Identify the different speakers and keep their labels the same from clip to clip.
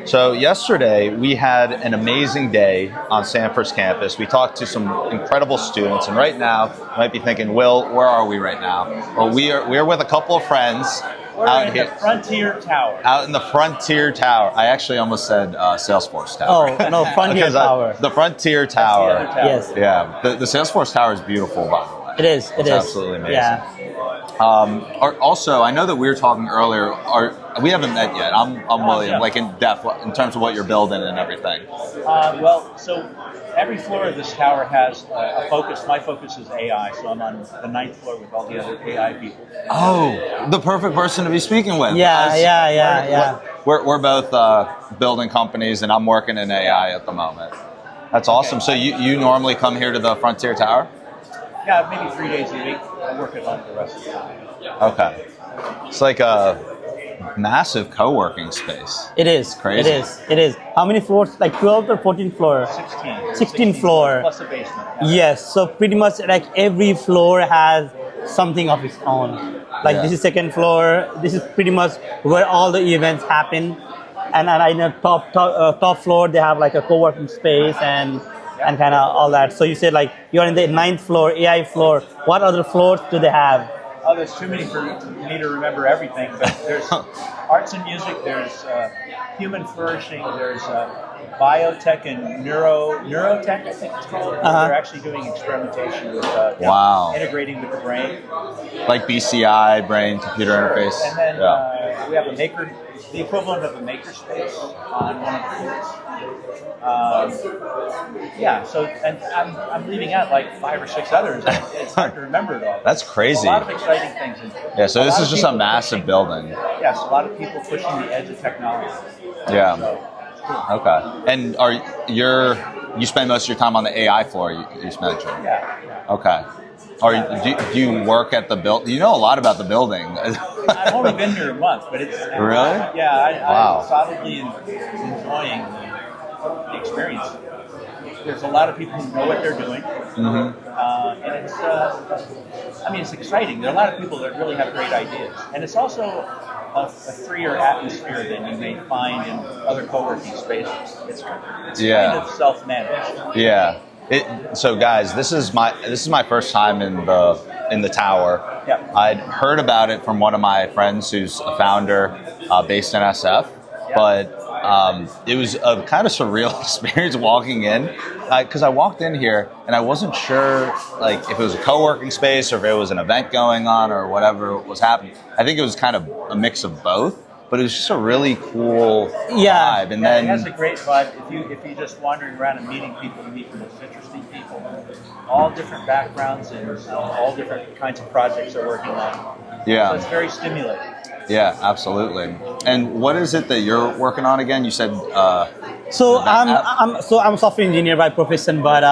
Speaker 1: So yesterday we had an amazing day on Sanford's campus. We talked to some incredible students, and right now you might be thinking, Will, where are we right now? Well, we're with a couple of friends.
Speaker 2: We're out in the Frontier Tower.
Speaker 1: Out in the Frontier Tower. I actually almost said Salesforce Tower.
Speaker 3: Oh, no, Frontier Tower.
Speaker 1: The Frontier Tower.
Speaker 2: That's the other tower.
Speaker 3: Yes.
Speaker 1: Yeah, the Salesforce Tower is beautiful, by the way.
Speaker 3: It is.
Speaker 1: It's absolutely amazing.
Speaker 3: Yeah.
Speaker 1: Also, I know that we were talking earlier. We haven't met yet. I'm William,
Speaker 2: yeah.
Speaker 1: like in depth in terms of what you're building and everything.
Speaker 2: So every floor of this tower has a focus. My focus is AI, so I'm on the 9th floor with all the other AI people.
Speaker 1: Oh, the perfect person to be speaking with.
Speaker 3: Yeah.
Speaker 1: We're both building companies, and I'm working in AI at the moment. That's awesome. So you normally come here to the Frontier Tower?
Speaker 2: Yeah, maybe 3 days a week. I work at home the rest of the time.
Speaker 1: Okay. It's like a massive co-working space.
Speaker 3: It is.
Speaker 1: Crazy.
Speaker 3: It is. How many floors? Like 12 or 14 floor? 16 floor.
Speaker 2: Plus a basement.
Speaker 3: Yes. So pretty much like every floor has something of its own. Like
Speaker 1: Yeah.
Speaker 3: this is second floor. This is pretty much where all the events happen. And in the top floor they have like a co-working space and kind of all that. So you said like you're in the 9th floor, AI floor. What other floors do they have?
Speaker 2: Oh, there's too many for me to remember everything, but there's arts and music, there's human flourishing, there's biotech and neurotech, I think it's called. They're actually doing experimentation with integrating with the brain.
Speaker 1: Like BCI, brain-computer interface.
Speaker 2: And then we have the equivalent of a maker space on one of the floors. And I'm leaving out like 5 or 6 others. It's hard to remember it all.
Speaker 1: That's crazy.
Speaker 2: There's a lot of exciting things.
Speaker 1: Yeah, so this is just a massive building.
Speaker 2: Yes, a lot of people pushing the edge of technology.
Speaker 1: Yeah.
Speaker 2: So, cool.
Speaker 1: Okay. And you spend most of your time on the AI floor, you mentioned?
Speaker 2: Yeah.
Speaker 1: Okay. Do you work at the building? You know a lot about the building.
Speaker 2: I've only been here a month, but it's...
Speaker 1: Really?
Speaker 2: Yeah,
Speaker 1: Wow.
Speaker 2: I'm solidly enjoying the experience. There's a lot of people who know what they're doing.
Speaker 1: Mm-hmm.
Speaker 2: And it's exciting. There are a lot of people that really have great ideas. And it's also a freer atmosphere than you may find in other co-working spaces. It's kind of self-managed.
Speaker 1: Yeah. So guys, this is my first time in the tower.
Speaker 2: Yep.
Speaker 1: I'd heard about it from one of my friends who's a founder based in SF, but it was a kind of surreal experience walking in because I walked in here and I wasn't sure like if it was a co-working space or if it was an event going on or whatever was happening. I think it was kind of a mix of both. But it was just a really cool vibe. And then
Speaker 2: it has a great vibe. If you're just wandering around and meeting people, you meet the most interesting people, all different backgrounds and all different kinds of projects they're working on.
Speaker 1: Yeah.
Speaker 2: So it's very stimulating.
Speaker 1: Yeah, absolutely. And what is it that you're working on again? You said.
Speaker 3: I'm a software engineer by profession, but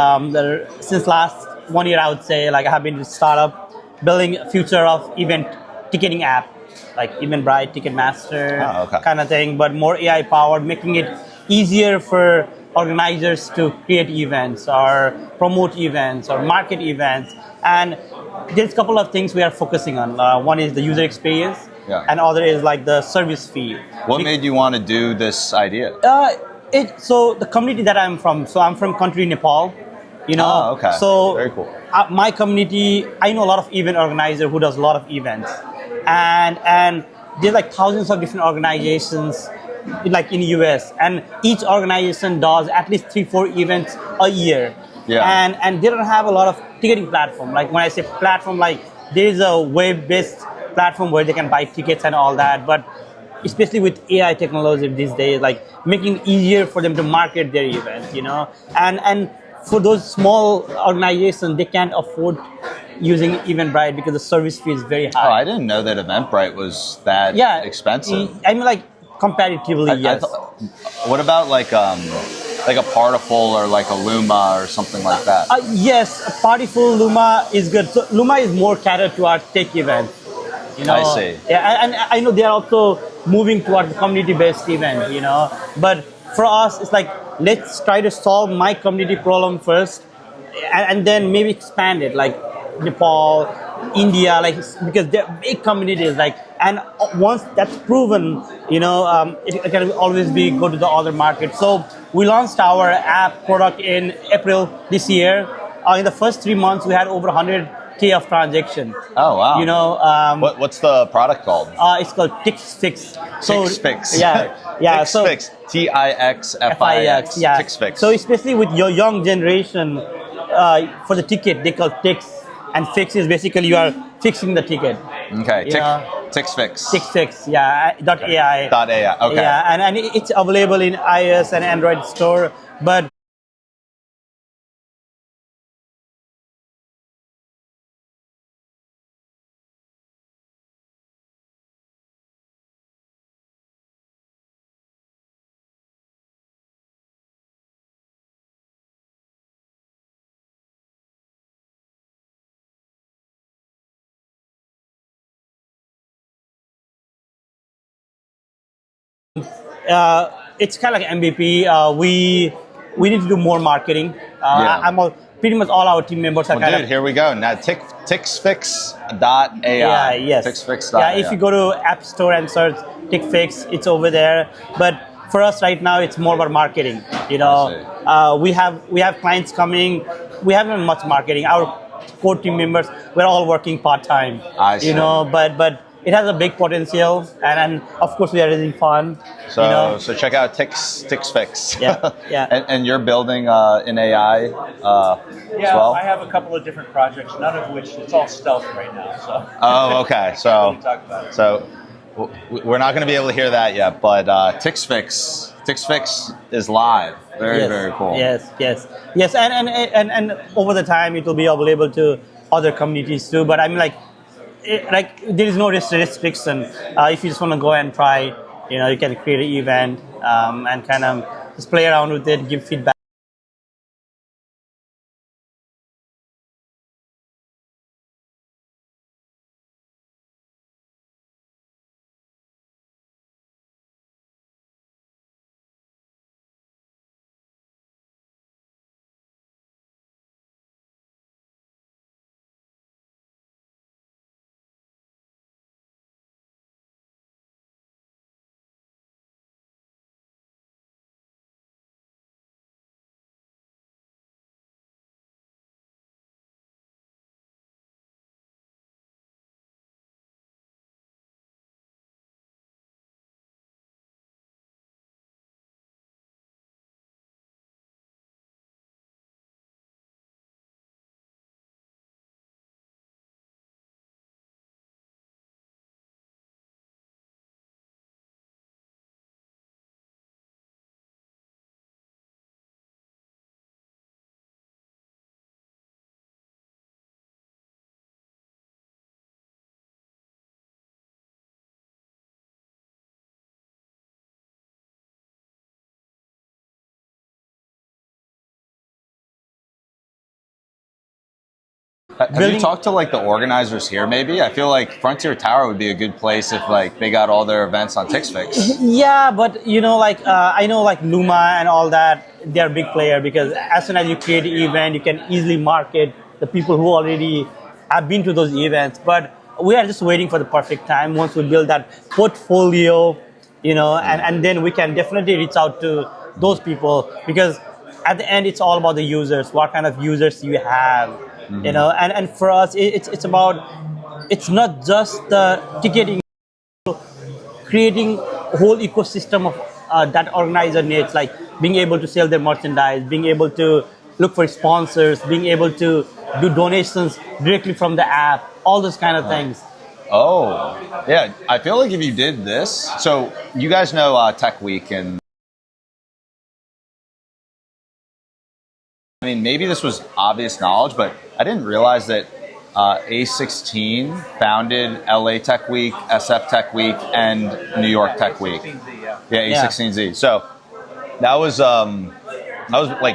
Speaker 3: since last 1 year, I would say like I have been in a startup building a future of event ticketing app. Like Eventbrite, Ticketmaster kind of thing, but more AI powered, making it easier for organizers to create events or promote events or market events. And there's a couple of things we are focusing on. One is the user experience, and other is like the service fee.
Speaker 1: What made you want to do this idea?
Speaker 3: So the community that I'm from, I'm from country Nepal. So
Speaker 1: very cool.
Speaker 3: My community, I know a lot of event organizer who does a lot of events. And there's like thousands of different organizations like in the US, and each organization does at least 3-4 events a year. Yeah. And they don't have a lot of ticketing platform. Like when I say platform, like there is a web-based platform where they can buy tickets and all that, but especially with AI technology these days, like making it easier for them to market their events, and for those small organizations, they can't afford using Eventbrite because the service fee is very high.
Speaker 1: Oh, I didn't know that Eventbrite was that expensive.
Speaker 3: I mean, like comparatively, yes.
Speaker 1: What about like a Partiful or like a Luma or something like that?
Speaker 3: Yes, Partiful, Luma is good. So Luma is more catered to our tech events.
Speaker 1: I see.
Speaker 3: Yeah, and I know they are also moving towards community-based event. But for us, it's like let's try to solve my community problem first, and then maybe expand it. Like Nepal, India, like because they're big communities. Like And once that's proven, it can always be go to the other market. So we launched our app product in April this year. In the first 3 months, we had over 100K of transaction.
Speaker 1: Oh wow! What's the product called?
Speaker 3: It's called TixFix. So
Speaker 1: TixFix.
Speaker 3: Yeah.
Speaker 1: TixFix. TixFix.
Speaker 3: Yeah.
Speaker 1: TixFix.
Speaker 3: So especially with your young generation, for the ticket they call Tix, and Fix is basically you are fixing the ticket.
Speaker 1: Okay. TixFix.
Speaker 3: TixFix. Yeah. .ai.
Speaker 1: .ai. Okay.
Speaker 3: Yeah, and it's available in iOS and Android store, but it's kind of like MVP. We need to do more marketing. Pretty much all our team members are
Speaker 1: here we go. Now TixFix.ai.
Speaker 3: Yeah, yes.
Speaker 1: TixFix.ai.
Speaker 3: Yeah, if you go to App Store and search TixFix, it's over there. But for us right now, it's more about marketing. We have clients coming. We haven't much marketing. Our core team members, we're all working part time.
Speaker 1: I see.
Speaker 3: But it has a big potential, and of course we are raising fund.
Speaker 1: So check out TixFix.
Speaker 3: Yeah.
Speaker 1: and you're building in AI as well?
Speaker 2: I have a couple of different projects, none of which it's all stealth right now. So.
Speaker 1: Oh, okay. So
Speaker 2: Can't really talk about it.
Speaker 1: So we're not going to be able to hear that yet, but TixFix is live. Very cool.
Speaker 3: Yes, and over the time it will be available to other communities too. But I mean, there is no restriction. If you just want to go and try, you can create an event and kind of just play around with it, give feedback.
Speaker 1: Have you talked to the organizers here? Maybe I feel like Frontier Tower would be a good place if they got all their events on TixFix.
Speaker 3: Yeah, but I know Luma and all that, they're a big player because as soon as you create an event, you can easily market the people who already have been to those events. But we are just waiting for the perfect time. Once we build that portfolio, and then we can definitely reach out to those people because at the end, it's all about the users. What kind of users you have? And for us, it's not just the ticketing, creating a whole ecosystem of that organizer needs, like being able to sell their merchandise, being able to look for sponsors, being able to do donations directly from the app, all those kind of things.
Speaker 1: Oh, yeah. I feel like if you did this, so you guys know Tech Week and maybe this was obvious knowledge, but I didn't realize that A16 founded LA Tech Week, SF Tech Week, and New York Tech Week. A16Z. So that was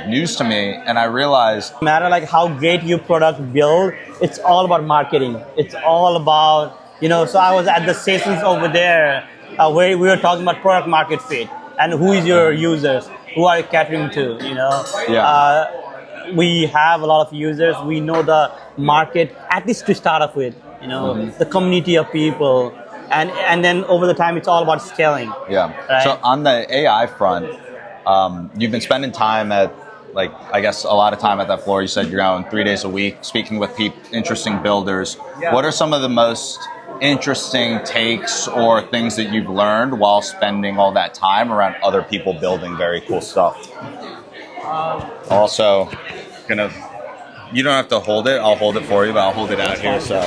Speaker 1: news to me, and I realized
Speaker 3: no matter how great your product build, it's all about marketing. It's all about So I was at the sessions over there where we were talking about product market fit and who is your users, who are you catering to. We have a lot of users. We know the market, at least to start off with, the community of people. and then over the time, it's all about scaling.
Speaker 1: Yeah.
Speaker 3: Right.
Speaker 1: So on the AI front, you've been spending time at, like, I guess a lot of time at that floor. You said you're going 3 days a week, speaking with interesting builders.
Speaker 2: Yeah.
Speaker 1: What are some of the most interesting takes or things that you've learned while spending all that time around other people building very cool stuff? Also, you don't have to hold it. I'll hold it for you, but I'll hold it out here. So.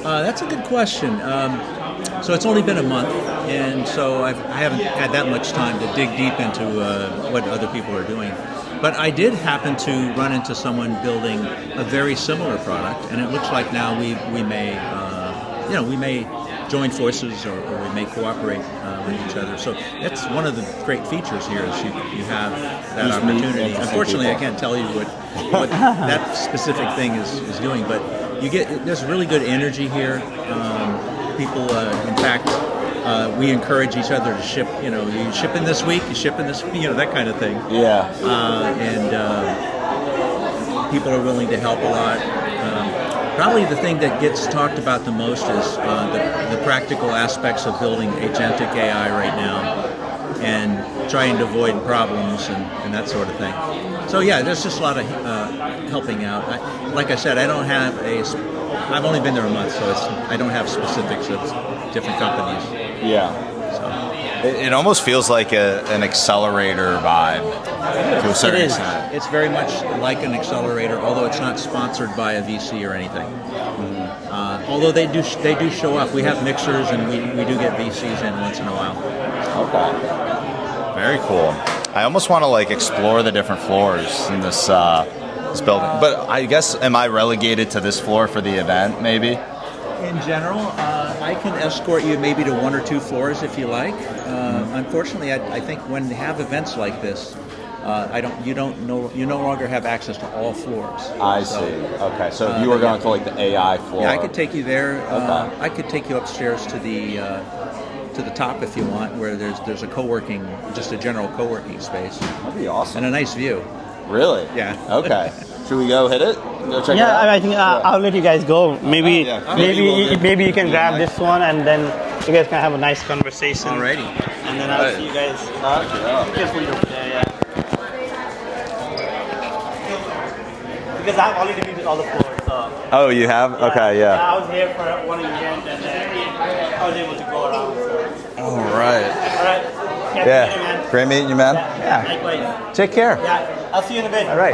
Speaker 4: That's a good question. So it's only been a month, and so I haven't had that much time to dig deep into what other people are doing. But I did happen to run into someone building a very similar product, and it looks like now we may join forces or we may cooperate with each other. So that's one of the great features here is you have that opportunity. Unfortunately, I can't tell you what that specific thing is doing, but there's really good energy here. People, in fact, we encourage each other to ship. You shipping this week, you shipping this, that kind of thing.
Speaker 1: Yeah.
Speaker 4: And people are willing to help a lot. Probably the thing that gets talked about the most is the practical aspects of building agentic AI right now and trying to avoid problems and that sort of thing. So yeah, there's just a lot of helping out. Like I said, I've only been there a month, so I don't have specifics of different companies.
Speaker 1: Yeah. It almost feels like an accelerator vibe to a certain extent.
Speaker 4: It's very much like an accelerator, although it's not sponsored by a VC or anything. Mm-hmm. Although they do show up. We have mixers, and we do get VCs in once in a while.
Speaker 1: Okay. Very cool. I almost want to explore the different floors in this building. But I guess, am I relegated to this floor for the event, maybe?
Speaker 4: In general, I can escort you maybe to 1 or 2 floors if you like. Unfortunately, I think when they have events like this, you no longer have access to all floors.
Speaker 1: I see. Okay, so you were going to the AI floor.
Speaker 4: Yeah, I could take you there.
Speaker 1: Okay.
Speaker 4: I could take you upstairs to the top if you want, where there's a just a general co-working space.
Speaker 1: That'd be awesome.
Speaker 4: And a nice view.
Speaker 1: Really?
Speaker 4: Yeah.
Speaker 1: Okay. Should we go hit it? Go check it out?
Speaker 3: Yeah, I think I'll let you guys go. Maybe maybe you can grab this one, and then you guys can have a nice conversation.
Speaker 4: Alrighty.
Speaker 3: And then I'll see you guys. Just wait over there, yeah. Because I've already been to all the floors. So.
Speaker 1: Oh, you have? Okay, yeah.
Speaker 3: I was here for one event, and then I was able to go around. So.
Speaker 1: All right.
Speaker 3: All right.
Speaker 1: Yeah. Great meeting you, man.
Speaker 3: Yeah. Likewise.
Speaker 1: Take care.
Speaker 3: Yeah. I'll see you in a bit.
Speaker 1: All right.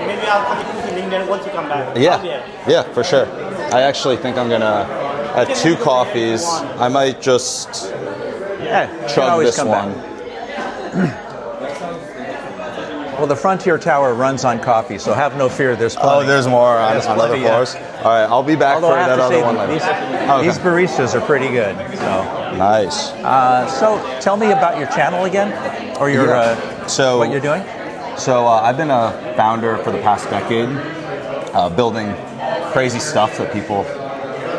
Speaker 3: Maybe I'll come to LinkedIn once you come back.
Speaker 1: Yeah, for sure. I actually think I'm gonna at 2 coffees. I might just chug this one.
Speaker 2: Well, the Frontier Tower runs on coffee, so have no fear. There's plenty.
Speaker 1: Oh, there's more on other floors. All right, I'll be back for that other one later.
Speaker 2: These baristas are pretty good. So
Speaker 1: nice.
Speaker 2: So tell me about your channel again, or your what you're doing.
Speaker 1: So I've been a founder for the past decade, building crazy stuff that people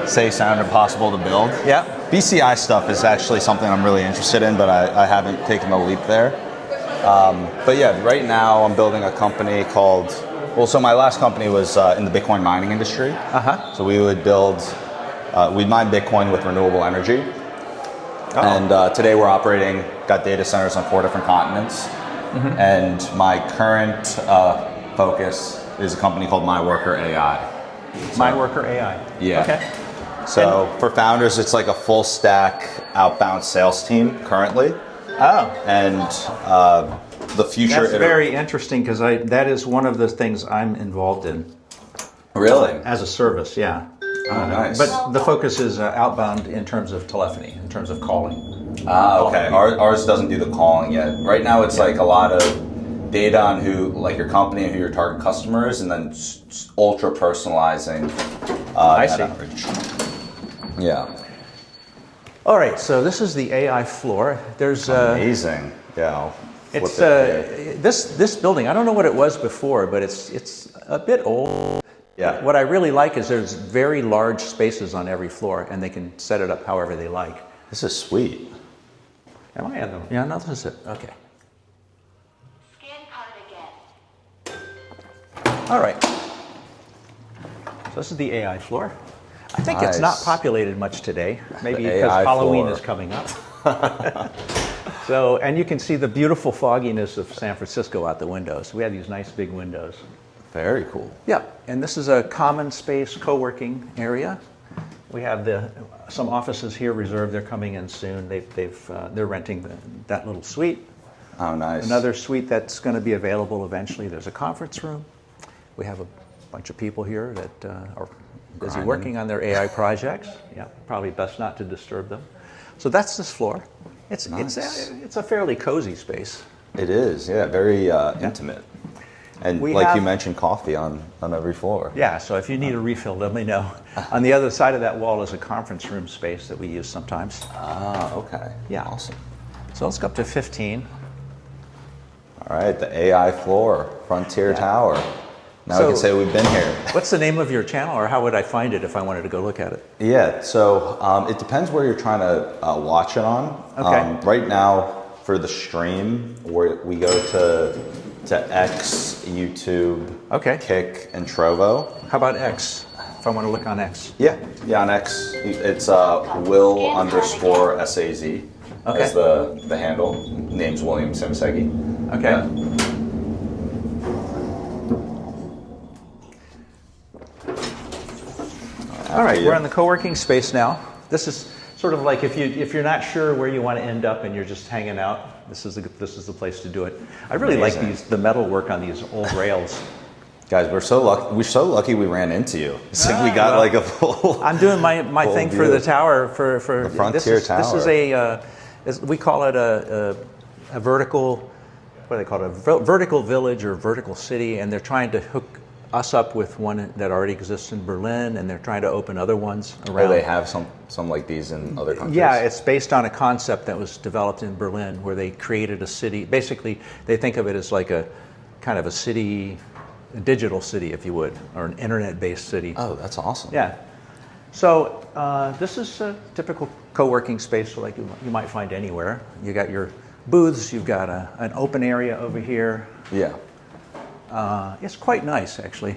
Speaker 1: say sound impossible to build.
Speaker 2: Yeah.
Speaker 1: BCI stuff is actually something I'm really interested in, but I haven't taken the leap there. But yeah, right now I'm building a company called, so my last company was in the Bitcoin mining industry.
Speaker 2: Uh-huh.
Speaker 1: So we would we'd mine Bitcoin with renewable energy. Oh. And today we're got data centers on 4 different continents. Mm-hmm. And my current focus is a company called MyWorker AI.
Speaker 2: MyWorker AI.
Speaker 1: Yeah.
Speaker 2: Okay.
Speaker 1: So for founders, it's like a full stack outbound sales team currently.
Speaker 2: Oh.
Speaker 1: And the future.
Speaker 2: That's very interesting because that is one of the things I'm involved in.
Speaker 1: Really?
Speaker 2: As a service, yeah.
Speaker 1: Oh, nice.
Speaker 2: But the focus is outbound in terms of telephony, in terms of calling.
Speaker 1: Okay. Ours doesn't do the calling yet. Right now, it's like a lot of data on who, your company and who your target customer is, and then ultra personalizing
Speaker 2: I see.
Speaker 1: outreach. Yeah.
Speaker 2: All right. So this is the AI floor. There's
Speaker 1: amazing. Yeah.
Speaker 2: It's this building. I don't know what it was before, but it's a bit old.
Speaker 1: Yeah.
Speaker 2: What I really like is there's very large spaces on every floor, and they can set it up however they like.
Speaker 1: This is sweet.
Speaker 2: Am I in them? Yeah, no, this is it. Okay.
Speaker 5: Scan card again.
Speaker 2: All right. So this is the AI floor.
Speaker 6: I think it's not populated much today, maybe because
Speaker 1: AI
Speaker 6: Halloween
Speaker 1: floor.
Speaker 6: is coming up. So, and you can see the beautiful fogginess of San Francisco out the windows. We have these nice big windows.
Speaker 1: Very cool.
Speaker 6: Yep, and this is a common space co-working area. We have some offices here reserved. They're coming in soon. They're renting that little suite.
Speaker 1: Oh, nice.
Speaker 6: Another suite that's going to be available eventually. There's a conference room. We have a bunch of people here that are busy
Speaker 1: Grinding.
Speaker 6: working on their AI projects. Yeah, probably best not to disturb them. So that's this floor. It's a fairly cozy space.
Speaker 1: It is, yeah, very intimate. And
Speaker 6: We
Speaker 1: like
Speaker 6: have-
Speaker 1: you mentioned, coffee on every floor.
Speaker 6: Yeah, so if you need a refill, let me know. On the other side of that wall is a conference room space that we use sometimes.
Speaker 1: Ah, okay.
Speaker 6: Yeah.
Speaker 1: Awesome.
Speaker 6: So let's go up to 15.
Speaker 1: All right, the AI floor, Frontier
Speaker 6: Yeah.
Speaker 1: Tower. Now
Speaker 6: So-
Speaker 1: we can say we've been here.
Speaker 6: What's the name of your channel, or how would I find it if I wanted to go look at it?
Speaker 1: Yeah, so it depends where you're trying to watch it on.
Speaker 6: Okay.
Speaker 1: Right now, for the stream, we go to X, YouTube,
Speaker 6: Okay.
Speaker 1: Kick, and Trovo.
Speaker 6: How about X, if I want to look on X?
Speaker 1: Yeah, on X, it's Will_SAZ.
Speaker 6: Okay.
Speaker 1: That's the handle. Name's William Simsegi.
Speaker 6: Okay.
Speaker 1: Yeah.
Speaker 6: All right,
Speaker 1: you.
Speaker 6: we're in the co-working space now. This is sort of like if you're not sure where you want to end up and you're just hanging out, this is the place to do it. I really like
Speaker 1: Amazing.
Speaker 6: the metal work on these old rails.
Speaker 1: Guys, we're so lucky we ran into you. It's like we got
Speaker 6: well,
Speaker 1: like a full.
Speaker 6: I'm doing my
Speaker 1: Full
Speaker 6: thing
Speaker 1: view.
Speaker 6: for the tower for
Speaker 1: The Frontier
Speaker 6: this is
Speaker 1: Tower.
Speaker 6: we call it a vertical, what do they call it, a vertical village or vertical city, and they're trying to hook us up with one that already exists in Berlin, and they're trying to open other ones around.
Speaker 1: Oh, they have some like these in other countries.
Speaker 6: Yeah, it's based on a concept that was developed in Berlin where they created a city. Basically, they think of it as like a kind of a city, a digital city, if you would, or an internet-based city.
Speaker 1: Oh, that's awesome.
Speaker 6: Yeah. So this is a typical co-working space like you might find anywhere. You got your booths, you've got an open area over here.
Speaker 1: Yeah.
Speaker 6: It's quite nice, actually.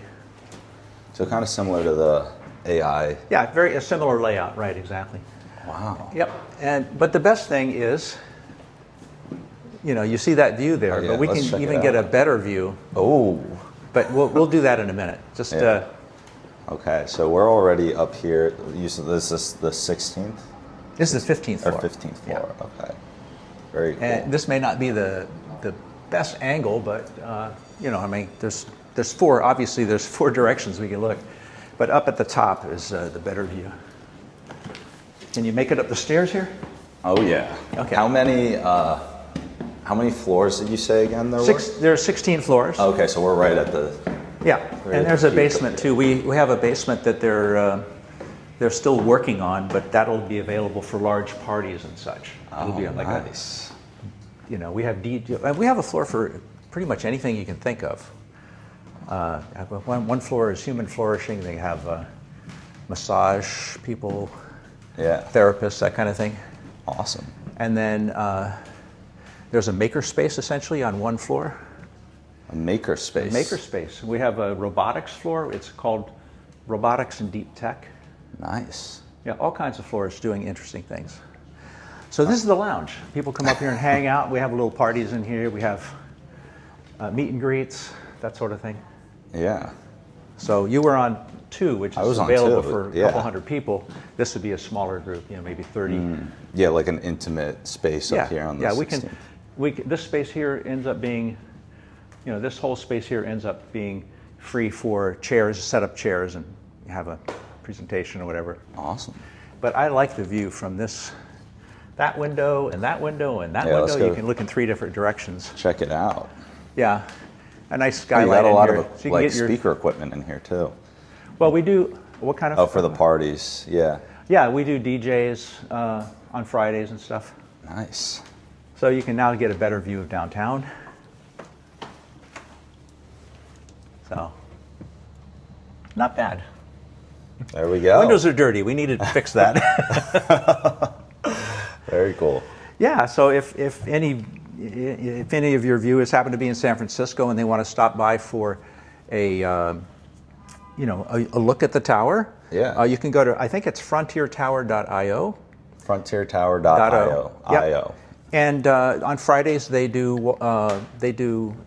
Speaker 1: So kind of similar to the AI.
Speaker 6: Yeah, a similar layout, right, exactly.
Speaker 1: Wow.
Speaker 6: Yep. But the best thing is, you see that view there,
Speaker 1: Oh, yeah,
Speaker 6: but we
Speaker 1: let's
Speaker 6: can
Speaker 1: check
Speaker 6: even
Speaker 1: it
Speaker 6: get a
Speaker 1: out.
Speaker 6: better view.
Speaker 1: Oh.
Speaker 6: But we'll do that in a minute. Just
Speaker 1: Yeah. Okay, so we're already up here. You said this is the 16th
Speaker 6: this is the 15th
Speaker 1: or
Speaker 6: floor.
Speaker 1: 15th floor. Okay. Very cool.
Speaker 6: And this may not be the best angle, but there's four. Obviously, there's four directions we can look, but up at the top is the better view. Can you make it up the stairs here?
Speaker 1: Oh yeah.
Speaker 6: Okay.
Speaker 1: How many floors did you say again there were?
Speaker 6: There are 16 floors.
Speaker 1: Okay, so we're right at the.
Speaker 6: Yeah,
Speaker 1: Right
Speaker 6: and
Speaker 1: at
Speaker 6: there's
Speaker 1: the
Speaker 6: a
Speaker 1: peak
Speaker 6: basement
Speaker 1: up
Speaker 6: too. We have a basement that they're still working on, but that'll be available for large parties and such. It'll be like
Speaker 1: nice.
Speaker 6: we have we have a floor for pretty much anything you can think of. One floor is human flourishing. They have massage people,
Speaker 1: Yeah.
Speaker 6: therapists, that kind of thing.
Speaker 1: Awesome.
Speaker 6: And then there's a maker space essentially on one floor.
Speaker 1: A maker space.
Speaker 6: Maker space. We have a robotics floor. It's called Robotics and Deep Tech.
Speaker 1: Nice.
Speaker 6: Yeah, all kinds of floors doing interesting things. So this is the lounge. People come up here and hang out. We have little parties in here. We have meet and greets, that sort of thing.
Speaker 1: Yeah.
Speaker 6: So you were on 2, which
Speaker 1: I
Speaker 6: is
Speaker 1: was on
Speaker 6: available
Speaker 1: 2,
Speaker 6: for a
Speaker 1: yeah.
Speaker 6: couple hundred people. This would be a smaller group, maybe 30.
Speaker 1: Yeah, like an intimate space up here on the 16th.
Speaker 6: This space here ends up being, this whole space here ends up being free for chairs, set up chairs, and have a presentation or whatever.
Speaker 1: Awesome.
Speaker 6: But I like the view from that window and that window and that
Speaker 1: Yeah, let's
Speaker 6: window.
Speaker 1: go.
Speaker 6: You can look in 3 different directions.
Speaker 1: Check it out.
Speaker 6: Yeah, a nice
Speaker 1: Oh, you
Speaker 6: skylight
Speaker 1: got a
Speaker 6: in
Speaker 1: lot
Speaker 6: here.
Speaker 1: of
Speaker 6: So you can
Speaker 1: like
Speaker 6: get your-
Speaker 1: speaker equipment in here too.
Speaker 6: Well, we do. What kind of?
Speaker 1: Oh, for the parties. Yeah.
Speaker 6: Yeah, we do DJs on Fridays and stuff.
Speaker 1: Nice.
Speaker 6: So you can now get a better view of downtown. So, not bad.
Speaker 1: There we go.
Speaker 6: Windows are dirty. We needed to fix that.
Speaker 1: Very cool.
Speaker 6: Yeah. So if any of your viewers happen to be in San Francisco and they want to stop by for a look at the tower,
Speaker 1: Yeah.
Speaker 6: You can go to, I think it's frontiertower.io.
Speaker 1: Frontiertower.io.
Speaker 6: Yep.
Speaker 1: IO.
Speaker 6: And on Fridays they do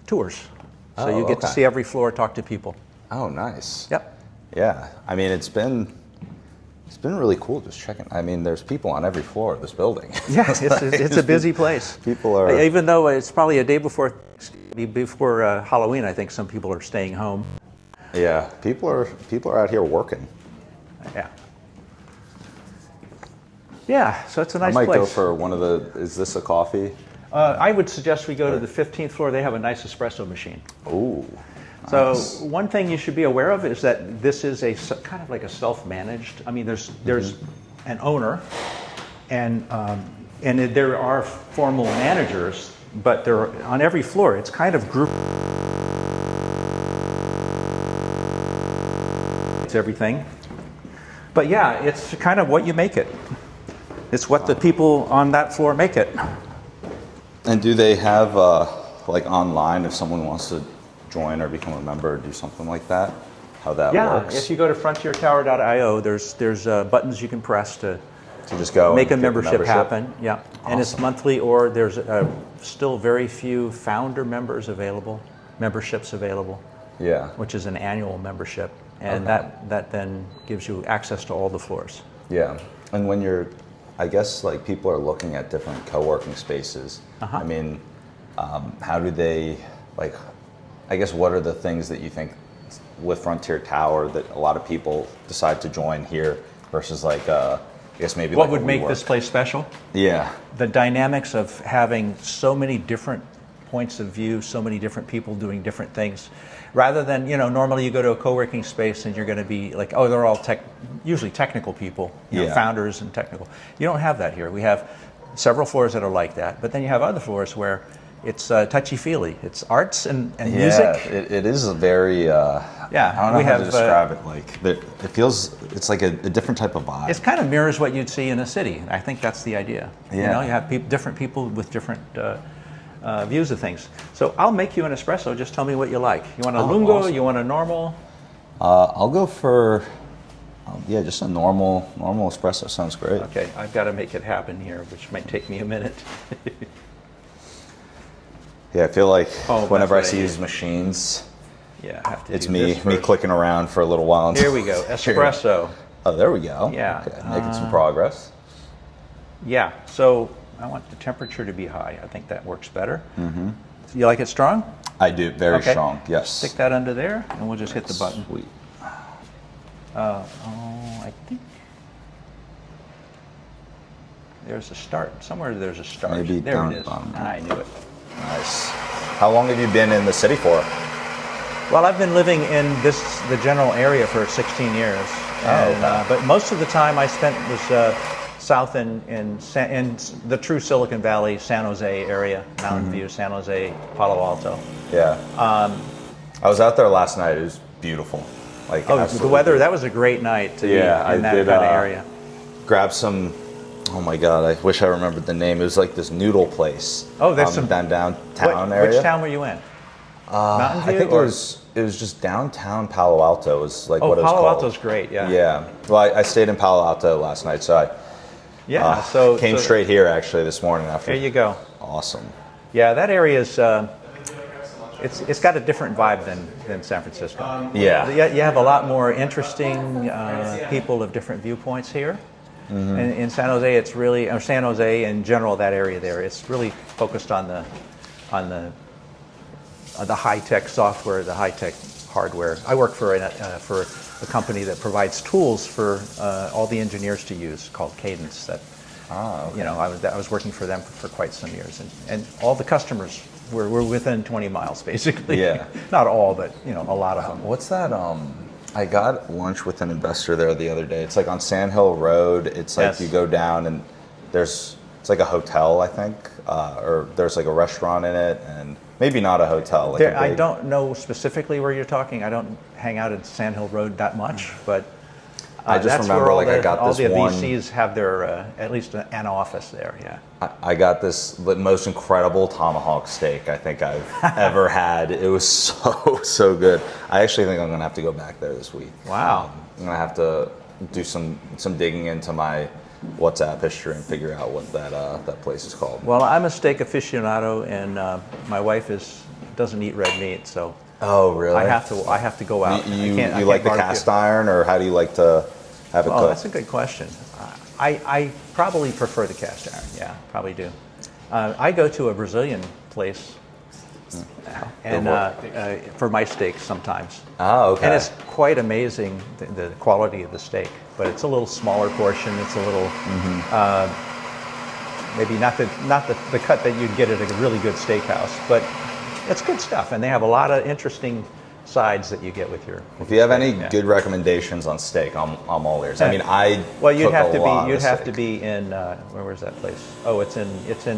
Speaker 6: tours. So
Speaker 1: Oh,
Speaker 6: you get to
Speaker 1: okay.
Speaker 6: see every floor, talk to people.
Speaker 1: Oh, nice.
Speaker 6: Yep.
Speaker 1: Yeah. I mean, it's been really cool just checking. I mean, there's people on every floor of this building.
Speaker 6: Yeah, it's a busy place.
Speaker 1: People are.
Speaker 6: Even though it's probably a day before Halloween, I think some people are staying home.
Speaker 1: Yeah. People are out here working.
Speaker 6: Yeah. Yeah, so it's a nice
Speaker 1: I might
Speaker 6: place.
Speaker 1: go for one of the. Is this a coffee?
Speaker 6: I would suggest we go to the 15th floor. They have a nice espresso machine.
Speaker 1: Ooh.
Speaker 6: So
Speaker 1: nice.
Speaker 6: one thing you should be aware of is that this is a kind of like a self-managed. I mean, there's an owner, and there are formal managers, but they're on every floor. It's kind of grouped. It's everything. But yeah, it's kind of what you make it. It's what the people on that floor make it.
Speaker 1: And do they have like online if someone wants to join or become a member or do something like that? How that works?
Speaker 6: If you go to frontiertower.io, there's buttons you can press to
Speaker 1: just go
Speaker 6: make a
Speaker 1: and get
Speaker 6: membership happen. Yeah, and it's
Speaker 1: Awesome.
Speaker 6: monthly, or there's still very few founder memberships available,
Speaker 1: Yeah.
Speaker 6: which is an annual membership, and
Speaker 1: Okay.
Speaker 6: that then gives you access to all the floors.
Speaker 1: Yeah. And when you're, I guess like people are looking at different co-working spaces. I mean, how do they like? I guess what are the things that you think with Frontier Tower that a lot of people decide to join here versus like I guess maybe
Speaker 6: What
Speaker 1: like
Speaker 6: would
Speaker 1: a
Speaker 6: make
Speaker 1: WeWork?
Speaker 6: this place special?
Speaker 1: Yeah.
Speaker 6: The dynamics of having so many different points of view, so many different people doing different things, rather than, normally you go to a co-working space and you're going to be like, oh, they're all usually technical people,
Speaker 1: Yeah.
Speaker 6: founders and technical. You don't have that here. We have several floors that are like that, but then you have other floors where it's touchy-feely. It's arts and music.
Speaker 1: Yeah, it is a very,
Speaker 6: Yeah,
Speaker 1: I don't know
Speaker 6: we
Speaker 1: how to
Speaker 6: have,
Speaker 1: describe it. Like, it feels, it's like a different type of vibe.
Speaker 6: It kind of mirrors what you'd see in a city. I think that's the idea.
Speaker 1: Yeah.
Speaker 6: You have different people with different views of things. So I'll make you an espresso. Just tell me what you like. You want a lungo?
Speaker 1: Awesome.
Speaker 6: You want a normal?
Speaker 1: I'll go for, just a normal espresso. Sounds great.
Speaker 6: Okay, I've got to make it happen here, which might take me a minute.
Speaker 1: Yeah, I feel like
Speaker 6: Oh,
Speaker 1: whenever I
Speaker 6: that's
Speaker 1: see
Speaker 6: what I
Speaker 1: these machines,
Speaker 6: Yeah, I have to
Speaker 1: it's
Speaker 6: do
Speaker 1: me
Speaker 6: this
Speaker 1: me
Speaker 6: first.
Speaker 1: clicking around for a little while.
Speaker 6: Here we go, espresso.
Speaker 1: Oh, there we go.
Speaker 6: Yeah,
Speaker 1: Okay, making some progress.
Speaker 6: Yeah, so I want the temperature to be high. I think that works better. Mm-hmm. You like it strong?
Speaker 1: I do. Very
Speaker 6: Okay.
Speaker 1: strong. Yes.
Speaker 6: Stick that under there, and we'll just hit the button.
Speaker 1: Sweet.
Speaker 6: I think there's a start. Somewhere there's a start.
Speaker 1: Maybe
Speaker 6: there
Speaker 1: down
Speaker 6: it is.
Speaker 1: bottom.
Speaker 6: I knew it.
Speaker 1: Nice. How long have you been in the city for?
Speaker 6: Well, I've been living in the general area for 16 years.
Speaker 1: okay.
Speaker 6: But most of the time I spent was south in the true Silicon Valley, San Jose area, Mountain View, San Jose, Palo Alto.
Speaker 1: Yeah. I was out there last night. It was beautiful. Like
Speaker 6: Oh, the
Speaker 1: absolutely
Speaker 6: weather, that was a great night to be in
Speaker 1: I
Speaker 6: that
Speaker 1: did,
Speaker 6: kind of area.
Speaker 1: Grab some. Oh my God! I wish I remembered the name. It was like this noodle place.
Speaker 6: Oh, there's some
Speaker 1: downtown area.
Speaker 6: Which town were you in? Mountain View?
Speaker 1: I think it was just downtown Palo Alto. Was like
Speaker 6: Oh,
Speaker 1: what it was
Speaker 6: Palo
Speaker 1: called.
Speaker 6: Alto's great, yeah.
Speaker 1: Yeah. Well, I stayed in Palo Alto last night, so I came
Speaker 6: so
Speaker 1: straight here actually this morning after.
Speaker 6: There you go.
Speaker 1: Awesome.
Speaker 6: Yeah, that area is. It's got a different vibe than San Francisco.
Speaker 1: Yeah.
Speaker 6: You have a lot more interesting people of different viewpoints here.
Speaker 1: Mm-hmm.
Speaker 6: In San Jose, it's really, or San Jose in general, that area there, it's really focused on the high-tech software, the high-tech hardware. I work for a company that provides tools for all the engineers to use called Cadence. That
Speaker 1: okay.
Speaker 6: I was working for them for quite some years, and all the customers were within 20 miles basically.
Speaker 1: Yeah.
Speaker 6: Not all, but a lot of them.
Speaker 1: What's that? I got lunch with an investor there the other day. It's like on Sand Hill Road. It's like
Speaker 6: Yes.
Speaker 1: you go down and it's like a hotel, I think, or there's like a restaurant in it, and maybe not a hotel. Like
Speaker 6: I don't know specifically where you're talking. I don't hang out at Sand Hill Road that much, but
Speaker 1: I just
Speaker 6: that's
Speaker 1: remember,
Speaker 6: where
Speaker 1: like, I got
Speaker 6: all
Speaker 1: this
Speaker 6: the
Speaker 1: one-
Speaker 6: VCs have their at least an office there. Yeah.
Speaker 1: I got this the most incredible tomahawk steak I think I've ever had. It was so good. I actually think I'm gonna have to go back there this week.
Speaker 6: Wow.
Speaker 1: I'm gonna have to do some digging into my WhatsApp history and figure out what that place is called.
Speaker 6: Well, I'm a steak aficionado, and my wife doesn't eat red meat, so
Speaker 1: Oh, really?
Speaker 6: I have to go out.
Speaker 1: You
Speaker 6: I can't
Speaker 1: like the
Speaker 6: barbecue.
Speaker 1: cast iron, or how do you like to have it
Speaker 6: Oh,
Speaker 1: cooked?
Speaker 6: that's a good question. I probably prefer the cast iron. Yeah, probably do. I go to a Brazilian place and for my steaks sometimes.
Speaker 1: Oh, okay.
Speaker 6: And it's quite amazing the quality of the steak, but it's a little smaller portion. It's a little maybe not the cut that you'd get at a really good steakhouse, but it's good stuff. And they have a lot of interesting sides that you get with your.
Speaker 1: If you have any
Speaker 6: yeah.
Speaker 1: good recommendations on steak, I'm all ears. I mean,
Speaker 6: Well, you'd
Speaker 1: cook
Speaker 6: have
Speaker 1: a
Speaker 6: to
Speaker 1: lot
Speaker 6: be
Speaker 1: of steak.
Speaker 6: in where's that place? Oh, it's in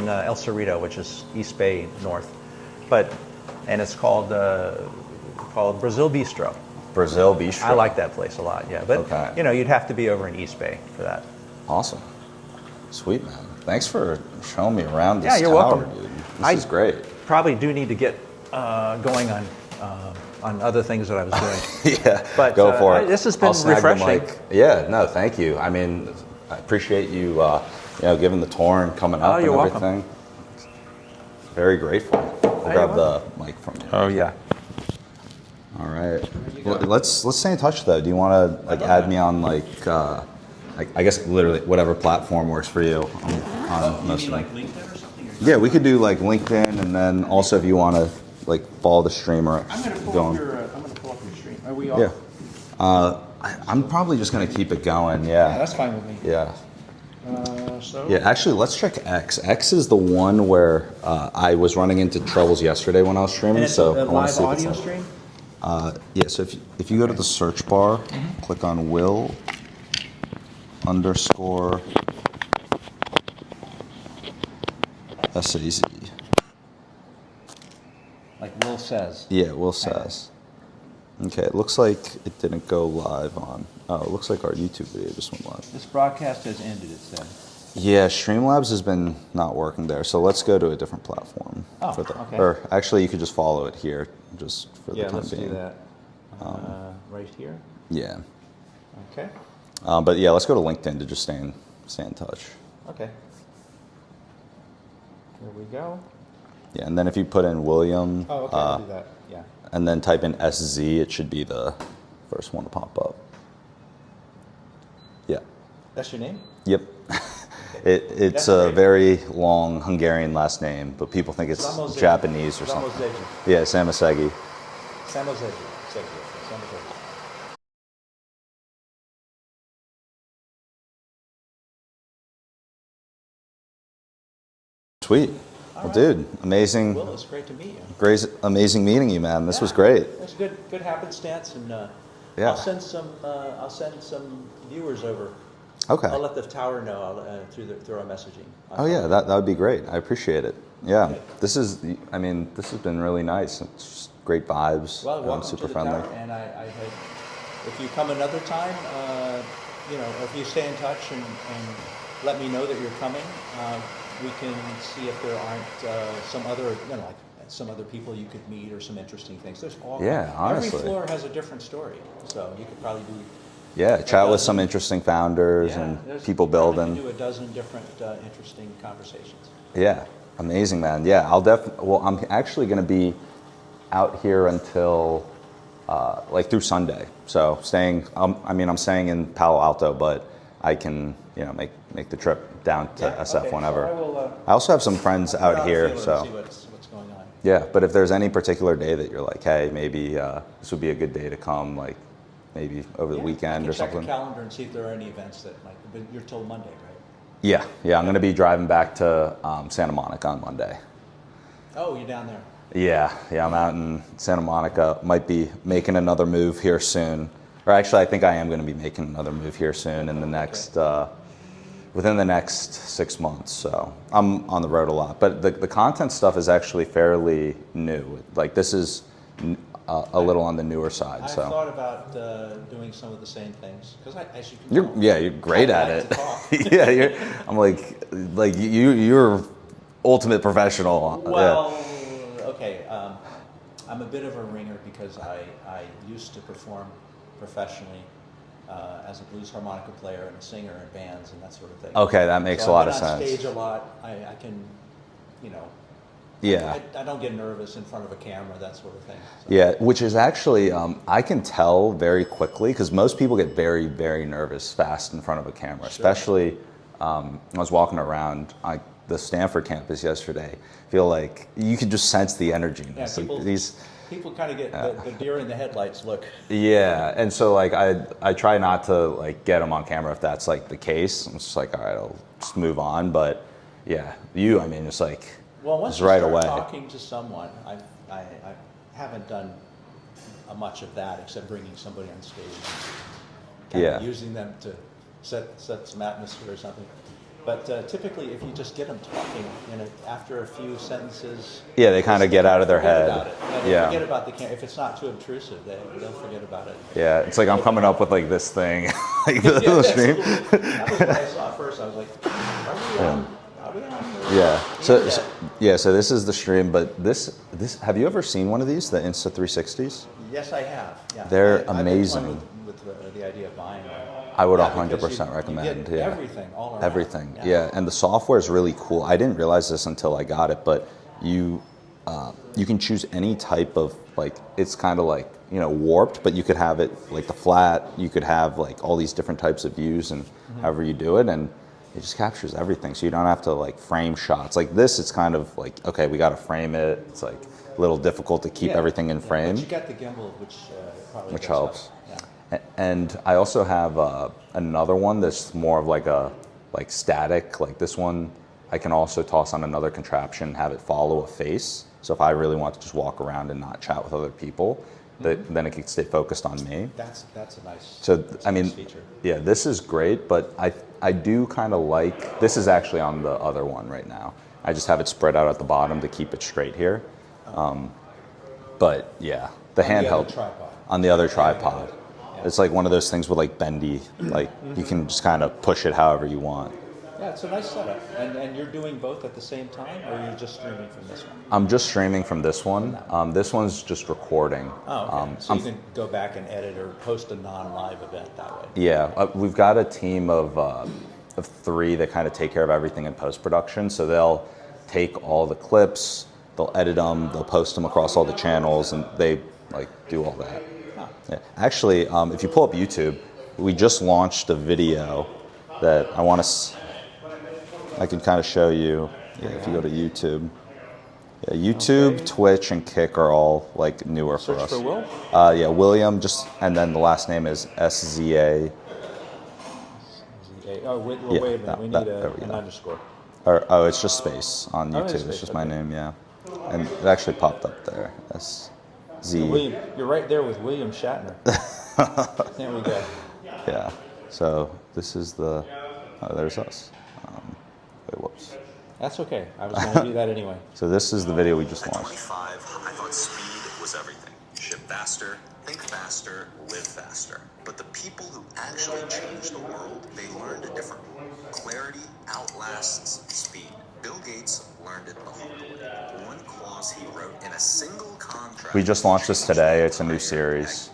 Speaker 6: El Cerrito, which is East Bay North, and it's called Brazil Bistro.
Speaker 1: Brazil Bistro.
Speaker 6: I like that place a lot. Yeah, but
Speaker 1: Okay.
Speaker 6: you'd have to be over in East Bay for that.
Speaker 1: Awesome. Sweet, man. Thanks for showing me around this
Speaker 6: Yeah, you're
Speaker 1: tower,
Speaker 6: welcome.
Speaker 1: dude. This is great.
Speaker 6: Probably do need to get going on other things that I was doing.
Speaker 1: Yeah,
Speaker 6: But,
Speaker 1: go for it.
Speaker 6: this has been
Speaker 1: I'll snag the
Speaker 6: refreshing.
Speaker 1: mic. Yeah, no, thank you. I mean, I appreciate you, giving the tour and coming up and
Speaker 6: you're welcome.
Speaker 1: everything. Very grateful. I'll grab the mic from you.
Speaker 6: Oh yeah.
Speaker 1: All right. Well, let's stay in touch though. Do you want to add me on I guess literally whatever platform works for you on most of them.
Speaker 4: LinkedIn or something?
Speaker 1: Yeah, we could do like LinkedIn, and then also if you want to follow the streamer.
Speaker 2: I'm going to pull up your stream. Are we off?
Speaker 1: Yeah. I'm probably just gonna keep it going.
Speaker 2: Yeah,
Speaker 1: Yeah.
Speaker 2: that's fine with me.
Speaker 1: Yeah.
Speaker 2: So
Speaker 1: Yeah. Actually, let's check X. X is the one where I was running into troubles yesterday when I was streaming.
Speaker 2: And it's
Speaker 1: So
Speaker 2: a
Speaker 1: I want to
Speaker 2: live
Speaker 1: see if it's
Speaker 2: audio
Speaker 1: on.
Speaker 2: stream?
Speaker 1: Yeah. So if you go to the search bar, click on Will _ SAZ.
Speaker 6: Like Will says.
Speaker 1: Yeah, Will says. Okay, it looks like it didn't go live on. Oh, it looks like our YouTube video just went live.
Speaker 6: This broadcast has ended. It said.
Speaker 1: Yeah, Streamlabs has been not working there, so let's go to a different platform.
Speaker 6: Oh,
Speaker 1: for the,
Speaker 6: okay.
Speaker 1: Or actually, you could just follow it here, just for the time being.
Speaker 6: that. Right here.
Speaker 1: Yeah,
Speaker 6: Okay.
Speaker 1: but yeah, let's go to LinkedIn to just stay in touch.
Speaker 6: Okay. Here we go.
Speaker 1: Yeah, and then if you put in William,
Speaker 6: Oh, okay. I'll do that. Yeah.
Speaker 1: and then type in SZ, it should be the first one to pop up. Yeah.
Speaker 6: That's your name?
Speaker 1: Yep. It's
Speaker 6: That's
Speaker 1: a
Speaker 6: great.
Speaker 1: very long Hungarian last name, but people think it's
Speaker 6: Samozegi.
Speaker 1: Japanese or something.
Speaker 6: Samozegi.
Speaker 1: Yeah, Samasegi.
Speaker 6: Samozegi. Samozegi.
Speaker 1: Sweet. Well, dude, amazing.
Speaker 6: Will, it's great to meet you.
Speaker 1: Amazing meeting you, man. This was great.
Speaker 6: It's good happenstance, and
Speaker 1: Yeah.
Speaker 6: I'll send some viewers over.
Speaker 1: Okay.
Speaker 6: I'll let the tower know through our messaging.
Speaker 1: Oh yeah, that would be great. I appreciate it. Yeah, this has been really nice. It's just great vibes.
Speaker 6: Well, welcome
Speaker 1: super
Speaker 6: to the
Speaker 1: friendly.
Speaker 6: tower, and I hope if you come another time, if you stay in touch and let me know that you're coming, we can see if there aren't some other people you could meet or some interesting things. There's
Speaker 1: honestly.
Speaker 6: every floor has a different story, so you could probably do.
Speaker 1: Yeah, chat with some interesting founders and
Speaker 6: there's
Speaker 1: people
Speaker 6: probably
Speaker 1: building.
Speaker 6: do a dozen different interesting conversations.
Speaker 1: Yeah, amazing, man. Yeah, I'm actually going to be out here until through Sunday. So I'm staying in Palo Alto, but I can make the trip down to SF
Speaker 6: okay,
Speaker 1: whenever.
Speaker 6: so
Speaker 1: I also have some friends out
Speaker 6: I'll
Speaker 1: here,
Speaker 6: feel it
Speaker 1: so
Speaker 6: and see what's going on.
Speaker 1: yeah. But if there's any particular day that you're like, hey, maybe this would be a good day to come, like maybe over the weekend or something.
Speaker 6: Check the calendar and see if there are any events that might. But you're till Monday, right?
Speaker 1: Yeah, I'm going to be driving back to Santa Monica on Monday.
Speaker 6: Oh, you're down there.
Speaker 1: Yeah, I'm out in Santa Monica. Might be making another move here soon. Or actually, I think I am going to be making another move here soon in the next, within the next 6 months. So I'm on the road a lot. But the content stuff is actually fairly new. Like this is a little on the newer side.
Speaker 6: I
Speaker 1: So
Speaker 6: thought about doing some of the same things because as you can
Speaker 1: you're great
Speaker 6: I
Speaker 1: at
Speaker 6: like
Speaker 1: it.
Speaker 6: to talk.
Speaker 1: Yeah, I'm like you're ultimate professional.
Speaker 6: Well, okay. I'm a bit of a ringer because I used to perform professionally
Speaker 4: as a blues harmonica player and a singer in bands and that sort of thing.
Speaker 1: Okay, that makes a lot of sense.
Speaker 4: I've been on stage a lot. I can, you know.
Speaker 1: Yeah.
Speaker 4: I don't get nervous in front of a camera, that sort of thing. So.
Speaker 1: Yeah, which is actually, I can tell very quickly because most people get very, very nervous fast in front of a camera, especially I was walking around the Stanford campus yesterday. I feel like you could just sense the energy in this.
Speaker 4: People kind of get the deer in the headlights look.
Speaker 1: Yeah, and so like I try not to like get them on camera if that's like the case. I'm just like, all right, I'll just move on. But yeah, I mean, it's like,
Speaker 4: well, once
Speaker 1: it's
Speaker 4: you
Speaker 1: right
Speaker 4: start
Speaker 1: away.
Speaker 4: talking to someone, I haven't done much of that except bringing somebody on stage, and kind of using them to set some atmosphere or something. But typically, if you just get them talking, after a few sentences,
Speaker 1: they kind of get out of their head.
Speaker 4: About it. They forget about the camera. If it's not too obtrusive, they'll forget about it.
Speaker 1: Yeah, it's like I'm coming up with like this thing, like the stream.
Speaker 4: Cool. That was what I saw first. I was like, are we on?
Speaker 1: Yeah. So this is the stream, but this have you ever seen one of these, the Insta360s?
Speaker 4: Yes, I have. Yeah.
Speaker 1: They're amazing.
Speaker 4: I've been with the idea of buying one.
Speaker 1: I would 100% recommend.
Speaker 4: You get everything all around.
Speaker 1: Everything. Yeah, and the software is really cool. I didn't realize this until I got it, but you can choose any type of like, it's kind of like, warped, but you could have it like the flat. You could have like all these different types of views and however you do it, and it just captures everything. So you don't have to like frame shots. Like this, it's kind of like, okay, we got to frame it. It's like a little difficult to keep everything in frame.
Speaker 4: But you got the gimbal, which
Speaker 1: helps. And I also have another one that's more of like a static. Like this one, I can also toss on another contraption and have it follow a face. So if I really want to just walk around and not chat with other people, then it can stay focused on me.
Speaker 4: That's a nice.
Speaker 1: So I mean,
Speaker 4: nice feature.
Speaker 1: Yeah, this is great, but I do kind of like, this is actually on the other one right now. I just have it spread out at the bottom to keep it straight here. But yeah, the handheld on the other tripod. It's like one of those things with like bendy, like you can just kind of push it however you want.
Speaker 4: Yeah, it's a nice setup. And you're doing both at the same time, or you're just streaming from this one?
Speaker 1: I'm just streaming from this one. This one's just recording.
Speaker 4: Oh, okay. So you can go back and edit or post a non-live event that way.
Speaker 1: Yeah, we've got a team of 3 that kind of take care of everything in post-production. So they'll take all the clips, they'll edit them, they'll post them across all the channels, and they like do all that. Yeah. Actually, if you pull up YouTube, we just launched a video that I can kind of show you. Yeah, if you go to YouTube. Yeah, YouTube, Twitch, and Kick are all like newer for us.
Speaker 4: Search for Will?
Speaker 1: Yeah, William, and then the last name is SZA.
Speaker 4: Oh, wait a minute. We need an underscore.
Speaker 1: It's just space on YouTube.
Speaker 4: Space,
Speaker 1: it's just my name, yeah. And it actually popped up there. SZ.
Speaker 4: You're right there with William Shatner. There we go.
Speaker 1: Yeah. So this is there's us. Whoops.
Speaker 4: That's okay. I was going to do that anyway.
Speaker 1: So this is the video we just launched.
Speaker 7: At 25, I thought speed was everything. Ship faster, think faster, live faster. But the people who actually changed the world, they learned a different way. Clarity outlasts speed. Bill Gates learned it the hard way. One clause he wrote in a single contract.
Speaker 1: We just launched this today. It's a new series.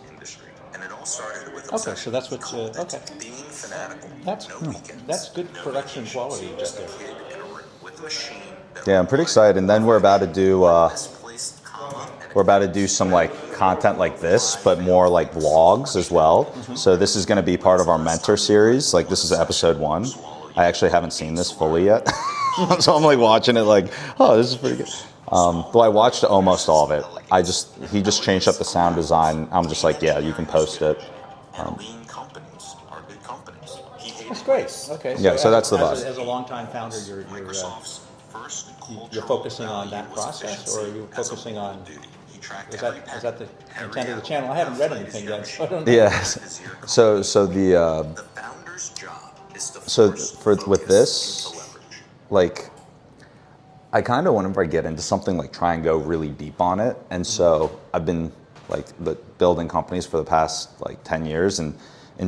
Speaker 7: And it all started with
Speaker 4: okay, so that's what. Okay.
Speaker 7: Being fanatical.
Speaker 4: That's good production quality right there.
Speaker 1: Yeah, I'm pretty excited. And then we're about to do some like content like this, but more like vlogs as well. So this is going to be part of our mentor series. Like this is episode 1. I actually haven't seen this fully yet. So I'm like watching it like, oh, this is pretty good. Well, I watched almost all of it. He just changed up the sound design. I'm just like, yeah, you can post it.
Speaker 4: That's great. Okay.
Speaker 1: Yeah, so that's the vibe.
Speaker 4: As a longtime founder, you're focusing on that process, or are you focusing on? Is that the intent of the channel? I haven't read anything yet, so I don't know.
Speaker 1: Yes. So with this, like, I kind of whenever I get into something, like try and go really deep on it, and so I've been like building companies for the past like 10 years in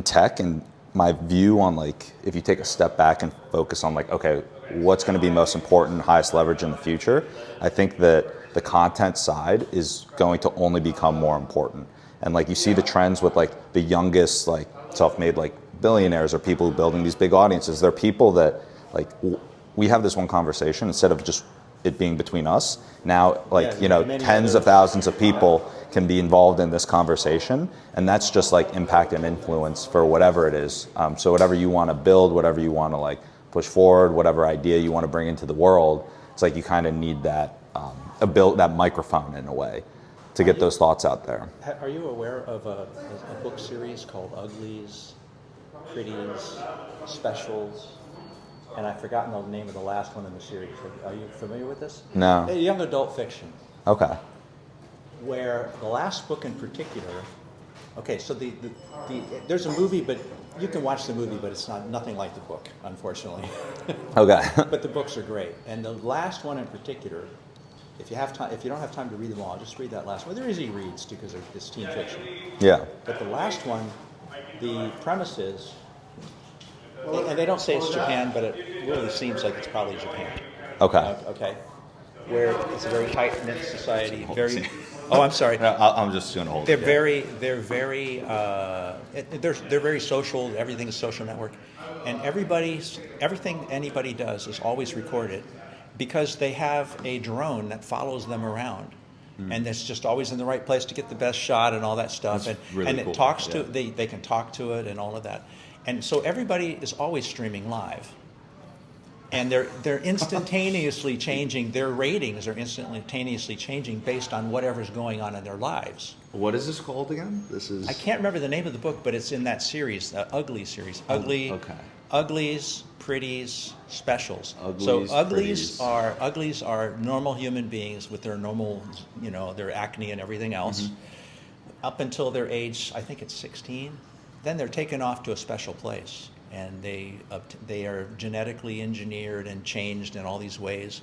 Speaker 1: tech, and my view on like if you take a step back and focus on like, okay, what's going to be most important, highest leverage in the future, I think that the content side is going to only become more important. And like you see the trends with like the youngest like self-made like billionaires or people building these big audiences. They're people that like we have this one conversation instead of just it being between us. Now, like, you know, tens of thousands of people can be involved in this conversation, and that's just like impact and influence for whatever it is. So whatever you want to build, whatever you want to like push forward, whatever idea you want to bring into the world, it's like you kind of need that that microphone in a way to get those thoughts out there.
Speaker 6: Are you aware of a book series called Uglies, Pretties, Specials? And I've forgotten the name of the last one in the series. Are you familiar with this?
Speaker 1: No.
Speaker 6: Young adult fiction.
Speaker 1: Okay.
Speaker 6: Where the last book in particular, okay, so there's a movie, but you can watch the movie, but it's nothing like the book, unfortunately.
Speaker 1: Okay.
Speaker 6: But the books are great. And the last one in particular, if you don't have time to read them all, just read that last one. They're easy reads too, because it's teen fiction.
Speaker 1: Yeah.
Speaker 6: But the last one, the premise is, and they don't say it's Japan, but it really seems like it's probably Japan.
Speaker 1: Okay.
Speaker 6: Okay. Where it's a very tight-knit society. Very. Oh, I'm sorry.
Speaker 1: No, I'm just going to hold.
Speaker 6: They're very. They're very social. Everything is social network, and everything anybody does is always recorded, because they have a drone that follows them around. And it's just always in the right place to get the best shot and all that stuff.
Speaker 1: That's
Speaker 6: and
Speaker 1: really
Speaker 6: and it
Speaker 1: cool.
Speaker 6: talks
Speaker 1: Yeah.
Speaker 6: to they can talk to it and all of that. And so everybody is always streaming live. And they're instantaneously changing, their ratings are instantaneously changing based on whatever's going on in their lives.
Speaker 1: What is this called again?
Speaker 6: I can't remember the name of the book, but it's in that series, the Ugly series.
Speaker 1: Okay.
Speaker 6: Uglies, Pretties, Specials.
Speaker 1: Uglies,
Speaker 6: so uglies are normal human beings with their normal, their acne and everything else, up until their age, I think it's 16. Then they're taken off to a special place, and they are genetically engineered and changed in all these ways,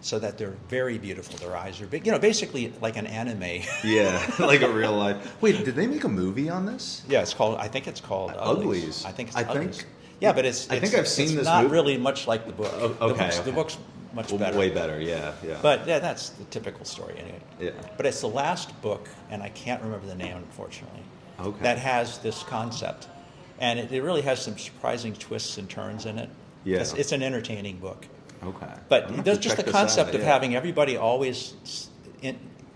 Speaker 6: so that they're very beautiful. Their eyes are big, basically like an anime.
Speaker 1: Yeah, like a real life. Wait, did they make a movie on this?
Speaker 6: Yeah, I think it's called
Speaker 1: Uglies.
Speaker 6: I think it's
Speaker 1: I
Speaker 6: Uglies.
Speaker 1: think.
Speaker 6: Yeah, but
Speaker 1: I think I've seen
Speaker 6: it's
Speaker 1: this
Speaker 6: not
Speaker 1: movie.
Speaker 6: really much like the book.
Speaker 1: Okay.
Speaker 6: The book's much better.
Speaker 1: Way better, yeah.
Speaker 6: But yeah, that's the typical story anyway.
Speaker 1: Yeah.
Speaker 6: But it's the last book, and I can't remember the name, unfortunately,
Speaker 1: Okay.
Speaker 6: that has this concept. And it really has some surprising twists and turns in it.
Speaker 1: Yeah.
Speaker 6: It's an entertaining book.
Speaker 1: Okay.
Speaker 6: But there's just the concept of
Speaker 1: yeah.
Speaker 6: having everybody always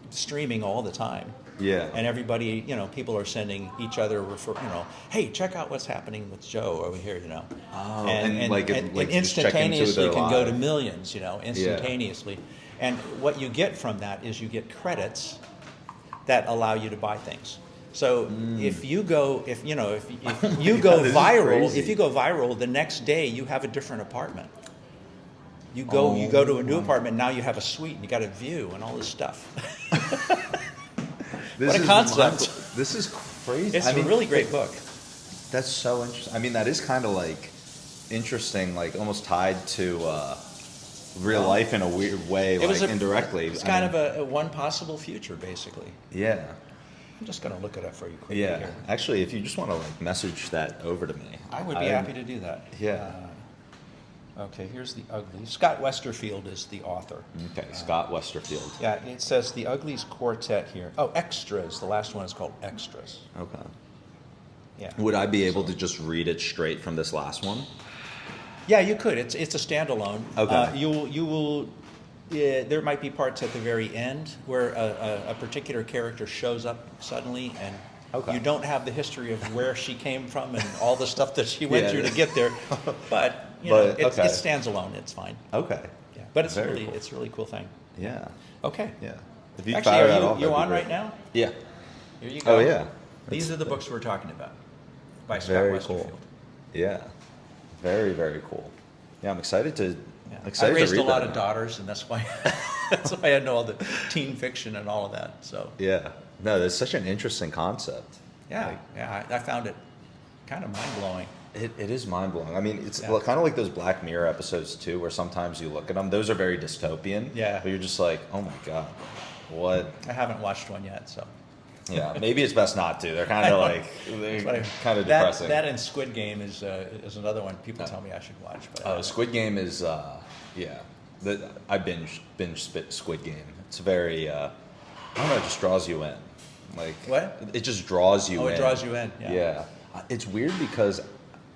Speaker 6: streaming all the time.
Speaker 1: Yeah.
Speaker 6: And everybody, people are sending each other, hey, check out what's happening with Joe over here,
Speaker 1: Oh,
Speaker 6: and
Speaker 1: like just check into
Speaker 6: instantaneously
Speaker 1: their
Speaker 6: can go to
Speaker 1: live.
Speaker 6: millions, instantaneously. And what you get from that is you get credits that allow you to buy things. So if you go viral, the next day you have a different apartment. You go to a new apartment, now you have a suite and you got a view and all this stuff. What a concept.
Speaker 1: This is crazy.
Speaker 6: It's a really great book.
Speaker 1: That's so interesting. I mean, that is kind of like interesting, like almost tied to real life in a weird way, indirectly.
Speaker 6: It's kind of a one possible future, basically.
Speaker 1: Yeah.
Speaker 6: I'm just going to look it up for you quickly
Speaker 1: Yeah.
Speaker 6: here.
Speaker 1: Actually, if you just want to like message that over to me.
Speaker 6: I would be happy to do that.
Speaker 1: Yeah.
Speaker 6: Okay, here's The Uglies. Scott Westerfield is the author.
Speaker 1: Okay, Scott Westerfield.
Speaker 6: Yeah, it says The Uglies Quartet here. Oh, Extras. The last one is called Extras.
Speaker 1: Okay.
Speaker 6: Yeah.
Speaker 1: Would I be able to just read it straight from this last one?
Speaker 6: Yeah, you could. It's a standalone.
Speaker 1: Okay.
Speaker 6: You will. There might be parts at the very end where a particular character shows up suddenly, and you don't have the history of where she came from and all the stuff that she went through to get there. But it stands alone. It's fine.
Speaker 1: Okay.
Speaker 6: Yeah, but it's
Speaker 1: Very
Speaker 6: it's a really cool thing.
Speaker 1: Yeah.
Speaker 6: Okay.
Speaker 1: Yeah. If you
Speaker 6: Actually,
Speaker 1: fire
Speaker 6: are
Speaker 1: that off,
Speaker 6: you
Speaker 1: that'd be
Speaker 6: on
Speaker 1: great.
Speaker 6: right now?
Speaker 1: Yeah.
Speaker 6: Here you go.
Speaker 1: Oh yeah.
Speaker 6: These are the books we're talking about by Scott
Speaker 1: Very
Speaker 6: Westerfield.
Speaker 1: cool. Yeah. Very, very cool. Yeah, I'm excited to.
Speaker 6: Yeah.
Speaker 1: Excited
Speaker 6: I raised
Speaker 1: to read
Speaker 6: a lot
Speaker 1: that
Speaker 6: of
Speaker 1: now.
Speaker 6: daughters, and that's why I know all the teen fiction and all of that. So
Speaker 1: Yeah. No, that's such an interesting concept.
Speaker 6: yeah, I found it kind of mind blowing.
Speaker 1: It is mind blowing. I mean, it's
Speaker 6: Yeah.
Speaker 1: kind of like those Black Mirror episodes too, where sometimes you look at them; those are very dystopian.
Speaker 6: Yeah.
Speaker 1: But you're just like, oh my god, what?
Speaker 6: I haven't watched one yet, so
Speaker 1: Yeah. Maybe it's best not to. They're kind of like they're kind of depressing.
Speaker 6: That and Squid Game is another one people tell me I should watch. But I haven't.
Speaker 1: Squid Game is yeah. I binge Squid Game. It's very I don't know. It just draws you in. Like
Speaker 6: What?
Speaker 1: It just draws you in.
Speaker 6: Oh, it draws you in. Yeah.
Speaker 1: Yeah. It's weird because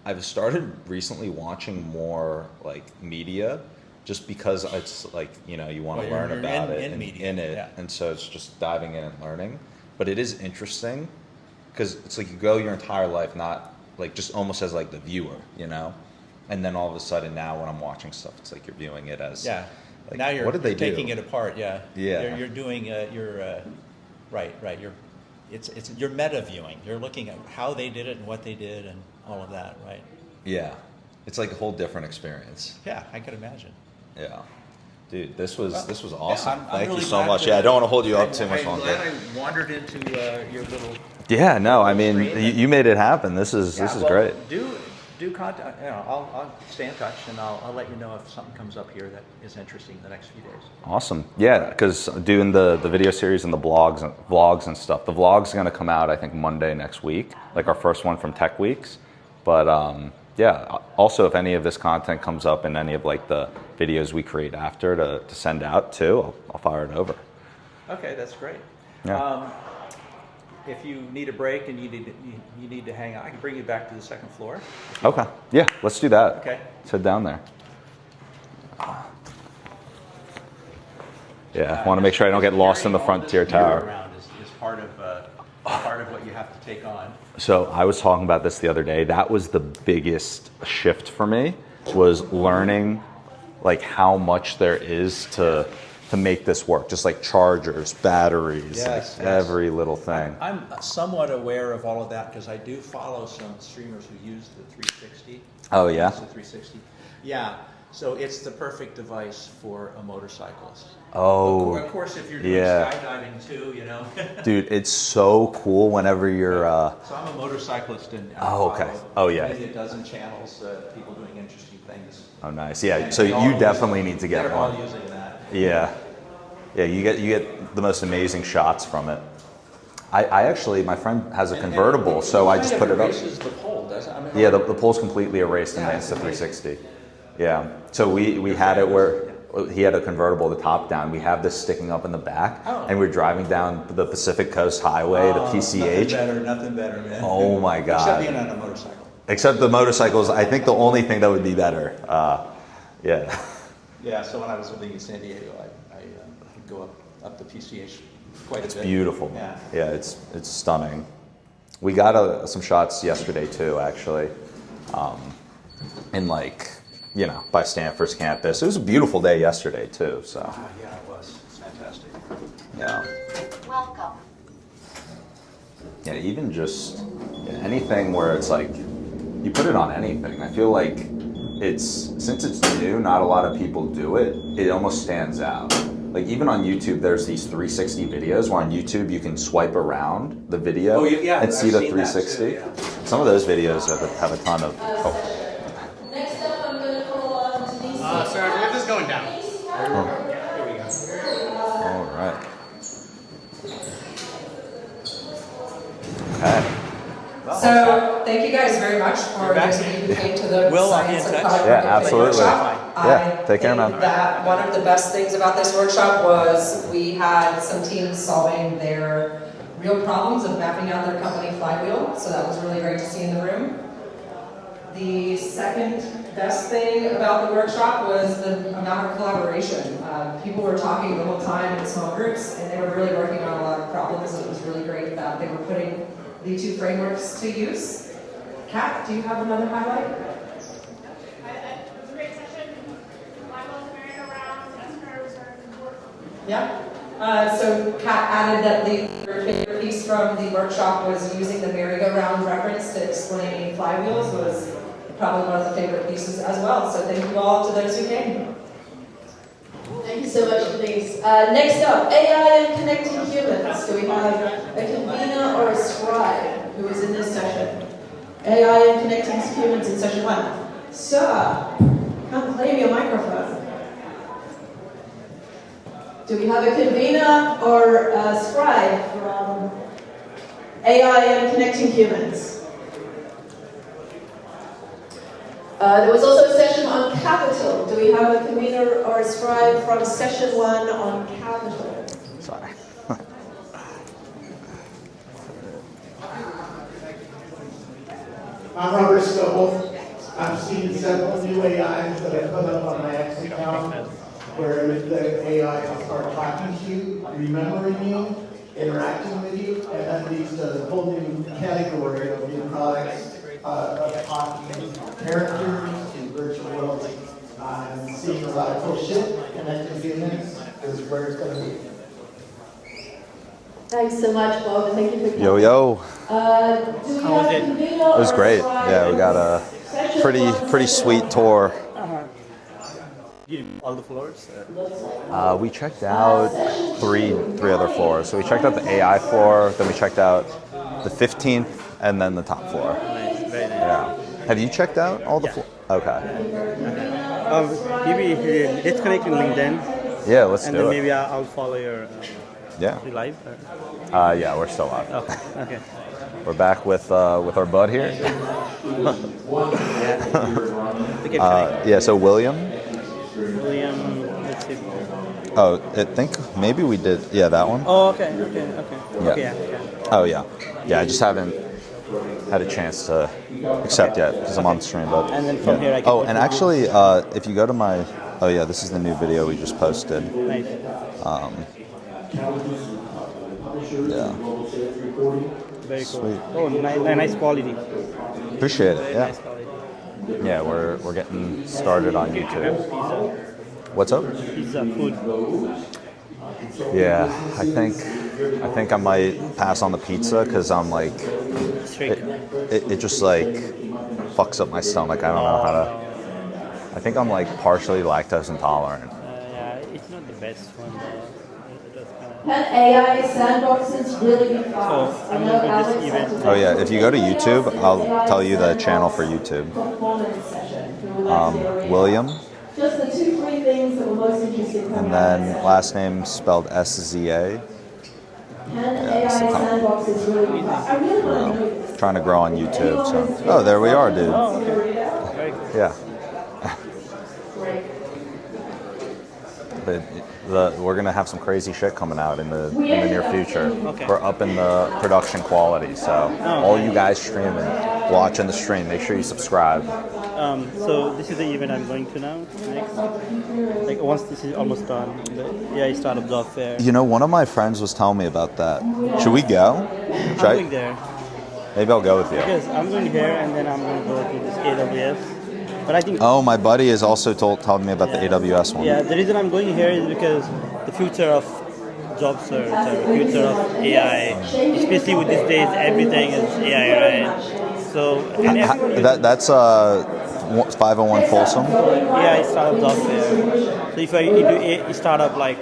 Speaker 1: I've started recently watching more like media, just because it's like, you know, you want to learn about it in it,
Speaker 4: yeah.
Speaker 1: and so it's just diving in and learning. But it is interesting because it's like you go your entire life not like just almost as like the viewer, you know, and then all of a sudden now when I'm watching stuff, it's like you're viewing it as like,
Speaker 4: now you're
Speaker 1: what did they
Speaker 4: taking
Speaker 1: do?
Speaker 4: it apart. Yeah. You're doing right. You're meta viewing. You're looking at how they did it and what they did and all of that, right?
Speaker 1: Yeah, it's like a whole different experience.
Speaker 4: Yeah, I could imagine.
Speaker 1: Yeah, dude, this was awesome.
Speaker 4: I'm
Speaker 1: Thank
Speaker 4: really
Speaker 1: you so
Speaker 4: glad
Speaker 1: much.
Speaker 4: that-
Speaker 1: Yeah, I don't want to hold you up too much
Speaker 4: I'm
Speaker 1: longer.
Speaker 4: glad I wandered into your little.
Speaker 1: Yeah, no, I mean,
Speaker 4: Screen.
Speaker 1: you made it happen. This is great.
Speaker 6: Do contact. You know, I'll stay in touch, and I'll let you know if something comes up here that is interesting in the next few days.
Speaker 1: Awesome. Yeah, because doing the video series and the vlogs and stuff. The vlog's going to come out, I think, Monday next week, like our first one from Tech Weeks. But yeah, also if any of this content comes up in any of like the videos we create after to send out too, I'll fire it over.
Speaker 6: Okay, that's great.
Speaker 1: Yeah.
Speaker 6: If you need a break and you need to hang out, I can bring you back to the second floor.
Speaker 1: Okay. Yeah, let's do that.
Speaker 6: Okay.
Speaker 1: Let's head down there. Yeah, I want to make sure I don't get lost in the Frontier Tower.
Speaker 6: Around is part of what you have to take on.
Speaker 1: So I was talking about this the other day. That was the biggest shift for me, was learning like how much there is to make this work. Just like chargers, batteries,
Speaker 6: Yes.
Speaker 1: every little thing.
Speaker 6: I'm somewhat aware of all of that because I do follow some streamers who use the 360.
Speaker 1: Oh, yeah?
Speaker 6: Use the 360. Yeah. So it's the perfect device for a motorcyclist.
Speaker 1: Oh,
Speaker 6: Of course, if you're doing
Speaker 1: yeah.
Speaker 6: skydiving too, you know.
Speaker 1: Dude, it's so cool whenever you're...
Speaker 6: So I'm a motorcyclist and I
Speaker 1: Oh, okay.
Speaker 6: follow
Speaker 1: Oh, yeah.
Speaker 6: maybe a dozen channels, people doing interesting things.
Speaker 1: Oh, nice. Yeah,
Speaker 6: And
Speaker 1: so
Speaker 6: they all
Speaker 1: you
Speaker 6: use-
Speaker 1: definitely need to get
Speaker 6: They're all
Speaker 1: one.
Speaker 6: using that.
Speaker 1: Yeah. Yeah, you get the most amazing shots from it. I actually, my friend has a convertible, so I just put it up.
Speaker 6: Erases the pole, doesn't it? I mean,
Speaker 1: Yeah, the pole's completely erased in the Insta360. Yeah. So we had it where he had a convertible, the top down. We have this sticking up in the back, and we're driving down the Pacific Coast Highway, the PCH.
Speaker 6: Nothing better, man.
Speaker 1: Oh my
Speaker 6: Except
Speaker 1: God.
Speaker 6: being on a motorcycle.
Speaker 1: Except the motorcycles, I think the only thing that would be better. Yeah.
Speaker 6: Yeah, so when I was living in San Diego, I would go up the PCH quite a bit.
Speaker 1: Beautiful.
Speaker 6: Yeah.
Speaker 1: It's stunning. We got some shots yesterday too, actually, in like, you know, by Stanford's campus. It was a beautiful day yesterday too. So
Speaker 6: Yeah, it was. It's fantastic.
Speaker 1: yeah,
Speaker 5: Welcome.
Speaker 1: yeah. Even just anything where it's like you put it on anything. I feel like since it's new, not a lot of people do it. It almost stands out. Like even on YouTube, there's these 360 videos where on YouTube you can swipe around the video and see the 360. Some of those videos have a ton of.
Speaker 8: Next up, I'm going to call on Denise.
Speaker 9: Sorry, we have this going down.
Speaker 8: Here we go.
Speaker 1: All right. Okay.
Speaker 8: So, thank you guys very much for those of you who came to the
Speaker 6: Will, I'll be in
Speaker 8: Science of
Speaker 6: touch.
Speaker 8: Cloud
Speaker 1: Yeah,
Speaker 8: Marketing
Speaker 1: absolutely.
Speaker 8: workshop.
Speaker 1: Yeah, take care, man.
Speaker 8: I think that one of the best things about this workshop was we had some teams solving their real problems of mapping out their company flywheel, so that was really great to see in the room. The second best thing about the workshop was the amount of collaboration. People were talking the whole time in small groups, and they were really working on a lot of problems. It was really great that they were putting the two frameworks to use. Kat, do you have another highlight?
Speaker 10: It was a great session. I was married around S-curves are important.
Speaker 8: Yeah. So Kat added that her favorite piece from the workshop was using the merry-go-round reference to explain flywheels was probably one of the favorite pieces as well. So thank you all to those who came.
Speaker 11: Thank you so much, Denise. Next up, AI and connecting humans. Do we have a convener or a scribe who is in this session? AI and connecting humans in session 1. Sir, come claim your microphone. Do we have a convener or a scribe from AI and connecting humans? There was also a session on capital. Do we have a convener or a scribe from session 1 on capital?
Speaker 1: Sorry.
Speaker 9: First of all, I've seen several new AIs that I put up on my X account where the AI will start talking to you, remembering you, interacting with you, and that leads to a whole new category of new products of talking characters in virtual worlds. I'm seeing a lot of cool shit. Connected humans is where it's going to be.
Speaker 11: Thanks so much, Bob. Thank you for coming.
Speaker 1: Yo, yo.
Speaker 11: How
Speaker 3: was it?
Speaker 1: It was great. Yeah, we got a pretty sweet tour.
Speaker 3: All the floors?
Speaker 1: We checked out three other floors. So we checked out the AI floor, then we checked out the 15th, and then the top floor.
Speaker 3: Nice, very nice.
Speaker 1: Yeah. Have you checked out all the floors? Okay.
Speaker 3: Maybe let's connect in LinkedIn.
Speaker 1: Yeah, let's
Speaker 3: and
Speaker 1: do
Speaker 3: then
Speaker 1: it.
Speaker 3: maybe I'll follow your.
Speaker 1: Yeah.
Speaker 3: You live?
Speaker 1: Yeah, we're still live.
Speaker 3: Okay. Okay.
Speaker 1: We're back with our bud here. Yeah. So William.
Speaker 3: Let's see.
Speaker 1: Oh, I think maybe we did. Yeah, that one.
Speaker 3: Oh, okay.
Speaker 1: Yeah.
Speaker 3: Okay, yeah.
Speaker 1: Oh yeah. Yeah, I just haven't had a chance to accept yet because I'm on the stream. But
Speaker 3: and then from here I can.
Speaker 1: Oh, and actually, if you go to my. Oh yeah, this is the new video we just posted.
Speaker 3: Nice.
Speaker 1: Yeah.
Speaker 3: Very cool.
Speaker 1: Sweet.
Speaker 3: Oh, nice quality.
Speaker 1: Appreciate it. Yeah.
Speaker 3: Nice quality.
Speaker 1: Yeah, we're getting started on YouTube. What's up?
Speaker 3: Pizza, food.
Speaker 1: Yeah, I think I might pass on the pizza because I'm like, it just like fucks up my stomach. I don't know how to. I think I'm like partially lactose intolerant.
Speaker 3: Yeah, it's not the best one though.
Speaker 11: Can AI sandboxes really be fast?
Speaker 3: So I'm going to this event.
Speaker 1: Oh yeah, if you go to YouTube, I'll tell you the channel for YouTube. William.
Speaker 11: Just the 2-3 things that were most interesting.
Speaker 1: And then last name spelled S-Z-A.
Speaker 11: Can AI sandboxes really be fast? I really want to know this.
Speaker 1: Trying to grow on YouTube. So. Oh, there we are, dude.
Speaker 3: Oh, okay. Very cool.
Speaker 1: Yeah. We're gonna have some crazy shit coming out in the near future.
Speaker 3: Okay.
Speaker 1: We're up in the production quality, so all you guys streaming, watching the stream, make sure you subscribe.
Speaker 3: So this is the event I'm going to now next. Like once this is almost done, the AI startup job fair.
Speaker 1: You know, one of my friends was telling me about that. Should we go?
Speaker 3: I'm going there.
Speaker 1: Maybe I'll go with you.
Speaker 3: Because I'm going here and then I'm going to go to this AWS. But I think.
Speaker 1: Oh, my buddy has also told me about the AWS one.
Speaker 3: Yeah, the reason I'm going here is because the future of job search or the future of AI, especially with these days, everything is AI, right? So and
Speaker 1: that's 501 Folsom.
Speaker 3: AI startup job fair. So if I do a startup, like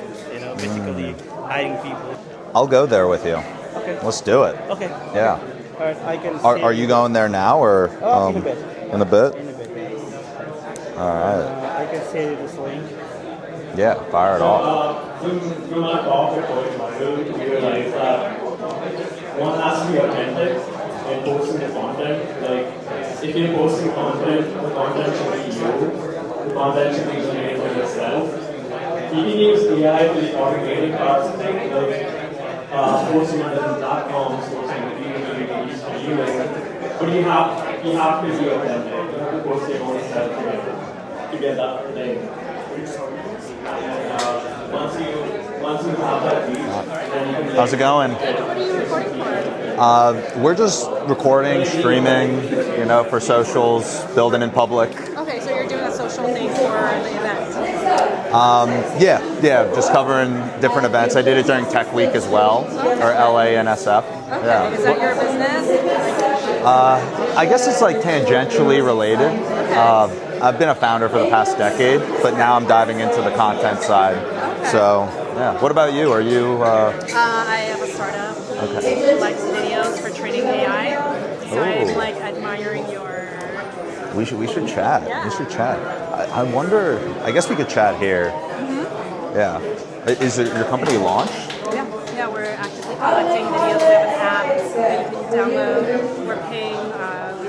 Speaker 3: basically hiring people.
Speaker 1: I'll go there with you.
Speaker 3: Okay.
Speaker 1: Let's do it.
Speaker 3: Okay.
Speaker 1: Yeah.
Speaker 3: All right, I can.
Speaker 1: Are you going there now or
Speaker 3: in a bit?
Speaker 1: In a bit.
Speaker 3: In a bit.
Speaker 1: All right.
Speaker 3: I can say this link.
Speaker 1: Yeah, fire it off.
Speaker 12: You might talk before you realize that one has to be authentic in posting the content. Like, if you're posting content, the content should be you. The content should be related to yourself. You can use AI to automating parts of things, like posting on different platforms, posting on email. But you have to be authentic. You have to post your own self to get that thing. And once you have that reach, then you can.
Speaker 1: How's it going?
Speaker 10: What are you recording for?
Speaker 1: We're just recording, streaming, for socials, building in public.
Speaker 10: Okay, so you're doing a social thing for the event.
Speaker 1: Yeah, just covering different events. I did it during Tech Week as well, or LA and SF.
Speaker 10: Okay,
Speaker 1: Yeah.
Speaker 10: is that your business?
Speaker 1: I guess it's like tangentially related. I've been a founder for the past decade, but now I'm diving into the content side.
Speaker 10: Okay.
Speaker 1: So, yeah. What about you? Are you?
Speaker 10: I have a startup that likes videos for training AI. So I'm like admiring your.
Speaker 1: We should chat.
Speaker 10: Yeah.
Speaker 1: We should chat. I wonder. I guess we could chat here.
Speaker 10: Mm-hmm.
Speaker 1: Yeah. Is it your company launched?
Speaker 10: Yeah, we're actively collecting videos. We have an app that you can download. We're paying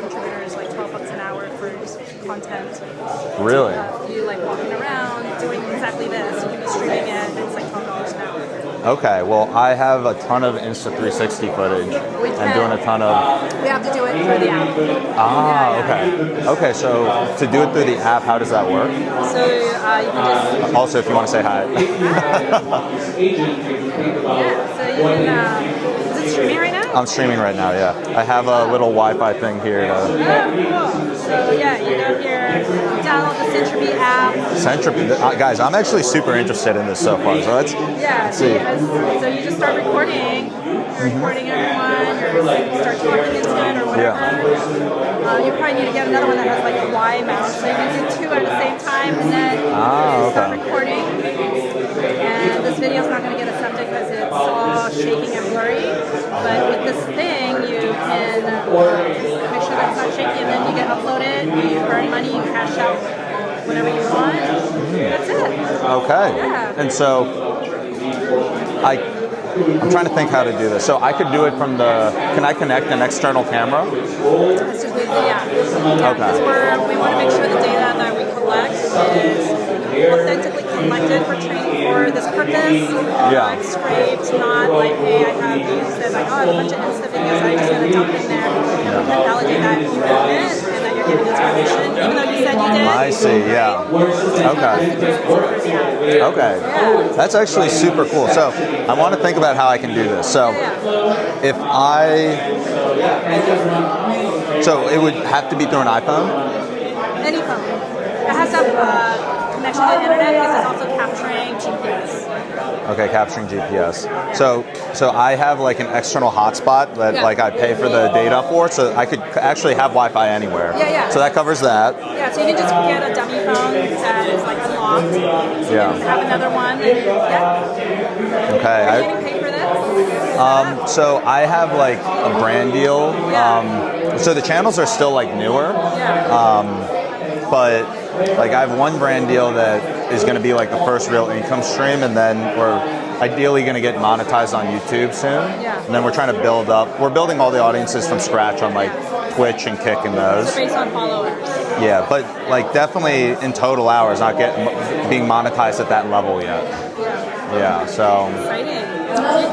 Speaker 10: contributors like $12 an hour for content.
Speaker 1: Really?
Speaker 10: You like walking around doing exactly this. You can be streaming it. It's like $12 an hour.
Speaker 1: Okay, well, I have a ton of Insta360 footage and doing a ton of...
Speaker 10: We have to do it through the app.
Speaker 1: Okay. Okay, so to do it through the app, how does that work?
Speaker 10: So you can just...
Speaker 1: Also, if you want to say hi.
Speaker 10: Yeah, so you can... is it streaming right now?
Speaker 1: I'm streaming right now, yeah. I have a little Wi-Fi thing here.
Speaker 10: Cool. So yeah, you go here, download the Centribee app.
Speaker 1: Centribee, guys, I'm actually super interested in this so far. So let's see.
Speaker 10: So you just start recording. You're recording everyone. You start talking into it or whatever.
Speaker 1: Yeah.
Speaker 10: You probably need to get another one that has like a Y mount, so you can do two at the same time, and then start recording. And this video is not going to get accepted because it's all shaking and blurry. But with this thing, you can make sure that it's not shaky, and then you get uploaded. You earn money. You cash out whatever you want. That's it.
Speaker 1: Okay.
Speaker 10: Yeah.
Speaker 1: And so I'm trying to think how to do this. So I could do it from the. Can I connect an external camera?
Speaker 10: It's just with the app. Yeah, because we want to make sure the data that we collect is authentically collected for training for this purpose. Not scraped, not like, hey, I have these, like, oh, I have a bunch of Insta videos that I just want to dump in there. And we can validate that you own it and that you're giving this permission, even though you said you did.
Speaker 1: I see, yeah. Okay. Okay. That's actually super cool. So I want to think about how I can do this. So if so it would have to be through an iPhone?
Speaker 10: Any phone. It has to have connection to the internet because it's also capturing GPS.
Speaker 1: Okay, capturing GPS. So I have like an external hotspot that like I pay for the data for, so I could actually have Wi-Fi anywhere.
Speaker 10: Yeah.
Speaker 1: So that covers that.
Speaker 10: Yeah, so you can just get a dummy phone that is like unlocked. So you can have another one. And,
Speaker 1: Okay.
Speaker 10: Are you getting paid for this?
Speaker 1: So I have like a brand deal. So the channels are still like newer. But like I have one brand deal that is going to be like the first real income stream, and then we're ideally going to get monetized on YouTube soon. And then we're trying to build up. We're building all the audiences from scratch on like Twitch and Kick and those.
Speaker 10: So based on followers.
Speaker 1: Yeah, but like definitely in total hours, not being monetized at that level yet. Yeah. So.
Speaker 10: Exciting.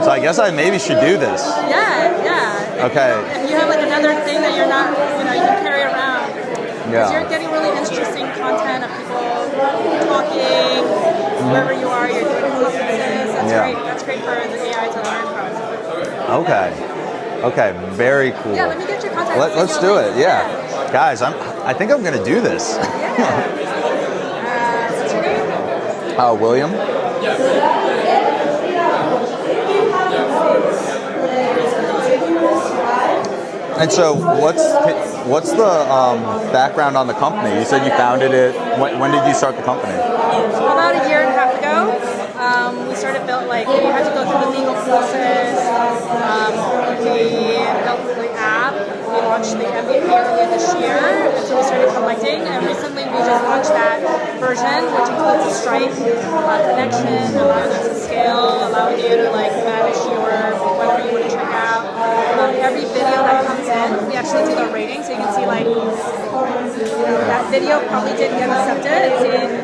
Speaker 1: So I guess I maybe should do this.
Speaker 10: Yeah.
Speaker 1: Okay.
Speaker 10: If you have like another thing that you're not, you can carry around. Because you're getting really interesting content of people talking, wherever you are, you're doing conferences. That's great. That's great for the AI to learn from.
Speaker 1: Okay, very cool.
Speaker 10: Yeah, let me get your contact.
Speaker 1: Let's do it. Yeah. Guys, I think I'm gonna do this.
Speaker 10: What's your name?
Speaker 1: William. And so, what's the background on the company? You said you founded it. When did you start the company?
Speaker 10: About a year and a half ago. We started built like you had to go through the legal process. We built the app. We launched the MVP earlier this year, and so we started collecting. And recently, we just launched that version, which includes a Stripe connection, allowing you to scale, allowing you to like manage your whatever you want to check out. Every video that comes in, we actually do the rating, so you can see like that video probably didn't get accepted. It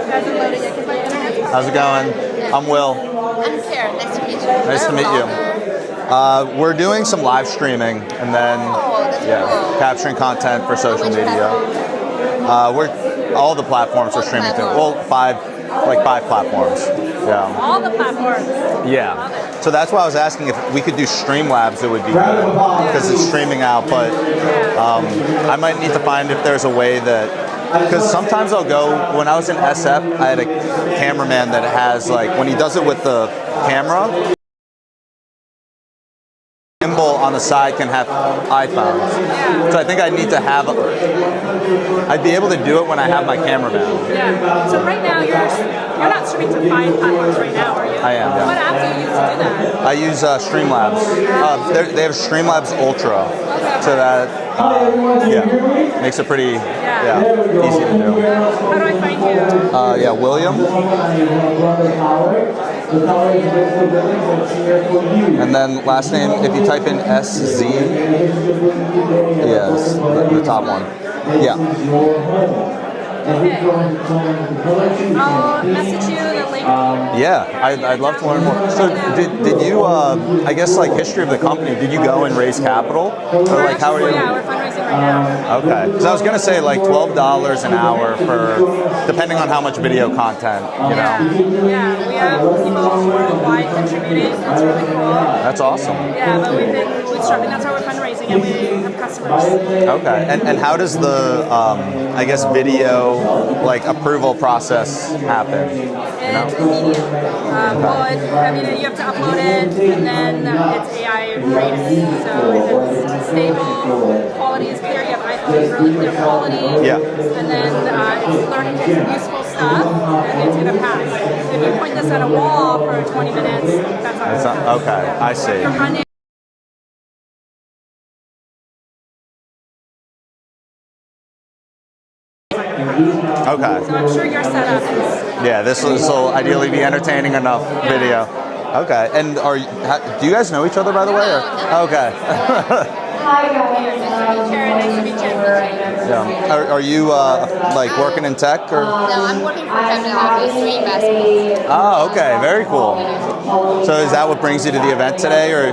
Speaker 10: hasn't loaded yet because my internet.
Speaker 1: How's it going? I'm Will.
Speaker 5: I'm Claire. Nice to meet you.
Speaker 1: Nice to meet you. We're doing some live streaming and then capturing content for social media. We're all the platforms we're streaming through. Well, five platforms. Yeah.
Speaker 10: All the platforms.
Speaker 1: Yeah. So that's why I was asking if we could do Streamlabs, it would be good because it's streaming out. But I might need to find if there's a way that, because sometimes I'll go. When I was in SF, I had a cameraman that has like when he does it with the camera. Gimbal on the side can have iPhones. So I think I need to have, I'd be able to do it when I have my cameraman.
Speaker 10: Yeah. So right now you're not streaming to 5 platforms right now, are you?
Speaker 1: I am, yeah.
Speaker 10: What app do you use to do that?
Speaker 1: I use Streamlabs. They have Streamlabs Ultra. So that makes it pretty easy to do.
Speaker 10: How do I find you?
Speaker 1: William. And then last name, if you type in SZ, yes, the top one. Yeah.
Speaker 10: Okay. I'll message you the link
Speaker 1: Yeah, I'd love to learn more. So did you, I guess like history of the company, did you go and raise capital? Or like how are you?
Speaker 10: Yeah, we're fundraising right now.
Speaker 1: Okay, because I was going to say like $12 an hour for, depending on how much video content, you know?
Speaker 10: Yeah, we have people worldwide contributing. That's really cool.
Speaker 1: That's awesome.
Speaker 10: Yeah, but we've been bootstrapping. That's how we're fundraising, and we have customers.
Speaker 1: Okay, and how does the, I guess, video like approval process happen?
Speaker 10: It's immediate. Well, I mean, you have to upload it, and then it's AI rated. So if it's stable, quality is clear, you have iPhone really clear quality.
Speaker 1: Yeah.
Speaker 10: And then it's learning useful stuff, and it's going to pass. If you point this at a wall for 20 minutes, that's not
Speaker 1: Okay, I see. Okay.
Speaker 10: So I'm sure your setup is.
Speaker 1: Yeah, this will ideally be entertaining enough video. Okay, and do you guys know each other by the way? Or? Okay.
Speaker 11: Hi guys.
Speaker 10: Nice to meet you.
Speaker 1: Yeah. Are you like working in tech or?
Speaker 5: No, I'm working for family office doing investments.
Speaker 1: Oh, okay, very cool. So is that what brings you to the event today, or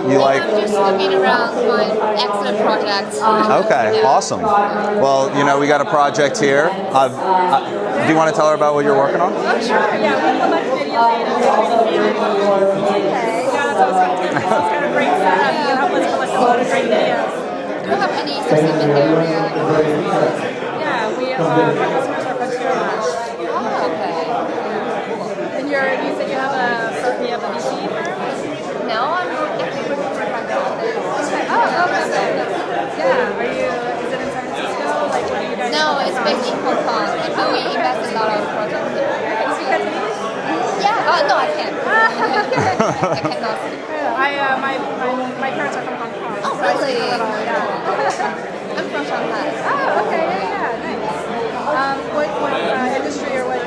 Speaker 1: you like?
Speaker 5: I'm just looking around for excellent projects.
Speaker 1: Okay, awesome. Well, you know, we got a project here. Do you want to tell her about what you're working on?
Speaker 10: Oh, sure. Yeah, we collect video data. Okay. Yeah, so it's kind of great setup. You can help us collect a lot of great videos.
Speaker 5: Do you have any specific area?
Speaker 10: Yeah, we our customers are consumer lash.
Speaker 5: Oh, okay.
Speaker 10: And you said you have a VC firm?
Speaker 5: No, I'm working for private office.
Speaker 10: Okay. Oh, okay. Yeah. Is it in San Francisco? Like, what do you guys?
Speaker 5: No, it's based in Hong Kong, but we invest in a lot of projects there.
Speaker 10: Can you speak Cantonese?
Speaker 5: Yeah. No, I can't. I cannot.
Speaker 10: My parents are from Hong Kong.
Speaker 5: Oh, really?
Speaker 10: Yeah.
Speaker 5: I'm from Shanghai.
Speaker 10: Oh, okay. Yeah, nice. What industry or what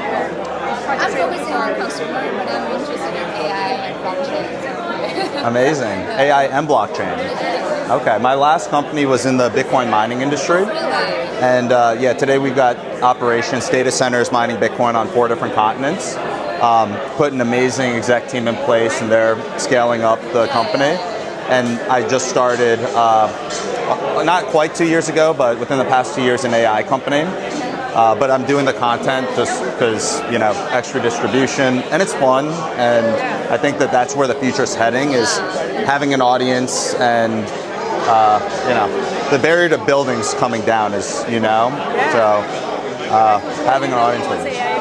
Speaker 10: project?
Speaker 5: I'm focusing on consumer, but I'm interested in AI and blockchain.
Speaker 1: Amazing. AI and blockchain. Okay, my last company was in the Bitcoin mining industry. And yeah, today we've got operations, data centers mining Bitcoin on 4 different continents. Put an amazing exec team in place, and they're scaling up the company. And I just started, not quite 2 years ago, but within the past 2 years, an AI company. But I'm doing the content just because, you know, extra distribution, and it's fun. And I think that that's where the future is heading, is having an audience, and you know, the barrier to building's coming down, as you know. So having an audience.
Speaker 10: What's AI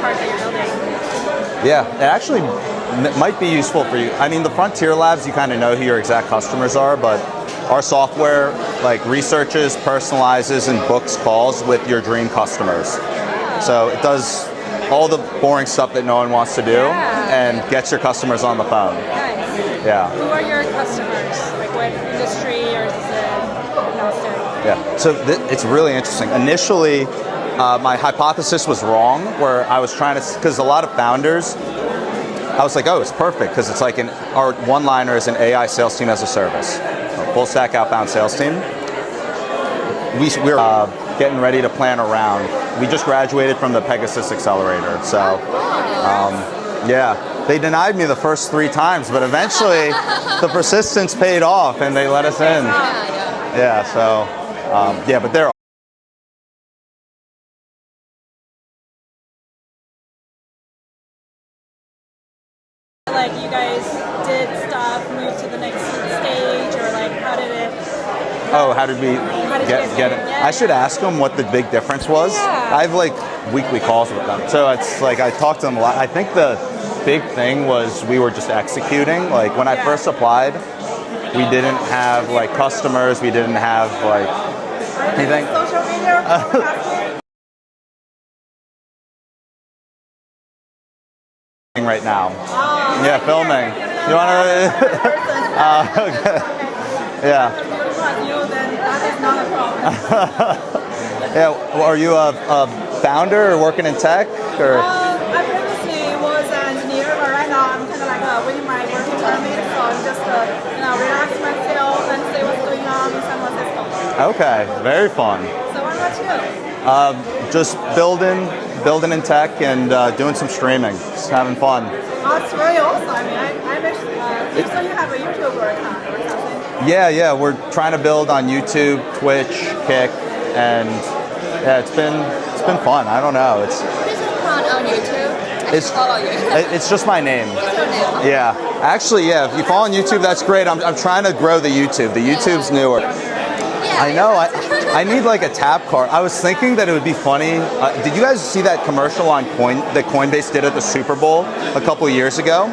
Speaker 10: part that you're building?
Speaker 1: Yeah, it actually might be useful for you. I mean, the frontier labs, you kind of know who your exact customers are, but our software like researches, personalizes, and books calls with your dream customers. So it does all the boring stuff that no one wants to do, and gets your customers on the phone.
Speaker 10: Nice.
Speaker 1: Yeah.
Speaker 10: Who are your customers? Like what industry, or is it agnostic?
Speaker 1: Yeah. So it's really interesting. Initially, my hypothesis was wrong, where I was trying to, because a lot of founders, I was like, oh, it's perfect, because it's like our one-liner is an AI sales team as a service, a full stack outbound sales team. We're getting ready to plan a round. We just graduated from the Pegasus Accelerator, so yeah, they denied me the first 3 times, but eventually the persistence paid off, and they let us in. Yeah, so yeah, but they're
Speaker 10: like you guys did stuff, moved to the next stage, or like how did it?
Speaker 1: Oh, how did we get it? I should ask them what the big difference was. I have like weekly calls with them, so it's like I talk to them a lot. I think the big thing was we were just executing. Like when I first applied, we didn't have like customers, we didn't have like anything.
Speaker 10: Social media.
Speaker 1: Right now. Yeah, filming. You want to? Okay. Yeah. Yeah. Are you a founder or working in tech or?
Speaker 10: I previously was an engineer, but right now I'm kind of like waiting my working permit, so I'm just relax myself and see what's going on in San Francisco.
Speaker 1: Okay, very fun.
Speaker 10: So what about you?
Speaker 1: Just building building in tech and doing some streaming. Just having fun.
Speaker 10: Oh, it's really awesome. I mean, I'm actually, so you have a YouTube account or something?
Speaker 1: Yeah, we're trying to build on YouTube, Twitch, Kick, and yeah, it's been fun. I don't know.
Speaker 5: What's your account on YouTube?
Speaker 1: It's
Speaker 5: follow you.
Speaker 1: It's just my name.
Speaker 5: What's your name?
Speaker 1: Yeah, actually, yeah. If you follow on YouTube, that's great. I'm trying to grow the YouTube. The YouTube's newer. I know. I need like a tap card. I was thinking that it would be funny. Did you guys see that commercial on that Coinbase did at the Super Bowl a couple years ago?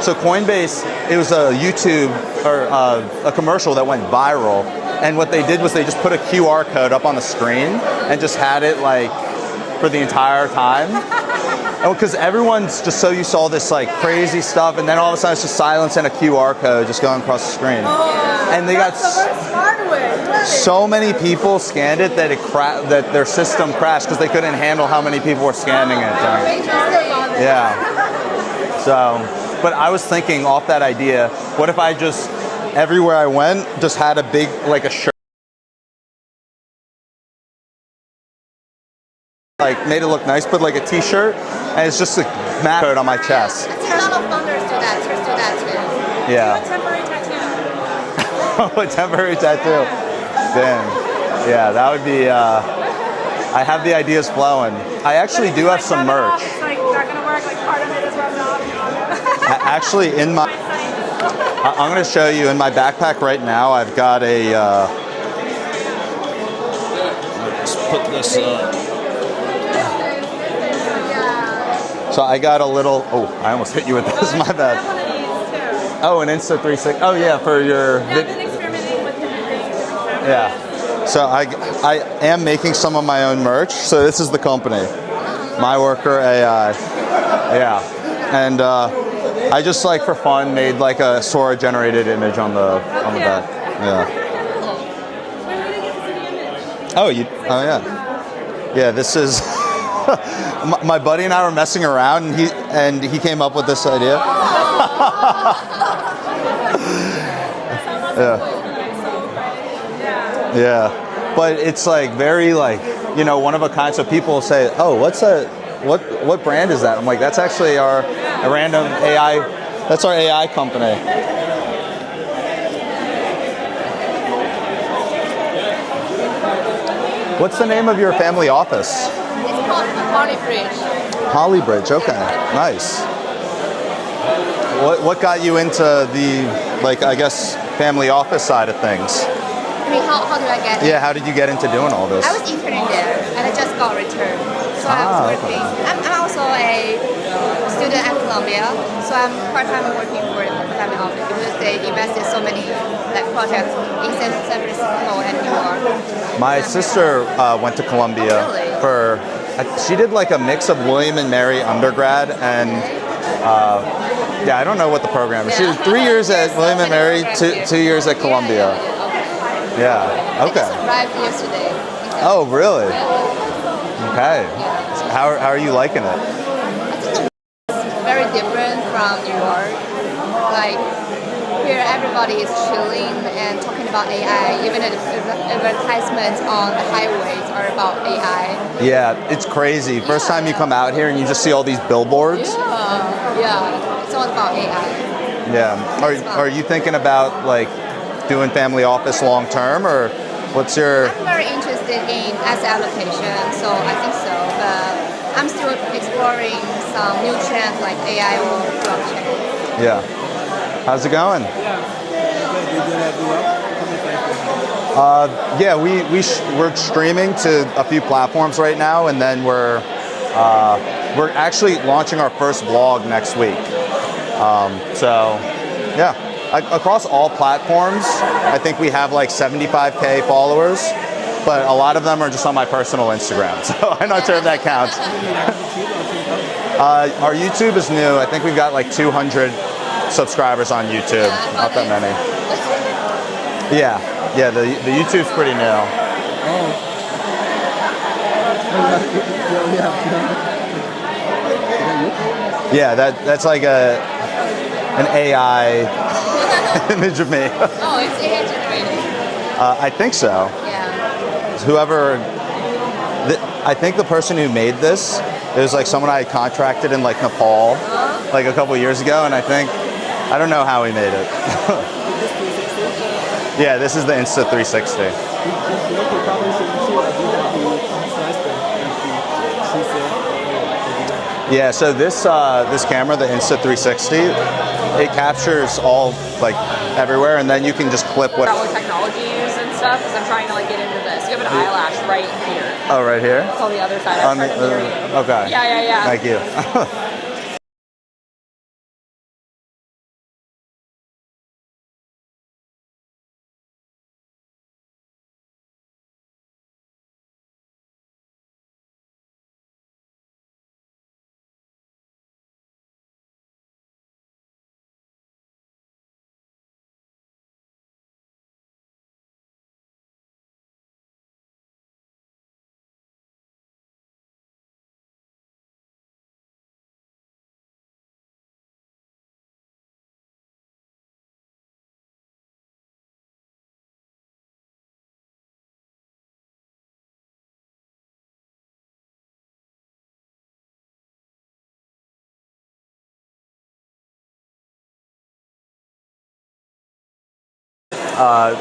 Speaker 1: So Coinbase, it was a YouTube or a commercial that went viral, and what they did was they just put a QR code up on the screen and just had it like for the entire time. Because everyone's just so used to all this like crazy stuff, and then all of a sudden it's just silence and a QR code just going across the screen. And they got so many people scanned it that that their system crashed because they couldn't handle how many people were scanning it. Yeah. So, but I was thinking off that idea, what if I just everywhere I went just had a big like a shirt. Like made it look nice, put like a t-shirt, and it's just a map code on my chest.
Speaker 5: I think a lot of founders do that too.
Speaker 1: Yeah.
Speaker 10: Do a temporary tattoo.
Speaker 1: A temporary tattoo. Damn. Yeah, that would be. I have the ideas flowing. I actually do have some merch.
Speaker 10: It's like not gonna work. Like part of it is rubbed off.
Speaker 1: Actually, in my, I'm going to show you in my backpack right now. I've got a. Let's put this up. So I got a little. Oh, I almost hit you with this. My bad. Oh, an Insta360. Oh yeah, for your.
Speaker 10: I've been experimenting with different things.
Speaker 1: Yeah. So I am making some of my own merch. So this is the company, MyWorker AI. Yeah, and I just like for fun made like a Sora generated image on the back. Yeah. Oh yeah. This is. My buddy and I were messing around, and he came up with this idea. Yeah, but it's like very like one of a kind. So people say, "Oh, what brand is that?" I'm like, "That's actually a random AI. That's our AI company." What's the name of your family office? Hollybridge, okay, nice. What got you into the, I guess, family office side of things?
Speaker 5: I mean, how did I get
Speaker 1: Yeah, how did you get into doing all this?
Speaker 5: I was interning there, and I just got returned. So I was working. Okay. I'm also a student at Columbia, so I'm part-time working for the family office because they invested so many projects in San Francisco and New York.
Speaker 1: My sister went to Columbia for. She did like a mix of William and Mary undergrad and I don't know what the program is. She did 3 years at William and Mary, 2 years at Columbia. Yeah. Okay.
Speaker 5: I just arrived yesterday.
Speaker 1: Oh, really? Okay. How are you liking it?
Speaker 5: I think it's very different from New York. Like here, everybody is chilling and talking about AI. Even the advertisements on the highways are about AI.
Speaker 1: Yeah, it's crazy. First time you come out here and you just see all these billboards.
Speaker 5: Yeah, it's all about AI.
Speaker 1: Yeah. Are you thinking about like doing family office long term, or what's your?
Speaker 5: I'm very interested in asset allocation, so I think so. But I'm still exploring some new trends like AI or blockchain.
Speaker 1: Yeah. How's it going? Yeah, we're streaming to a few platforms right now, and then we're actually launching our first vlog next week. So yeah, across all platforms, I think we have like 75K followers, but a lot of them are just on my personal Instagram, so I'm not sure if that counts. Our YouTube is new. I think we've got like 200 subscribers on YouTube, not that many. Yeah, the YouTube's pretty new. Yeah, that's like an AI image of me.
Speaker 5: Oh, it's AI generated.
Speaker 1: I think so.
Speaker 5: Yeah.
Speaker 1: Whoever, I think the person who made this, it was like someone I had contracted in like Nepal, like a couple years ago, and I don't know how he made it. Yeah, this is the Insta360. Yeah, so this camera, the Insta360, it captures all like everywhere, and then you can just clip what.
Speaker 13: What technology you use and stuff, because I'm trying to like get into this. You have an eyelash right here.
Speaker 1: Oh, right here.
Speaker 13: It's on the other side. I'm trying to mirror you.
Speaker 1: Okay.
Speaker 13: Yeah.
Speaker 1: Thank you.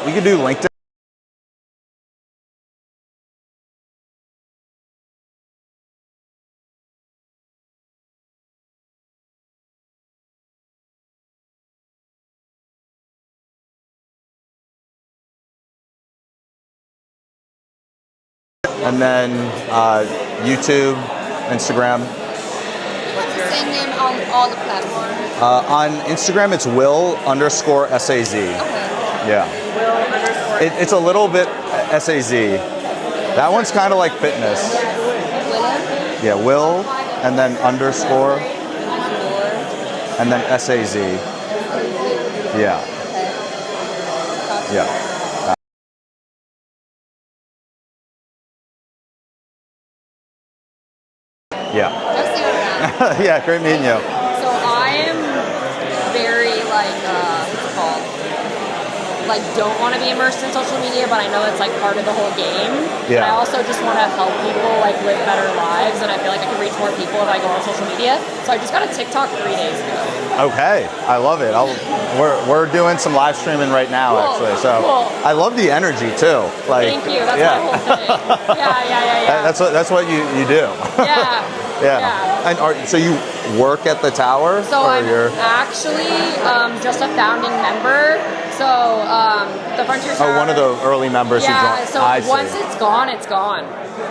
Speaker 1: We could do LinkedIn. And then YouTube, Instagram.
Speaker 5: What's the same name on all the platforms?
Speaker 1: On Instagram, it's Will_SAZ.
Speaker 5: Okay.
Speaker 1: Yeah. It's a little bit SAZ. That one's kind of like fitness.
Speaker 5: William?
Speaker 1: Yeah, Will, and then underscore, and then SAZ. Yeah. Yeah. Yeah. Yeah, great meeting you.
Speaker 13: So I am very like what's it called? Like don't want to be immersed in social media, but I know it's like part of the whole game.
Speaker 1: Yeah.
Speaker 13: But I also just want to help people like live better lives, and I feel like I can reach more people if I go on social media. So I just got a TikTok 3 days ago.
Speaker 1: Okay, I love it. We're doing some live streaming right now,
Speaker 13: Cool,
Speaker 1: actually. So
Speaker 13: cool.
Speaker 1: I love the energy too. Like,
Speaker 13: Thank you. That's
Speaker 1: yeah.
Speaker 13: my whole thing. Yeah.
Speaker 1: That's what you do.
Speaker 13: Yeah.
Speaker 1: Yeah. And so you work at the tower?
Speaker 13: So
Speaker 1: or
Speaker 13: I'm
Speaker 1: you're...
Speaker 13: actually just a founding member. So the Frontier Tower.
Speaker 1: Oh, one of the early members who
Speaker 13: Yeah,
Speaker 1: joined.
Speaker 13: so
Speaker 1: I see.
Speaker 13: once it's gone, it's gone.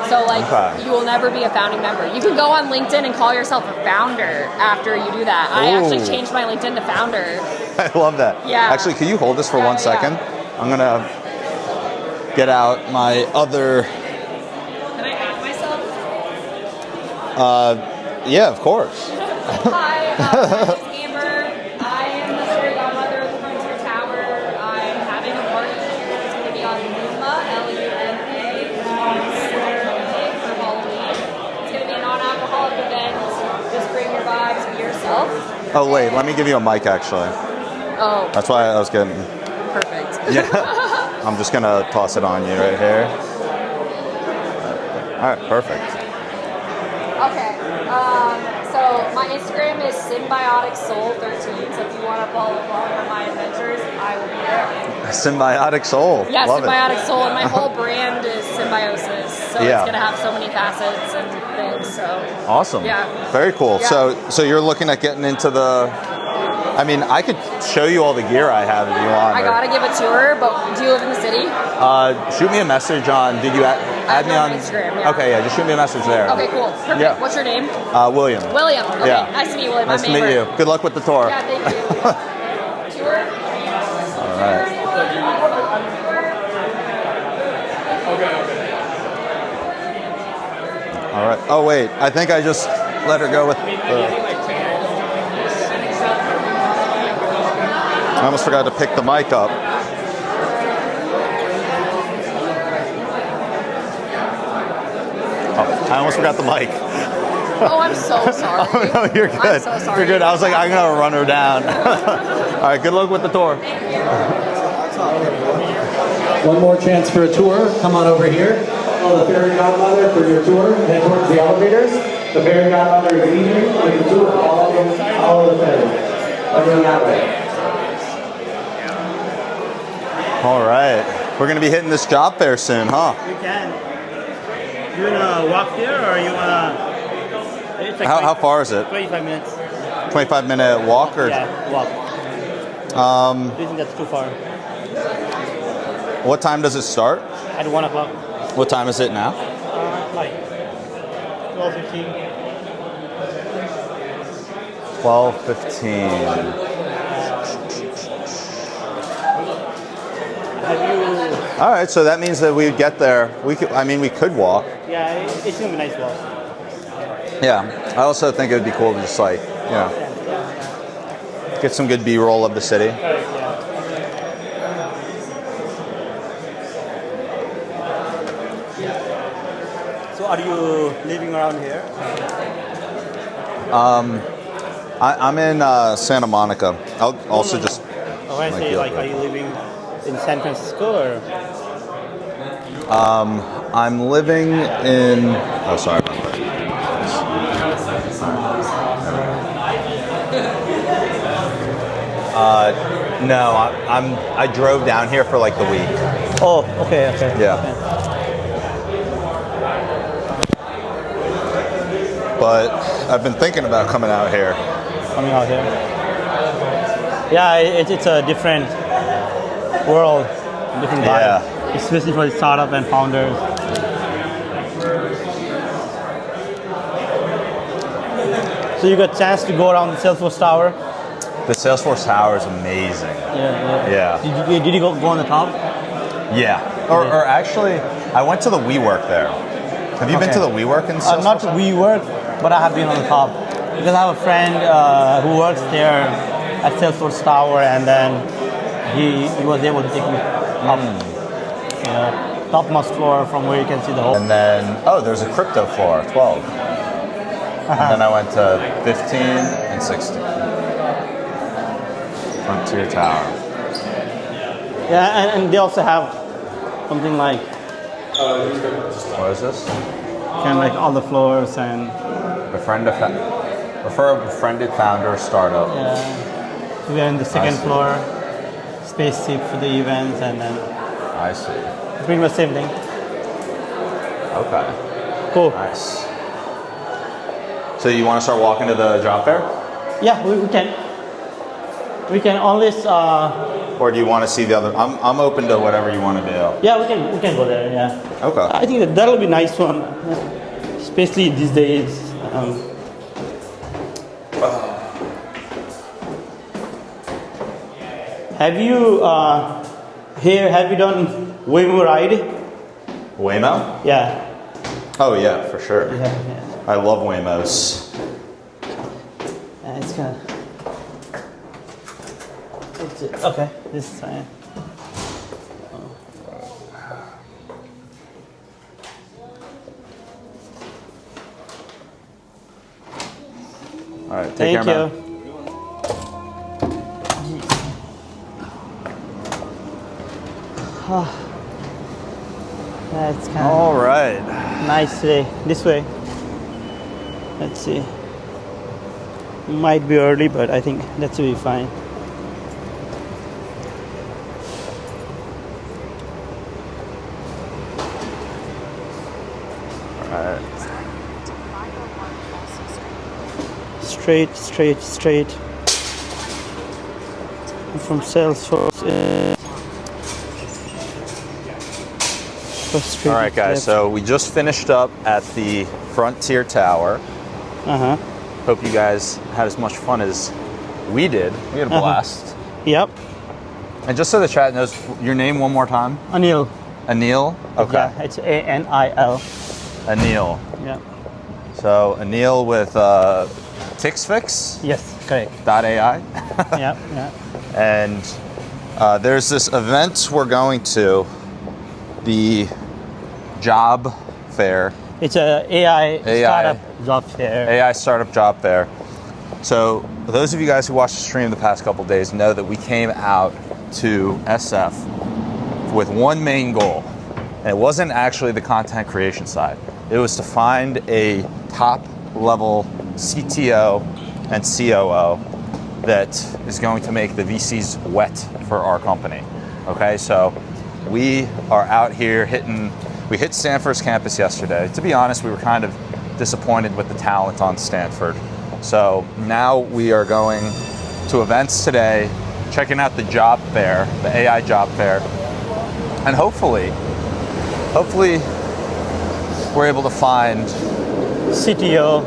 Speaker 13: So like
Speaker 1: Okay.
Speaker 13: you will never be a founding member. You can go on LinkedIn and call yourself a founder after you do that. I actually
Speaker 1: Ooh.
Speaker 13: changed my LinkedIn to founder.
Speaker 1: I love that.
Speaker 13: Yeah.
Speaker 1: Actually, can you hold this for
Speaker 13: Yeah,
Speaker 1: 1 second? I'm gonna get out my other.
Speaker 13: Can I add myself?
Speaker 1: Yeah, of course.
Speaker 13: Hi, my name is Amber. I am the fairy godmother of the Frontier Tower. I'm having a party. It's going to be on Luma, Luma, on Saturday for Halloween. It's going to be a non-alcoholic event. Just bring your vibes, be yourself.
Speaker 1: Oh wait, let me give you a mic actually.
Speaker 13: Oh,
Speaker 1: That's why I was getting.
Speaker 13: perfect.
Speaker 1: Yeah. I'm just gonna toss it on you right here. All right, perfect.
Speaker 13: Okay. So my Instagram is symbioticsoul13. So if you want to follow along on my adventures, I will be there.
Speaker 1: Symbiotic soul.
Speaker 13: Yeah,
Speaker 1: Love
Speaker 13: symbiotic
Speaker 1: it.
Speaker 13: soul, and my whole brand is symbiosis. So
Speaker 1: Yeah.
Speaker 13: it's gonna have so many facets and things. So
Speaker 1: Awesome.
Speaker 13: Yeah.
Speaker 1: Very cool.
Speaker 13: Yeah.
Speaker 1: So you're looking at getting into the. I mean, I could show you all the gear I have if you want.
Speaker 13: I
Speaker 1: or-
Speaker 13: gotta give a tour, but do you live in the city?
Speaker 1: Shoot me a message on. Did you add me on
Speaker 13: Instagram? Yeah.
Speaker 1: Okay, yeah. Just shoot me a message there.
Speaker 13: Okay, cool. Perfect.
Speaker 1: Yeah.
Speaker 13: What's your name?
Speaker 1: William.
Speaker 13: William. Okay.
Speaker 1: Yeah.
Speaker 13: Nice to meet you, William.
Speaker 1: Nice
Speaker 13: I'm
Speaker 1: to meet
Speaker 13: Amber.
Speaker 1: you. Good luck with the tour.
Speaker 13: Yeah, thank you. Tour.
Speaker 1: All right. All right. Oh wait, I think I just let her go with the. I almost forgot to pick the mic up. Oh, I almost forgot the mic.
Speaker 13: Oh, I'm so sorry.
Speaker 1: Oh, no, you're good.
Speaker 13: I'm so sorry.
Speaker 1: You're good. I was like, I'm gonna run her down. All right. Good luck with the tour.
Speaker 14: One more chance for a tour. Come on over here. Follow the fairy godmother for your tour. Head towards the elevators. The fairy godmother is leading you with the tour. All of the fairies. Everyone that way.
Speaker 1: All right. We're going to be hitting this job fair soon, huh?
Speaker 3: We can. You wanna walk there, or you wanna? It's like
Speaker 1: How far is it?
Speaker 3: 25 minutes.
Speaker 1: 25-minute walk, or?
Speaker 3: Yeah, walk. Do you think that's too far?
Speaker 1: What time does it start?
Speaker 3: At 1 o'clock.
Speaker 1: What time is it now?
Speaker 3: Like 12:15.
Speaker 1: 12:15. All right, so that means that we'd get there. We could walk.
Speaker 3: Yeah, it's gonna be a nice walk.
Speaker 1: Yeah, I also think it would be cool to just get some good B-roll of the city.
Speaker 3: So are you living around here?
Speaker 1: I'm in Santa Monica. I'll also just.
Speaker 3: I want to say, are you living in San Francisco or?
Speaker 1: I'm living in. Oh, sorry. No, I drove down here for like the week.
Speaker 3: Oh, okay.
Speaker 1: Yeah. But I've been thinking about coming out here.
Speaker 3: Yeah, it's a different world, different vibe.
Speaker 1: Yeah.
Speaker 3: Especially for the startup and founders. So you got a chance to go around the Salesforce Tower?
Speaker 1: The Salesforce Tower is amazing. Yeah.
Speaker 3: Did you go on the top?
Speaker 1: Yeah. Or actually, I went to the WeWork there. Have you been to the WeWork in Salesforce?
Speaker 3: Not WeWork, but I have been on the top. Because I have a friend who works there at Salesforce Tower, and then he was able to take me up. Topmost floor from where you can see the whole.
Speaker 1: And then, there's a crypto floor, 12. And then I went to 15 and 16. Frontier Tower.
Speaker 3: Yeah, and they also have something like.
Speaker 1: What is this?
Speaker 3: Kind of like all the floors and.
Speaker 1: Refer a befriended founder startup.
Speaker 3: Yeah. So we are in the second floor, spaceship for the events, and then.
Speaker 1: I see.
Speaker 3: Pretty much same thing.
Speaker 1: Okay.
Speaker 3: Cool.
Speaker 1: Nice. So you want to start walking to the job fair?
Speaker 3: Yeah, we can. We can always.
Speaker 1: Or do you want to see the other? I'm open to whatever you want to do.
Speaker 3: Yeah, we can go there. Yeah.
Speaker 1: Okay.
Speaker 3: I think that'll be a nice one, especially these days. Have you have you done Waymo ride?
Speaker 1: Waymo?
Speaker 3: Yeah.
Speaker 1: Oh yeah, for sure.
Speaker 3: Yeah.
Speaker 1: I love Waymos.
Speaker 3: Yeah, it's kind of. Okay, this is fine.
Speaker 1: All right, take
Speaker 3: Thank
Speaker 1: care,
Speaker 3: you.
Speaker 1: man.
Speaker 3: Yeah, it's kind of.
Speaker 1: All right.
Speaker 3: Nice today. This way. Let's see. Might be early, but I think that should be fine.
Speaker 1: All right.
Speaker 3: Straight. From Salesforce.
Speaker 1: All right, guys. So we just finished up at the Frontier Tower. Hope you guys had as much fun as we did. We had a blast.
Speaker 3: Yep.
Speaker 1: And just so the chat knows, your name one more time?
Speaker 3: Anil.
Speaker 1: Anil? Okay.
Speaker 3: Yeah, it's Anil.
Speaker 1: Anil.
Speaker 3: Yeah.
Speaker 1: So Anil with TixFix?
Speaker 3: Yes, correct.
Speaker 1: .ai?
Speaker 3: Yeah.
Speaker 1: And there's this event we're going to, the job fair.
Speaker 3: It's a AI startup job fair.
Speaker 1: AI startup job fair. So those of you guys who watched the stream the past couple of days know that we came out to SF with one main goal. And it wasn't actually the content creation side. It was to find a top level CTO and COO that is going to make the VCs wet for our company. Okay, so we are out here we hit Stanford's campus yesterday. To be honest, we were kind of disappointed with the talent on Stanford. So now we are going to events today, checking out the job fair, the AI job fair, and hopefully we're able to find
Speaker 3: CTO.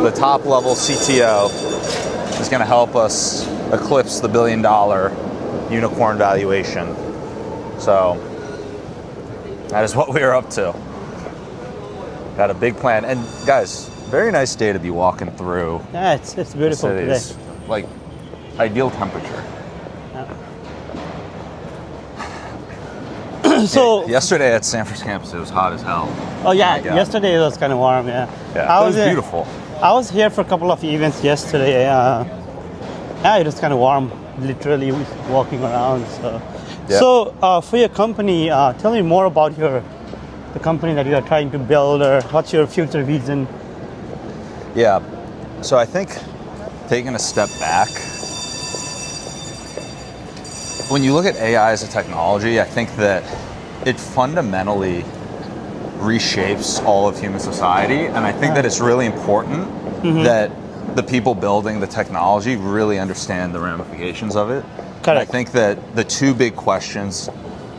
Speaker 1: The top level CTO is going to help us eclipse the $1 billion unicorn valuation. So that is what we are up to. Got a big plan. And guys, very nice day to be walking through.
Speaker 3: Yeah, it's beautiful today.
Speaker 1: It's like ideal temperature.
Speaker 3: So
Speaker 1: yesterday at Stanford's campus, it was hot as hell.
Speaker 3: Oh yeah, yesterday it was kind of warm. Yeah,
Speaker 1: it was beautiful.
Speaker 3: I was here for a couple of events yesterday. Yeah, it was kind of warm. Literally walking around. So, for your company, tell me more about the company that you are trying to build, or what's your future vision?
Speaker 1: Yeah, so I think taking a step back, when you look at AI as a technology, I think that it fundamentally reshapes all of human society, and I think that it's really important that the people building the technology really understand the ramifications of it.
Speaker 3: Correct.
Speaker 1: And I think that the two big questions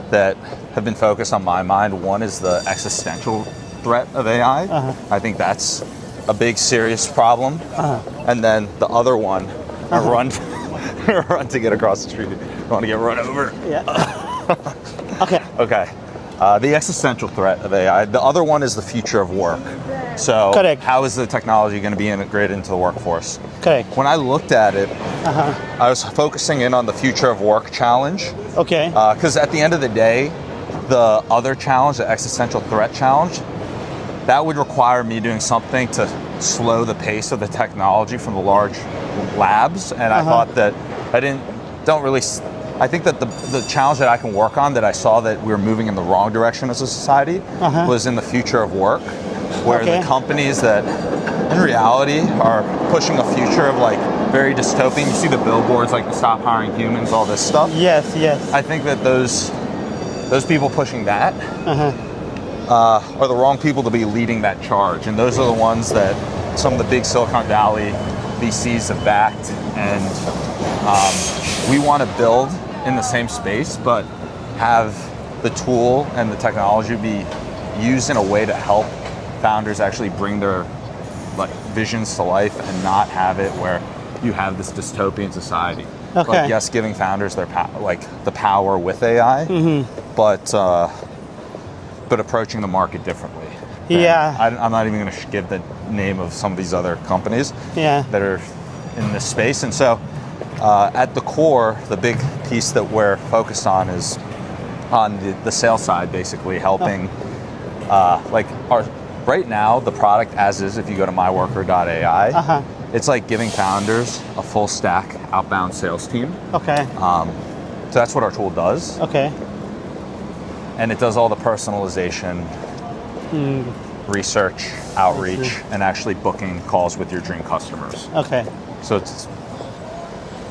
Speaker 1: that have been focused on my mind, one is the existential threat of AI. I think that's a big, serious problem. And then the other one, run to get across the street. I want to get run over.
Speaker 3: Yeah. Okay.
Speaker 1: Okay. The existential threat of AI. The other one is the future of work. So
Speaker 3: correct.
Speaker 1: How is the technology going to be integrated into the workforce?
Speaker 3: Correct.
Speaker 1: When I looked at it, I was focusing in on the future of work challenge.
Speaker 3: Okay.
Speaker 1: Because at the end of the day, the other challenge, the existential threat challenge, that would require me doing something to slow the pace of the technology from the large labs. And I thought that I think that the challenge that I can work on, that I saw that we were moving in the wrong direction as a society, was in the future of work, where the companies that in reality are pushing a future of like very dystopian. You see the billboards like stop hiring humans, all this stuff.
Speaker 3: Yes.
Speaker 1: I think that those people pushing that are the wrong people to be leading that charge, and those are the ones that some of the big Silicon Valley VCs have backed, and we want to build in the same space, but have the tool and the technology be used in a way to help founders actually bring their visions to life, and not have it where you have this dystopian society.
Speaker 3: Okay.
Speaker 1: Like, yes, giving founders their the power with AI, but approaching the market differently.
Speaker 3: Yeah.
Speaker 1: I'm not even going to give the name of some of these other companies that are in this space. And so at the core, the big piece that we're focused on is on the sales side, basically helping right now, the product as is, if you go to MyWorker.ai, it's like giving founders a full stack outbound sales team.
Speaker 3: Okay.
Speaker 1: So that's what our tool does.
Speaker 3: Okay.
Speaker 1: And it does all the personalization, research, outreach, and actually booking calls with your dream customers.
Speaker 3: Okay.
Speaker 1: So it's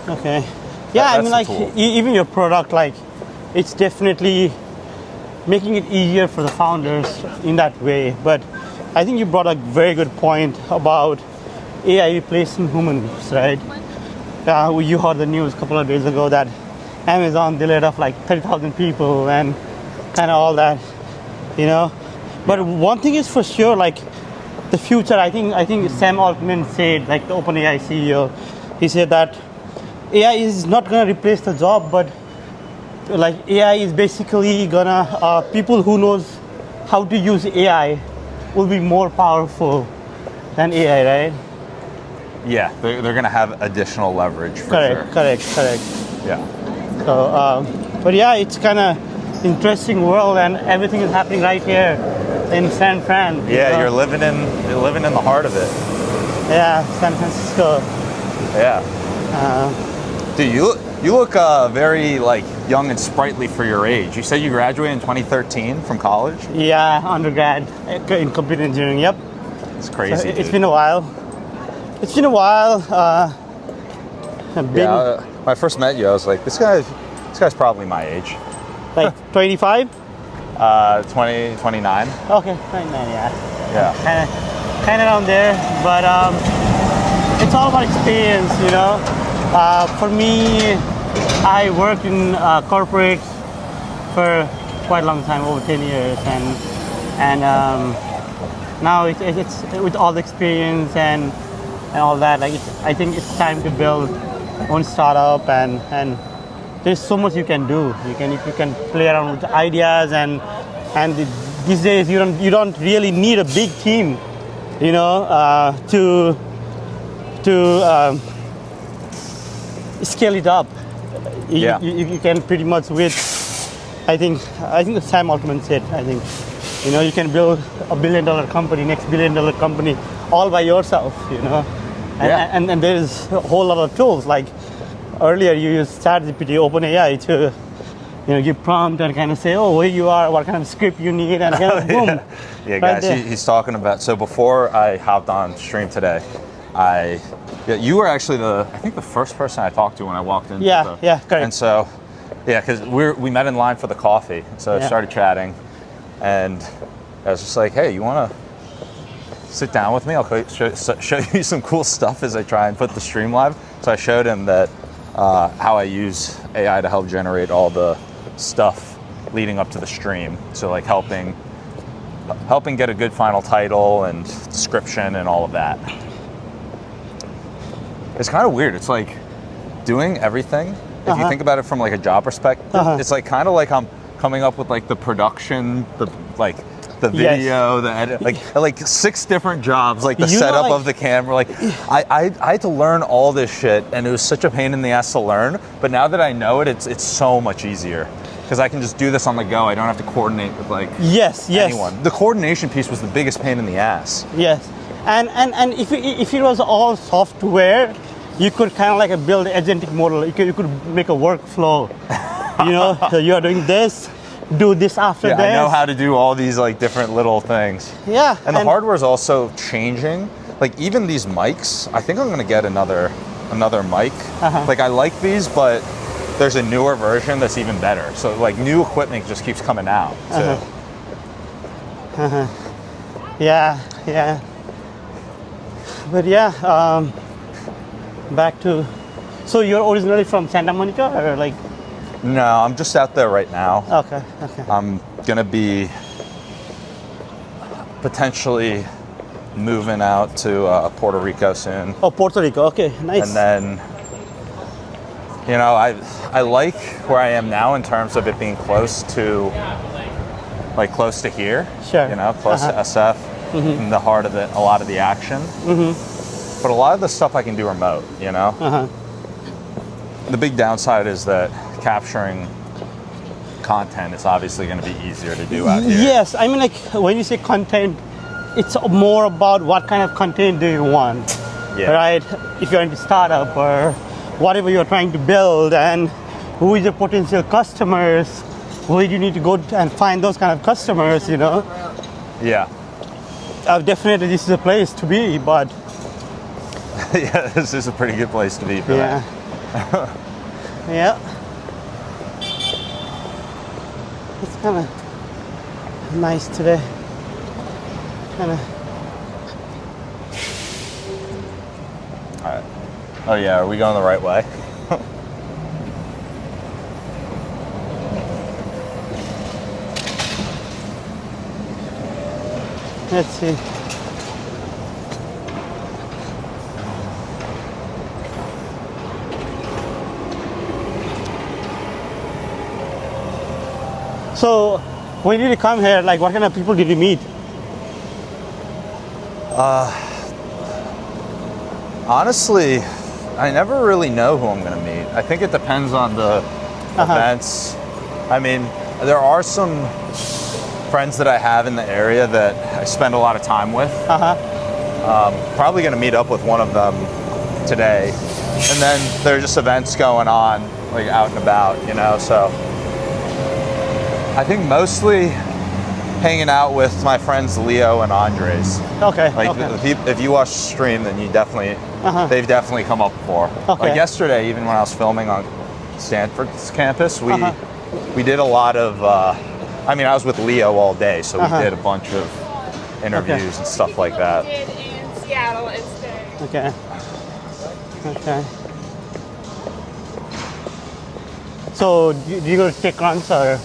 Speaker 3: okay. Yeah, I mean, even your product, it's definitely making it easier for the founders in that way. But I think you brought a very good point about AI replacing humans, right? You heard the news a couple of days ago that Amazon laid off 30,000 people and kind of all that, But one thing is for sure, the future. I think Sam Altman said, the OpenAI CEO, he said that AI is not going to replace the job, but AI is basically gonna people who knows how to use AI will be more powerful than AI, right?
Speaker 1: Yeah, they're gonna have additional leverage for sure.
Speaker 3: Correct.
Speaker 1: Yeah.
Speaker 3: So, but yeah, it's kind of interesting world, and everything is happening right here in San Fran.
Speaker 1: Yeah, you're living in the heart of it.
Speaker 3: Yeah, San Francisco.
Speaker 1: Yeah. Dude, You look very like young and sprightly for your age. You said you graduated in 2013 from college?
Speaker 3: Yeah, undergrad in computer engineering. Yep.
Speaker 1: It's crazy.
Speaker 3: So it's been a while. It's been a while.
Speaker 1: Yeah, when I first met you, I was like, this guy's probably my age.
Speaker 3: Like 25?
Speaker 1: 20, 29.
Speaker 3: Okay, 29, yeah.
Speaker 1: Yeah.
Speaker 3: Kind of around there, but it's all about experience, you know. For me, I worked in corporate for quite a long time, over 10 years, and now it's with all the experience and all that. Like I think it's time to build own startup, and there's so much you can do. You can play around with ideas, and these days you don't really need a big team, you know, to scale it up. You can pretty much with, I think Sam Altman said, I think, you know, you can build $1 billion company, next $1 billion company all by yourself, you know. And there's a whole lot of tools. Like earlier you used ChatGPT, OpenAI to, you know, give prompt and kind of say, oh, where you are, what kind of script you need, and kind of boom.
Speaker 1: Yeah, guys, he's talking about, so before I hopped on stream today, you were actually I think the first person I talked to when I walked in.
Speaker 3: Yeah, correct.
Speaker 1: And so, yeah, because we met in line for the coffee, so I started chatting, and I was just like, hey, you want to sit down with me? I'll show you some cool stuff as I try and put the stream live. So I showed him that how I use AI to help generate all the stuff leading up to the stream. So like helping get a good final title and description and all of that. It's kind of weird. It's like doing everything. If you think about it from like a job perspective, it's like kind of like I'm coming up with like the production, the video, the edit, like 6 different jobs, like the setup of the camera. Like I had to learn all this shit, and it was such a pain in the ass to learn. But now that I know it, it's so much easier because I can just do this on the go. I don't have to coordinate with like anyone. The coordination piece was the biggest pain in the ass.
Speaker 3: Yes, and if it was all software, you could kind of like build an agentic model. You could make a workflow. You know, so you are doing this. Do this after this.
Speaker 1: I know how to do all these like different little things.
Speaker 3: Yeah.
Speaker 1: And the hardware is also changing. Like even these mics, I think I'm gonna get another mic. Like I like these, but there's a newer version that's even better. So like new equipment just keeps coming out too.
Speaker 3: Yeah. But yeah, back to, so you're originally from Santa Monica or like?
Speaker 1: No, I'm just out there right now.
Speaker 3: Okay.
Speaker 1: I'm gonna be potentially moving out to Puerto Rico soon.
Speaker 3: Oh, Puerto Rico. Okay, nice.
Speaker 1: And then, you know, I like where I am now in terms of it being close to here.
Speaker 3: Sure.
Speaker 1: You know, close to SF, in the heart of a lot of the action. But a lot of the stuff I can do remote. You know. The big downside is that capturing content is obviously going to be easier to do out here.
Speaker 3: Yes, I mean, like when you say content, it's more about what kind of content do you want, right? If you're into startup or whatever you're trying to build, and who is your potential customers, where do you need to go and find those kind of customers, you know?
Speaker 1: Yeah.
Speaker 3: Definitely this is a place to be, but...
Speaker 1: Yeah, this is a pretty good place to be for that.
Speaker 3: Yeah. It's kind of nice today. Kind of.
Speaker 1: All right. Oh yeah, are we going the right way?
Speaker 3: Let's see. So, when did you come here? Like, what kind of people did you meet?
Speaker 1: Honestly, I never really know who I'm going to meet. I think it depends on the events. I mean, there are some friends that I have in the area that I spend a lot of time with. Probably going to meet up with one of them today. And then there are just events going on like out and about, you know. So I think mostly hanging out with my friends Leo and Andres.
Speaker 3: Okay.
Speaker 1: Like
Speaker 3: okay.
Speaker 1: if you watch the stream, then you definitely they've definitely come up before.
Speaker 3: Okay.
Speaker 1: Like yesterday, even when I was filming on Stanford's campus, we did a lot of. I mean, I was with Leo all day, so we did a bunch of interviews and stuff like that.
Speaker 13: We did in Seattle instead.
Speaker 3: Okay. Okay. So, do you go to TechCrunch or?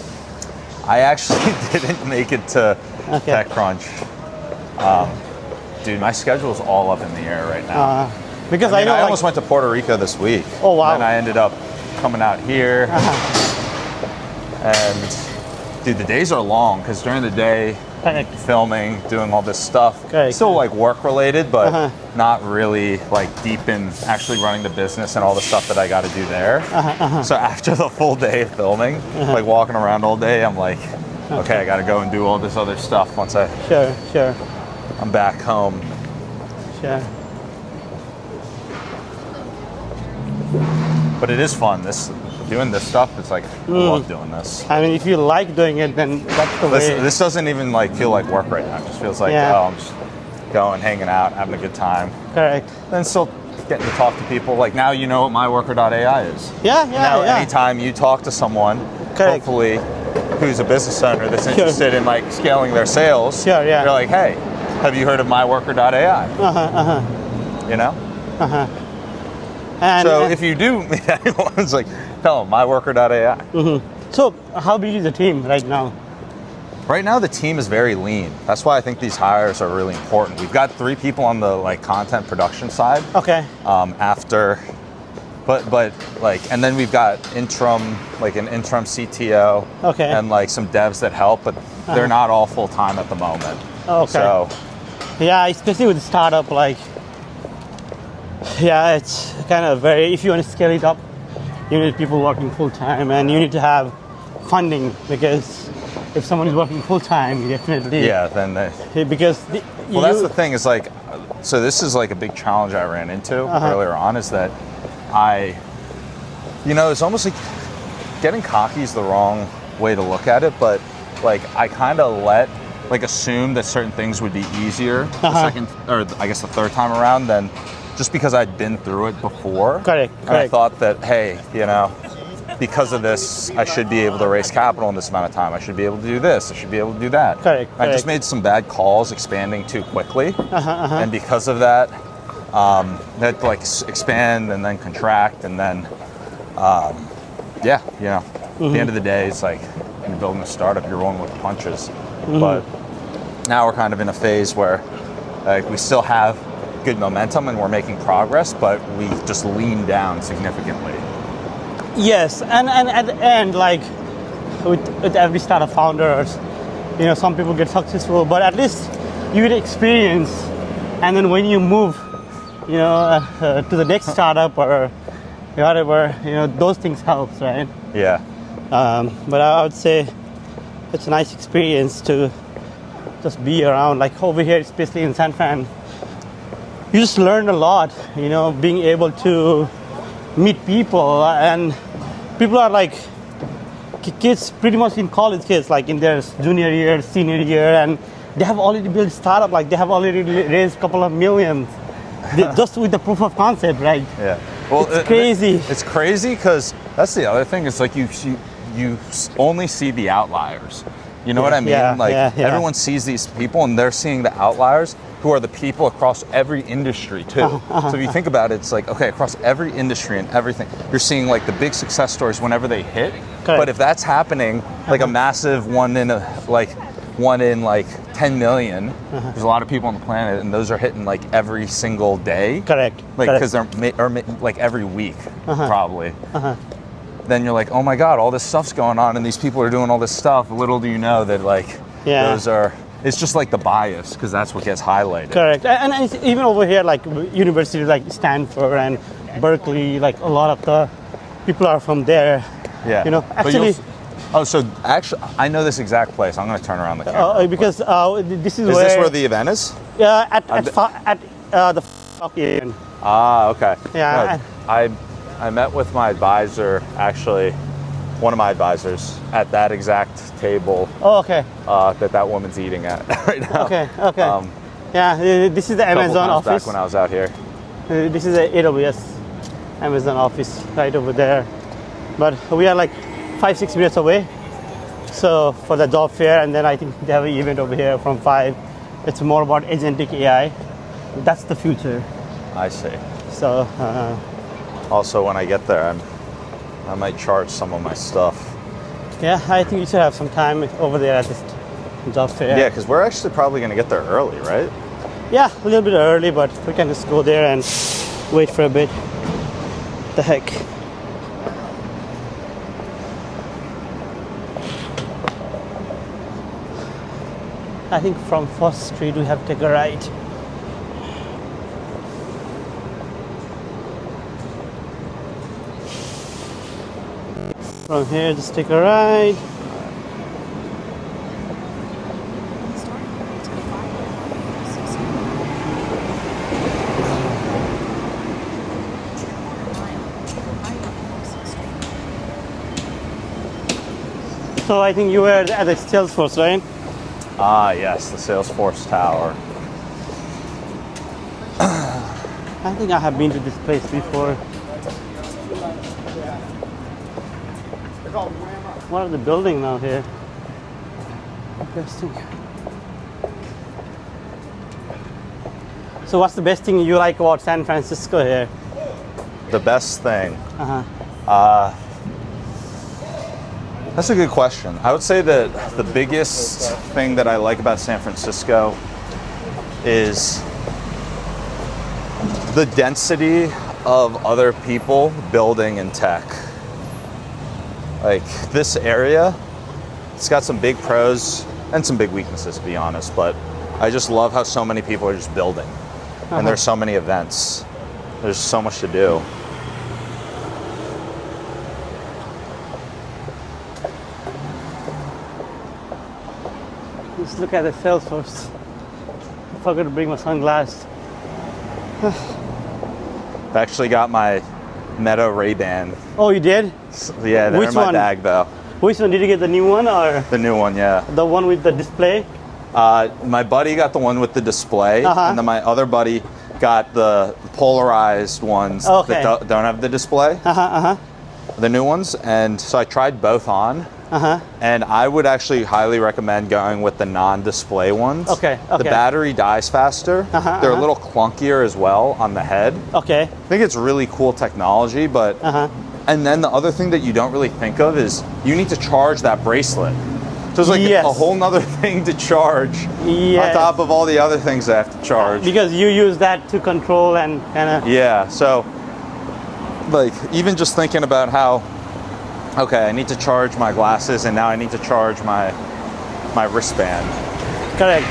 Speaker 1: I actually didn't make it to TechCrunch. Dude, my schedule's all up in the air right now.
Speaker 3: Because
Speaker 1: I
Speaker 3: know,
Speaker 1: almost went to Puerto Rico this week.
Speaker 3: Oh wow!
Speaker 1: And I ended up coming out here. And dude, the days are long because during the day, filming, doing all this stuff, still like work related, but not really like deep in actually running the business and all the stuff that I got to do there. So after the full day of filming, like walking around all day, I'm like, okay, I got to go and do all this other stuff once I'm back home. But it is fun. Doing this stuff, it's like I love doing this.
Speaker 3: I mean, if you like doing it, then that's the way.
Speaker 1: This doesn't even like feel like work right now. It just feels like I'm just going, hanging out, having a good time.
Speaker 3: Correct.
Speaker 1: Then still getting to talk to people. Like now, you know what MyWorker.ai is.
Speaker 3: Now,
Speaker 1: anytime you talk to someone, hopefully, who's a business owner that's interested in like scaling their sales, you're like, hey, have you heard of MyWorker.ai? You know. So if you do meet anyone, it's like, tell them MyWorker.ai.
Speaker 3: So how big is the team right now?
Speaker 1: Right now, the team is very lean. That's why I think these hires are really important. We've got 3 people on the like content production side.
Speaker 3: Okay.
Speaker 1: And then we've got an interim CTO.
Speaker 3: Okay.
Speaker 1: And like some devs that help, but they're not all full time at the moment.
Speaker 3: Okay.
Speaker 1: So.
Speaker 3: Yeah, especially with startup, like. Yeah, it's kind of very. If you want to scale it up, you need people working full time, and you need to have funding because if someone is working full time, you definitely
Speaker 1: then
Speaker 3: because
Speaker 1: that's the thing is like, so this is like a big challenge I ran into earlier on is that it's almost like getting cocky is the wrong way to look at it, but like I kind of assumed that certain things would be easier the second or I guess the third time around than. Just because I'd been through it before.
Speaker 3: Correct.
Speaker 1: And I thought that, hey, because of this, I should be able to raise capital in this amount of time. I should be able to do this. I should be able to do that.
Speaker 3: Correct.
Speaker 1: I just made some bad calls expanding too quickly. And because of that, had to like expand and then contract. And then, at the end of the day, it's like when you're building a startup, you're rolling with the punches. But now we're kind of in a phase where we still have good momentum and we're making progress, but we just leaned down significantly.
Speaker 3: Yes, and at the end, like with every startup founders, some people get successful, but at least you get experience, and then when you move, to the next startup or whatever, those things helps, right?
Speaker 1: Yeah.
Speaker 3: But I would say it's a nice experience to just be around, like over here, especially in San Fran. You just learn a lot, being able to meet people, and people are like kids pretty much in college kids, like in their junior year, senior year, and they have already built startup, like they have already raised a couple of millions just with the proof of concept, right?
Speaker 1: Yeah. Well,
Speaker 3: it's crazy.
Speaker 1: It's crazy because that's the other thing. It's like you only see the outliers. You know what I mean? Everyone sees these people and they're seeing the outliers who are the people across every industry too. So if you think about it, it's like, okay, across every industry and everything, you're seeing like the big success stories whenever they hit. But if that's happening, like a massive one in 10 million, there's a lot of people on the planet and those are hitting like every single day.
Speaker 3: Correct.
Speaker 1: Like, because they're like every week, probably. Then you're like, oh my God, all this stuff's going on and these people are doing all this stuff. Little do you know that those are, it's just like the bias because that's what gets highlighted.
Speaker 3: Correct. And it's even over here, like universities like Stanford and Berkeley, like a lot of the people are from there.
Speaker 1: Yeah.
Speaker 3: Actually.
Speaker 1: So actually, I know this exact place. I'm going to turn around the camera.
Speaker 3: Because this is
Speaker 1: where... Is
Speaker 3: this
Speaker 1: where the event is?
Speaker 3: Yeah, at the event.
Speaker 1: Ah, okay.
Speaker 3: Yeah.
Speaker 1: No, I I met with my advisor, actually, one of my advisors, at that exact table.
Speaker 3: Oh, okay.
Speaker 1: That woman's eating at right now.
Speaker 3: Okay. Yeah, this is the Amazon office.
Speaker 1: Back when I was out here.
Speaker 3: This is the AWS Amazon office right over there. But we are like 5-6 minutes away. So for the job fair, and then I think they have an event over here from 5. It's more about agentic AI. That's the future.
Speaker 1: I see.
Speaker 3: So
Speaker 1: also, when I get there, I might charge some of my stuff.
Speaker 3: Yeah, I think you should have some time over there at this job fair.
Speaker 1: Yeah, because we're actually probably going to get there early, right?
Speaker 3: Yeah, a little bit early, but we can just go there and wait for a bit. What the heck? I think from 1st Street we have to take a right. From here, just take a right. So I think you were at the Salesforce, right?
Speaker 1: Ah, yes, the Salesforce Tower.
Speaker 3: I think I have been to this place before. What are the buildings now here? Interesting. So what's the best thing you like about San Francisco here?
Speaker 1: The best thing? That's a good question. I would say that the biggest thing that I like about San Francisco is the density of other people building in tech. Like this area, it's got some big pros and some big weaknesses, to be honest, but I just love how so many people are just building. And there's so many events. There's so much to do.
Speaker 3: Let's look at the Salesforce. I forgot to bring my sunglasses.
Speaker 1: I've actually got my Meta Ray-Ban.
Speaker 3: Oh, you did?
Speaker 1: Yeah, they're
Speaker 3: Which
Speaker 1: in my
Speaker 3: one?
Speaker 1: bag though.
Speaker 3: Which one? Did you get the new one or?
Speaker 1: The new one, yeah.
Speaker 3: The one with the display?
Speaker 1: My buddy got the one with the display, and then my other buddy got the polarized ones that don't have the display. The new ones, and so I tried both on. And I would actually highly recommend going with the non-display ones.
Speaker 3: Okay.
Speaker 1: The battery dies faster. They're a little clunkier as well on the head.
Speaker 3: Okay.
Speaker 1: I think it's really cool technology, but and then the other thing that you don't really think of is you need to charge that bracelet. So it's like a whole nother thing to charge on top of all the other things I have to charge.
Speaker 3: Because you use that to control and kind of.
Speaker 1: Yeah. So like even just thinking about how. Okay, I need to charge my glasses, and now I need to charge my wristband.
Speaker 3: Correct.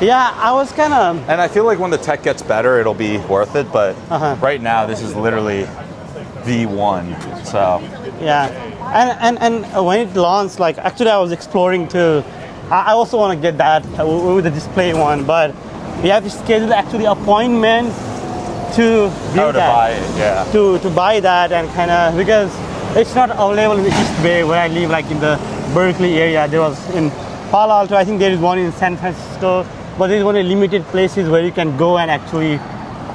Speaker 3: Yeah, I was kind of.
Speaker 1: And I feel like when the tech gets better, it'll be worth it. But right now, this is literally V1. So.
Speaker 3: Yeah, and when it launched, like actually, I was exploring too. I also want to get that with the display one, but we have to schedule actually appointment to
Speaker 1: buy it. Yeah.
Speaker 3: To buy that and kind of because. It's not available in the East Bay where I live, like in the Berkeley area. There was in Palo Alto, I think there is one in San Francisco, but there's only limited places where you can go and actually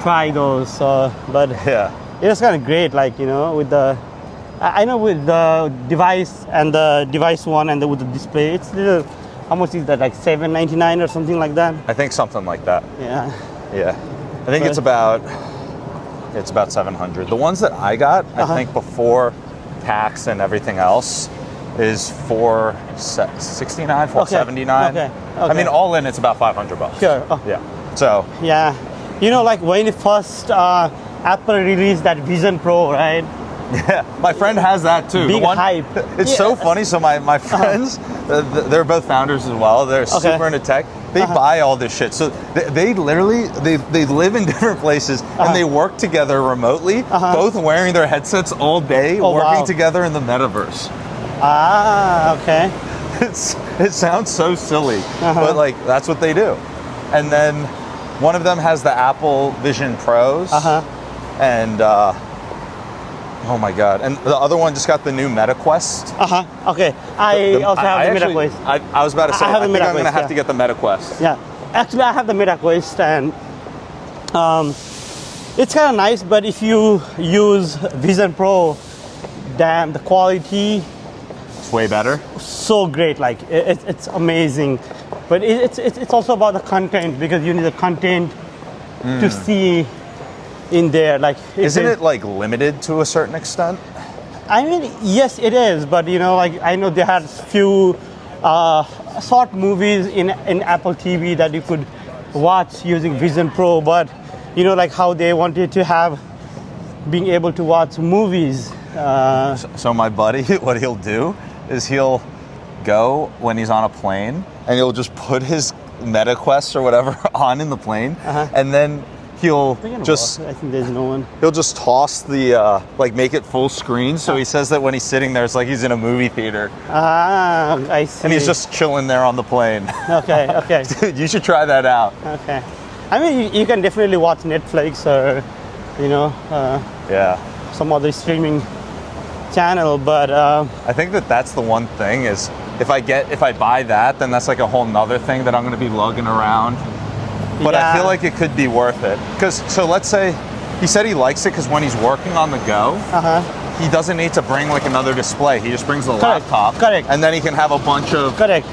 Speaker 3: try those. But yeah, it was kind of great, like, you know, with the, I know with the device and the device one and with the display, it's little, how much is that, like $7.99 or something like that?
Speaker 1: I think something like that.
Speaker 3: Yeah.
Speaker 1: Yeah. I think it's about 700. The ones that I got, I think before tax and everything else is $469, $479.
Speaker 3: Okay.
Speaker 1: I mean, all in, it's about $500.
Speaker 3: Sure.
Speaker 1: Yeah. So.
Speaker 3: Yeah. You know, like when first Apple released that Vision Pro, right?
Speaker 1: Yeah. My friend has that too.
Speaker 3: Big hype.
Speaker 1: It's so funny. So my friends, they're both founders as well. They're super into tech. They buy all this shit. So they literally, they live in different places and they work together remotely, both wearing their headsets all day, working together in the metaverse.
Speaker 3: Ah, okay.
Speaker 1: It sounds so silly, but like that's what they do. And then one of them has the Apple Vision Pros, and Oh my god! And the other one just got the new Meta Quest.
Speaker 3: Okay. I also have the Meta Quest.
Speaker 1: I was about to say.
Speaker 3: I have the
Speaker 1: think
Speaker 3: Meta
Speaker 1: I'm gonna
Speaker 3: Quest,
Speaker 1: have to get the Meta Quest.
Speaker 3: Yeah. Actually, I have the Meta Quest, and it's kind of nice. But if you use Vision Pro, damn, the quality.
Speaker 1: It's way better.
Speaker 3: So great, like it's amazing. But it's also about the content, because you need the content to see in there. Like,
Speaker 1: isn't it like limited to a certain extent?
Speaker 3: I mean, yes, it is. But you know, like I know they had few short movies in Apple TV that you could watch using Vision Pro. But you know, like how they wanted to have being able to watch movies.
Speaker 1: So my buddy, what he'll do is he'll go when he's on a plane and he'll just put his Meta Quest or whatever on in the plane, and then he'll just,
Speaker 3: I think there's no one.
Speaker 1: He'll just toss the, like make it full screen. So he says that when he's sitting there, it's like he's in a movie theater.
Speaker 3: Ah, I see.
Speaker 1: And he's just chilling there on the plane.
Speaker 3: Okay, okay.
Speaker 1: Dude, you should try that out.
Speaker 3: Okay. I mean, you can definitely watch Netflix or, you know,
Speaker 1: yeah,
Speaker 3: some other streaming channel, but
Speaker 1: I think that's the one thing is if I buy that, then that's like a whole nother thing that I'm going to be lugging around. But I feel like it could be worth it. Because, so let's say, he said he likes it because when he's working on the go, he doesn't need to bring like another display. He just brings the laptop.
Speaker 3: Correct.
Speaker 1: And then he can have a bunch of...
Speaker 3: Correct.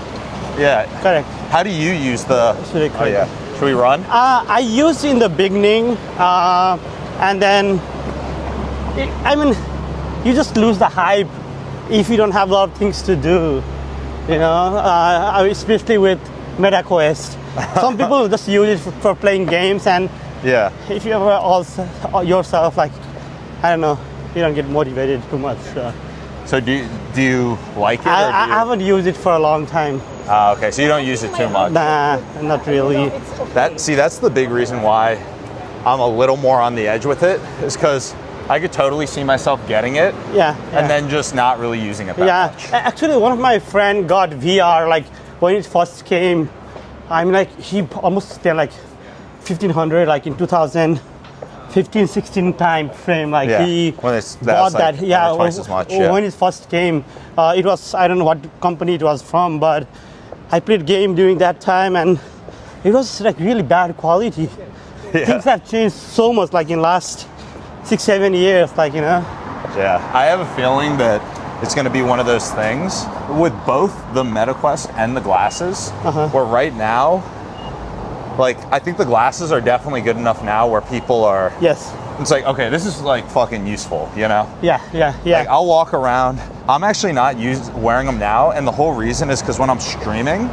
Speaker 1: Yeah.
Speaker 3: Correct.
Speaker 1: How do you use the... Oh, yeah. Should we run?
Speaker 3: I used in the beginning, and then, I mean, you just lose the hype if you don't have a lot of things to do, you know, especially with Meta Quest. Some people just use it for playing games, and if you ever also yourself, like, I don't know, you don't get motivated too much.
Speaker 1: So do you like it?
Speaker 3: I haven't used it for a long time.
Speaker 1: Okay, so you don't use it too much.
Speaker 3: Nah, not really.
Speaker 1: That's the big reason why I'm a little more on the edge with it, is because I could totally see myself getting it, and then just not really using it that much.
Speaker 3: Actually, one of my friends got VR, like, when it first came. I mean, like, he almost spent like $1,500, like in 2015, 16 time frame. Like, he bought that.
Speaker 1: Like twice as much.
Speaker 3: When it first came, it was, I don't know what company it was from, but I played game during that time, and it was like really bad quality. Things have changed so much, like in last 6-7 years, like, you know.
Speaker 1: Yeah, I have a feeling that it's going to be one of those things with both the Meta Quest and the glasses, where right now, like, I think the glasses are definitely good enough now where people are...
Speaker 3: Yes.
Speaker 1: It's like, okay, this is like fucking useful, you know?
Speaker 3: Yeah.
Speaker 1: Like, I'll walk around. I'm actually not wearing them now, and the whole reason is because when I'm streaming,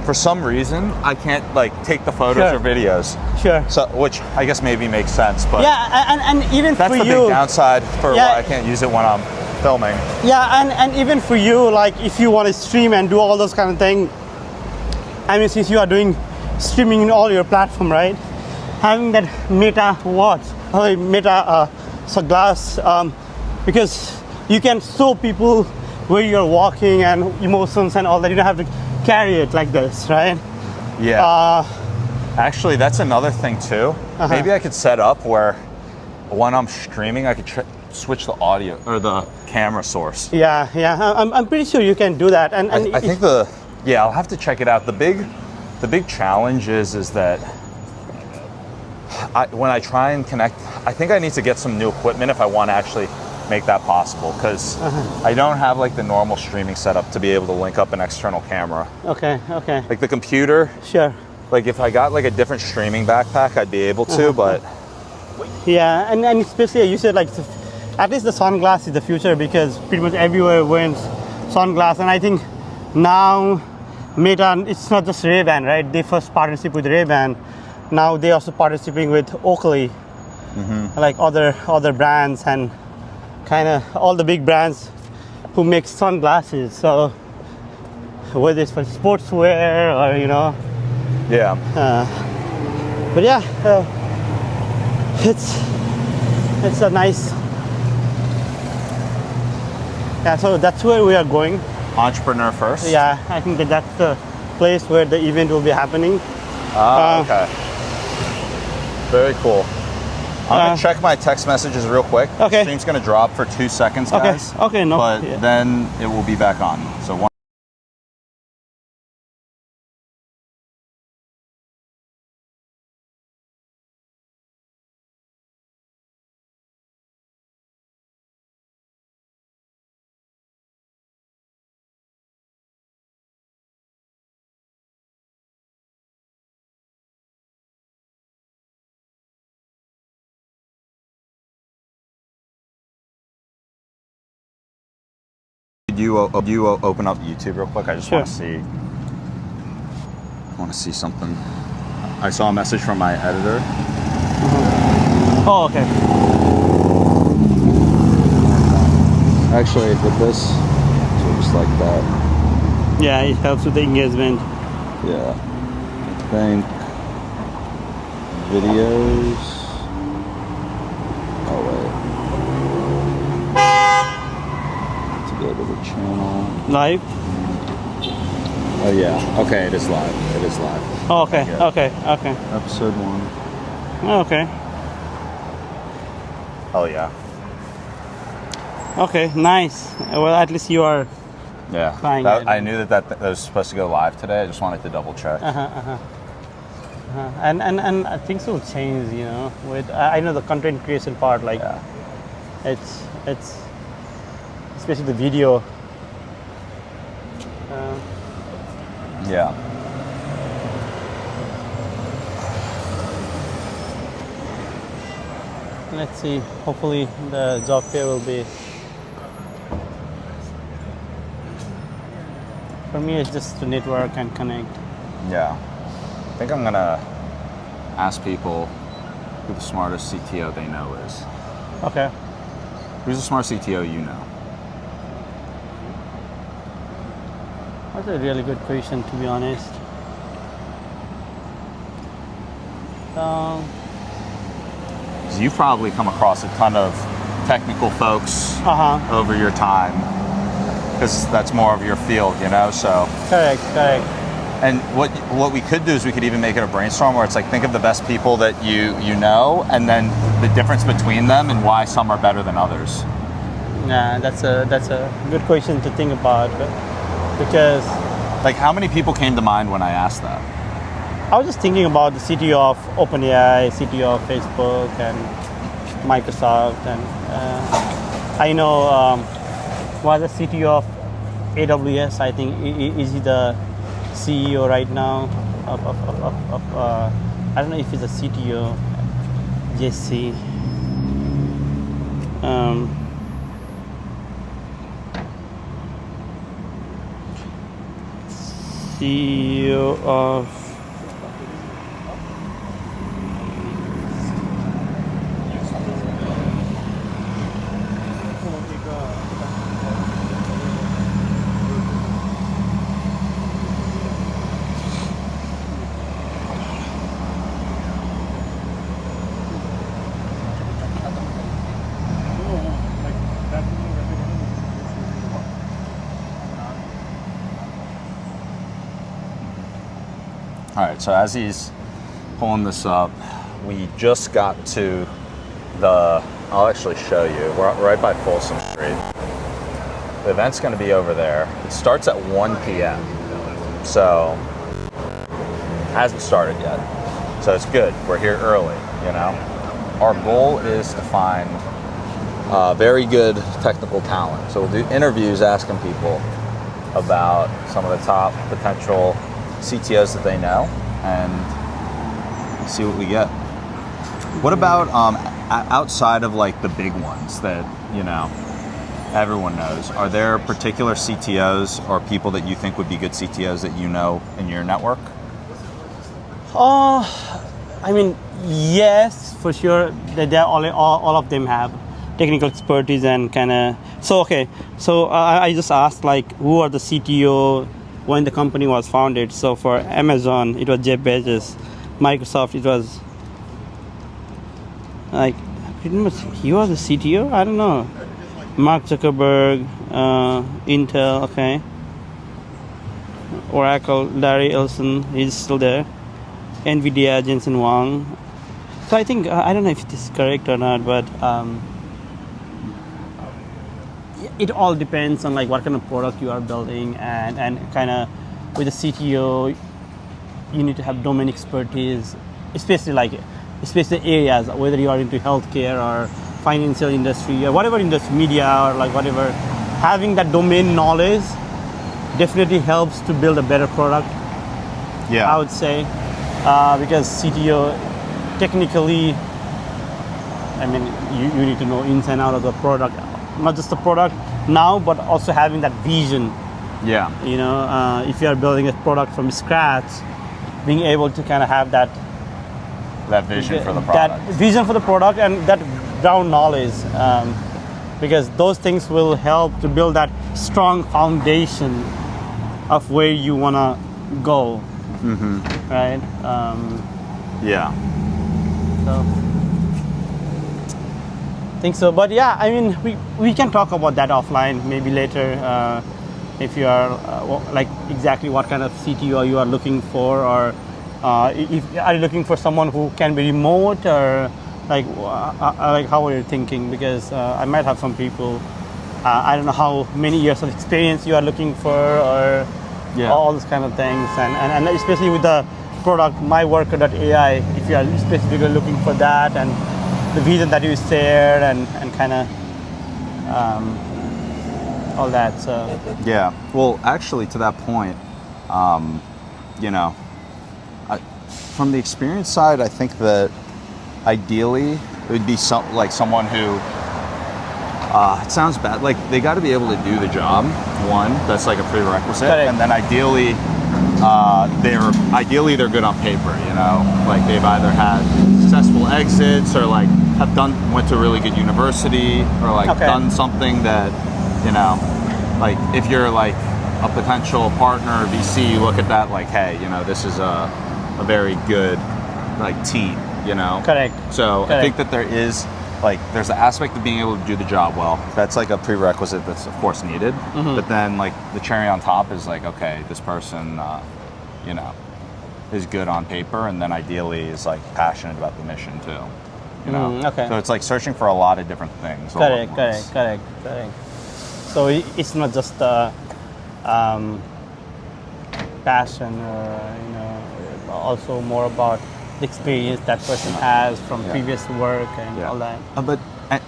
Speaker 1: for some reason, I can't like take the photos or videos.
Speaker 3: Sure.
Speaker 1: So, which I guess maybe makes sense, but
Speaker 3: and even
Speaker 1: that's
Speaker 3: for
Speaker 1: the
Speaker 3: you,
Speaker 1: big downside for why I can't use it when I'm filming.
Speaker 3: Yeah, and even for you, like if you want to stream and do all those kind of things, I mean, since you are doing streaming in all your platform, right? Having that Meta watch, Meta glass, because you can show people where you're walking and emotions and all that. You don't have to carry it like this, right?
Speaker 1: Yeah. Actually, that's another thing too. Maybe I could set up where when I'm streaming, I could switch the audio or the camera source.
Speaker 3: Yeah. I'm pretty sure you can do that. And
Speaker 1: I think I'll have to check it out. The big challenge is that when I try and connect, I think I need to get some new equipment if I want to actually make that possible, because I don't have like the normal streaming setup to be able to link up an external camera.
Speaker 3: Okay.
Speaker 1: Like the computer.
Speaker 3: Sure.
Speaker 1: Like if I got like a different streaming backpack, I'd be able to, but.
Speaker 3: Yeah, and especially you said like, at least the sunglass is the future, because pretty much everywhere wears sunglass, and I think now Meta, it's not just Ray-Ban, right? They first partnership with Ray-Ban. Now they also participating with Oakley, like other brands, and kind of all the big brands who make sunglasses. So whether it's for sportswear or, you know.
Speaker 1: Yeah.
Speaker 3: But yeah, it's a nice. Yeah, so that's where we are going.
Speaker 1: Entrepreneur First?
Speaker 3: Yeah, I think that's the place where the event will be happening.
Speaker 1: Okay. Very cool. I'm gonna check my text messages real quick.
Speaker 3: Okay.
Speaker 1: The stream's gonna drop for 2 seconds, guys.
Speaker 3: Okay, no.
Speaker 1: But
Speaker 3: Yeah.
Speaker 1: then it will be back on. So one. Could you open up YouTube real quick? I just want to see. I want to see something. I saw a message from my editor.
Speaker 3: Oh, okay.
Speaker 1: Actually, with this, so just like that.
Speaker 3: Yeah, it helps with the engagement.
Speaker 1: Yeah. I think videos. Oh wait. To go to the channel.
Speaker 3: Live?
Speaker 1: Oh yeah. Okay, it is live. It is live.
Speaker 3: Oh, okay.
Speaker 1: Yeah.
Speaker 3: Okay. Okay.
Speaker 1: Episode 1.
Speaker 3: Okay.
Speaker 1: Oh yeah.
Speaker 3: Okay. Nice. Well, at least you are.
Speaker 1: Yeah.
Speaker 3: Fine.
Speaker 1: I knew that was supposed to go live today. I just wanted to double check.
Speaker 3: And things will change, you know. With I know the content creation part, like it's especially the video.
Speaker 1: Yeah.
Speaker 3: Let's see. Hopefully, the job fair will be. For me, it's just to network and connect.
Speaker 1: Yeah. I think I'm gonna ask people who the smartest CTO they know is.
Speaker 3: Okay.
Speaker 1: Who's the smartest CTO you know?
Speaker 3: That's a really good question, to be honest.
Speaker 1: So you've probably come across a ton of technical folks over your time, because that's more of your field, you know. So
Speaker 3: correct.
Speaker 1: And what we could do is we could even make it a brainstorm where it's like, think of the best people that you know, and then the difference between them and why some are better than others.
Speaker 3: Yeah, that's a good question to think about, because
Speaker 1: like, how many people came to mind when I asked that?
Speaker 3: I was just thinking about the CTO of OpenAI, CTO of Facebook, and Microsoft, and I know was the CTO of AWS. I think is he the CEO right now of I don't know if he's a CTO. Jesse. CEO of
Speaker 1: All right, so as he's pulling this up, we just got to I'll actually show you, we're right by Folsom Street. The event's gonna be over there. It starts at 1 p.m. So, hasn't started yet. So it's good, we're here early, you know? Our goal is to find very good technical talent. So we'll do interviews asking people about some of the top potential CTOs that they know, and see what we get. What about outside of like the big ones that, you know, everyone knows? Are there particular CTOs or people that you think would be good CTOs that you know in your network?
Speaker 3: I mean, yes, for sure. They all of them have technical expertise and kind of. So okay, so I just asked like, who are the CTO when the company was founded? So for Amazon, it was Jeff Bezos. Microsoft, it was like pretty much he was the CTO. I don't know. Mark Zuckerberg, Intel, okay. Oracle, Larry Ellison, he's still there. NVIDIA, Jensen Huang. So I think I don't know if it is correct or not, but it all depends on like what kind of product you are building, and kind of with the CTO, you need to have domain expertise, especially areas whether you are into healthcare or financial industry or whatever industry, media or like whatever. Having that domain knowledge definitely helps to build a better product.
Speaker 1: Yeah,
Speaker 3: I would say because CTO technically, I mean, you need to know ins and out of the product, not just the product now, but also having that vision.
Speaker 1: Yeah.
Speaker 3: You know, if you are building a product from scratch, being able to kind of have that
Speaker 1: vision for the product.
Speaker 3: That vision for the product and that ground knowledge, because those things will help to build that strong foundation of where you want to go.
Speaker 1: Mm-hmm.
Speaker 3: Right?
Speaker 1: Yeah.
Speaker 3: So I think so, but yeah, I mean, we can talk about that offline maybe later, if you are like exactly what kind of CTO you are looking for, or if are you looking for someone who can be remote, or like how are you thinking? Because I might have some people. I don't know how many years of experience you are looking for, or all those kind of things, and especially with the product MyWorker.ai, if you are specifically looking for that and the vision that you shared and kind of all that. So
Speaker 1: yeah, well, actually, to that point, you know, from the experience side, I think that ideally it would be someone who. It sounds bad. Like they got to be able to do the job. One, that's like a prerequisite, and then ideally, they're good on paper. You know, like they've either had successful exits, or like went to a really good university, or like done something that, you know, like if you're like a potential partner or VC, you look at that like, hey, you know, this is a very good like team. You know, So I think that there's the aspect of being able to do the job well. That's like a prerequisite that's of course needed. Mm-hmm. But then like the cherry on top is like, okay, this person, you know, is good on paper, and then ideally is like passionate about the mission too. You know, so it's like searching for a lot of different things.
Speaker 3: Correct. So it's not just passion, or you know, also more about the experience that person has from previous work and all that.
Speaker 1: But I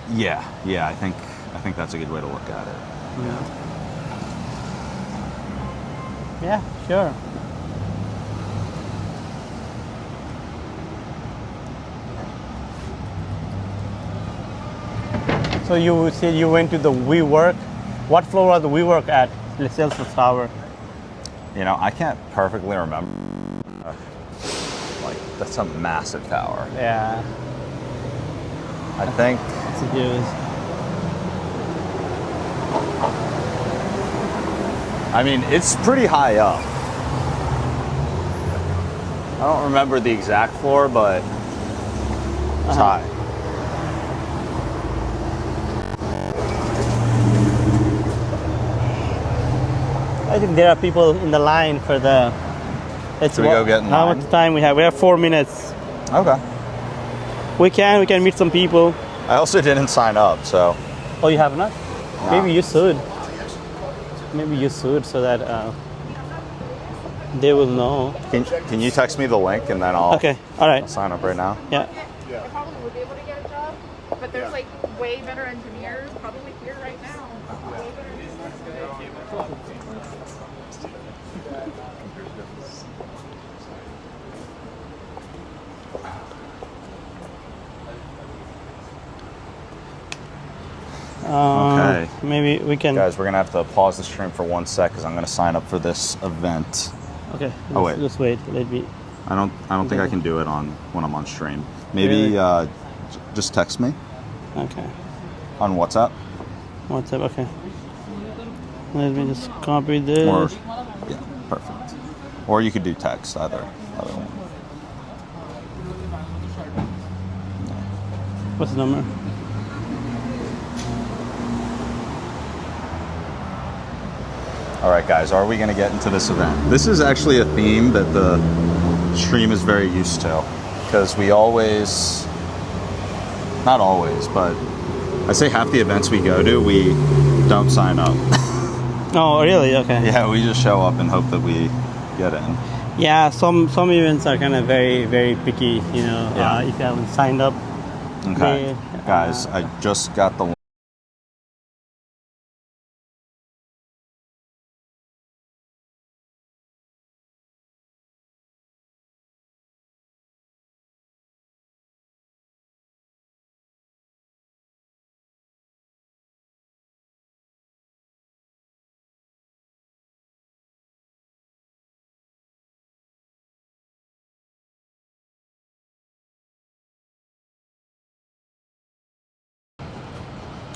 Speaker 1: think that's a good way to look at it.
Speaker 3: Yeah, sure. So you said you went to the WeWork. What floor was the WeWork at? The Salesforce Tower.
Speaker 1: You know, I can't perfectly remember. That's a massive tower.
Speaker 3: Yeah.
Speaker 1: I think.
Speaker 3: It's huge.
Speaker 1: I mean, it's pretty high up. I don't remember the exact floor, but it's high.
Speaker 3: I think there are people in the line for the.
Speaker 1: Should we go get in line?
Speaker 3: How much time we have? We have 4 minutes.
Speaker 1: Okay.
Speaker 3: We can meet some people.
Speaker 1: I also didn't sign up, so.
Speaker 3: Oh, you have not?
Speaker 1: No.
Speaker 3: Maybe you should. So that they will know.
Speaker 1: Can you text me the link, and then I'll.
Speaker 3: Okay. All right.
Speaker 1: I'll sign up right now.
Speaker 3: Yeah.
Speaker 13: I probably would be able to get a job, but there's like way better engineers probably here right now.
Speaker 1: Okay.
Speaker 3: Maybe we can.
Speaker 1: Guys, we're gonna have to pause the stream for 1 sec because I'm gonna sign up for this event.
Speaker 3: Okay.
Speaker 1: Oh wait.
Speaker 3: Just wait. Let me.
Speaker 1: I don't think I can do it when I'm on stream. Maybe
Speaker 3: Really?
Speaker 1: Just text me.
Speaker 3: Okay.
Speaker 1: On WhatsApp.
Speaker 3: WhatsApp. Okay. Let me just copy this.
Speaker 1: Or yeah, perfect. Or you could do text, either one.
Speaker 3: What's the number?
Speaker 1: All right, guys, are we going to get into this event? This is actually a theme that the stream is very used to, because we always Not always, but I say half the events we go to, we don't sign up.
Speaker 3: Oh, really? Okay.
Speaker 1: Yeah, we just show up and hope that we get in.
Speaker 3: Yeah, some events are kind of very, very picky, you know,
Speaker 1: Yeah.
Speaker 3: if you haven't signed up.
Speaker 1: Okay.
Speaker 3: they,
Speaker 1: Guys, I just got the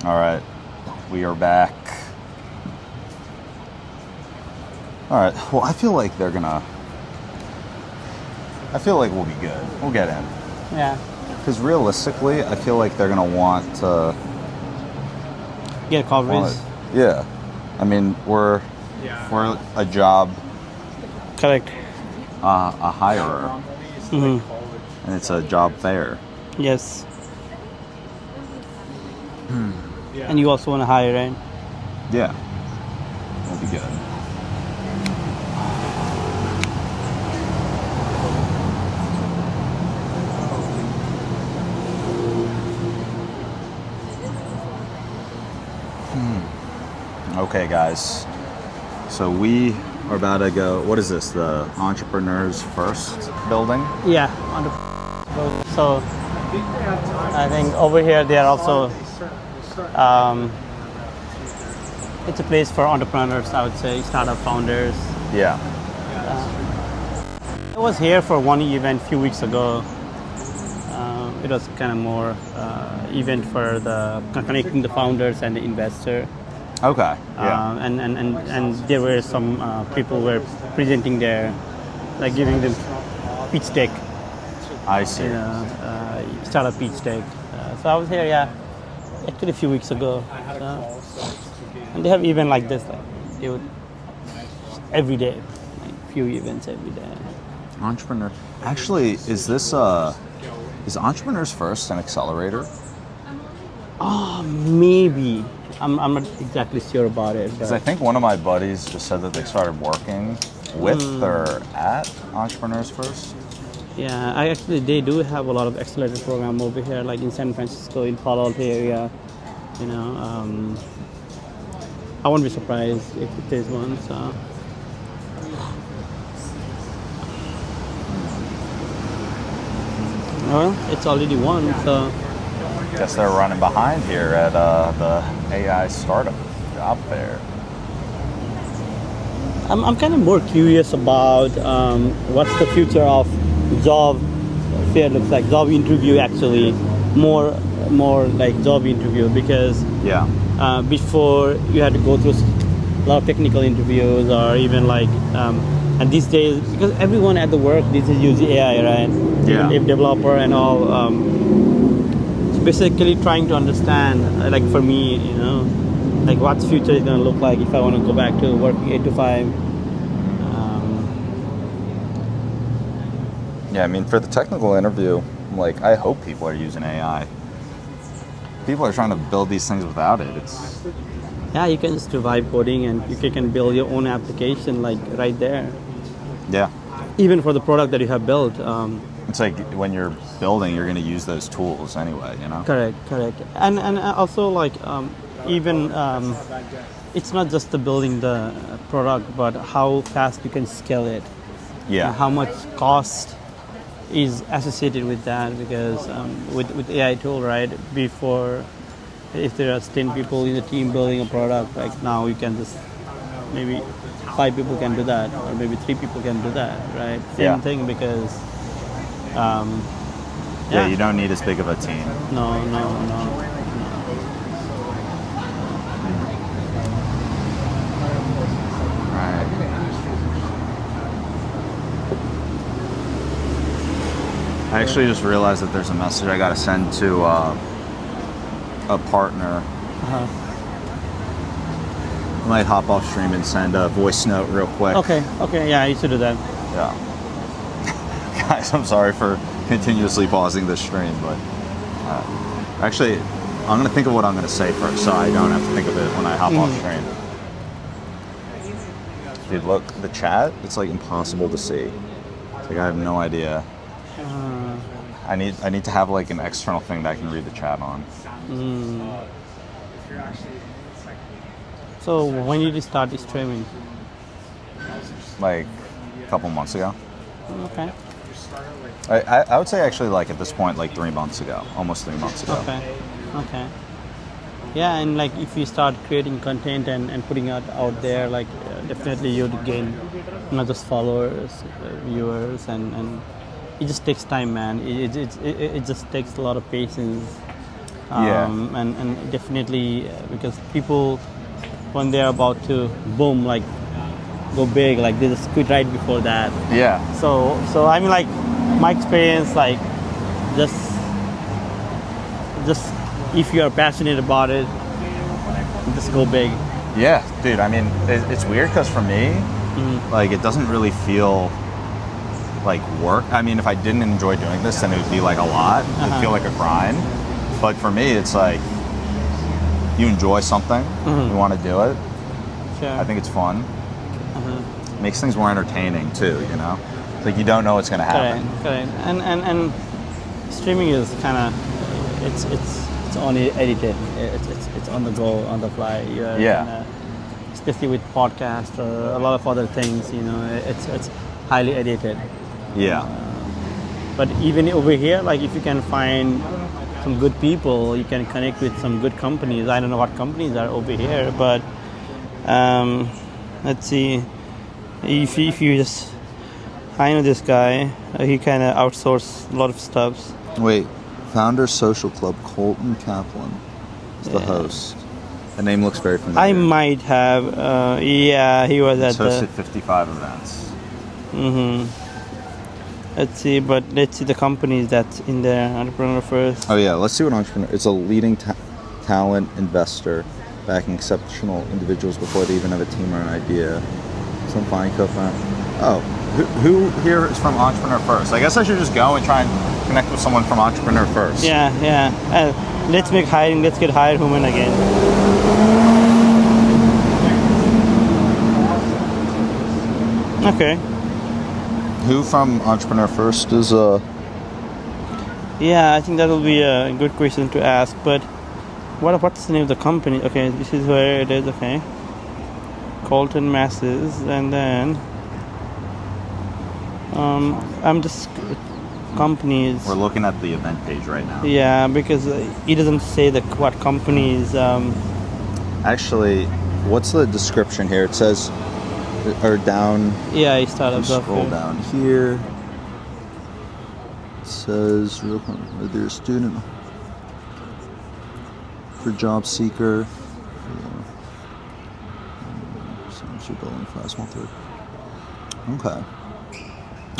Speaker 1: All right, we are back. All right, well, I feel like we'll be good. We'll get in.
Speaker 3: Yeah.
Speaker 1: Because realistically, I feel like they're gonna want to
Speaker 3: Get coverage.
Speaker 1: Yeah, I mean, we're a job,
Speaker 3: Correct.
Speaker 1: a hirer,
Speaker 3: Hmm.
Speaker 1: and it's a job fair.
Speaker 3: Yes. And you also want to hire, right?
Speaker 1: Yeah, we'll be good. Okay, guys. So we are about to go. What is this? The Entrepreneurs First building?
Speaker 3: Yeah. So I think over here they are also. It's a place for entrepreneurs, I would say, startup founders.
Speaker 1: Yeah.
Speaker 3: I was here for one event a few weeks ago. It was kind of more event for the connecting the founders and the investor.
Speaker 1: Okay. Yeah.
Speaker 3: And there were some people were presenting there, like giving them pitch deck.
Speaker 1: I see.
Speaker 3: Startup pitch deck. So I was here, yeah, actually a few weeks ago. And they have event like this, like they would every day, like few events every day.
Speaker 1: Entrepreneur. Actually, is Entrepreneurs First an accelerator?
Speaker 3: Oh, maybe. I'm not exactly sure about it.
Speaker 1: Because I think one of my buddies just said that they started working with or at Entrepreneurs First.
Speaker 3: Yeah, they do have a lot of accelerator program over here, like in San Francisco, in Palo Alto area. You know, I won't be surprised if there's one. So. Well, it's already one, so.
Speaker 1: Guess they're running behind here at the AI startup job fair.
Speaker 3: I'm kind of more curious about what's the future of job fair looks like. Job interview, actually, more like job interview, because before you had to go through a lot of technical interviews, or even like and these days, because everyone at the work these days use AI, right?
Speaker 1: Yeah.
Speaker 3: Even developer and all. Basically trying to understand, like for me, you know, like what's future is going to look like if I want to go back to working 8 to 5.
Speaker 1: Yeah, I mean, for the technical interview, like, I hope people are using AI. People are trying to build these things without it.
Speaker 3: Yeah, you can just do vibe coding and you can build your own application, like right there.
Speaker 1: Yeah.
Speaker 3: Even for the product that you have built.
Speaker 1: It's like when you're building, you're going to use those tools anyway, you know?
Speaker 3: Correct. And also, like, even it's not just the building the product, but how fast you can scale it.
Speaker 1: Yeah.
Speaker 3: How much cost is associated with that, because with AI tool, right, before, if there are 10 people in the team building a product, like now you can just, maybe 5 people can do that, or maybe 3 people can do that, right? Same thing, because
Speaker 1: you don't need as big of a team.
Speaker 3: No.
Speaker 1: Right. I actually just realized that there's a message I got to send to a partner. I might hop off stream and send a voice note real quick.
Speaker 3: Okay, yeah, you should do that.
Speaker 1: Yeah. Guys, I'm sorry for continuously pausing this stream, but Actually, I'm gonna think of what I'm gonna say first, so I don't have to think of it when I hop off screen. Dude, look, the chat, it's like impossible to see. It's like I have no idea. I need to have like an external thing that I can read the chat on.
Speaker 3: So when did you start streaming?
Speaker 1: Like a couple months ago.
Speaker 3: Okay.
Speaker 1: I would say actually like at this point like 3 months ago, almost 3 months ago.
Speaker 3: Okay. Yeah, and like if you start creating content and putting it out there, like definitely you'd gain not just followers, viewers, and it just takes time, man. It just takes a lot of patience. And definitely because people, when they're about to boom, like go big, like they just quit right before that.
Speaker 1: Yeah.
Speaker 3: So I mean, like my experience, like just if you are passionate about it, just go big.
Speaker 1: Yeah, dude. I mean, it's weird because for me, like it doesn't really feel like work. I mean, if I didn't enjoy doing this, then it would be like a lot. It'd feel like a grind. But for me, it's like you enjoy something, you want to do it.
Speaker 3: Sure.
Speaker 1: I think it's fun. Makes things more entertaining too, you know? It's like you don't know what's going to happen.
Speaker 3: Correct. And streaming is kind of it's only edited. It's on the go, on the fly. Especially with podcasts or a lot of other things, you know, it's highly edited.
Speaker 1: Yeah.
Speaker 3: But even over here, like if you can find some good people, you can connect with some good companies. I don't know what companies are over here, but let's see. If you just, I know this guy. He kind of outsourced a lot of stuff.
Speaker 1: Wait, Founder Social Club, Colton Kaplan is the host. The name looks very familiar.
Speaker 3: I might have. He was
Speaker 1: He's
Speaker 3: at
Speaker 1: hosted 55 events.
Speaker 3: Let's see, but let's see the companies that's in there. Entrepreneur First.
Speaker 1: Oh yeah, let's see what entrepreneur. It's a leading talent investor, backing exceptional individuals before they even have a team or an idea. Some fine co-founder. Oh, who here is from Entrepreneur First? I guess I should just go and try and connect with someone from Entrepreneur First.
Speaker 3: Yeah. Let's make hiring. Let's get hired human again. Okay.
Speaker 1: Who from Entrepreneur First is
Speaker 3: Yeah, I think that will be a good question to ask. But what's the name of the company? Okay, this is where it is. Okay. Colton Masses, and then I'm just companies.
Speaker 1: We're looking at the event page right now.
Speaker 3: Yeah, because it doesn't say what companies.
Speaker 1: Actually, what's the description here? It says, or down.
Speaker 3: Yeah, I started.
Speaker 1: Scroll down here. It says, they're a student for job seeker. Building fast one third. Okay.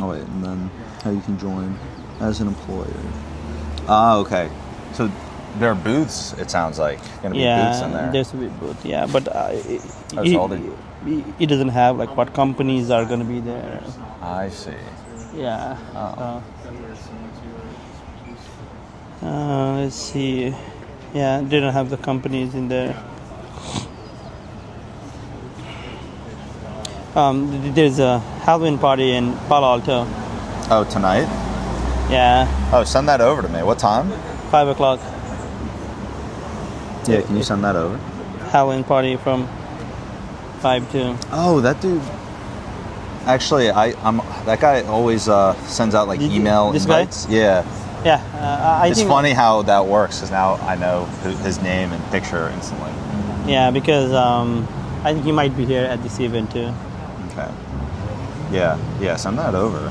Speaker 1: Oh wait, and then how you can join as an employer. Okay. So there are booths. It sounds like gonna be booths in there.
Speaker 3: There's a booth. Yeah, but it doesn't have like what companies are gonna be there.
Speaker 1: I see.
Speaker 3: Yeah. Let's see. Yeah, they don't have the companies in there. There's a Halloween party in Palo Alto.
Speaker 1: Oh, tonight?
Speaker 3: Yeah.
Speaker 1: Oh, send that over to me. What time?
Speaker 3: 5 o'clock.
Speaker 1: Yeah, can you send that over?
Speaker 3: Halloween party from 5 to.
Speaker 1: Oh, that dude. Actually, I'm that guy always sends out like email invites.
Speaker 3: Guy?
Speaker 1: Yeah.
Speaker 3: Yeah.
Speaker 1: It's funny how that works because now I know his name and picture instantly.
Speaker 3: Yeah, because I think he might be here at this event too.
Speaker 1: Okay. Yeah, send that over.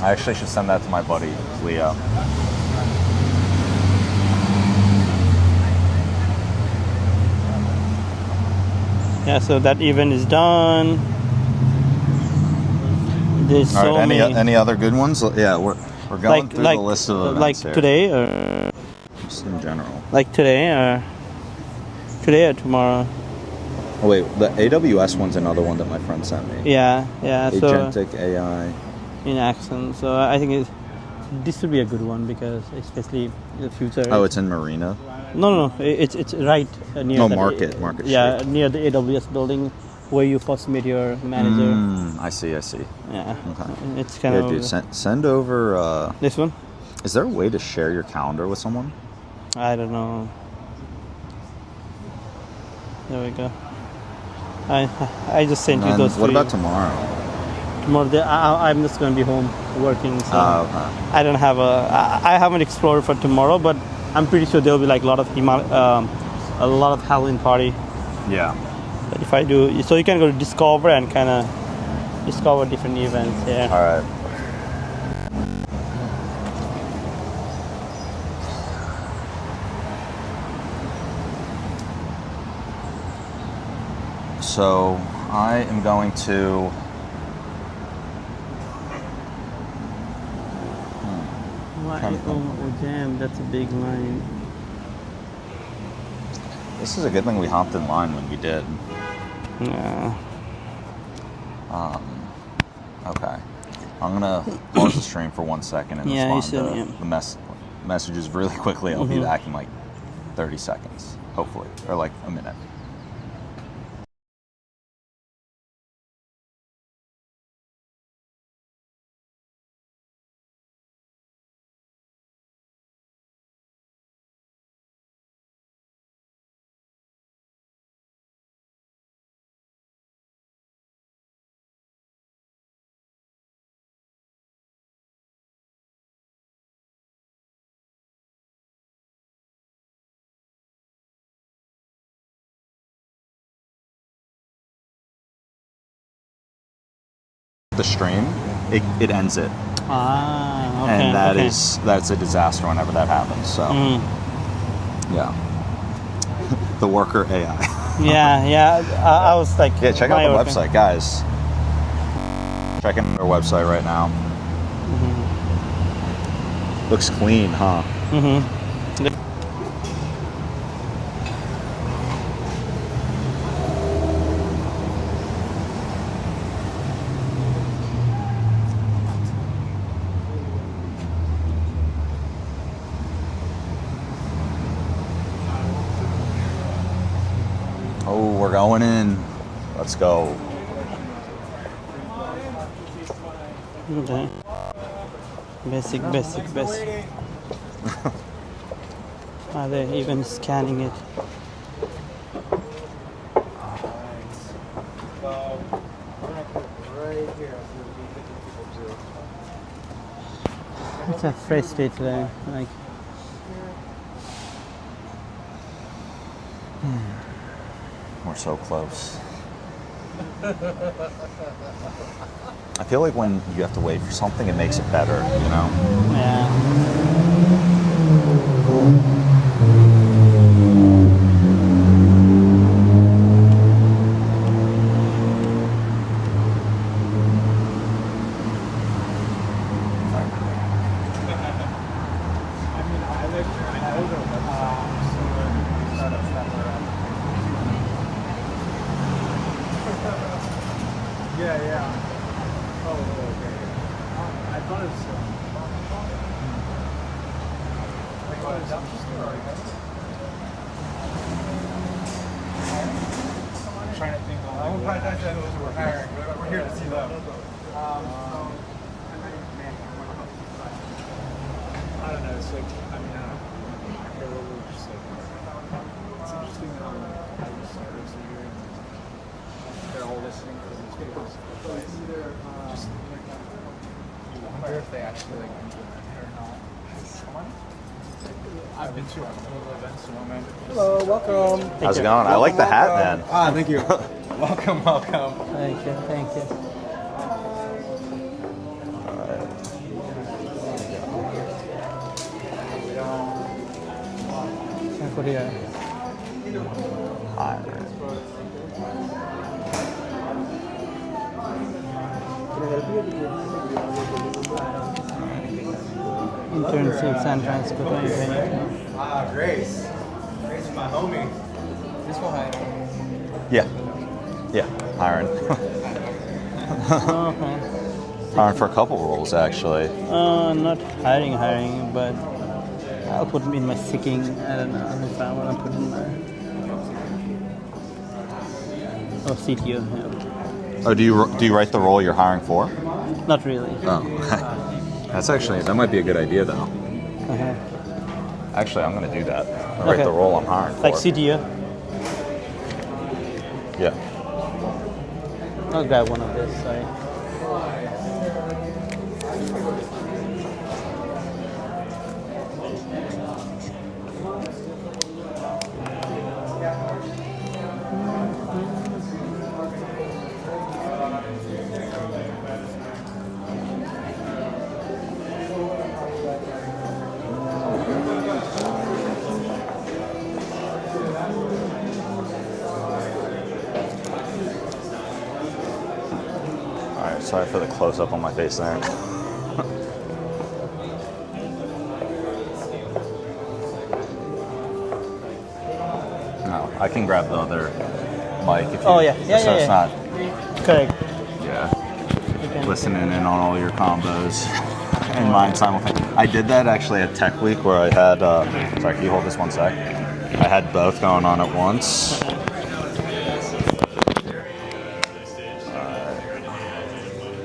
Speaker 1: I actually should send that to my buddy, Leo.
Speaker 3: Yeah, so that event is done. There's
Speaker 1: All
Speaker 3: so
Speaker 1: right,
Speaker 3: many.
Speaker 1: Any other good ones? Yeah, we're going through the list of events
Speaker 3: like
Speaker 1: here.
Speaker 3: Today or
Speaker 1: just in general.
Speaker 3: Like today or tomorrow.
Speaker 1: Oh wait, the AWS one's another one that my friend sent me.
Speaker 3: Yeah.
Speaker 1: Agentic AI.
Speaker 3: In action. So I think This would be a good one because especially in the future.
Speaker 1: Oh, it's in Marina?
Speaker 3: No. It's right near.
Speaker 1: Oh,
Speaker 3: the
Speaker 1: Market
Speaker 3: Yeah,
Speaker 1: Street.
Speaker 3: near the AWS building where you first meet your manager.
Speaker 1: I see.
Speaker 3: Yeah.
Speaker 1: Okay.
Speaker 3: It's kind of.
Speaker 1: Dude, send over.
Speaker 3: This one?
Speaker 1: Is there a way to share your calendar with someone?
Speaker 3: I don't know. There we go. I just sent you those.
Speaker 1: What about tomorrow?
Speaker 3: Tomorrow, I'm just going to be home working. So
Speaker 1: Okay.
Speaker 3: I don't have I haven't explored for tomorrow, but I'm pretty sure there'll be like a lot of Halloween party.
Speaker 1: Yeah.
Speaker 3: But if I do, so you can go to Discover and kind of discover different events here.
Speaker 1: All right. So I am going to.
Speaker 3: Oh, damn, that's a big line.
Speaker 1: This is a good thing we hopped in line when we did.
Speaker 3: Yeah.
Speaker 1: Okay. I'm gonna pause the stream for 1 second and respond to the messages really quickly. I'll be back in like 30 seconds, hopefully, or like a minute. The stream, it ends it.
Speaker 3: Okay.
Speaker 1: And that's a disaster whenever that happens. So yeah. The worker AI.
Speaker 3: yeah. I was like,
Speaker 1: yeah, check out the website, guys. Check out our website right now. Looks clean, huh? Oh, we're going in. Let's go.
Speaker 3: Okay. Basic. Are they even scanning it? It's a fresh state today. Like.
Speaker 1: We're so close. I feel like when you have to wait for something, it makes it better, you know?
Speaker 15: Hello, welcome.
Speaker 1: How's it going? I like the hat, man.
Speaker 15: Thank you. Welcome.
Speaker 3: Thank you. Internships and transportation.
Speaker 15: Grace. Grace is my homie. This will hide.
Speaker 1: Yeah, hiring.
Speaker 3: Okay.
Speaker 1: Hiring for a couple roles, actually.
Speaker 3: Not hiring, but I'll put them in my seeking. I don't know if I want to put in my. Oh, CTO. Yeah.
Speaker 1: Oh, do you write the role you're hiring for?
Speaker 3: Not really.
Speaker 1: Oh, that might be a good idea though.
Speaker 3: Uh-huh.
Speaker 1: Actually, I'm going to do that. I'll write the role I'm hiring for.
Speaker 3: Like CTO.
Speaker 1: Yeah.
Speaker 3: I'll grab one of this. Sorry.
Speaker 1: Sorry for the close-up on my face there. No, I can grab the other mic if you.
Speaker 3: Oh yeah,
Speaker 1: It's not.
Speaker 3: Correct.
Speaker 1: Yeah. Listening in on all your combos and mine simultaneously. I did that actually at Tech Week where I had. Sorry, can you hold this one sec? I had both going on at once.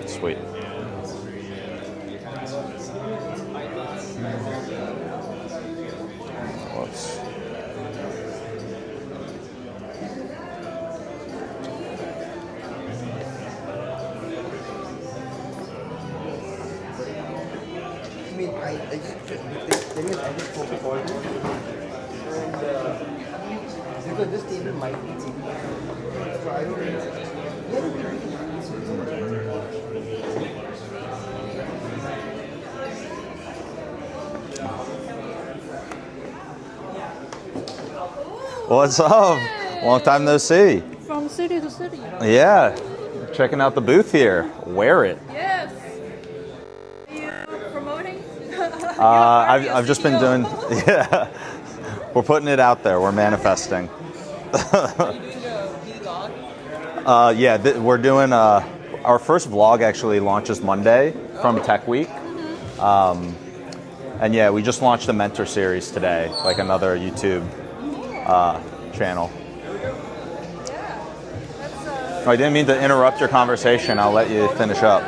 Speaker 1: Sweet. Whoops.
Speaker 15: I mean, I just focus on it. And because this table might be cheating. So I don't
Speaker 1: What's up? Long time no see.
Speaker 10: From city to city.
Speaker 1: Yeah. Checking out the booth here. Wear it.
Speaker 10: Yes. Are you promoting?
Speaker 1: I've just been doing. Yeah. We're putting it out there. We're manifesting. Yeah, we're doing our first vlog actually launches Monday from Tech Week. And yeah, we just launched a mentor series today, like another YouTube channel. I didn't mean to interrupt your conversation. I'll let you finish up.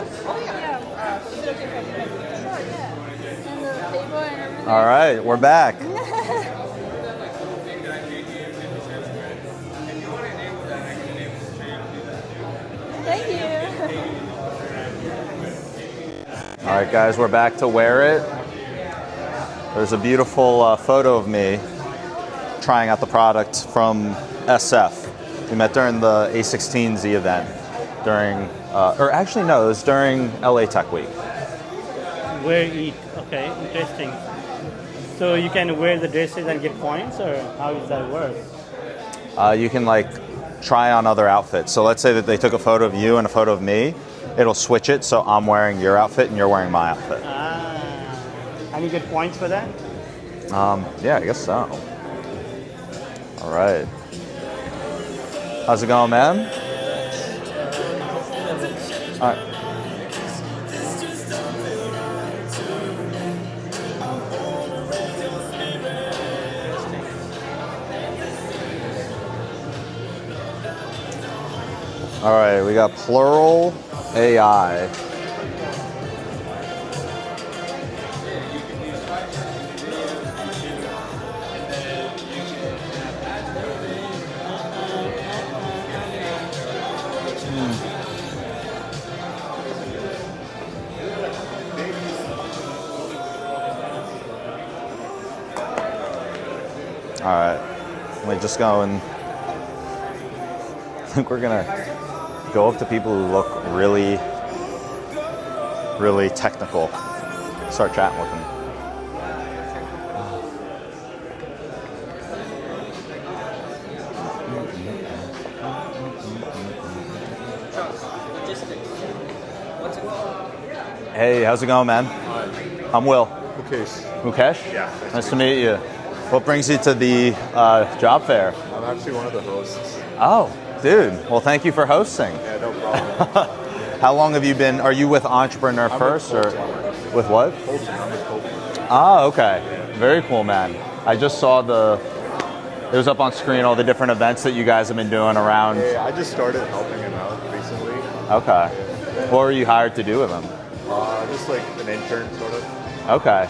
Speaker 1: All right, we're back.
Speaker 10: Thank you.
Speaker 1: All right, guys, we're back to Wear It. There's a beautiful photo of me trying out the product from SF. We met during the A16Z event during, or actually no, it was during LA Tech Week.
Speaker 3: Wear it. Okay, interesting. So you can wear the dresses and get points, or how does that work?
Speaker 1: You can like try on other outfits. So let's say that they took a photo of you and a photo of me. It'll switch it so I'm wearing your outfit and you're wearing my outfit.
Speaker 3: And you get points for that?
Speaker 1: Yeah, I guess so. All right. How's it going, man? All right. All right, we got Plural AI. All right, let me just go and I think we're gonna go up to people who look really, really technical. Start chatting with them. Hey, how's it going, man?
Speaker 16: Hi.
Speaker 1: I'm Will.
Speaker 16: Mukesh.
Speaker 1: Mukesh?
Speaker 16: Yeah.
Speaker 1: Nice to meet you. What brings you to the job fair?
Speaker 16: I'm actually one of the hosts.
Speaker 1: Oh, dude. Well, thank you for hosting.
Speaker 16: Yeah, no problem.
Speaker 1: How long have you been? Are you with Entrepreneur First or with what?
Speaker 16: Colton. I'm with Colton.
Speaker 1: Ah, okay. Very cool, man. I just saw it was up on screen, all the different events that you guys have been doing around.
Speaker 16: Yeah, I just started helping him out recently.
Speaker 1: Okay. What were you hired to do with him?
Speaker 16: Just like an intern, sort of.
Speaker 1: Okay.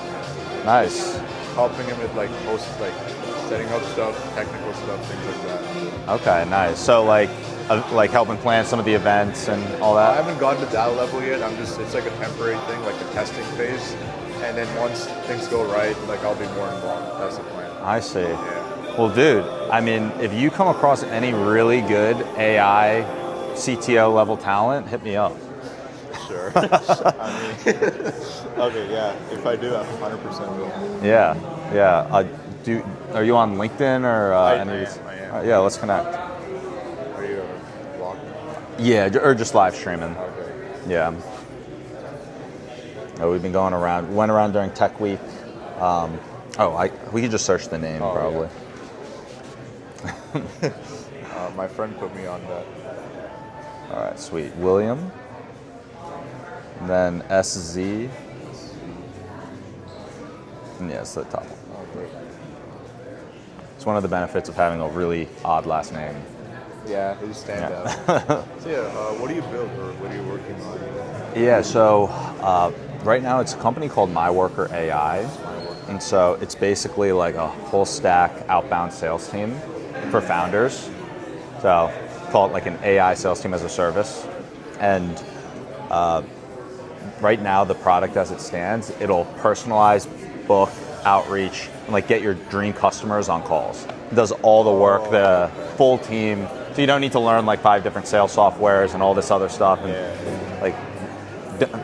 Speaker 1: Nice.
Speaker 16: Helping him with like setting up stuff, technical stuff, things like that.
Speaker 1: Okay, nice. So like helping plan some of the events and all that?
Speaker 16: I haven't gotten to that level yet. It's like a temporary thing, like the testing phase. And then once things go right, like I'll be more involved. That's the plan.
Speaker 1: I see.
Speaker 16: Yeah.
Speaker 1: Well, dude, I mean, if you come across any really good AI CTO level talent, hit me up.
Speaker 16: Sure. I mean, okay, yeah. If I do, I 100% will.
Speaker 1: Yeah, yeah. Are you on LinkedIn or
Speaker 16: I
Speaker 1: any of these?
Speaker 16: am.
Speaker 1: Yeah, let's connect.
Speaker 16: Are you a blogger?
Speaker 1: Yeah, or just live streaming.
Speaker 16: Okay.
Speaker 1: Yeah. Oh, we've been going around. Went around during Tech Week. We could just search the name probably.
Speaker 16: Yeah. My friend put me on that.
Speaker 1: All right, sweet. William. And then SZ. And yeah, it's the top one.
Speaker 16: Oh, great.
Speaker 1: It's one of the benefits of having a really odd last name.
Speaker 16: Yeah, they just stand out. So yeah, what do you build or what are you working on?
Speaker 1: Yeah, so right now it's a company called MyWorker AI. And so it's basically like a full stack outbound sales team for founders. So call it like an AI sales team as a service. And right now the product as it stands, it'll personalize, book, outreach, and like get your dream customers on calls. It does all the work, the full team. So you don't need to learn like 5 different sales softwares and all this other stuff. And like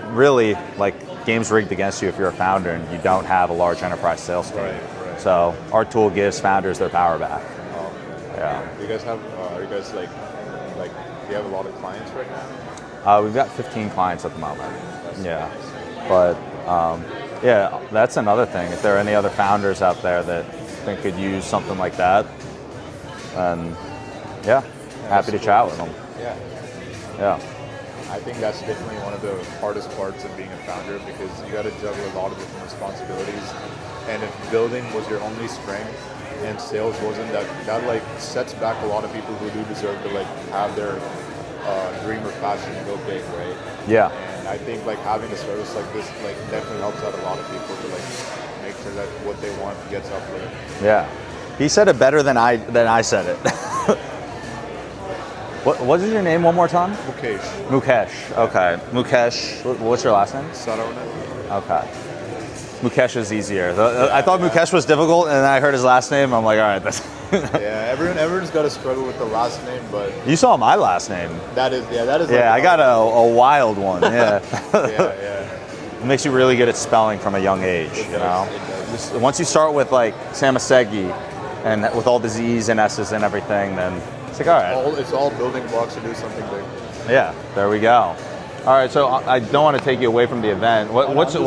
Speaker 1: really like game's rigged against you if you're a founder and you don't have a large enterprise sales team.
Speaker 16: Right.
Speaker 1: So our tool gives founders their power back. Yeah.
Speaker 16: Do you guys have? Are you guys like? Do you have a lot of clients right now?
Speaker 1: We've got 15 clients at the moment.
Speaker 16: That's
Speaker 1: yeah.
Speaker 16: nice.
Speaker 1: But yeah, that's another thing. If there are any other founders out there that think could use something like that, and happy to chat with them.
Speaker 16: Yeah.
Speaker 1: Yeah.
Speaker 16: I think that's definitely one of the hardest parts of being a founder because you got to juggle a lot of different responsibilities. And if building was your only strength and sales wasn't, that like sets back a lot of people who do deserve to like have their dream or passion go big, right?
Speaker 1: Yeah.
Speaker 16: And I think like having a service like this like definitely helps out a lot of people to like make sure that what they want gets uplifted.
Speaker 1: Yeah. He said it better than I said it. What is your name one more time?
Speaker 16: Mukesh.
Speaker 1: Mukesh. Okay. Mukesh. What's your last name?
Speaker 16: Saravana.
Speaker 1: Okay. Mukesh is easier. I thought Mukesh was difficult, and then I heard his last name. I'm like, all right, that's.
Speaker 16: Yeah, everyone's got to struggle with the last name, but
Speaker 1: You saw my last name.
Speaker 16: that is.
Speaker 1: Yeah,
Speaker 16: like
Speaker 1: I got a wild one. Yeah.
Speaker 16: yeah.
Speaker 1: It makes you really good at spelling from a young age. You know. Once you start with like Samasegi, and with all the Z's and S's and everything, then it's like, all right.
Speaker 16: It's all building blocks to do something big.
Speaker 1: Yeah, there we go. All right, so I don't want to take you away from the event. What's your?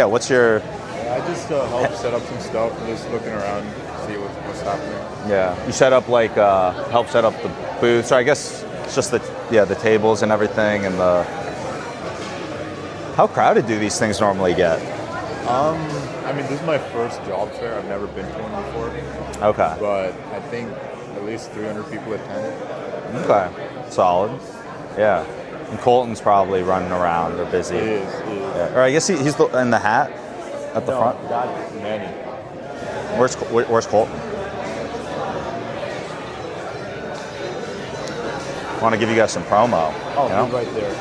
Speaker 1: What's your?
Speaker 16: I just help set up some stuff and just looking around, see what's happening.
Speaker 1: Yeah, you set up help set up the booths. Or I guess it's just the tables and everything and the. How crowded do these things normally get?
Speaker 16: I mean, this is my first job fair. I've never been to one before.
Speaker 1: Okay.
Speaker 16: But I think at least 300 people attend.
Speaker 1: Okay, solid. Yeah. And Colton's probably running around or busy.
Speaker 16: He is.
Speaker 1: Yeah. Or I guess he's in the hat at the front.
Speaker 16: That's Manny.
Speaker 1: Where's Colton? I want to give you guys some promo.
Speaker 16: Oh,
Speaker 1: you know?
Speaker 16: he's right there.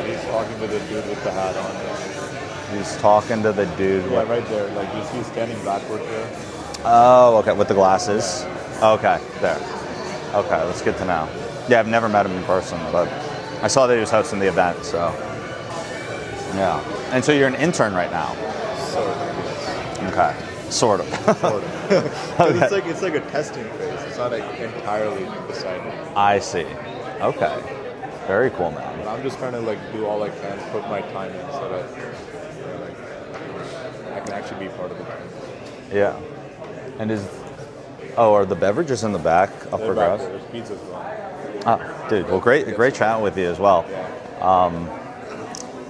Speaker 16: He's talking to the dude with the hat on.
Speaker 1: He's talking to the dude.
Speaker 16: Yeah, right there. Like he's standing backward there.
Speaker 1: Oh, okay. With the glasses. Okay, there. Okay, that's good to know. Yeah, I've never met him in person, but I saw that he was hosting the event, so. Yeah. And so you're an intern right now?
Speaker 16: Sort of, yes.
Speaker 1: Okay. Sort of.
Speaker 16: Sort of. Okay. It's like a testing phase. It's not like entirely decided.
Speaker 1: I see. Okay. Very cool, man.
Speaker 16: And I'm just trying to like do all I can, put my time in so that I can actually be part of the team.
Speaker 1: Yeah. And are the beverages in the back up for grabs?
Speaker 16: There's pizza as well.
Speaker 1: Ah, dude. Well, great chatting with you as well.
Speaker 16: Yeah.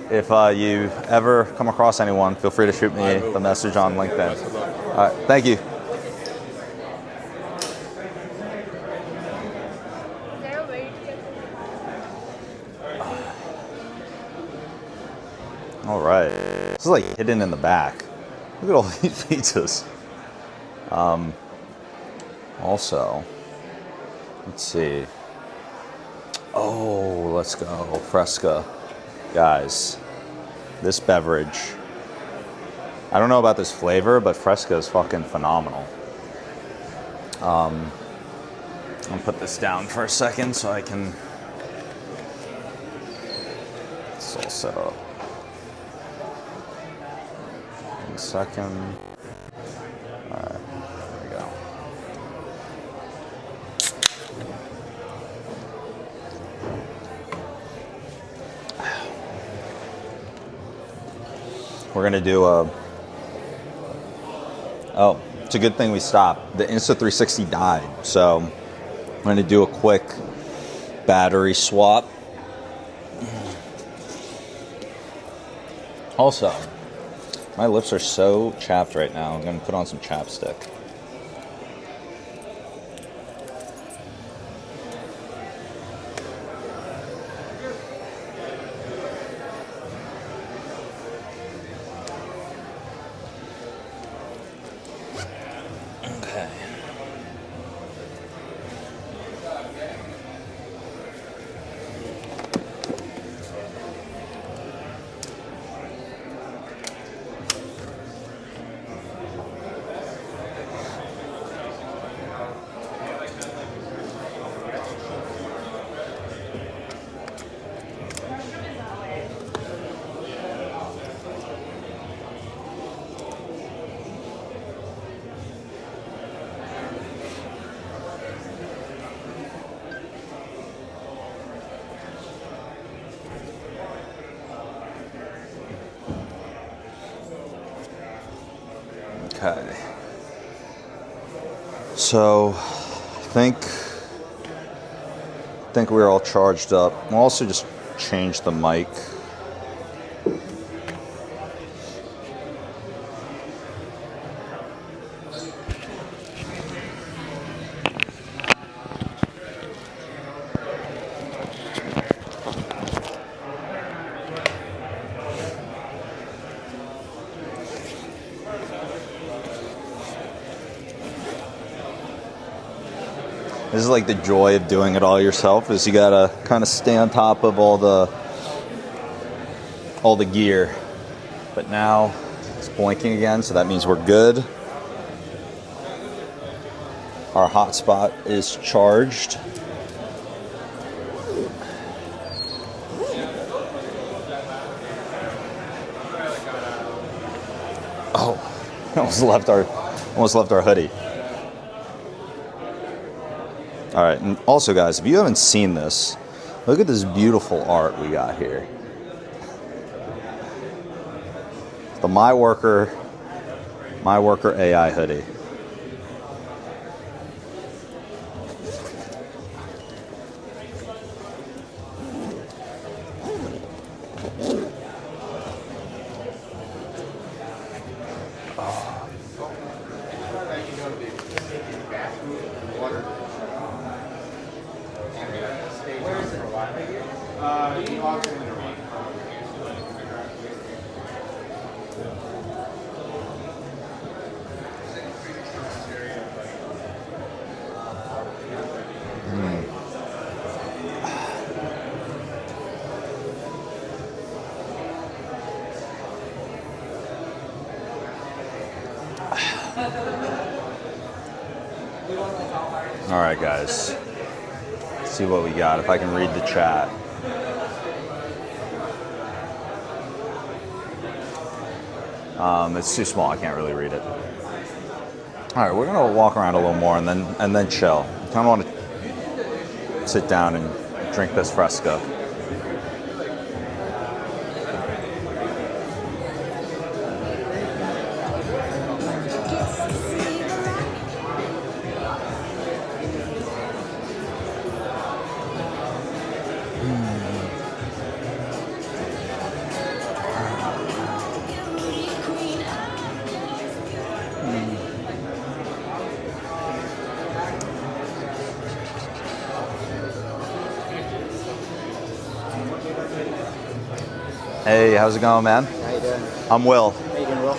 Speaker 1: If you ever come across anyone, feel free to shoot me the message on LinkedIn. All right, thank you. All right, this is like hidden in the back. Look at all these pizzas. Also, let's see. Oh, let's go, Fresca. Guys, this beverage, I don't know about this flavor, but Fresca is fucking phenomenal. I'll put this down for a second so I can, it's all set up. 1 second. All right, there we go. We're gonna do a, oh, it's a good thing we stopped. The Insta360 died, so I'm gonna do a quick battery swap. Also, my lips are so chapped right now, I'm gonna put on some chapstick. Okay. So, I think we're all charged up. We'll also just change the mic. This is like the joy of doing it all yourself, is you gotta kind of stay on top of all the gear. But now it's blinking again, so that means we're good. Our hotspot is charged. Oh, almost left our hoodie. All right, and also guys, if you haven't seen this, look at this beautiful art we got here. The MyWorker AI hoodie. All right, guys. Let's see what we got. If I can read the chat. It's too small. I can't really read it. All right, we're gonna walk around a little more and then chill. I kind of want to sit down and drink this Fresca. Hey, how's it going, man?
Speaker 17: How you doing?
Speaker 1: I'm Will.
Speaker 17: How you doing, Will?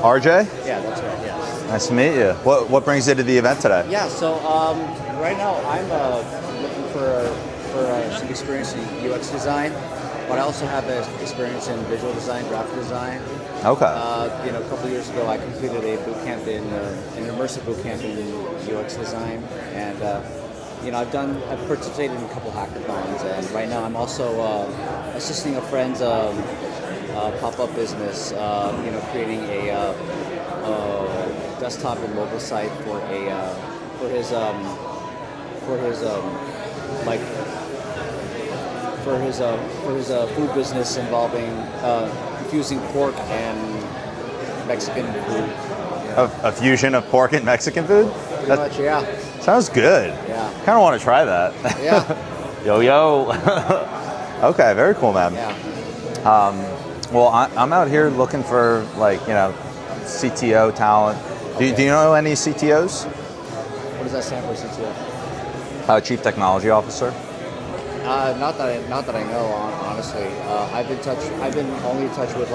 Speaker 1: RJ?
Speaker 17: Yeah, that's right. Yes.
Speaker 1: Nice to meet you. What brings you to the event today?
Speaker 17: Yeah. So right now I'm looking for some experience in UX design, but I also have experience in visual design, graphic design.
Speaker 1: Okay.
Speaker 17: A couple of years ago I completed a boot camp an immersive boot camp in UX design, and I've participated in a couple hackathons, and right now I'm also assisting a friend's pop-up business, creating a desktop and mobile site for his food business involving infusing pork and Mexican food.
Speaker 1: A fusion of pork and Mexican food?
Speaker 17: Pretty much, yeah.
Speaker 1: Sounds good.
Speaker 17: Yeah.
Speaker 1: Kind of want to try that.
Speaker 17: Yeah.
Speaker 1: Yo. Okay, very cool, man.
Speaker 17: Yeah.
Speaker 1: Well, I'm out here looking for CTO talent. Do you know any CTOs?
Speaker 17: What does that stand for, CTO?
Speaker 1: Chief Technology Officer.
Speaker 17: Not that I know, honestly. I've been only in touch with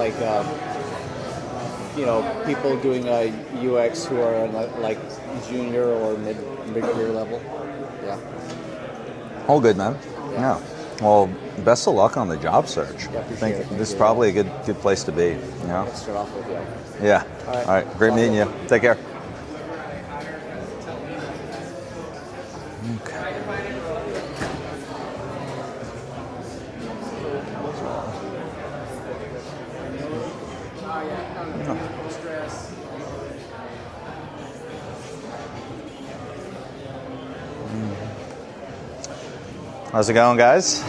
Speaker 17: people doing UX who are like junior or mid-career level. Yeah.
Speaker 1: All good, man. Yeah. Well, best of luck on the job search.
Speaker 17: Yeah,
Speaker 1: I think
Speaker 17: it.
Speaker 1: this is probably a good place to be.
Speaker 17: Let's start off with you.
Speaker 1: Yeah.
Speaker 17: All right.
Speaker 1: All right. Great meeting you. Take care. Okay. How's it going, guys?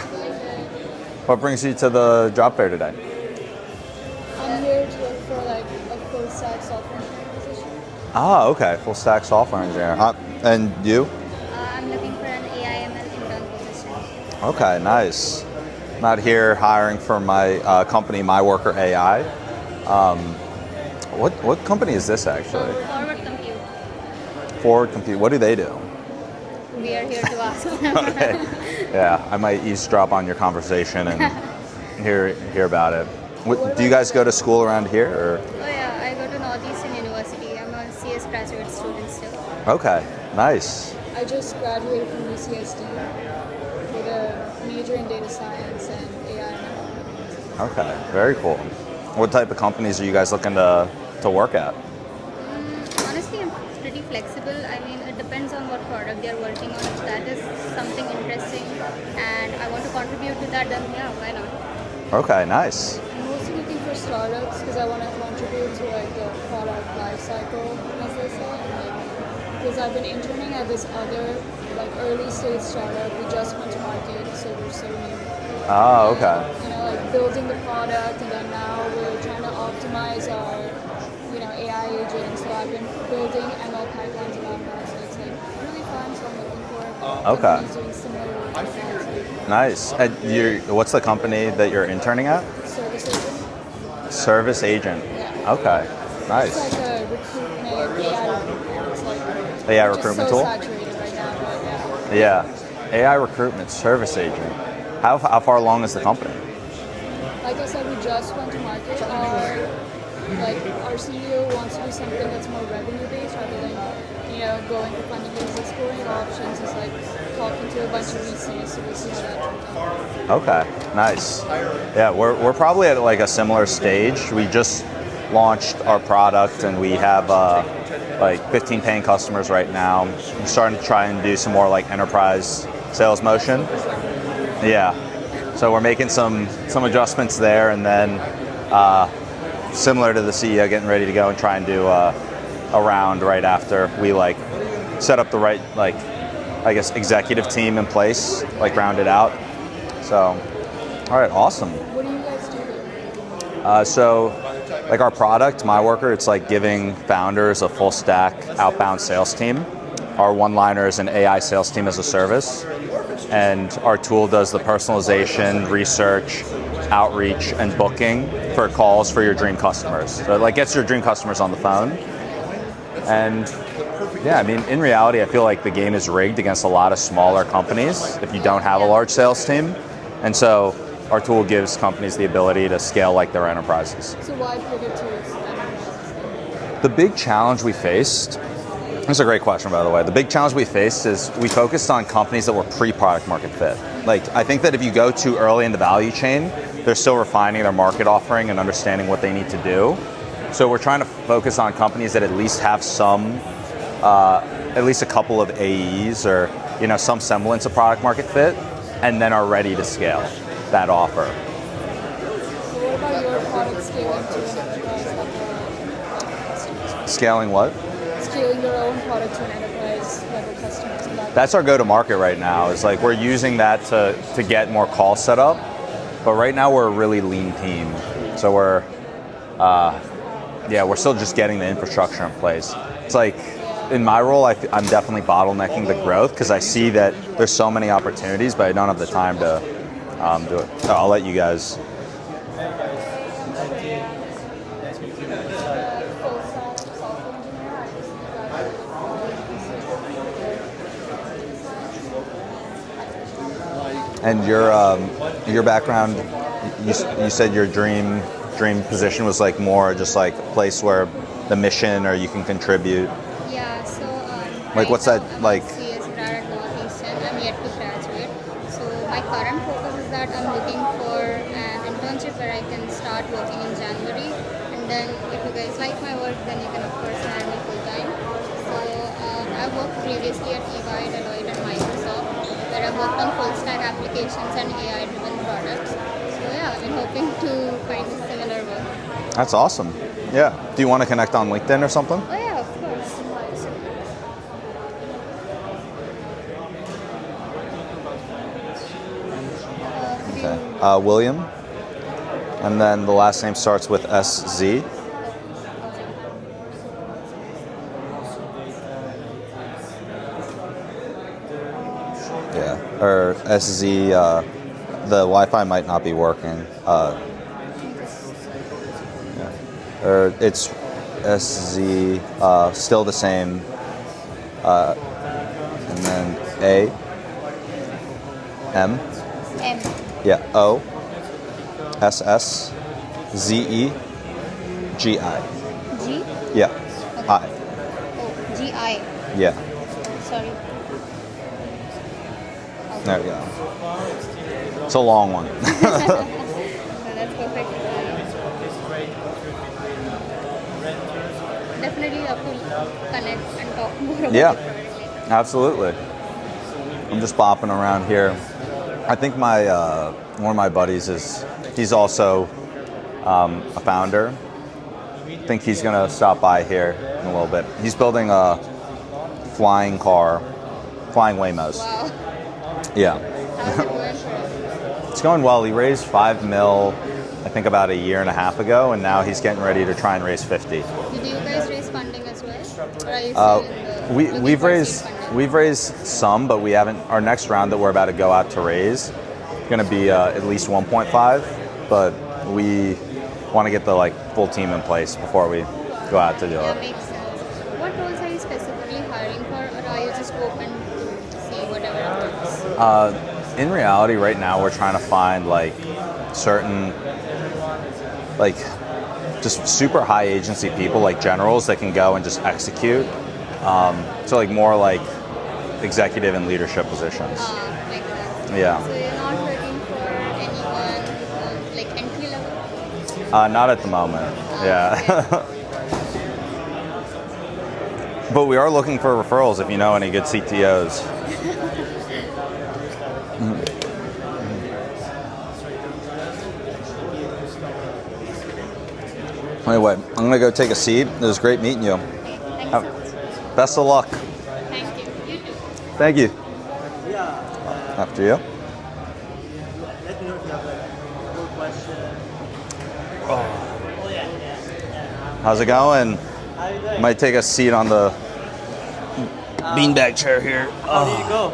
Speaker 1: What brings you to the job fair today?
Speaker 10: I'm here to look for a full stack software engineering position.
Speaker 1: Ah, okay. Full stack software engineer. And you?
Speaker 5: I'm looking for an AI/ML intern position.
Speaker 1: Okay, nice. I'm out here hiring for my company, MyWorker AI. What company is this actually?
Speaker 5: Forward Compute.
Speaker 1: Forward Compute. What do they do?
Speaker 5: We are here to ask.
Speaker 1: Okay. Yeah, I might eavesdrop on your conversation and hear about it. Do you guys go to school around here? Or?
Speaker 5: Oh yeah, I go to Northeastern University. I'm a CS graduate student still.
Speaker 1: Okay, nice.
Speaker 10: I just graduated from UCSD with a major in data science and AI and ML.
Speaker 1: Okay, very cool. What type of companies are you guys looking to work at?
Speaker 5: Honestly, I'm pretty flexible. I mean, it depends on what product they're working on. If that is something interesting and I want to contribute to that, then yeah, why not?
Speaker 1: Okay, nice.
Speaker 10: I'm mostly looking for startups because I want to contribute to the product life cycle, as they say. Because I've been interning at this other early stage startup. We just went to market, so we're so new.
Speaker 1: Oh, okay.
Speaker 10: Building the product, and then now we're trying to optimize our AI agent. So I've been building ML pipelines around that. So it's really fun. So I'm looking for companies doing similar work.
Speaker 1: Nice. And what's the company that you're interning at?
Speaker 10: Service agent.
Speaker 1: Service agent.
Speaker 10: Yeah.
Speaker 1: Okay. Nice.
Speaker 10: It's like a recruitment, AI recruitment. It's
Speaker 1: AI recruitment tool?
Speaker 10: saturated right now, but
Speaker 1: Yeah. AI recruitment service agent. How far along is the company?
Speaker 10: like I said, we just went to market. Our CEO wants to do something that's more revenue based rather than going for funding. He's exploring options. He's talking to a bunch of VCs, so we'll see how that turns out.
Speaker 1: Okay, nice. Yeah, we're probably at a similar stage. We just launched our product and we have 15 paying customers right now. I'm starting to try and do some more enterprise sales motion. Yeah. So we're making some adjustments there, and then similar to the CEO, getting ready to go and try and do a round right after we set up the right executive team in place, round it out. So, all right, awesome.
Speaker 10: What do you guys do?
Speaker 1: Our product, MyWorker, it's giving founders a full stack outbound sales team. Our one-liner is an AI sales team as a service, and our tool does the personalization, research, outreach, and booking for calls for your dream customers. So it gets your dream customers on the phone. And yeah, I mean, in reality, I feel like the game is rigged against a lot of smaller companies if you don't have a large sales team. And so our tool gives companies the ability to scale like their enterprises.
Speaker 10: So why pivot to enterprises?
Speaker 1: The big challenge we faced, that's a great question, by the way. The big challenge we faced is we focused on companies that were pre-product market fit. Like, I think that if you go too early in the value chain, they're still refining their market offering and understanding what they need to do. So we're trying to focus on companies that at least have some, at least a couple of AEs or some semblance of product market fit, and then are ready to scale that offer.
Speaker 10: So what about your product scaling to an enterprise?
Speaker 1: Scaling what?
Speaker 10: Scaling your own product to an enterprise level customers.
Speaker 1: That's our go-to-market right now. Is like we're using that to get more calls set up, but right now we're a really lean team. So we're still just getting the infrastructure in place. It's like in my role, I'm definitely bottlenecking the growth because I see that there's so many opportunities, but I don't have the time to do it. So I'll let you guys. And your background, you said your dream position was like more just like a place where the mission or you can contribute.
Speaker 5: Yeah, so
Speaker 1: like what's that like?
Speaker 5: CS grad at Northeastern. I'm yet to graduate. So my current focus is that I'm looking for an internship where I can start working in January, and then if you guys like my work, then you can of course hire me full time. So I worked previously at EY, Deloitte, and Microsoft, where I worked on full stack applications and AI-driven products. So yeah, I'm hoping to find a similar work.
Speaker 1: That's awesome. Yeah. Do you want to connect on LinkedIn or something?
Speaker 5: Oh yeah, of course.
Speaker 1: Okay. William, and then the last name starts with SZ. Yeah, or SZ. The Wi-Fi might not be working. Or it's SZ, still the same. And then A. M.
Speaker 5: M.
Speaker 1: Yeah, O. S S. Z E. G I.
Speaker 5: G?
Speaker 1: Yeah.
Speaker 5: Okay.
Speaker 1: I.
Speaker 5: Oh, G I.
Speaker 1: Yeah.
Speaker 5: Sorry.
Speaker 1: There we go. It's a long one.
Speaker 5: So that's perfect. Definitely have to connect and talk more about
Speaker 1: Yeah,
Speaker 5: it.
Speaker 1: absolutely. I'm just bopping around here. I think my one of my buddies he's also a founder. I think he's gonna stop by here in a little bit. He's building a flying Waymos.
Speaker 5: Wow.
Speaker 1: Yeah.
Speaker 5: How's it going for him?
Speaker 1: It's going well. He raised $5 million, I think about a year and a half ago, and now he's getting ready to try and raise 50.
Speaker 5: Did you guys raise funding as well? Or are you still in the
Speaker 1: We've raised some, but we haven't. Our next round that we're about to go out to raise is going to be at least 1.5, but we want to get the full team in place before we go out to do
Speaker 5: Yeah,
Speaker 1: it.
Speaker 5: makes sense. What roles are you specifically hiring for, or are you just open to see whatever happens?
Speaker 1: In reality, right now we're trying to find certain just super high agency people, like generals that can go and just execute. So more executive and leadership positions.
Speaker 5: Like that.
Speaker 1: Yeah.
Speaker 5: So you're not looking for anyone entry level?
Speaker 1: Not at the moment. Yeah. But we are looking for referrals if you know any good CTOs. Anyway, I'm going to go take a seat. It was great meeting you. Best of luck.
Speaker 5: Thank you. You too.
Speaker 1: Thank you. After you.
Speaker 18: Let me know if you have more questions.
Speaker 1: How's it going?
Speaker 18: How you doing?
Speaker 1: Might take a seat on the beanbag chair here.
Speaker 18: How did you go?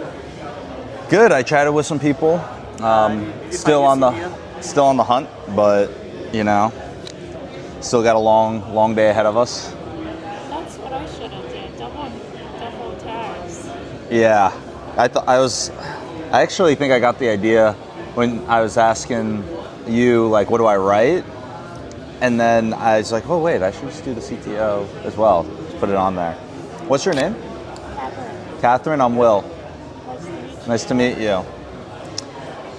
Speaker 1: Good. I chatted with some people. Still on the hunt, but still got a long day ahead of us.
Speaker 10: That's what I should have done. Double tags.
Speaker 1: Yeah, I actually think I got the idea when I was asking you, like, what do I write? And then I was like, oh, wait, I should just do the CTO as well. Just put it on there. What's your name?
Speaker 10: Catherine.
Speaker 1: Catherine, I'm Will.
Speaker 10: Nice to meet you.
Speaker 1: Nice to meet you.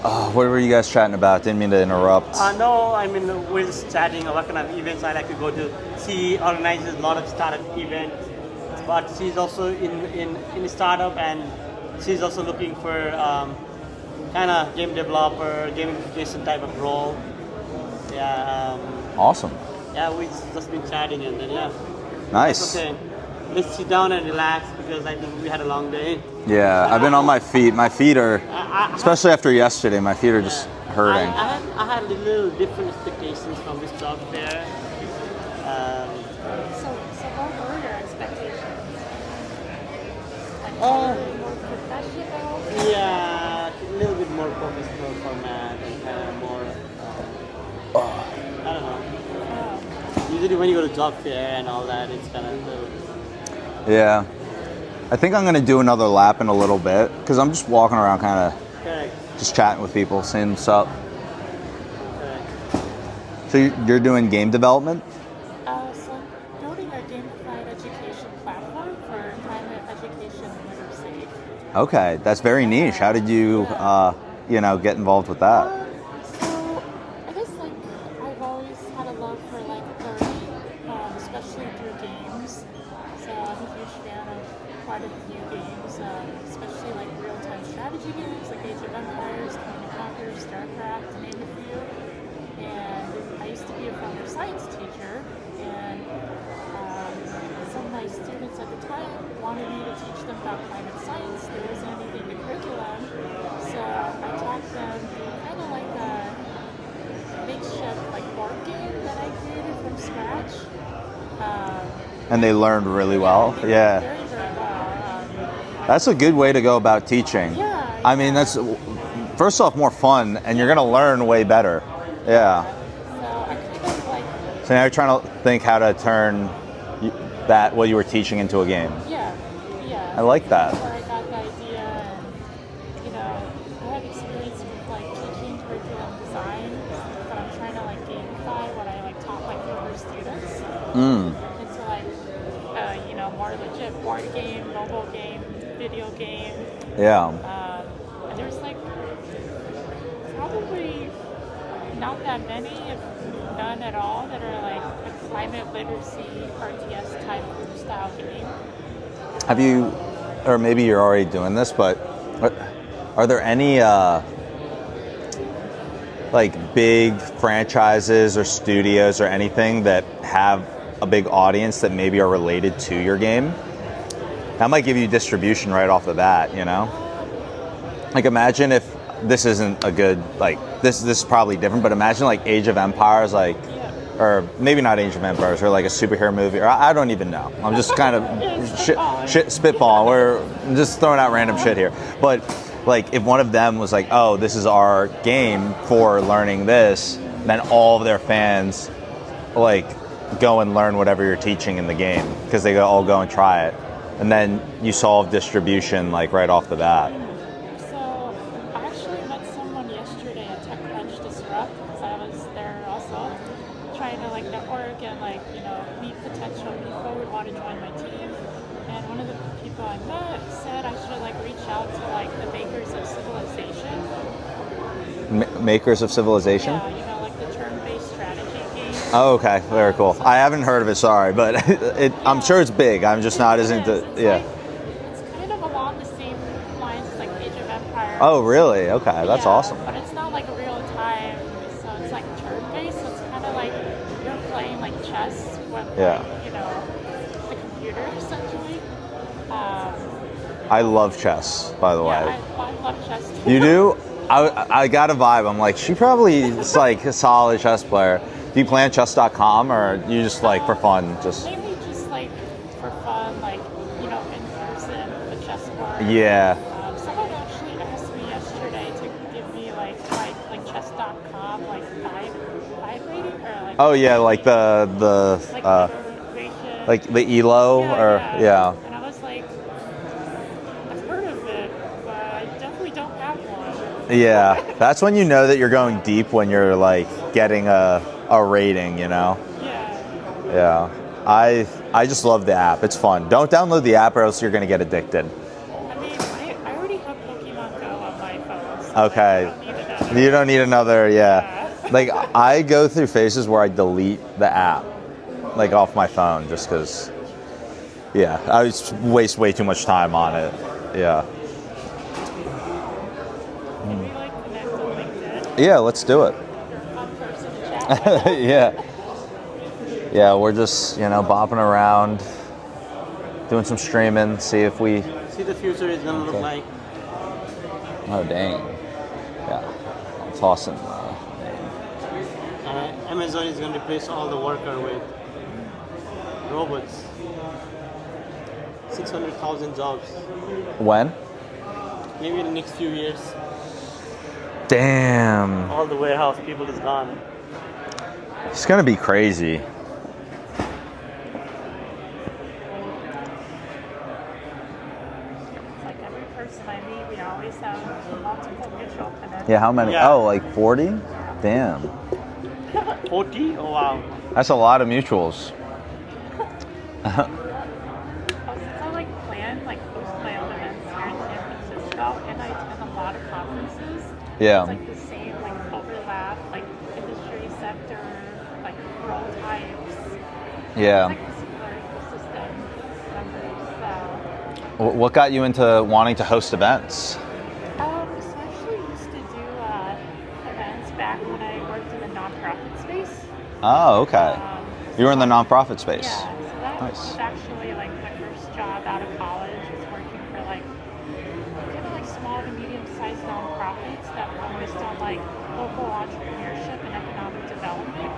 Speaker 1: What were you guys chatting about? Didn't mean to interrupt.
Speaker 3: No, I mean, we're just chatting what kind of events I like to go to. She organizes a lot of startup events, but she's also in a startup, and she's also looking for kind of game developer, gamification type of role. Yeah.
Speaker 1: Awesome.
Speaker 3: Yeah, we've just been chatting, and then
Speaker 1: Nice.
Speaker 3: Okay, let's sit down and relax because I think we had a long day.
Speaker 1: Yeah, I've been on my feet. My feet are, especially after yesterday, my feet are just hurting.
Speaker 3: I had a little different expectations from this job fair.
Speaker 10: So what were your expectations? Like,
Speaker 3: Oh.
Speaker 10: more professional?
Speaker 3: Yeah, a little bit more professional format and kind of more, I don't know. Usually when you go to job fair and all that, it's kind of
Speaker 1: Yeah. I think I'm going to do another lap in a little bit because I'm just walking around kind of
Speaker 3: correct.
Speaker 1: just chatting with people, seeing what's up. So you're doing game development?
Speaker 10: So I'm building a gamified education platform for climate education and literacy.
Speaker 1: Okay, that's very niche. How did you, get involved with that?
Speaker 10: So I guess like I've always had a love for like learning, especially through games. So I'm a huge fan of quite a few games, especially like real-time strategy games like Age of Empires, Command & Conquer, StarCraft, to name a few. And I used to be a former science teacher, and some of my students at the time wanted me to teach them about climate science. There wasn't anything in the curriculum, so I taught them kind of like a makeshift like board game that I created from scratch.
Speaker 1: And they learned really well? Yeah.
Speaker 10: Very, very well.
Speaker 1: That's a good way to go about teaching.
Speaker 10: Yeah.
Speaker 1: I mean, that's, first off, more fun, and you're going to learn way better. Yeah.
Speaker 10: So I kind of like.
Speaker 1: So now you're trying to think how to turn that, what you were teaching, into a game.
Speaker 10: Yeah.
Speaker 1: I like that.
Speaker 10: That's where I got the idea, and I have experience with like teaching curriculum design, but I'm trying to like gamify what I like taught my former students into like more legit board game, mobile game, video game.
Speaker 1: Yeah.
Speaker 10: And there's like probably not that many, if none at all, that are like a climate literacy RTS type style game.
Speaker 1: Have you, or maybe you're already doing this, but are there any like big franchises or studios or anything that have a big audience that maybe are related to your game? That might give you distribution right off the bat, Like imagine if this isn't a good, like this is probably different, but imagine like Age of Empires, like, or maybe not Age of Empires, or like a superhero movie, or I don't even know. I'm just kind of shit spitball. I'm just throwing out random shit here. But like if one of them was like, oh, this is our game for learning this, then all of their fans like go and learn whatever you're teaching in the game because they all go and try it. And then you solve distribution like right off the bat.
Speaker 10: So I actually met someone yesterday at TechCrunch Disrupt because I was there also trying to like network and like meet potential people who want to join my team. And one of the people I met said I should like reach out to like the makers of Civilization.
Speaker 1: Makers of Civilization?
Speaker 10: Yeah, like the turn-based strategy game.
Speaker 1: Oh, okay, very cool. I haven't heard of it, sorry, but I'm sure it's big. I'm just not as into, yeah.
Speaker 10: It's kind of along the same lines as like Age of Empires.
Speaker 1: Oh, really? Okay, that's awesome.
Speaker 10: But it's not like real time, so it's like turn-based. So it's kind of like you're playing like chess with the computer essentially.
Speaker 1: I love chess, by the way.
Speaker 10: I love chess too.
Speaker 1: You do? I got a vibe. I'm like, she probably is like a solid chess player. Do you play on chess.com or you just like for fun? Just
Speaker 10: mainly just like for fun, like in person, the chessboard.
Speaker 1: Yeah.
Speaker 10: Someone actually asked me yesterday to give me like chess.com like vibe rating or like.
Speaker 1: Oh yeah, like the like the ELO or yeah.
Speaker 10: And I was like, I've heard of it, but I definitely don't have one.
Speaker 1: Yeah, that's when you know that you're going deep, when you're like getting a rating, you know? Yeah. I just love the app. It's fun. Don't download the app or else you're going to get addicted.
Speaker 10: I mean, I already have Pokemon Go on my phone. So
Speaker 1: Okay. You don't need another, yeah. Like, I go through phases where I delete the app, like, off my phone just because, yeah, I just waste way too much time on it. Yeah. Yeah, let's do it. Yeah. Yeah, we're just, you know, bopping around, doing some streaming, see if we...
Speaker 3: See the future is going to look like.
Speaker 1: Oh, dang. Yeah. I'm tossing.
Speaker 3: Amazon is going to replace all the worker with robots. 600,000 jobs.
Speaker 1: When?
Speaker 3: Maybe in the next few years.
Speaker 1: Damn.
Speaker 3: All the warehouse people is gone.
Speaker 1: It's going to be crazy.
Speaker 10: Like every person I meet, we always have multiple mutual connections.
Speaker 1: Yeah, how many?
Speaker 3: Yeah.
Speaker 1: Oh, like 40? Damn.
Speaker 3: 40? Oh, wow.
Speaker 1: That's a lot of mutuals.
Speaker 10: I like plan, like host my own events here in San Francisco, and I attend a lot of conferences.
Speaker 1: Yeah.
Speaker 10: It's like the same like overlap, like industry sector, like role types.
Speaker 1: Yeah.
Speaker 10: It's like a similar ecosystem members.
Speaker 1: What got you into wanting to host events?
Speaker 10: So I actually used to do events back when I worked in the nonprofit space.
Speaker 1: Oh, okay. You were in the nonprofit space.
Speaker 10: Yeah, so that
Speaker 1: Nice.
Speaker 10: was actually like my first job out of college. Was working for like kind of like small to medium-sized nonprofits that focused on like local entrepreneurship and economic development.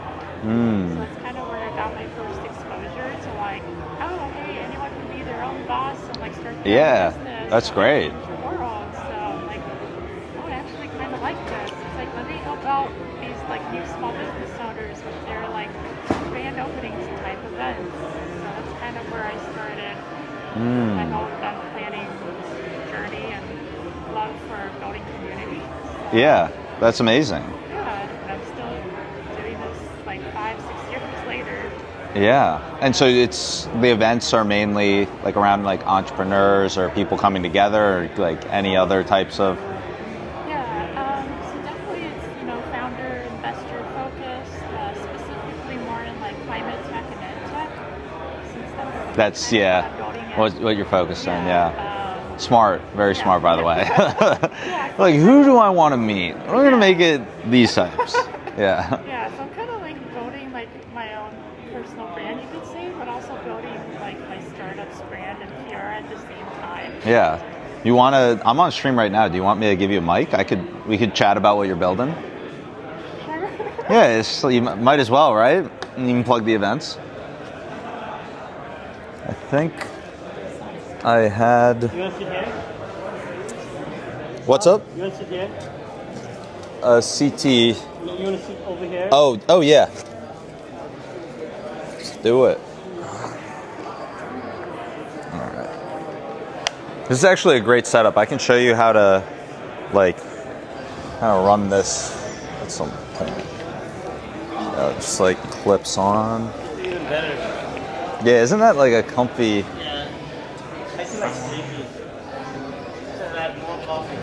Speaker 10: So that's kind of where I got my first exposure to like, oh, hey, anyone can be their own boss and like start their
Speaker 1: Yeah,
Speaker 10: own business.
Speaker 1: that's great.
Speaker 10: Change the world. So like, oh, I actually kind of like this. It's like let me help out these like new small business owners with their like grand openings type events. So that's kind of where I started my whole event planning journey and love for building community.
Speaker 1: Yeah, that's amazing.
Speaker 10: Yeah, and I'm still doing this like 5-6 years later.
Speaker 1: Yeah. And so the events are mainly like around like entrepreneurs or people coming together, or like any other types of...
Speaker 10: Yeah, so definitely it's, founder, investor focused, specifically more in like climate tech and ed tech. Since
Speaker 1: That's, yeah, what you're focused on, yeah. Smart, very smart, by the way. Like, who do I want to meet? We're going to make it these types. Yeah.
Speaker 10: Yeah, so I'm kind of like building like my own personal brand, you could say, but also building like my startup's brand and PR at the same time.
Speaker 1: Yeah. You want to... I'm on stream right now. Do you want me to give you a mic? We could chat about what you're building.
Speaker 10: Sure.
Speaker 1: Yeah, you might as well, right? And you can plug the events. I think I had...
Speaker 3: You want to sit here?
Speaker 1: What's up?
Speaker 3: You want to sit here?
Speaker 1: CT.
Speaker 3: You want to sit over here?
Speaker 1: Oh yeah. Let's do it. All right. This is actually a great setup. I can show you how to, like, run this at some point. Just like clips on.
Speaker 3: Even better.
Speaker 1: Yeah, isn't that like a comfy?
Speaker 3: Yeah. I feel like sleepy. Should add more coffee.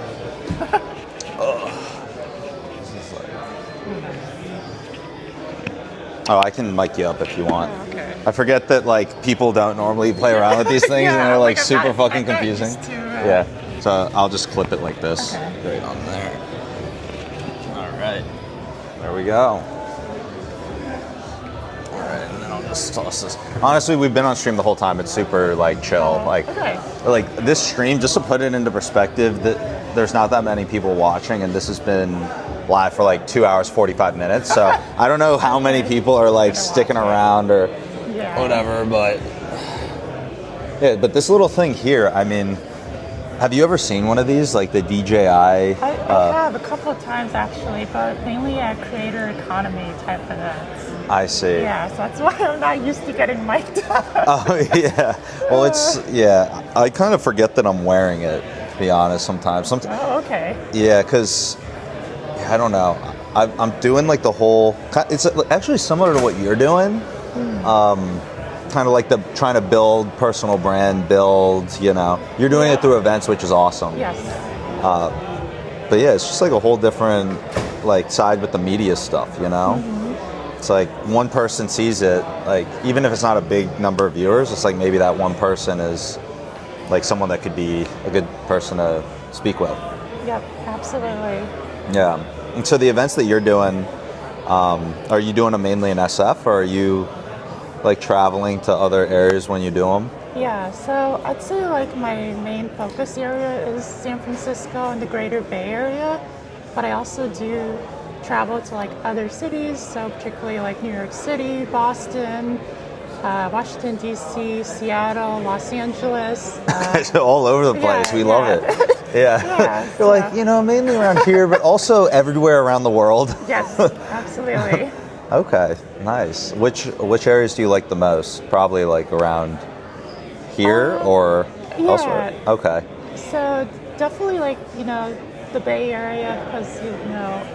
Speaker 1: Oh, I can mic you up if you want.
Speaker 3: Oh, okay.
Speaker 1: I forget that like people don't normally play around with these things, and they're like super fucking confusing. Yeah. So I'll just clip it like this. Right on there. All right. There we go. All right, and then I'll just toss this. Honestly, we've been on stream the whole time. It's super like chill. Like this stream, just to put it into perspective, that there's not that many people watching, and this has been live for like 2 hours 45 minutes. So I don't know how many people are like sticking around or whatever, but yeah. But this little thing here, I mean, have you ever seen one of these, like the DJI?
Speaker 10: I have a couple of times actually, but mainly at creator economy type events.
Speaker 1: I see.
Speaker 10: Yeah, so that's why I'm not used to getting mic'd up.
Speaker 1: Oh yeah. Well, I kind of forget that I'm wearing it. to be honest. Sometimes.
Speaker 10: Oh, okay.
Speaker 1: Yeah, because I don't know. I'm doing like the whole. It's actually similar to what you're doing. Kind of like trying to build personal brand, you're doing it through events, which is awesome.
Speaker 10: Yes.
Speaker 1: But yeah, it's just like a whole different like side with the media stuff, It's like one person sees it, like even if it's not a big number of viewers, it's like maybe that one person is like someone that could be a good person to speak with.
Speaker 10: Yep, absolutely.
Speaker 1: Yeah. And so the events that you're doing, are you doing them mainly in SF, or are you like traveling to other areas when you do them?
Speaker 10: Yeah, so I'd say like my main focus area is San Francisco and the greater Bay Area, but I also do travel to like other cities, so particularly like New York City, Boston, Washington DC, Seattle, Los Angeles.
Speaker 1: All over the place. We love it. Yeah. You're like, mainly around here, but also everywhere around the world.
Speaker 10: Yes, absolutely.
Speaker 1: Okay, nice. Which areas do you like the most? Probably like around here or elsewhere? Okay.
Speaker 10: So definitely like, the Bay Area, because,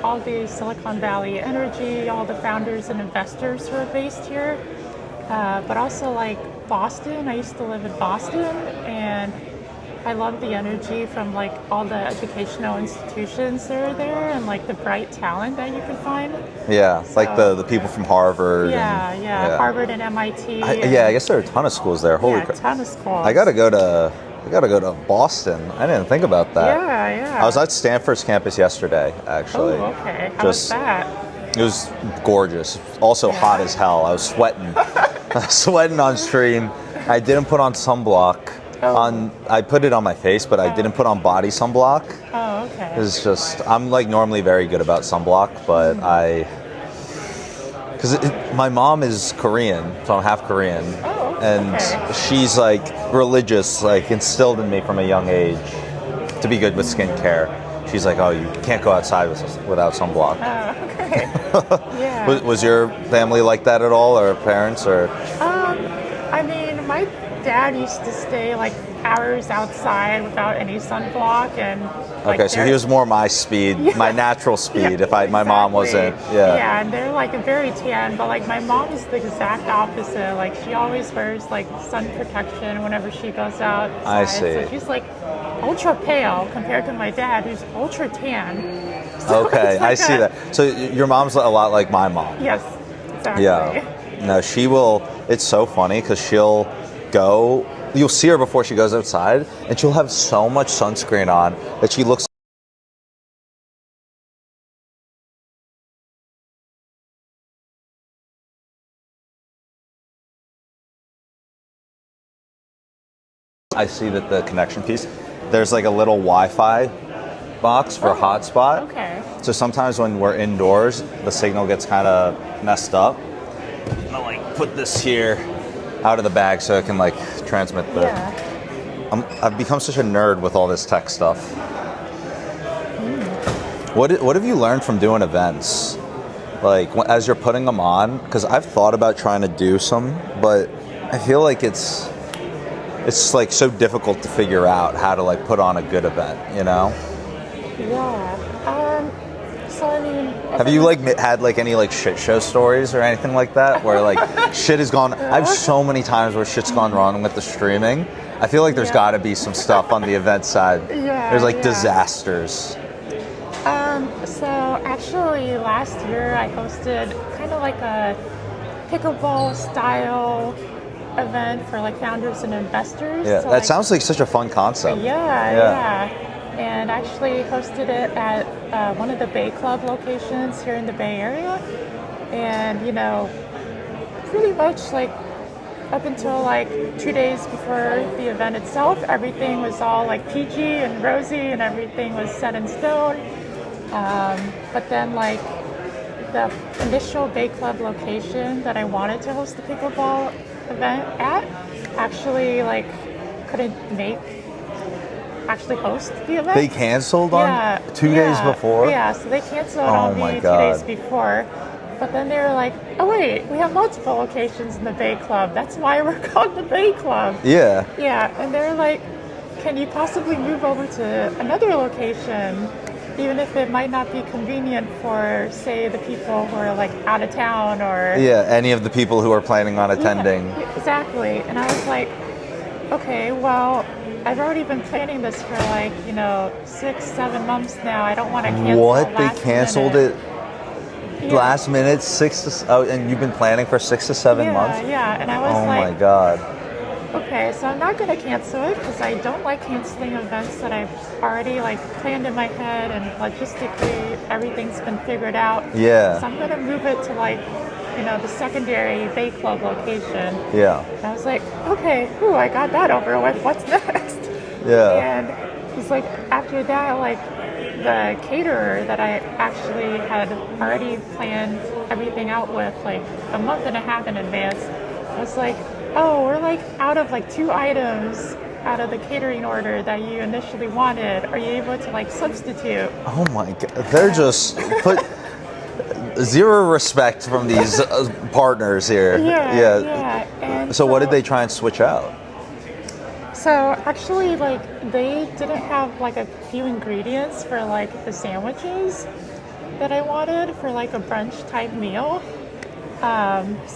Speaker 10: all the Silicon Valley energy, all the founders and investors who are based here. But also like Boston. I used to live in Boston, and I love the energy from like all the educational institutions that are there, and like the bright talent that you can find.
Speaker 1: Yeah, so, like the people from Harvard.
Speaker 10: Yeah, Harvard and MIT.
Speaker 1: I guess there are a ton of schools there. Holy crap!
Speaker 10: A ton of schools.
Speaker 1: I gotta go to Boston. I didn't think about that.
Speaker 10: Yeah.
Speaker 1: I was at Stanford's campus yesterday, actually.
Speaker 10: Oh, okay. How was that?
Speaker 1: It was gorgeous. Also hot as hell. I was sweating. Sweating on stream. I didn't put on sunblock. I put it on my face, but I didn't put on body sunblock.
Speaker 10: Oh, okay.
Speaker 1: It's just, I'm like normally very good about sunblock, but because my mom is Korean, so I'm half Korean.
Speaker 10: Oh, okay.
Speaker 1: And she's like religious, like instilled in me from a young age to be good with skincare. She's like, oh, you can't go outside without sunblock.
Speaker 10: Oh, okay. Yeah.
Speaker 1: Was your family like that at all, or parents, or?
Speaker 10: I mean, my dad used to stay like hours outside without any sunblock, and like,
Speaker 1: okay, so he was more my speed, my natural speed. If my mom wasn't,
Speaker 10: Yeah, and they're like very tan, but like my mom is the exact opposite. Like she always wears like sun protection whenever she goes out.
Speaker 1: I see.
Speaker 10: So she's like ultra pale compared to my dad, who's ultra tan. So
Speaker 1: okay,
Speaker 10: like
Speaker 1: I see that. So your mom's a lot like my mom.
Speaker 10: Yes, exactly.
Speaker 1: Yeah. No, she will. It's so funny because she'll go. You'll see her before she goes outside, and she'll have so much sunscreen on that she looks. I see that the connection piece, there's like a little Wi-Fi box for hotspot.
Speaker 10: Okay.
Speaker 1: So sometimes when we're indoors, the signal gets kind of messed up. I'm gonna like put this here out of the bag so it can like transmit the.
Speaker 10: Yeah.
Speaker 1: I've become such a nerd with all this tech stuff. What have you learned from doing events? Like as you're putting them on, because I've thought about trying to do some, but I feel like it's like so difficult to figure out how to like put on a good event,
Speaker 10: Yeah. So I mean,
Speaker 1: have you like had like any like shit show stories or anything like that where like shit has gone? I have so many times where shit's gone wrong with the streaming. I feel like there's got to be some stuff on the event side. There's like disasters.
Speaker 10: So actually last year I hosted kind of like a pickleball style event for like founders and investors.
Speaker 1: Yeah,
Speaker 10: so
Speaker 1: that sounds like such a fun concept.
Speaker 10: Yeah. And actually hosted it at one of the Bay Club locations here in the Bay Area. And pretty much like up until like 2 days before the event itself, everything was all like peachy and rosy and everything was set in stone. But then like the initial Bay Club location that I wanted to host the pickleball event at actually like couldn't host the event.
Speaker 1: They canceled on 2 days before?
Speaker 10: Yeah, so they canceled on me 2 days before. But then they were like, oh wait, we have multiple locations in the Bay Club. That's why we're called the Bay Club.
Speaker 1: Yeah.
Speaker 10: Yeah, and they're like, can you possibly move over to another location, even if it might not be convenient for, say, the people who are like out of town or...
Speaker 1: Yeah, any of the people who are planning on attending.
Speaker 10: Yeah, exactly. And I was like, okay, well, I've already been planning this for like, 6-7 months now. I don't want to cancel.
Speaker 1: What? They canceled it last minute? And you've been planning for 6 to 7 months?
Speaker 10: Yeah, and I was
Speaker 1: oh
Speaker 10: like,
Speaker 1: my God.
Speaker 10: Okay, so I'm not going to cancel it because I don't like canceling events that I've already like planned in my head and logistically everything's been figured out.
Speaker 1: Yeah.
Speaker 10: So I'm going to move it to like, the secondary Bay Club location.
Speaker 1: Yeah.
Speaker 10: And I was like, okay, I got that over with. What's next?
Speaker 1: Yeah.
Speaker 10: And it's like after that, like the caterer that I actually had already planned everything out with like a month and a half in advance was like, oh, we're like out of like 2 items out of the catering order that you initially wanted. Are you able to like substitute?
Speaker 1: Oh my God. They're just put zero respect from these partners here.
Speaker 10: Yeah. And
Speaker 1: so what did they try and switch out?
Speaker 10: So actually like they didn't have like a few ingredients for like the sandwiches that I wanted for like a brunch type meal. So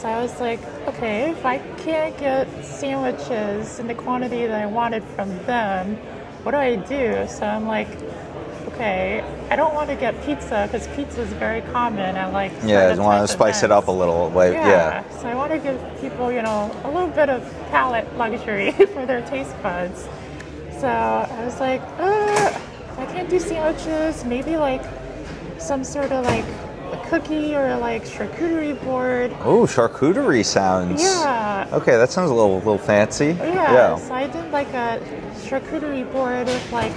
Speaker 10: I was like, okay, if I can't get sandwiches in the quantity that I wanted from them, what do I do? So I'm like, okay, I don't want to get pizza because pizza is very common at like
Speaker 1: you want to spice it up a little. Yeah.
Speaker 10: So I want to give people, a little bit of palate luxury for their taste buds. So I was like, I can't do sandwiches, maybe like some sort of like a cookie or like charcuterie board.
Speaker 1: Oh, charcuterie sounds.
Speaker 10: Yeah.
Speaker 1: Okay, that sounds a little fancy.
Speaker 10: Yeah. So I did like a charcuterie board with like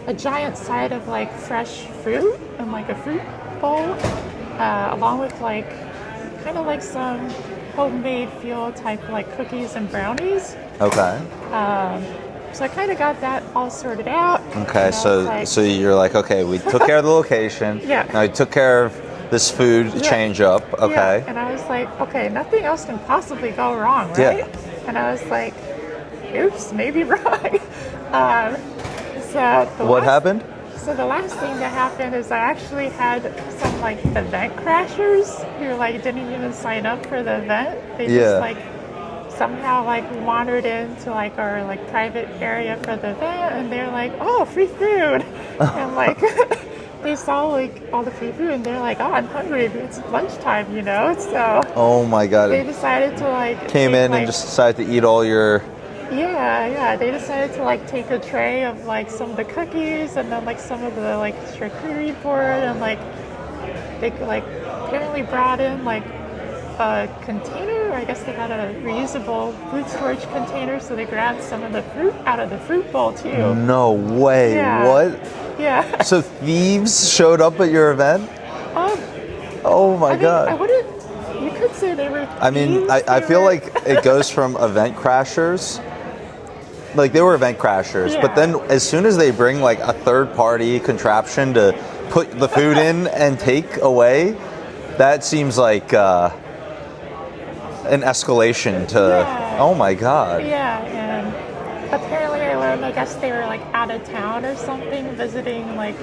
Speaker 10: a giant side of like fresh fruit and like a fruit bowl, along with like kind of like some homemade feel type like cookies and brownies.
Speaker 1: Okay.
Speaker 10: So I kind of got that all sorted out.
Speaker 1: Okay, so you're like, okay, we took care of the location.
Speaker 10: Yeah.
Speaker 1: Now we took care of this food change up. Okay.
Speaker 10: Yeah. And I was like, okay, nothing else can possibly go wrong, right?
Speaker 1: Yeah.
Speaker 10: And I was like, oops, maybe wrong.
Speaker 1: What happened?
Speaker 10: So the last thing that happened is I actually had some like event crashers who like didn't even sign up for the event. They just like somehow like wandered into like our like private area for the event and they're like, oh, free food. And like they saw like all the free food and they're like, oh, I'm hungry. It's lunchtime, So
Speaker 1: oh my God.
Speaker 10: They decided to like
Speaker 1: came in and just decided to eat all your.
Speaker 10: Yeah. They decided to like take a tray of like some of the cookies and then like some of the like charcuterie board and like they like apparently brought in like a container. I guess they had a reusable food storage container, so they grabbed some of the fruit out of the fruit bowl too.
Speaker 1: No way.
Speaker 10: Yeah.
Speaker 1: What?
Speaker 10: Yeah.
Speaker 1: So thieves showed up at your event? Oh my God.
Speaker 10: I wouldn't. You could say they were.
Speaker 1: I mean, I feel like it goes from event crashers. Like they were event crashers, but then as soon as they bring like a third-party contraption to put the food in and take away, that seems like an escalation to. Oh my God.
Speaker 10: Yeah, and apparently I learned. I guess they were like out of town or something, visiting like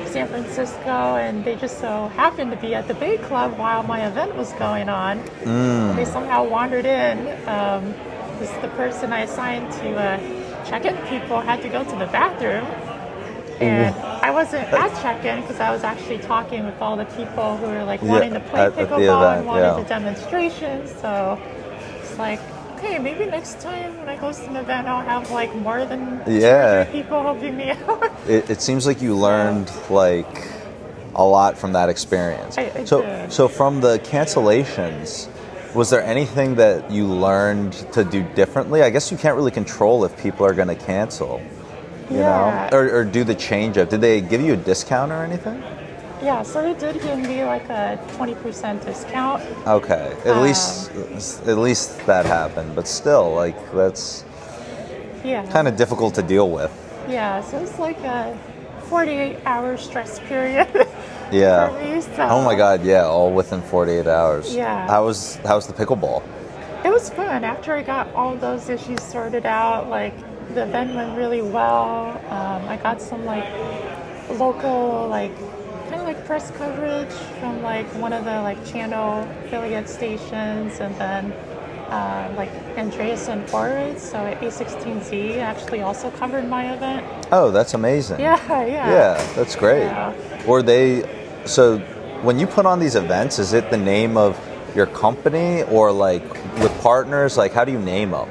Speaker 10: San Francisco, and they just so happened to be at the Bay Club while my event was going on. They somehow wandered in. The person I assigned to check-in people had to go to the bathroom, and I wasn't at check-in because I was actually talking with all the people who were like wanting to play pickleball and wanted the demonstration. So it's like, okay, maybe next time when I host an event, I'll have like more than 200 people helping me out.
Speaker 1: It seems like you learned like a lot from that experience.
Speaker 10: I did.
Speaker 1: So from the cancellations, was there anything that you learned to do differently? I guess you can't really control if people are going to cancel, you know, or do the change up. Did they give you a discount or anything?
Speaker 10: Yeah, so they did give me like a 20% discount.
Speaker 1: Okay, at least that happened, but still, like that's kind of difficult to deal with.
Speaker 10: Yeah, so it's like a 48-hour stress period.
Speaker 1: Yeah.
Speaker 10: For me, so.
Speaker 1: Oh my God, yeah, all within 48 hours.
Speaker 10: Yeah.
Speaker 1: How's the pickleball?
Speaker 10: It was fun. After I got all those issues sorted out, like
Speaker 19: the event went really well. I got some like local like kind of like press coverage from like one of the like channel affiliate stations, and then like Andreas and Boris, so at A16Z actually also covered my event.
Speaker 1: Oh, that's amazing.
Speaker 19: Yeah.
Speaker 1: Yeah, that's great.
Speaker 19: Yeah.
Speaker 1: So when you put on these events, is it the name of your company or like with partners? Like, how do you name them?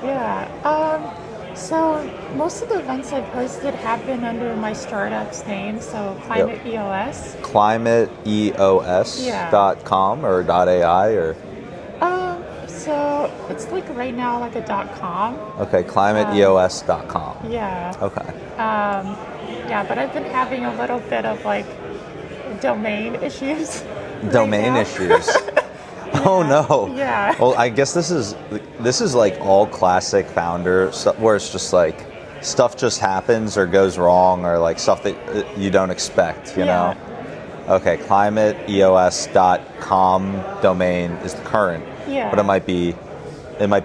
Speaker 19: Yeah. So most of the events I've hosted have been under my startup's name, so Climate EOS.
Speaker 1: ClimateEOS.com or .ai or?
Speaker 19: So it's like right now like a .com.
Speaker 1: Okay, ClimateEOS.com.
Speaker 19: Yeah.
Speaker 1: Okay.
Speaker 19: Yeah, but I've been having a little bit of like domain issues.
Speaker 1: Domain issues. Oh no.
Speaker 19: Yeah.
Speaker 1: Well, I guess this is like all classic founder stuff where it's just like stuff just happens or goes wrong or like stuff that you don't expect, you know? Okay, ClimateEOS.com domain is the current.
Speaker 19: Yeah.
Speaker 1: But it might be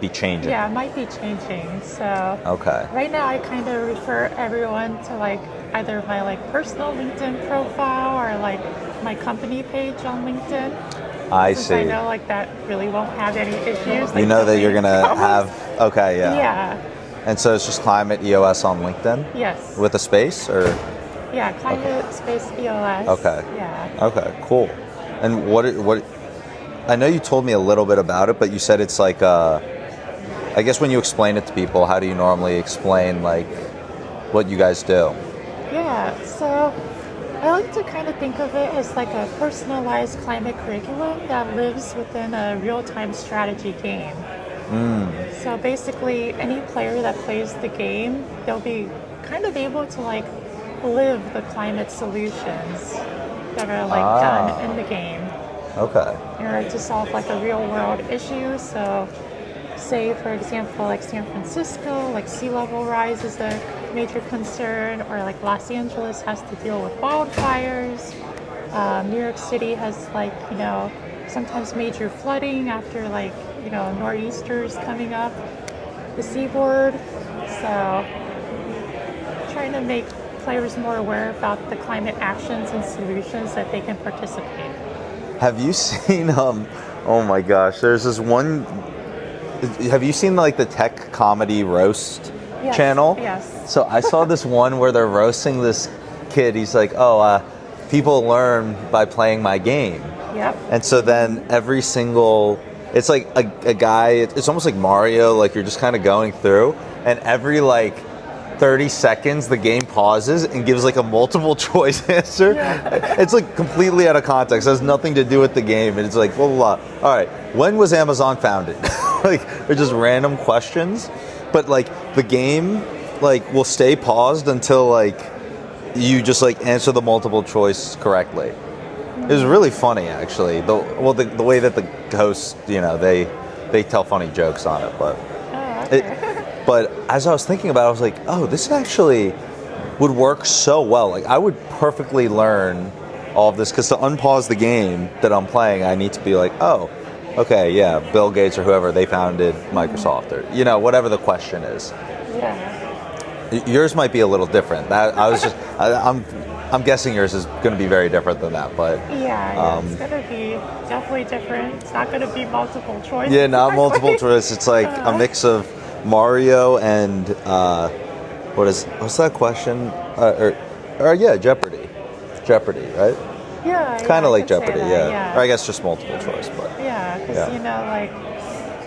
Speaker 1: changing.
Speaker 19: Yeah, it might be changing. So
Speaker 1: Okay.
Speaker 19: right now I kind of refer everyone to like either my like personal LinkedIn profile or like my company page on LinkedIn.
Speaker 1: I
Speaker 19: Since
Speaker 1: see.
Speaker 19: I know like that really won't have any issues.
Speaker 1: You know that you're gonna have okay, yeah.
Speaker 19: Yeah.
Speaker 1: And so it's just Climate EOS on LinkedIn?
Speaker 19: Yes.
Speaker 1: With a space or?
Speaker 19: Yeah, climate space EOS.
Speaker 1: Okay.
Speaker 19: Yeah.
Speaker 1: Okay, cool. And what I know you told me a little bit about it, but you said it's like I guess when you explain it to people, how do you normally explain like what you guys do?
Speaker 19: Yeah, so I like to kind of think of it as like a personalized climate curriculum that lives within a real-time strategy game. So basically, any player that plays the game, they'll be kind of able to like live the climate solutions that are like done in the game.
Speaker 1: Okay.
Speaker 19: In order to solve like a real-world issue. So, say for example, like San Francisco, like sea level rise is a major concern, or like Los Angeles has to deal with wildfires. New York City has like, you know, sometimes major flooding after like, you know, nor'easters coming up the seaboard. So trying to make players more aware about the climate actions and solutions that they can participate.
Speaker 1: Have you seen oh my gosh, there's this one, have you seen like the tech comedy roast channel?
Speaker 19: Yes.
Speaker 1: So I saw this one where they're roasting this kid. He's like, people learn by playing my game.
Speaker 19: Yep.
Speaker 1: And so then every single, it's like a guy, it's almost like Mario, like you're just kind of going through, and every like 30 seconds the game pauses and gives like a multiple choice answer. It's like completely out of context. It has nothing to do with the game. And it's like, blah, blah, blah. All right, when was Amazon founded? Like, they're just random questions. But like the game like will stay paused until like you just like answer the multiple choice correctly. It was really funny actually. The way that the hosts, you know, they tell funny jokes on it, but but as I was thinking about it, I was like, oh, this actually would work so well. Like I would perfectly learn all of this, because to unpause the game that I'm playing, I need to be like, oh, okay, yeah, Bill Gates or whoever, they founded Microsoft, or, you know, whatever the question is.
Speaker 19: Yeah.
Speaker 1: Yours might be a little different. That I was just, I'm guessing yours is going to be very different than that, but
Speaker 19: Yeah, it's going to be definitely different. It's not going to be multiple choice.
Speaker 1: yeah, not multiple choice. It's like a mix of Mario and what's that question? Or yeah, Jeopardy, right?
Speaker 19: Yeah,
Speaker 1: Kind of
Speaker 19: I
Speaker 1: like
Speaker 19: could say
Speaker 1: Jeopardy,
Speaker 19: that,
Speaker 1: yeah. Or I guess just multiple choice, but
Speaker 19: yeah, because you know, like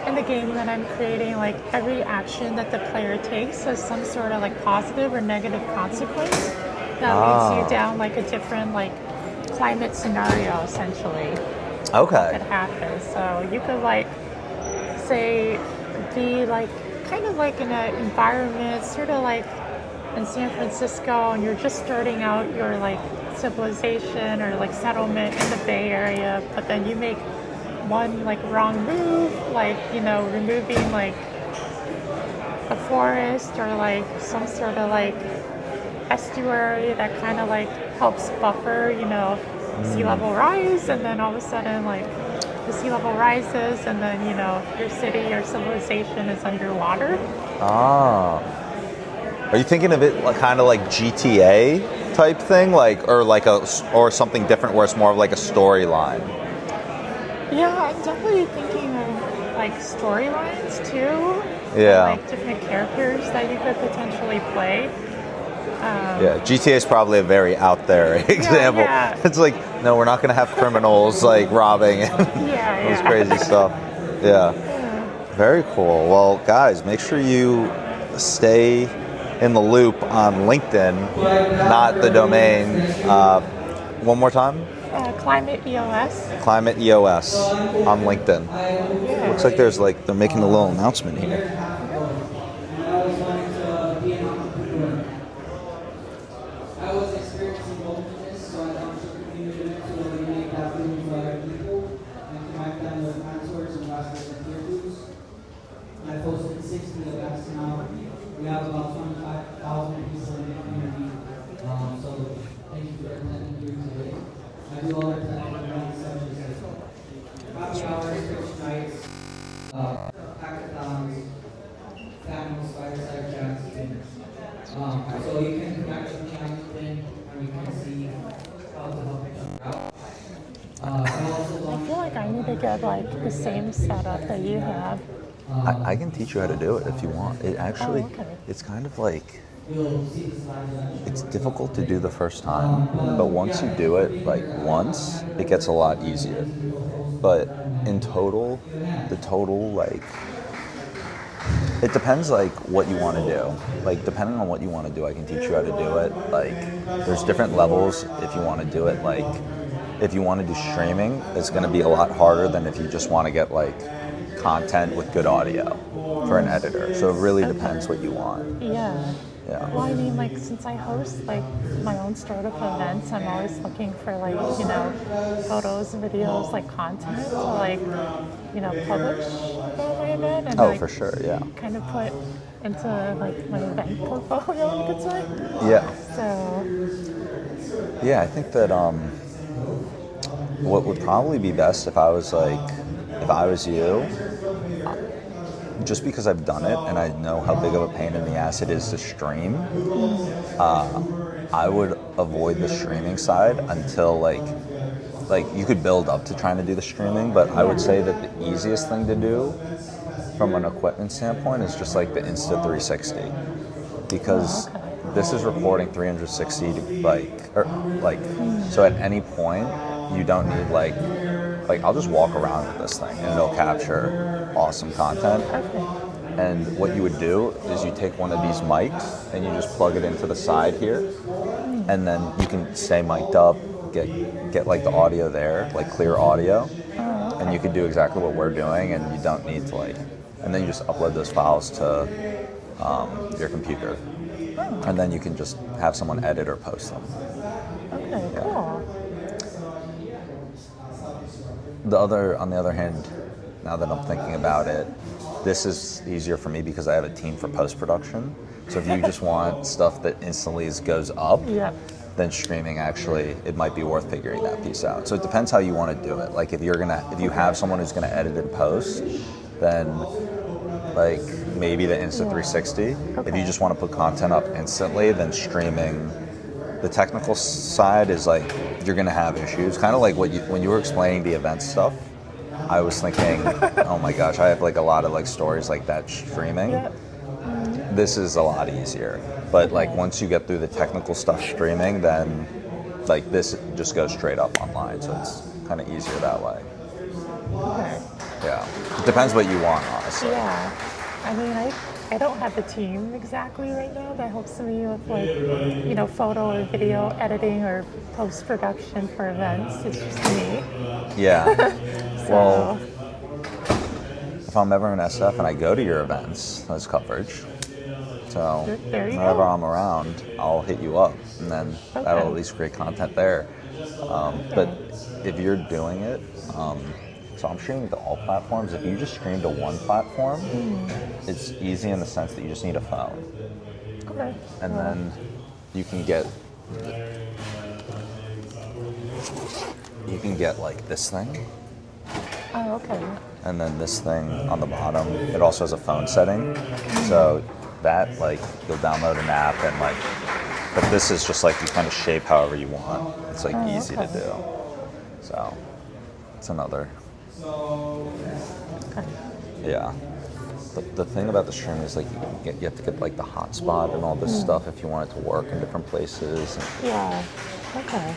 Speaker 19: in the game that I'm creating, like every action that the player takes has some sort of like positive or negative consequence that leads you down like a different like climate scenario essentially.
Speaker 1: Okay.
Speaker 19: That could happen. So you could like say be like kind of like in an environment sort of like in San Francisco, and you're just starting out your like civilization or like settlement in the Bay Area, but then you make one like wrong move, like, you know, removing like a forest or like some sort of like estuary that kind of like helps buffer, you know, sea level rise, and then all of a sudden like the sea level rises, and then, you know, your city or civilization is underwater.
Speaker 1: Are you thinking of it kind of like GTA type thing, like or something different where it's more of like a storyline?
Speaker 19: Yeah, I'm definitely thinking of like storylines too.
Speaker 1: Yeah.
Speaker 19: And, like different characters that you could potentially play.
Speaker 1: Yeah, GTA is probably a very out there example.
Speaker 19: Yeah.
Speaker 1: It's like, no, we're not going to have criminals like robbing and those crazy stuff. Yeah. Very cool. Well, guys, make sure you stay in the loop on LinkedIn, not the domain. One more time?
Speaker 19: Climate EOS.
Speaker 1: Climate EOS on LinkedIn. Looks like they're making a little announcement here.
Speaker 20: I posted 60 events now. We have about 25,000 people in the community. So thank you for attending here today. I do all our technical events such as happy hours, Twitch nights, hackathons, panels, fireside chats. So you can connect with me on LinkedIn and we can see how to help each other out.
Speaker 19: I feel like I need to get like the same setup that you have.
Speaker 1: I can teach you how to do it if you want. It actually, it's kind of like, it's difficult to do the first time, but once you do it like once, it gets a lot easier. But in total, like, it depends like what you want to do. Like depending on what you want to do, I can teach you how to do it. Like there's different levels if you want to do it. Like if you want to do streaming, it's going to be a lot harder than if you just want to get like content with good audio for an editor. So it really depends what you want.
Speaker 19: Yeah.
Speaker 1: Yeah.
Speaker 19: Well, I mean, like, since I host, like, my own startup events, I'm always looking for, like, you know, photos, videos, like, content to, like, you know, publish about my event. And, like,
Speaker 1: for sure, yeah.
Speaker 19: kind of put into, like, my event portfolio, you could say.
Speaker 1: Yeah.
Speaker 19: So.
Speaker 1: Yeah, I think that what would probably be best if I was you, just because I've done it and I know how big of a pain in the ass it is to stream, I would avoid the streaming side until like you could build up to trying to do the streaming, but I would say that the easiest thing to do from an equipment standpoint is just like the Insta360, because this is recording 360 so at any point you don't need like I'll just walk around with this thing and it'll capture awesome content. And what you would do is you take one of these mics and you just plug it into the side here, and then you can stay mic'd up, get like the audio there, like clear audio, and you can do exactly what we're doing, and you don't need to and then you just upload those files to your computer, and then you can just have someone edit or post them.
Speaker 19: Okay, cool.
Speaker 1: On the other hand, now that I'm thinking about it, this is easier for me because I have a team for post-production. So if you just want stuff that instantly goes up, then streaming actually, it might be worth figuring that piece out. So it depends how you want to do it. Like if you have someone who's gonna edit and post, then like maybe the Insta360. If you just want to put content up instantly, then streaming. The technical side is like you're gonna have issues. Kind of like when you were explaining the event stuff, I was thinking, oh my gosh, I have like a lot of like stories like that streaming. This is a lot easier. But like once you get through the technical stuff streaming, then like this just goes straight up online. So it's kind of easier that way. Yeah. It depends what you want, honestly.
Speaker 19: Yeah. I mean, I don't have the team exactly right now that helps me with like, you know, photo or video editing or post-production for events. It's just me.
Speaker 1: Yeah. Well, if I'm ever in SF and I go to your events, that's coverage. So whenever I'm around, I'll hit you up, and then that'll at least create content there. But if you're doing it, so I'm streaming to all platforms. If you just stream to one platform, it's easy in the sense that you just need a phone.
Speaker 19: Okay.
Speaker 1: And then you can get like this thing.
Speaker 19: Oh, okay.
Speaker 1: And then this thing on the bottom, it also has a phone setting. So that, like, you'll download an app and like, but this is just like you kind of shape however you want. It's like easy to do. So it's another. Yeah. The thing about the stream is like you have to get like the hotspot and all this stuff if you want it to work in different places.
Speaker 19: Yeah. Okay.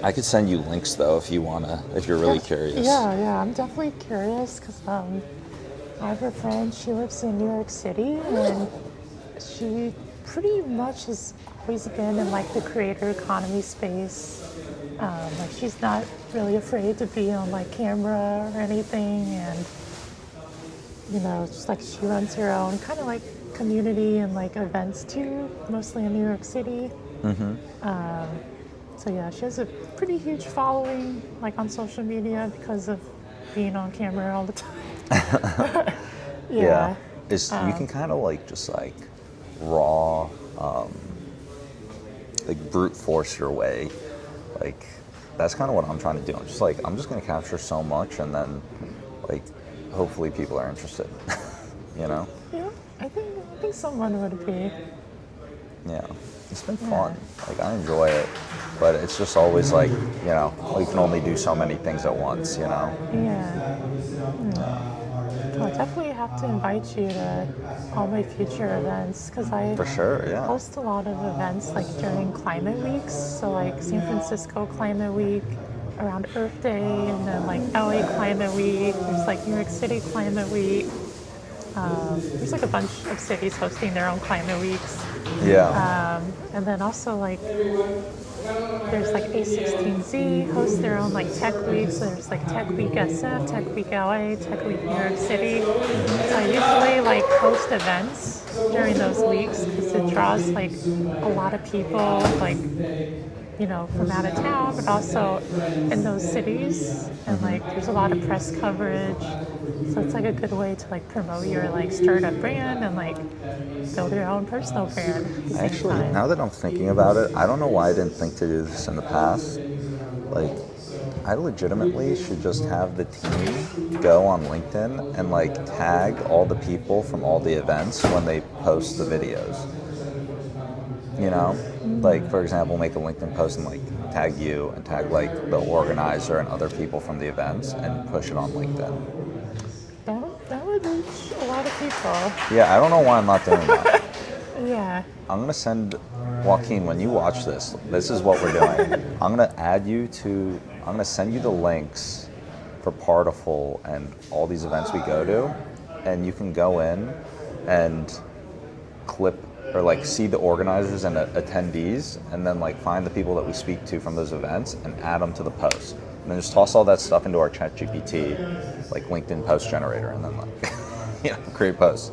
Speaker 1: I could send you links though if you wanna, if you're really curious.
Speaker 19: Yeah, I'm definitely curious because I have a friend, she lives in New York City, and she pretty much has always been in like the creator economy space. Like she's not really afraid to be on like camera or anything, and you know, just like she runs her own kind of like community and like events too, mostly in New York City. So yeah, she has a pretty huge following like on social media because of being on camera all the time.
Speaker 1: Yeah. You can kind of like just like raw, like brute force your way. Like that's kind of what I'm trying to do. I'm just like, I'm just going to capture so much and then like hopefully people are interested, you know?
Speaker 19: Yeah, I think someone would be.
Speaker 1: Yeah, it's been fun. Like I enjoy it, but it's just always like, you know, we can only do so many things at once, you know?
Speaker 19: Yeah. I'll definitely have to invite you to all my future events because I
Speaker 1: For sure, yeah.
Speaker 19: host a lot of events like during climate weeks. So like San Francisco Climate Week, around Earth Day, and then like LA Climate Week. There's like New York City Climate Week. There's like a bunch of cities hosting their own climate weeks.
Speaker 1: Yeah.
Speaker 19: And then also like there's like A16Z hosts their own like tech weeks. So there's like Tech Week SF, Tech Week LA, Tech Week New York City. So I usually like host events during those weeks because it draws like a lot of people like, you know, from out of town, but also in those cities. And like there's a lot of press coverage. So it's like a good way to like promote your like startup brand and like build your own personal brand at the same
Speaker 1: Actually,
Speaker 19: time.
Speaker 1: now that I'm thinking about it, I don't know why I didn't think to do this in the past. Like, I legitimately should just have the team go on LinkedIn and like tag all the people from all the events when they post the videos. You know? Like, for example, make a LinkedIn post and like tag you and tag like the organizer and other people from the events and push it on LinkedIn.
Speaker 19: That would reach a lot of people.
Speaker 1: Yeah, I don't know why I'm not doing that.
Speaker 19: Yeah.
Speaker 1: I'm gonna send Joaquin, when you watch this, this is what we're doing. I'm gonna send you the links for Partiful and all these events we go to, and you can go in and clip or like see the organizers and attendees, and then like find the people that we speak to from those events and add them to the post. And then just toss all that stuff into our ChatGPT, like LinkedIn post generator, and then like, you know, create posts.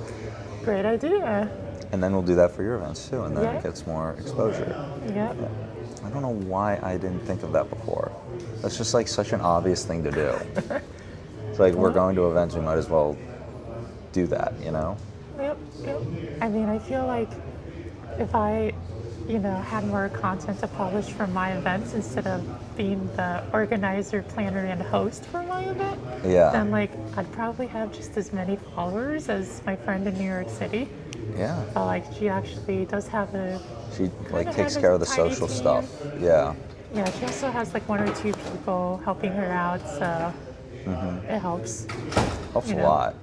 Speaker 19: Great idea.
Speaker 1: And then we'll do that for your events too, and then it gets more exposure.
Speaker 19: Yep.
Speaker 1: I don't know why I didn't think of that before. That's just like such an obvious thing to do. It's like we're going to events, we might as well do that, you know?
Speaker 19: Yep. I mean, I feel like if I, you know, had more content to publish from my events instead of being the organizer, planner, and host for my event, then like I'd probably have just as many followers as my friend in New York City.
Speaker 1: Yeah.
Speaker 19: But like she actually does have
Speaker 1: She like takes care of the social stuff. Yeah.
Speaker 19: Yeah, she also has like 1 or 2 people helping her out, so it helps.
Speaker 1: Helps a lot.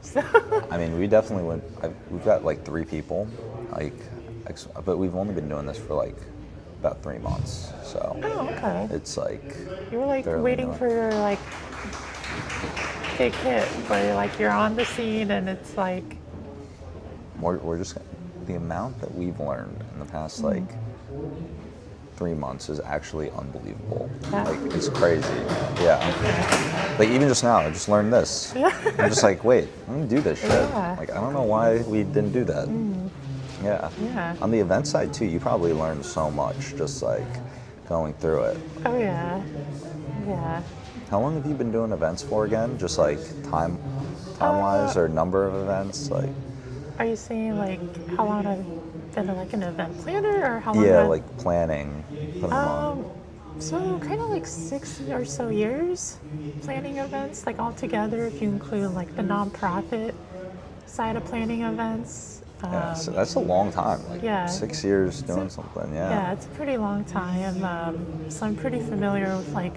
Speaker 1: I mean, we definitely we've got like 3 people, like, but we've only been doing this for like about 3 months, so.
Speaker 19: Oh, okay.
Speaker 1: It's like.
Speaker 19: You were like waiting for your like big hit, where like you're on the scene and it's like.
Speaker 1: We're just, the amount that we've learned in the past like 3 months is actually unbelievable. Like, it's crazy. Yeah. Like, even just now, I just learned this. I'm just like, wait, I'm gonna do this shit. Like, I don't know why we didn't do that. Yeah. On the event side too, you probably learned so much just like going through it.
Speaker 19: Oh yeah.
Speaker 1: How long have you been doing events for again? Just like time-wise or number of events? Like.
Speaker 19: Are you saying like how long I've been like an event planner, or how long?
Speaker 1: Yeah, like planning.
Speaker 19: So kind of like 6 or so years planning events, like all together, if you include like the nonprofit side of planning events.
Speaker 1: So that's a long time. Like
Speaker 19: yeah.
Speaker 1: 6 years doing something. Yeah.
Speaker 19: Yeah, it's a pretty long time. So I'm pretty familiar with like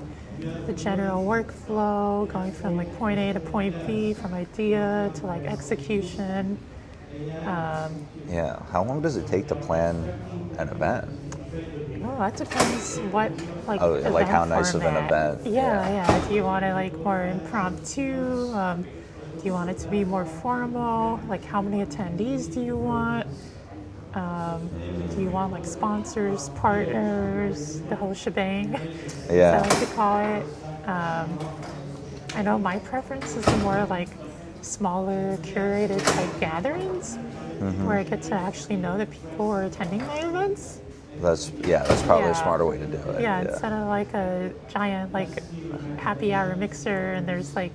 Speaker 19: the general workflow, going from like point A to point B, from idea to like execution.
Speaker 1: Yeah. How long does it take to plan an event?
Speaker 19: Oh, that depends what like.
Speaker 1: Oh, like how
Speaker 19: event
Speaker 1: nice of an
Speaker 19: format.
Speaker 1: event.
Speaker 19: Yeah. Do you want it like more impromptu? Do you want it to be more formal? Like how many attendees do you want? Do you want like sponsors, partners, the whole shebang?
Speaker 1: Yeah.
Speaker 19: So I could call it. I know my preference is the more like smaller, curated type gatherings, where I get to actually know the people who are attending my events.
Speaker 1: That's probably a smarter way to do it.
Speaker 19: Yeah, instead of like a giant like happy hour mixer and there's like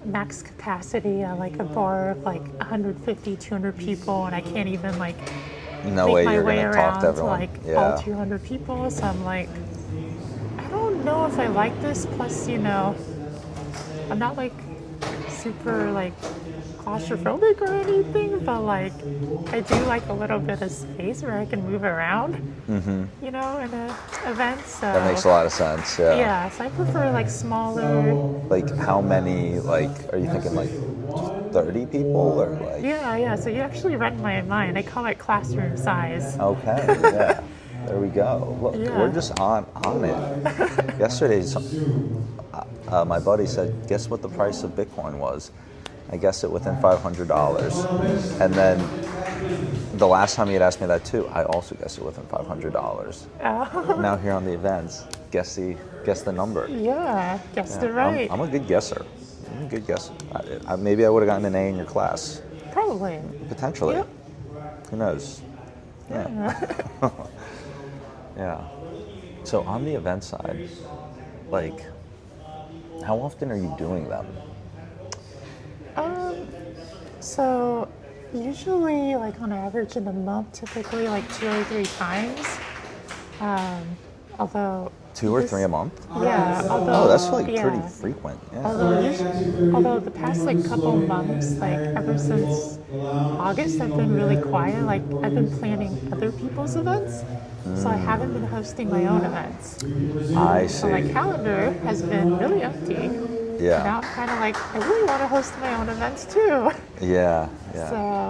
Speaker 19: max capacity at like a bar of like 150, 200 people and I can't even like
Speaker 1: No
Speaker 19: make
Speaker 1: way
Speaker 19: my
Speaker 1: you're
Speaker 19: way
Speaker 1: gonna
Speaker 19: around
Speaker 1: talk to everyone.
Speaker 19: like
Speaker 1: Yeah.
Speaker 19: all 200 people. So I'm like, I don't know if I like this. Plus, you know, I'm not like super like claustrophobic or anything, but like I do like a little bit of space where I can move around, you know, in an event. So
Speaker 1: That makes a lot of sense. Yeah.
Speaker 19: yeah, so I prefer like smaller.
Speaker 1: Like how many? Like, are you thinking like 30 people or like?
Speaker 19: Yeah. So you actually read my mind. I call it classroom size.
Speaker 1: Okay. Yeah. There we go. Look,
Speaker 19: Yeah.
Speaker 1: we're just on it. Yesterday, my buddy said, "Guess what the price of Bitcoin was?" I guessed it within $500, and then the last time he had asked me that too, I also guessed it within $500.
Speaker 19: Oh.
Speaker 1: Now here on the events, guess the number.
Speaker 19: Yeah, guessed it right.
Speaker 1: I'm a good guesser. I'm a good guesser. Maybe I would have gotten an A in your class.
Speaker 19: Probably.
Speaker 1: Potentially.
Speaker 19: Yep.
Speaker 1: Who knows? Yeah. Yeah. So on the event side, like, how often are you doing them?
Speaker 19: So usually like on average in a month, typically like 2 or 3 times. Although
Speaker 1: 2 or 3 a month?
Speaker 19: Yeah. Although,
Speaker 1: that's like pretty frequent. Yeah.
Speaker 19: Although the past like couple months, like ever since August, I've been really quiet. Like I've been planning other people's events, so I haven't been hosting my own events.
Speaker 1: I see.
Speaker 19: So my calendar has been really empty.
Speaker 1: Yeah.
Speaker 19: Now I'm kind of like, I really want to host my own events too.
Speaker 1: Yeah.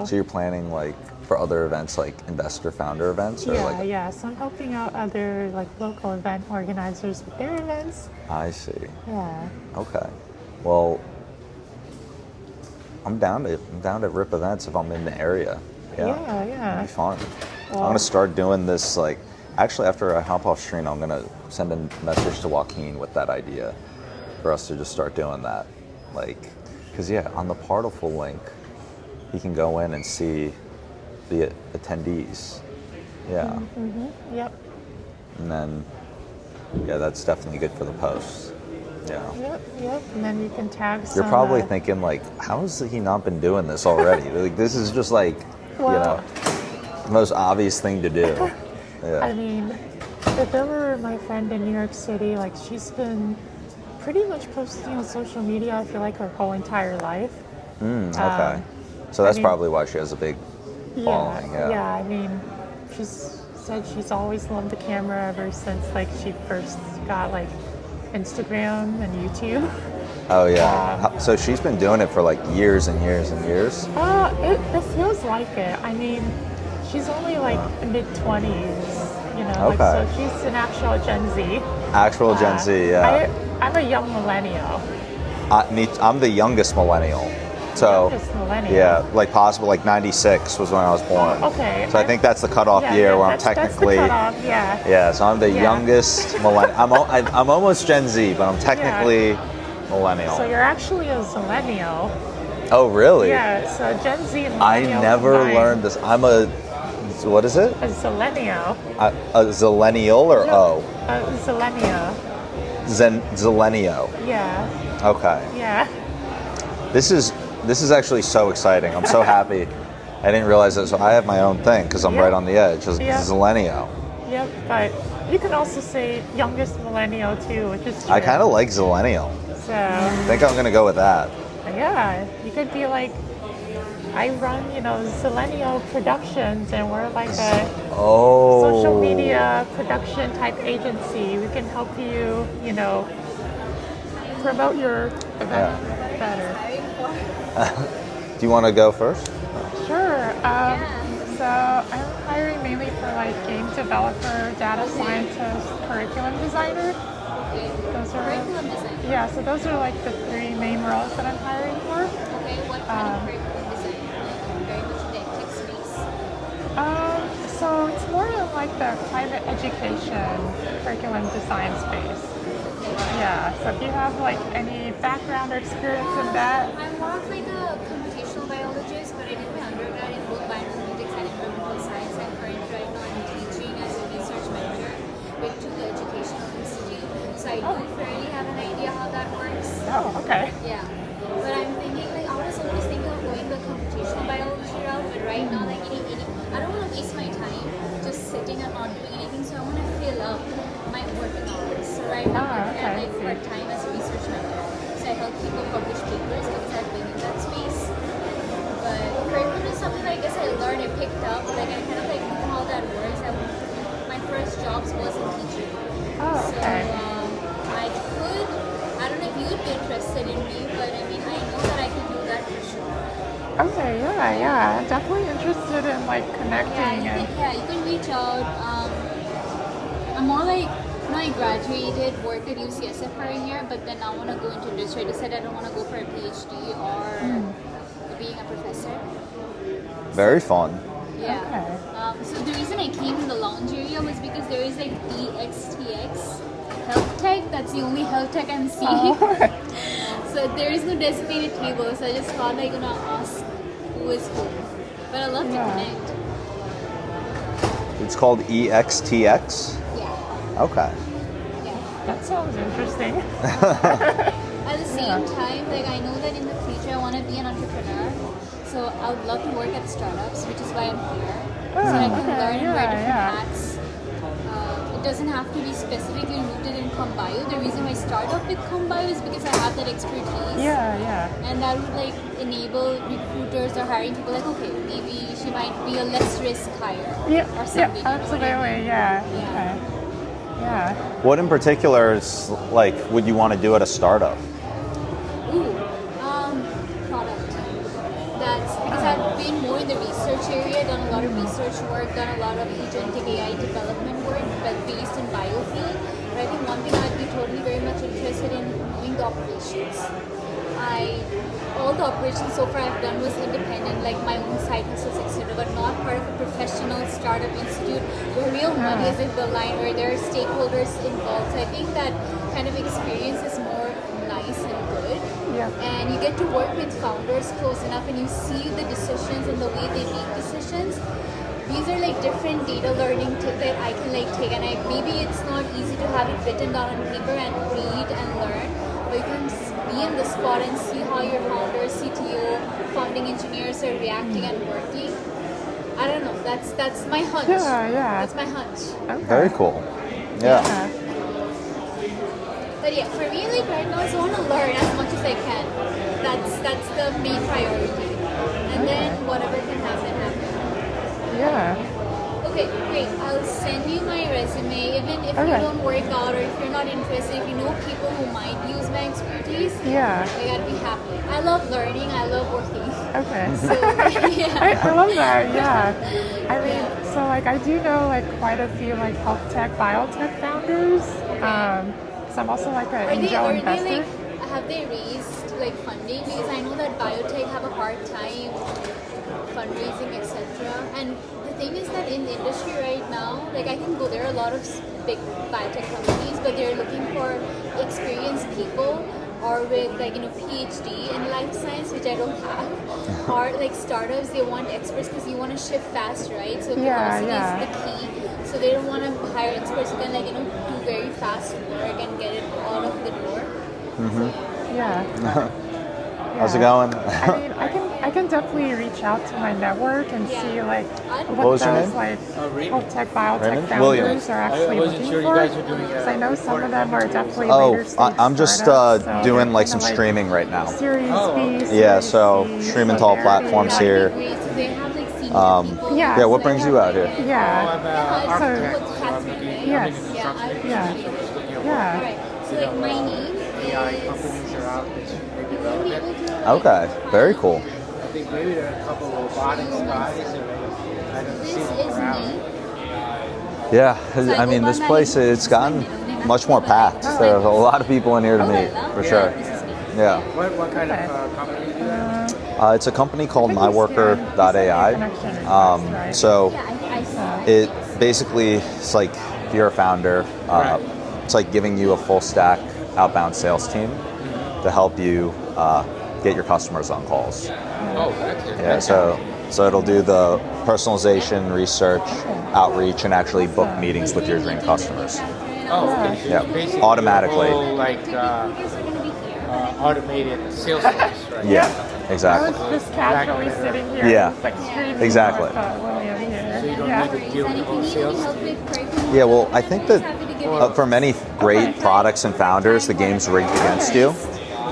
Speaker 19: So
Speaker 1: you're planning like for other events, like investor founder events, or like?
Speaker 19: yeah. So I'm helping out other like local event organizers with their events.
Speaker 1: I see.
Speaker 19: Yeah.
Speaker 1: Okay. Well, I'm down to rip events if I'm in the area.
Speaker 19: Yeah.
Speaker 1: It'd be fun.
Speaker 19: Well,
Speaker 1: I'm gonna start doing this like. Actually, after I hop off stream, I'm gonna send a message to Joaquin with that idea for us to just start doing that. Like, because on the Partiful link, you can go in and see the attendees. Yeah.
Speaker 19: Yep.
Speaker 1: And then, that's definitely good for the post. Yeah.
Speaker 19: Yep. And then you can tag some.
Speaker 1: You're probably thinking like, how has he not been doing this already? Like, this is just like, the most obvious thing to do. Yeah.
Speaker 19: I mean, if it were my friend in New York City, like she's been pretty much posting on social media, I feel like her whole entire life.
Speaker 1: Okay. So that's probably why she has a big following.
Speaker 19: Yeah, I mean, she's said she's always loved the camera ever since like she first got like Instagram and YouTube.
Speaker 1: Oh yeah. So she's been doing it for like years and years and years?
Speaker 19: It feels like it. I mean, she's only like mid-20s, you know,
Speaker 1: Okay.
Speaker 19: like, so she's an actual Gen Z.
Speaker 1: Actual Gen Z, yeah.
Speaker 19: I'm a young millennial.
Speaker 1: I'm the youngest millennial. So,
Speaker 19: Youngest millennial.
Speaker 1: yeah, like possible, like 96 was when I was born.
Speaker 19: Okay.
Speaker 1: So I think that's the cutoff year where I'm technically.
Speaker 19: That's the cutoff,
Speaker 1: Yeah, so I'm the youngest millennial. I'm almost Gen Z, but I'm technically millennial.
Speaker 19: So you're actually a zillennial.
Speaker 1: Oh, really?
Speaker 19: Yeah, so Gen Z and
Speaker 1: I
Speaker 19: millennial
Speaker 1: never
Speaker 19: combined.
Speaker 1: learned this. I'm a, what is it?
Speaker 19: A zillennial.
Speaker 1: A zillennial or O?
Speaker 19: A zillennial.
Speaker 1: Zillennial.
Speaker 19: Yeah.
Speaker 1: Okay.
Speaker 19: Yeah.
Speaker 1: This is actually so exciting. I'm so happy. I didn't realize that. So I have my own thing because I'm right on the edge. Zillennial.
Speaker 19: Yep, but you can also say youngest millennial too, which is true.
Speaker 1: I kind of like zillennial.
Speaker 19: So.
Speaker 1: I think I'm gonna go with that.
Speaker 19: Yeah, you could be like I run, Selenial Productions, and we're like a
Speaker 1: Oh.
Speaker 19: social media production type agency. We can help you, promote your event better.
Speaker 1: Do you want to go first?
Speaker 19: Sure. So I'm hiring mainly for like game developer, data scientist, curriculum designer. Those are
Speaker 13: Curriculum design.
Speaker 19: Yeah, so those are like the 3 main roles that I'm hiring for.
Speaker 13: Okay, what kind of curriculum design? Like very much in the tech space.
Speaker 19: So it's more in like the private education curriculum design space. Yeah, so if you have like any background or experience in that.
Speaker 13: I'm more of like a computational biologist, but I did my undergrad in both bioinformatics and environmental science. I'm currently right now I'm teaching as a research mentor with the Educational Institute. So I do fairly have an idea how that works.
Speaker 19: Oh, okay.
Speaker 13: Yeah. But I'm thinking like I was always thinking of going the computational biology route, but right now like I don't want to waste my time just sitting and not doing anything, so I want to fill up my working hours. So right now I'm like part-time as a research mentor. So I help people publish papers because I've been in that space. But curriculum is something I guess I learned and picked up. Like I kind of like know how that works. My first jobs was in teaching.
Speaker 19: Oh, okay.
Speaker 13: So I don't know if you'd be interested in me, but I mean I know that I can do that for sure.
Speaker 19: Okay, yeah. I'm definitely interested in like connecting.
Speaker 13: You can reach out. I'm more like, I graduated, worked at UCSF for a year, but then I want to go into industry. I decided I don't want to go for a PhD or being a professor.
Speaker 1: Very fun.
Speaker 13: Yeah. Okay. So the reason I came in the lounge area was because there is like EXTX health tech. That's the only health tech I'm seeing. So there is no designated table. So I just thought I'm gonna ask who is who. But I love to connect.
Speaker 1: It's called EXTX?
Speaker 13: Yeah.
Speaker 1: Okay.
Speaker 19: That sounds interesting.
Speaker 13: At the same time, like I know that in the future I want to be an entrepreneur. So I would love to work at startups, which is why I'm here. So I can learn and wear different hats. It doesn't have to be specifically rooted in CommBio. The reason I start off with CommBio is because I have that expertise. And that would like enable recruiters or hiring people like, okay, maybe she might be a less risk hire. Or something.
Speaker 19: Absolutely, okay. Yeah.
Speaker 1: What in particular is like would you want to do at a startup?
Speaker 13: Product. That's because I've been more in the research area, done a lot of research work, done a lot of agentic AI development work, but based in biofield. But I think one thing I'd be totally very much interested in doing the operations. All the operations so far I've done was independent, like my own side hustles, etc., but not part of a professional startup institute where real money is in the line, where there are stakeholders involved. So I think that kind of experience is more nice and good. And you get to work with founders close enough and you see the decisions and the way they make decisions. These are like different data learning that I can like take, and maybe it's not easy to have it written down on paper and read and learn, but you can be in the spot and see how your founders, CTO, founding engineers are reacting and working. I don't know. That's my hunch. That's my hunch.
Speaker 1: Very cool. Yeah.
Speaker 13: But yeah, for me, like right now, I just want to learn as much as I can. That's the main priority, and then whatever can happen. Okay, great. I'll send you my resume. Even if you don't work out or if you're not interested, if you know people who might use my expertise, I gotta be happy. I love learning. I love working. So,
Speaker 19: I love that. I mean, so like I do know like quite a few like health tech, biotech founders. So I'm also like an angel investor.
Speaker 13: Have they raised like funding? Because I know that biotech have a hard time fundraising, etc. And the thing is that in the industry right now, like I can go, there are a lot of big biotech companies, but they're looking for experienced people or with like PhD in life science, which I don't have, or like startups, they want experts because you want to shift fast, right? So velocity is the key. So they don't want to hire experts who can like do very fast work and get it out of the door.
Speaker 1: How's it going?
Speaker 19: I mean, I can definitely reach out to my network and see like what
Speaker 1: was your
Speaker 19: those
Speaker 1: name?
Speaker 19: like health tech, biotech
Speaker 1: Raymond?
Speaker 19: founders
Speaker 1: Williams.
Speaker 19: are actually looking for. Because I know some of them are definitely
Speaker 1: Oh,
Speaker 19: later stage
Speaker 1: I'm just
Speaker 19: startups, so
Speaker 1: doing
Speaker 19: they're
Speaker 1: like some
Speaker 19: kinda,
Speaker 1: streaming right now.
Speaker 19: Series B,
Speaker 1: Yeah,
Speaker 19: Series
Speaker 1: so
Speaker 19: C,
Speaker 1: streaming to
Speaker 19: so
Speaker 1: all
Speaker 19: they're
Speaker 1: platforms
Speaker 19: pretty,
Speaker 1: here. Yeah, what brings you out here?
Speaker 19: Yeah. So, yes. Yeah. Yeah.
Speaker 15: So my name AI companies are out that maybe relevant.
Speaker 1: Okay, very cool.
Speaker 15: I think maybe there are a couple of robotics guys or I don't see them around.
Speaker 1: Yeah, I mean, this place, it's gotten much more packed. There's a lot of people in here to meet, for sure. Yeah.
Speaker 15: What kind of company do you have?
Speaker 1: It's a company called MyWorker.ai. So it basically, it's like if you're a founder, it's like giving you a full stack outbound sales team to help you get your customers on calls.
Speaker 15: Oh, that's it.
Speaker 1: Yeah, so it'll do the personalization, research, outreach, and actually book meetings with your dream customers.
Speaker 15: Oh, okay. So
Speaker 1: Yeah,
Speaker 15: it's basically
Speaker 1: automatically.
Speaker 15: a whole, like automated sales force, right?
Speaker 1: Yeah, exactly.
Speaker 19: I was just casually sitting here.
Speaker 1: Yeah,
Speaker 19: like streaming
Speaker 1: exactly.
Speaker 19: with, William here.
Speaker 15: So you don't need to deal with the whole sales.
Speaker 1: Yeah, well, I think that for many great products and founders, the game's rigged against you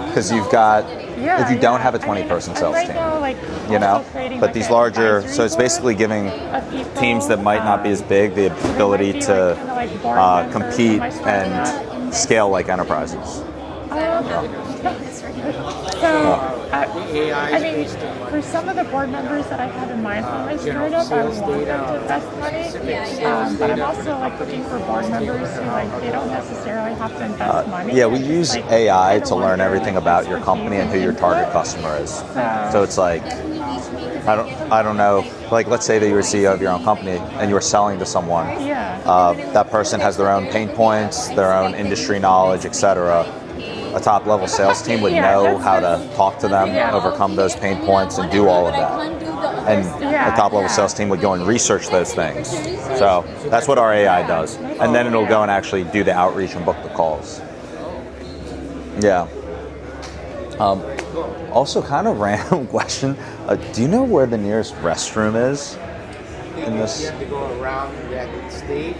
Speaker 1: because you've got, if you don't have a 20-person sales
Speaker 19: right
Speaker 1: team,
Speaker 19: now, like,
Speaker 1: you know,
Speaker 19: also creating,
Speaker 1: but
Speaker 19: like,
Speaker 1: these
Speaker 19: an
Speaker 1: larger,
Speaker 19: advisory
Speaker 1: so it's
Speaker 19: board
Speaker 1: basically giving
Speaker 19: of people,
Speaker 1: teams that might not be as big the ability
Speaker 19: be,
Speaker 1: to
Speaker 19: like, kinda like board members
Speaker 1: compete
Speaker 19: of my
Speaker 1: and scale like enterprises.
Speaker 19: So, I mean, for some of the board members that I have in mind for my startup, I want them to invest money. But I'm also like looking for board members who like they don't necessarily have to invest money.
Speaker 1: Yeah, we use AI to learn everything about your company and who your target customer is. So it's like, I don't know, like let's say that you're a CEO of your own company and you're selling to someone. That person has their own pain points, their own industry knowledge, etc. A top level sales team would know how to talk to them, overcome those pain points, and do all of that. And a top level sales team would go and research those things. So that's what our AI does. And then it'll go and actually do the outreach and book the calls. Yeah. Also, kind of random question. Do you know where the nearest restroom is in this?
Speaker 15: You have to go around that stage.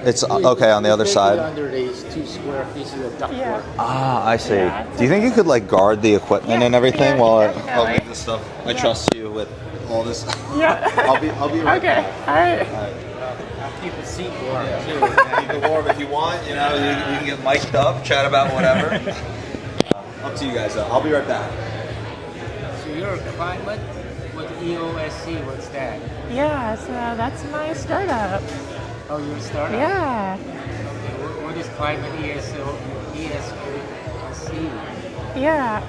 Speaker 1: It's okay on the other side.
Speaker 15: Under these 2 square pieces of ductwork.
Speaker 1: Ah, I see. Do you think you could like guard the equipment and everything while I leave this stuff? I trust you with all this.
Speaker 19: Yeah.
Speaker 1: I'll be right back.
Speaker 19: All right.
Speaker 15: I'll keep the seat warm too.
Speaker 1: Keep it warm if you want. You know, you can get mic'd up, chat about whatever. Up to you guys though. I'll be right back.
Speaker 15: So you're a climate with EOSC. What's that?
Speaker 19: Yeah, so that's my startup.
Speaker 15: Oh, you're a startup?
Speaker 19: Yeah.
Speaker 15: Okay, what is climate ESC?
Speaker 19: Yeah,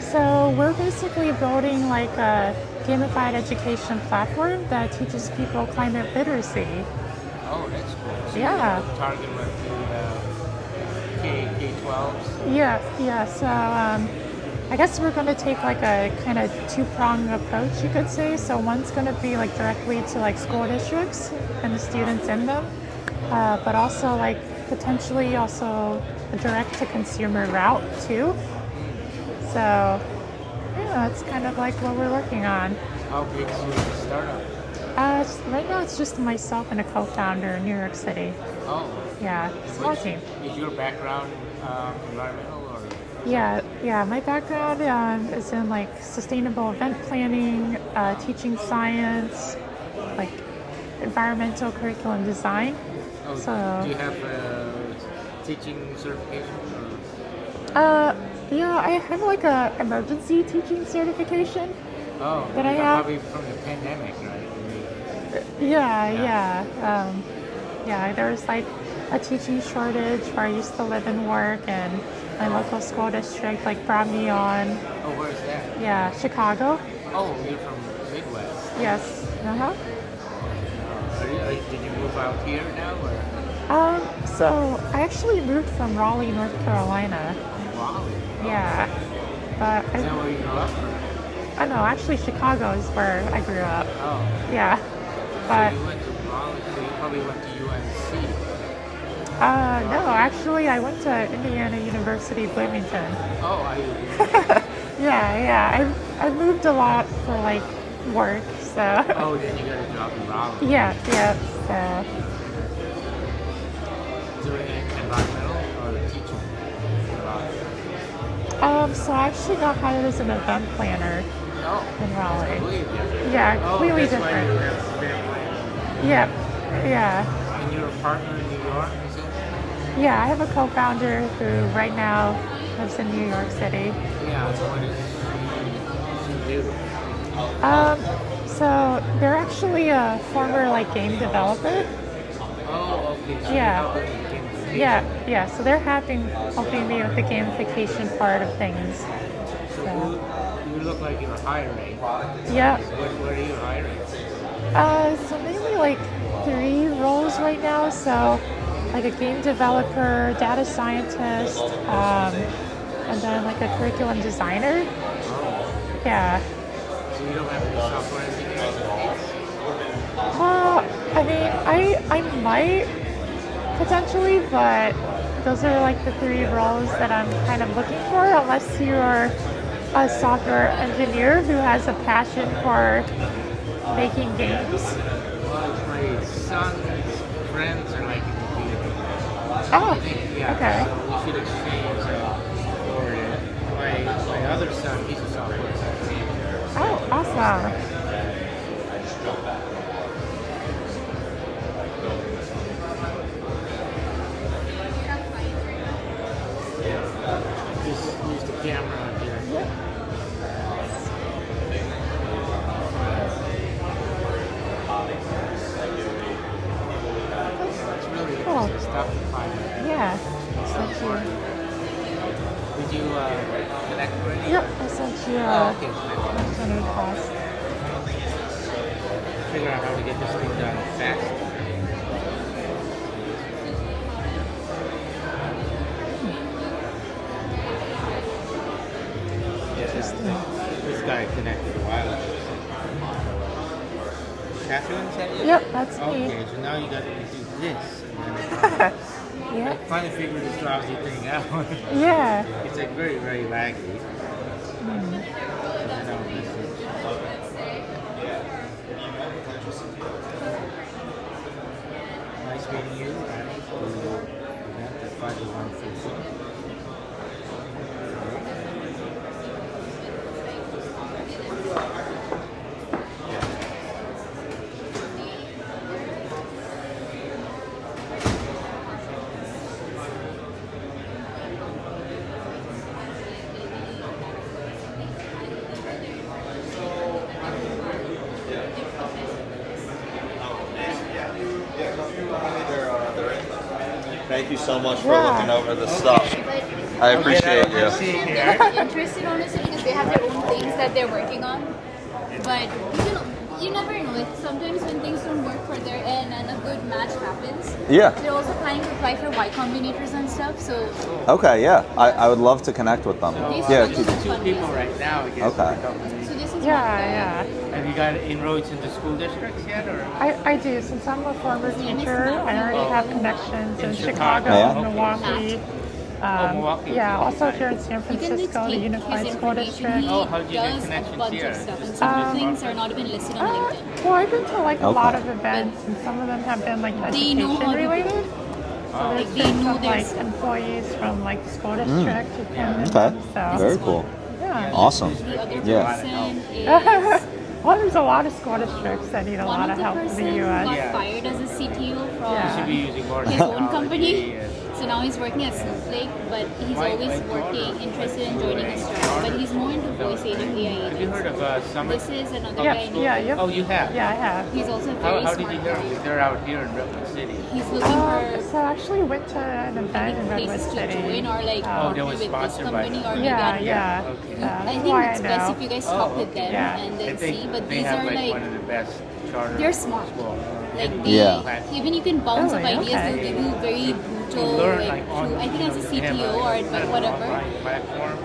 Speaker 19: so we're basically building like a gamified education platform that teaches people climate literacy.
Speaker 15: Oh, that's cool. So
Speaker 19: Yeah.
Speaker 15: you target with the K-12s?
Speaker 19: Yeah, so I guess we're going to take like a kind of 2-pronged approach, you could say. So one's going to be like directly to like school districts and the students in them, but also like potentially also a direct to consumer route too. So yeah, that's kind of like what we're working on.
Speaker 15: How big is your startup?
Speaker 19: Right now it's just myself and a co-founder in New York City.
Speaker 15: Oh.
Speaker 19: Yeah, small team.
Speaker 15: Is your background environmental or?
Speaker 19: Yeah. My background is in like sustainable event planning, teaching science, like environmental curriculum design.
Speaker 15: Oh,
Speaker 19: So
Speaker 15: do you have teaching certification?
Speaker 19: yeah, I have like a emergency teaching certification.
Speaker 15: Oh,
Speaker 19: that I have.
Speaker 15: probably from the pandemic, right?
Speaker 19: Yeah. There's like a teaching shortage where I used to live and work, and my local school district like brought me on.
Speaker 15: Oh, where's that?
Speaker 19: Yeah, Chicago.
Speaker 15: Oh, you're from Midwest.
Speaker 19: Yes.
Speaker 15: Did you move out here now, or?
Speaker 19: So I actually moved from Raleigh, North Carolina.
Speaker 15: Raleigh.
Speaker 19: Yeah, but
Speaker 15: Is that where you grew up?
Speaker 19: I know. Actually, Chicago is where I grew up.
Speaker 15: Oh.
Speaker 19: Yeah, but
Speaker 15: So you went to Raleigh, so you probably went to UNC.
Speaker 19: no. Actually, I went to Indiana University, Bloomington.
Speaker 15: Oh, I.
Speaker 19: Yeah. I moved a lot for like work, so.
Speaker 21: Oh, then you got a job in Raleigh.
Speaker 19: Yeah, so.
Speaker 21: Doing environmental or teaching?
Speaker 19: So I actually got hired as an event planner in Raleigh.
Speaker 21: Completely different.
Speaker 19: Yeah, completely
Speaker 21: that's
Speaker 19: different.
Speaker 21: Why you have event planning.
Speaker 19: Yeah.
Speaker 21: And you're a partner in New York, is it?
Speaker 19: Yeah, I have a co-founder who right now lives in New York City.
Speaker 21: Yeah, so what does she do?
Speaker 19: So they're actually a former like game developer.
Speaker 21: Oh, okay. So
Speaker 19: Yeah.
Speaker 21: you help with gamification.
Speaker 19: Yeah. So they're helping me with the gamification part of things.
Speaker 21: So you look like you're hiring.
Speaker 19: Yeah.
Speaker 21: What are you hiring?
Speaker 19: So mainly like 3 roles right now. So like a game developer, data scientist, and then like a curriculum designer. Yeah.
Speaker 21: So you don't have any software engineering?
Speaker 19: I mean, I might potentially, but those are like the 3 roles that I'm kind of looking for, unless you're a software engineer who has a passion for making games.
Speaker 21: Well, my son's friends are like in the theater.
Speaker 19: Oh,
Speaker 21: yeah,
Speaker 19: okay.
Speaker 21: So we should exchange for it. My other son, he's a software engineer.
Speaker 19: Oh, awesome.
Speaker 21: Just use the camera on here. It's really
Speaker 19: Cool.
Speaker 21: interesting stuff to find.
Speaker 19: Yeah, thank you.
Speaker 21: Did you connect already?
Speaker 19: Yep, I sent you
Speaker 21: okay.
Speaker 19: a request.
Speaker 21: Figure out how to get this thing done fast. This guy connected a while ago. Catherine, is that you?
Speaker 19: Yep, that's me.
Speaker 21: Okay, so now you got to do this. And then
Speaker 19: Yeah.
Speaker 21: I finally figured this drowsy thing out.
Speaker 19: Yeah.
Speaker 21: It's like very, very laggy. Nice meeting you. Annie, for the event at 501
Speaker 1: Thank you so much for looking over the stuff. I appreciate you.
Speaker 13: They're interested honestly because they have their own things that they're working on. But you never know. Like sometimes when things don't work for their end and a good match happens.
Speaker 1: Yeah.
Speaker 13: They're also planning to apply for Y Combinators and stuff. So
Speaker 1: Okay, yeah. I would love to connect with them. Yeah.
Speaker 21: Two people right now.
Speaker 1: Okay.
Speaker 13: So this is
Speaker 19: Yeah.
Speaker 21: Have you got inroads into school districts yet, or?
Speaker 19: I do. Since I'm a former teacher, I already have connections in Chicago,
Speaker 1: Yeah.
Speaker 19: Milwaukee.
Speaker 21: Milwaukee.
Speaker 19: Yeah, also here in San Francisco, the Unified School District.
Speaker 21: Oh, how did you get
Speaker 13: does a
Speaker 21: connections
Speaker 13: bunch
Speaker 21: here?
Speaker 13: of stuff, and some of the things are not even listed on LinkedIn.
Speaker 19: Well, I've been to like a
Speaker 1: Okay.
Speaker 19: lot of events, and some of them have been like
Speaker 13: They know
Speaker 19: education
Speaker 13: how to
Speaker 19: related. So
Speaker 21: Oh.
Speaker 19: there's
Speaker 13: They
Speaker 19: been
Speaker 13: know
Speaker 19: some
Speaker 13: there's-
Speaker 19: like employees from like the school district who come in.
Speaker 1: Okay.
Speaker 19: So
Speaker 1: Very cool.
Speaker 19: yeah.
Speaker 1: Awesome.
Speaker 13: The other
Speaker 1: Yeah.
Speaker 13: person is
Speaker 19: Well, there's a lot of school districts that need a
Speaker 13: one
Speaker 19: lot
Speaker 13: of
Speaker 19: of
Speaker 13: the
Speaker 19: help in
Speaker 13: person
Speaker 19: the
Speaker 13: who
Speaker 19: U.S.
Speaker 13: got fired as a CTO from
Speaker 21: You should be using more
Speaker 13: his own
Speaker 21: technology
Speaker 13: company.
Speaker 21: and-
Speaker 13: So now he's working at Snowflake, but he's always working, interested in joining a startup. But he's more into voice AI
Speaker 21: Have you
Speaker 13: agents.
Speaker 21: heard of Summit?
Speaker 13: This is another
Speaker 19: Yeah,
Speaker 13: guy.
Speaker 19: yep.
Speaker 21: Oh, you have?
Speaker 19: Yeah, I have.
Speaker 13: He's also
Speaker 21: How,
Speaker 13: very
Speaker 21: how did
Speaker 13: smart
Speaker 21: you hear?
Speaker 13: guy.
Speaker 21: They're out here in Redwood City.
Speaker 13: He's looking for
Speaker 19: So I actually went to an event in Redwood
Speaker 13: places to
Speaker 19: City.
Speaker 13: join or like
Speaker 21: Oh,
Speaker 13: partner
Speaker 21: they were
Speaker 13: with this
Speaker 21: sponsored by
Speaker 13: company
Speaker 21: them.
Speaker 13: or maybe
Speaker 19: Yeah,
Speaker 13: I don't know.
Speaker 19: yeah.
Speaker 21: Okay.
Speaker 19: Yeah,
Speaker 13: I
Speaker 19: that's
Speaker 13: think
Speaker 19: why
Speaker 13: it's
Speaker 19: I
Speaker 13: best
Speaker 19: know.
Speaker 13: if you guys talk with them
Speaker 19: Yeah.
Speaker 13: and
Speaker 21: I
Speaker 13: then
Speaker 21: think
Speaker 13: see. But
Speaker 21: they
Speaker 13: these
Speaker 21: have
Speaker 13: are
Speaker 21: like
Speaker 13: like
Speaker 21: one of the best charter
Speaker 13: they're smart.
Speaker 21: schools.
Speaker 13: Like
Speaker 1: Yeah.
Speaker 13: even you can bounce off
Speaker 19: Really?
Speaker 13: ideas.
Speaker 19: Okay.
Speaker 13: They'll give you very brutal,
Speaker 21: Learn
Speaker 13: like
Speaker 21: like on.
Speaker 13: true. I think as a
Speaker 21: they have
Speaker 13: CTO or
Speaker 21: kind of
Speaker 13: whatever.
Speaker 21: online platform.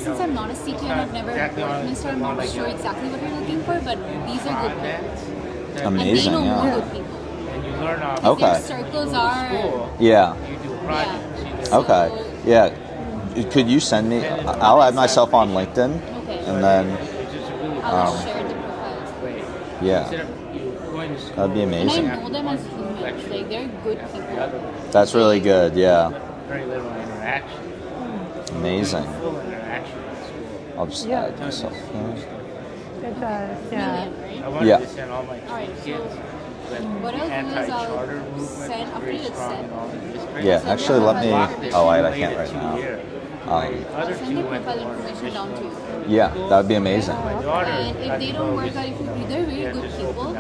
Speaker 13: Since I'm not a CTO and I've never
Speaker 21: Exactly
Speaker 13: worked in a startup, I'm not
Speaker 21: like
Speaker 13: sure exactly what you're looking for. But these are good people.
Speaker 1: Amazing,
Speaker 13: And they know
Speaker 1: yeah.
Speaker 13: more good people.
Speaker 21: And you learn off.
Speaker 1: Okay.
Speaker 13: Their circles are.
Speaker 21: School.
Speaker 1: Yeah.
Speaker 21: You do projects. You do
Speaker 1: Okay. Yeah. Could you send me? I'll add myself on LinkedIn,
Speaker 13: Okay.
Speaker 1: and then
Speaker 2: I'll just share the profiles.
Speaker 1: Yeah. That'd be
Speaker 2: And
Speaker 1: amazing.
Speaker 2: I know them as humans. Like, they're good people.
Speaker 1: That's really good. Yeah.
Speaker 21: Very little interaction.
Speaker 1: Amazing.
Speaker 21: Full interaction at school.
Speaker 1: I'll just
Speaker 19: Yeah.
Speaker 1: add myself.
Speaker 19: It does, yeah.
Speaker 21: I wanted
Speaker 1: Yeah.
Speaker 21: to send all my kids.
Speaker 2: What I'll do is
Speaker 21: Anti-charter
Speaker 2: I'll
Speaker 21: movement
Speaker 2: send,
Speaker 21: is
Speaker 2: after
Speaker 21: very
Speaker 2: you
Speaker 21: strong
Speaker 2: send,
Speaker 21: in all the districts.
Speaker 1: Yeah, actually, let me. Oh, I can't right now.
Speaker 2: I'll send the profile information down to you.
Speaker 1: Yeah, that'd be amazing.
Speaker 2: And if they don't work out, if they're very good people,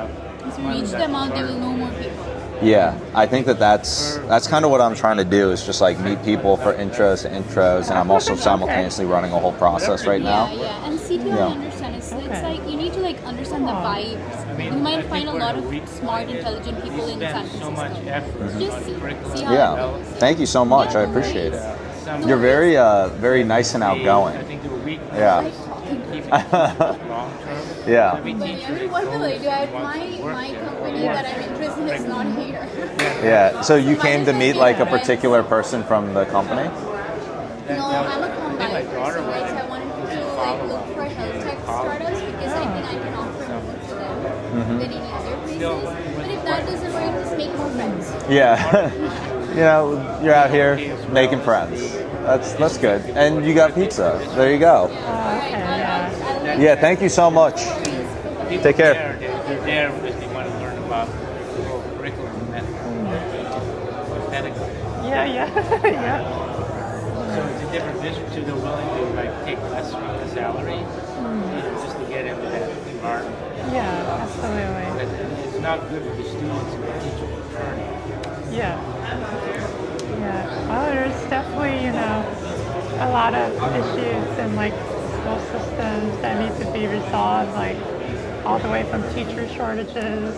Speaker 2: if you reach them out, they will know more people.
Speaker 1: Yeah, I think that's kind of what I'm trying to do is just like meet people for intros to intros, and I'm also simultaneously running a whole process right now.
Speaker 2: Yeah. And CTO,
Speaker 1: Yeah.
Speaker 2: I understand. It's like you need to like understand the vibes. You might find a lot of smart, intelligent people in San Francisco. Just see how it
Speaker 1: Yeah,
Speaker 2: goes.
Speaker 1: thank you so much. I appreciate it. You're very, very nice and outgoing. Yeah. Yeah.
Speaker 2: What will I do? My company that I'm interested in is not here.
Speaker 1: Yeah. So you came to meet like a particular person from the company?
Speaker 2: No, I'm a combine person, right? So I wanted to like look for health tech startups because I think I can offer more to them than any other places. But if that doesn't work, just make more friends.
Speaker 1: Yeah. You know, you're out here making friends. That's good. And you got pizza. There you go. Yeah, thank you so much. Take care.
Speaker 21: They're there because they want to learn about the whole curriculum and pedagogy.
Speaker 19: Yeah.
Speaker 21: So it's a different business, so they're willing to like take less from the salary, just to get into that environment.
Speaker 19: Yeah, absolutely.
Speaker 21: But it's not good for the students and the teachers returning.
Speaker 19: Yeah. Well, there's definitely, a lot of issues in like school systems that need to be resolved, like all the way from teacher shortages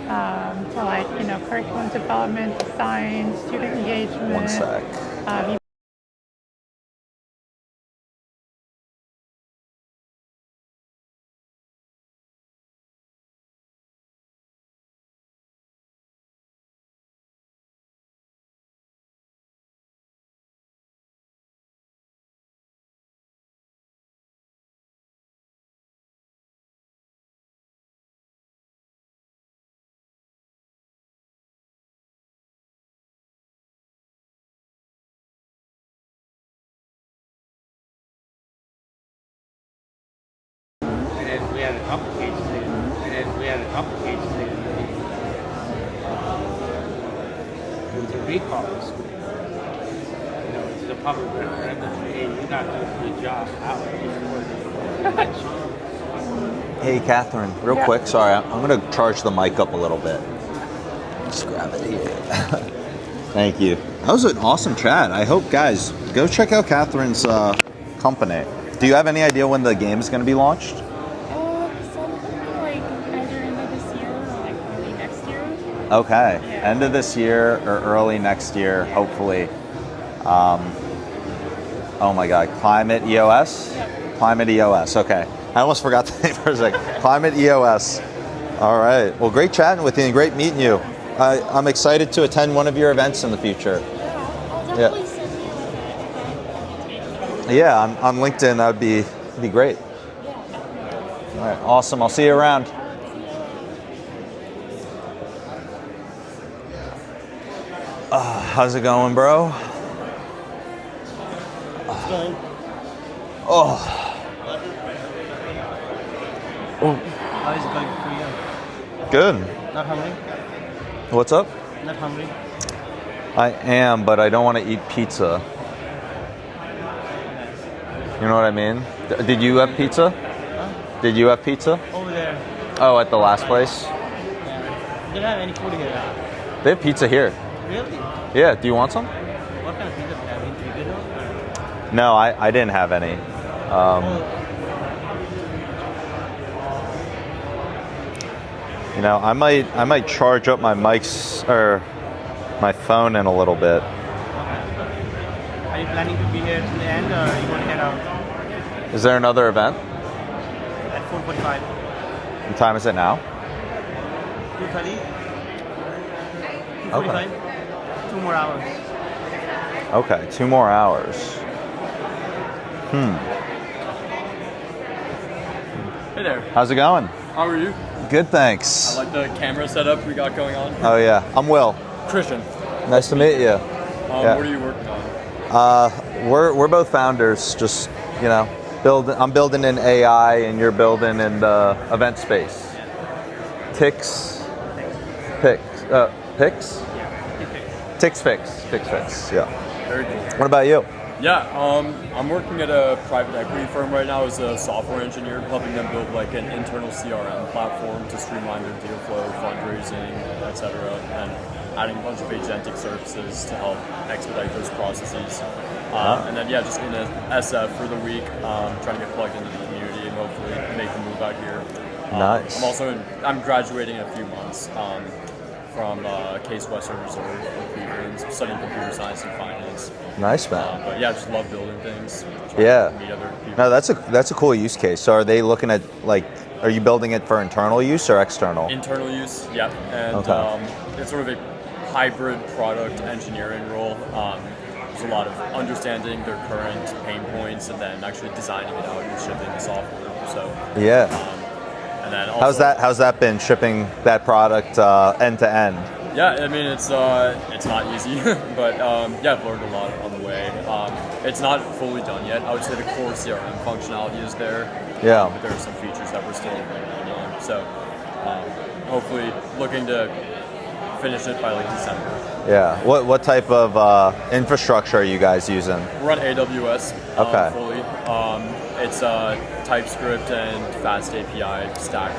Speaker 19: to like, curriculum development, design, student engagement.
Speaker 1: One sec.
Speaker 21: And then we had a couple cases there. It was a recall of school. It's a public referendum. Hey, you're not doing a good job out before the election.
Speaker 1: Hey, Catherine, real quick. Sorry, I'm going to charge the mic up a little bit. Just grab it here. Thank you. That was an awesome chat. I hope, guys, go check out Catherine's company. Do you have any idea when the game is going to be launched?
Speaker 19: Like either end of this year or like early next year.
Speaker 1: Okay, end of this year or early next year, hopefully. Oh my God, Climate EOS? Yep. Climate EOS, okay. I almost forgot the name for a second. Climate EOS. All right, well, great chatting with you and great meeting you. I'm excited to attend one of your events in the future.
Speaker 19: I'll definitely send you
Speaker 1: Yeah, on LinkedIn, that would be great. All right, awesome. I'll see you around. How's it going, bro? Oh.
Speaker 21: How is it going for you?
Speaker 1: Good.
Speaker 21: Not hungry?
Speaker 1: What's up?
Speaker 21: Not hungry?
Speaker 1: I am, but I don't want to eat pizza. You know what I mean? Did you have pizza?
Speaker 21: Huh?
Speaker 1: Did you have pizza?
Speaker 21: Over there.
Speaker 1: Oh, at the last place?
Speaker 21: Yeah. They don't have any food here.
Speaker 1: They have pizza here.
Speaker 21: Really?
Speaker 1: Yeah, do you want some?
Speaker 21: What kind of pizza do you have? Individual?
Speaker 1: No, I didn't have any. You know, I might charge up my mics or my phone in a little bit.
Speaker 21: Are you planning to be here to the end or you want to head out?
Speaker 1: Is there another event?
Speaker 21: At 4:45.
Speaker 1: What time is it now?
Speaker 21: 2:30.
Speaker 1: Okay.
Speaker 21: 2 more hours.
Speaker 1: Okay, 2 more hours.
Speaker 21: Hey there.
Speaker 7: there.
Speaker 1: How's it going?
Speaker 7: How are you?
Speaker 1: Good, thanks.
Speaker 7: I like the camera setup we got going on.
Speaker 1: Oh yeah, I'm Will.
Speaker 7: Christian.
Speaker 1: Nice to meet you.
Speaker 7: What are you working on?
Speaker 1: We're both founders. Just I'm building in AI, and you're building in the event space. Pix. Yeah.
Speaker 7: Very cool.
Speaker 1: What about you?
Speaker 7: Yeah, I'm working at a private equity firm right now as a software engineer, helping them build like an internal CRM platform to streamline their deal flow, fundraising, etc., and adding a bunch of agentic services to help expedite those processes. And then just in SF for the week, trying to get plugged into the community and hopefully make the move out here.
Speaker 1: Nice.
Speaker 7: I'm graduating in a few months from Case Western Reserve in Cleveland, studying computer science and finance.
Speaker 1: Nice, man.
Speaker 7: But yeah, just love building things.
Speaker 1: Yeah.
Speaker 7: Meet other people.
Speaker 1: No, that's a cool use case. So are they looking at are you building it for internal use or external?
Speaker 7: Internal use, yeah. And it's sort of a hybrid product engineering role. There's a lot of understanding their current pain points and then actually designing it out and shipping the software. So
Speaker 1: yeah.
Speaker 7: And then also,
Speaker 1: how's that been shipping that product end to end?
Speaker 7: Yeah, I mean it's not easy, but I've learned a lot on the way. It's not fully done yet. I would say the core CRM functionality is there.
Speaker 1: Yeah.
Speaker 7: But there are some features that we're still working on. So hopefully looking to finish it by like December.
Speaker 1: Yeah. What type of infrastructure are you guys using?
Speaker 7: We're on AWS fully. It's TypeScript and Fast API stack,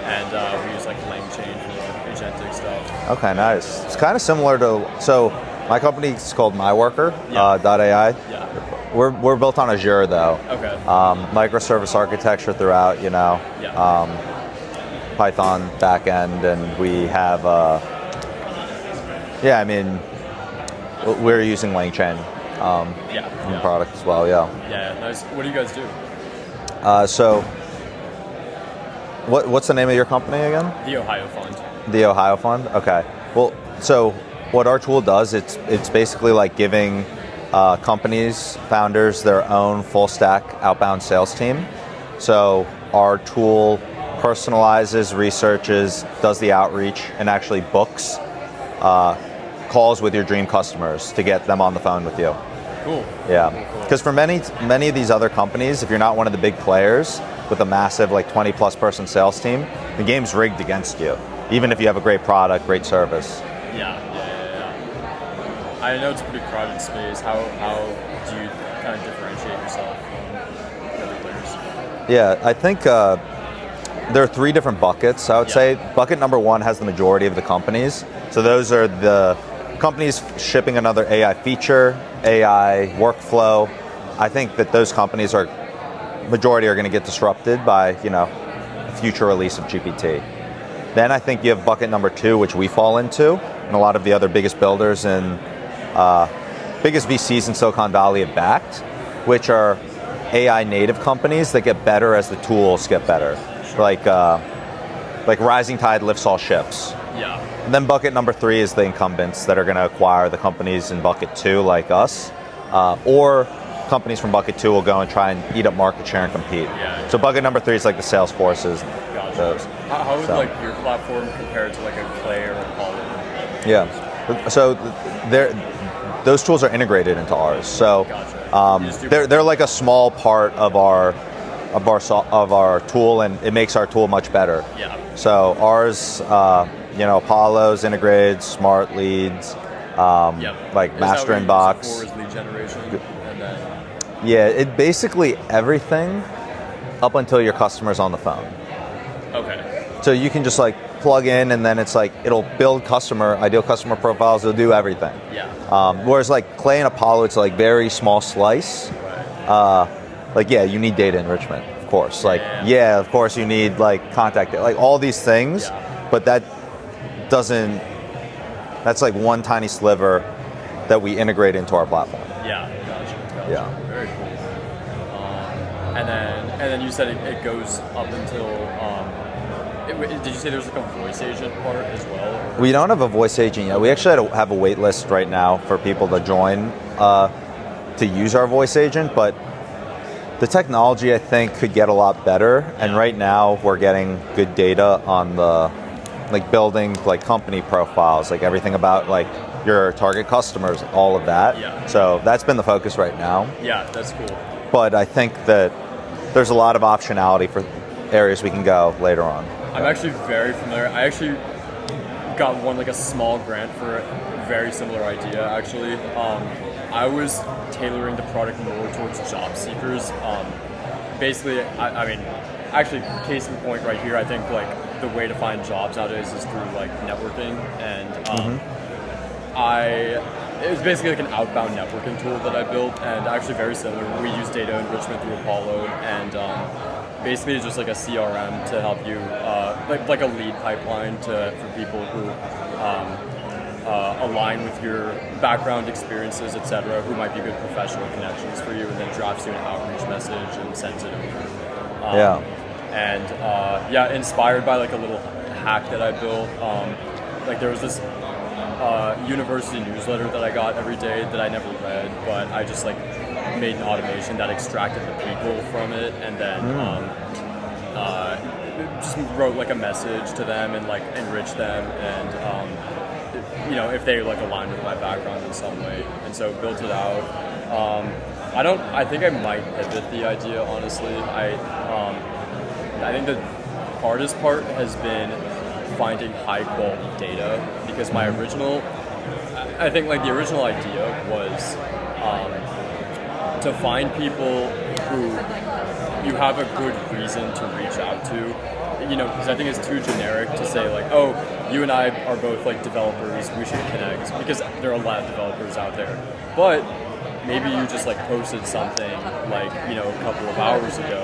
Speaker 7: and we use like LangChain for agentic stuff.
Speaker 1: Okay, nice. It's kind of similar to my company is called MyWorker .ai.
Speaker 7: Yeah.
Speaker 1: We're built on Azure though.
Speaker 7: Okay.
Speaker 1: Microservice architecture throughout. Python backend, and we have we're using LangChain in the product as well.
Speaker 7: Yeah, nice. What do you guys do?
Speaker 1: So what's the name of your company again?
Speaker 7: The Ohio Fund.
Speaker 1: The Ohio Fund. Okay. Well, so what our tool does, it's basically like giving companies, founders, their own full stack outbound sales team. So our tool personalizes, researches, does the outreach, and actually books calls with your dream customers to get them on the phone with you.
Speaker 7: Cool.
Speaker 1: Yeah, because for many of these other companies, if you're not one of the big players with a massive 20+ person sales team, the game's rigged against you, even if you have a great product, great service.
Speaker 7: Yeah. I know it's a pretty crowded space. How do you kind of differentiate yourself from other players?
Speaker 1: Yeah, I think there are 3 different buckets, I would say. Bucket number 1 has the majority of the companies. So those are the companies shipping another AI feature, AI workflow. I think that those companies majority are going to get disrupted by, future release of GPT. Then I think you have bucket number 2, which we fall into, and a lot of the other biggest builders and biggest VCs in Silicon Valley have backed, which are AI native companies that get better as the tools get better. Like rising tide lifts all ships.
Speaker 7: Yeah.
Speaker 1: And then bucket number 3 is the incumbents that are going to acquire the companies in bucket 2, like us, or companies from bucket 2 will go and try and eat up market share and compete.
Speaker 7: Yeah.
Speaker 1: So bucket number 3 is like the Salesforces.
Speaker 7: Gotcha.
Speaker 1: Those.
Speaker 7: How would your platform compare to like a Clay or a Apollo?
Speaker 1: Yeah. So those tools are integrated into ours. So they're like a small part of our tool, and it makes our tool much better.
Speaker 7: Yeah.
Speaker 1: So ours, Apollo's integrated, smart leads, like master inbox.
Speaker 7: Lead generation, and then
Speaker 1: it basically everything up until your customer's on the phone.
Speaker 7: Okay.
Speaker 1: So you can just plug in, and then it's it'll build ideal customer profiles. It'll do everything.
Speaker 7: Yeah.
Speaker 1: Whereas Clay and Apollo, it's very small slice.
Speaker 7: Right.
Speaker 1: You need data enrichment, of course. Of course you need contact, all these things, but that's one tiny sliver that we integrate into our platform.
Speaker 7: Yeah, gotcha.
Speaker 1: Yeah.
Speaker 7: Very cool. And then you said it goes up until. Did you say there's a voice agent part as well? Or?
Speaker 1: We don't have a voice agent yet. We actually have a wait list right now for people to join to use our voice agent, but The technology, I think, could get a lot better, and right now we're getting good data on the, like building like company profiles, like everything about like your target customers, all of that.
Speaker 7: Yeah.
Speaker 1: So that's been the focus right now.
Speaker 7: Yeah, that's cool.
Speaker 1: But I think that there's a lot of optionality for areas we can go later on.
Speaker 7: I'm actually very familiar. I actually got like a small grant for a very similar idea, actually. I was tailoring the product more towards job seekers. Basically, I mean, actually, case in point right here, I think like the way to find jobs nowadays is through like networking, and it was basically like an outbound networking tool that I built, and actually very similar. We use data enrichment through Apollo, and basically it's just like a CRM to help you, like a lead pipeline for people who align with your background, experiences, etc., who might be good professional connections for you, and then drops you an outreach message and sends it over. Inspired by like a little hack that I built. Like there was this university newsletter that I got every day that I never read, but I just like made an automation that extracted the people from it, and then just wrote like a message to them and like enriched them, and if they like aligned with my background in some way, and so built it out. I think I might pivot the idea, honestly. I think the hardest part has been finding high quality data, because my original idea was to find people who you have a good reason to reach out to, because I think it's too generic to say like, oh, you and I are both like developers, we should connect, because there are a lot of developers out there. But maybe you just like posted something like, a couple of hours ago,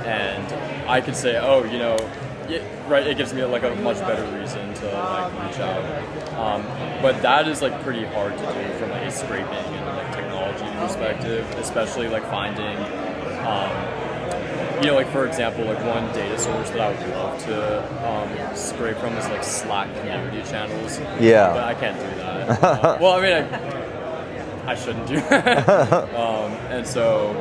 Speaker 7: and I could say, oh, it gives me like a much better reason to like reach out. But that is like pretty hard to do from like a scraping and like technology perspective, especially like finding, like for example, like one data source that I would love to scrape from is like Slack community channels.
Speaker 1: Yeah.
Speaker 7: But I can't do that. Well, I mean, I shouldn't do that. And so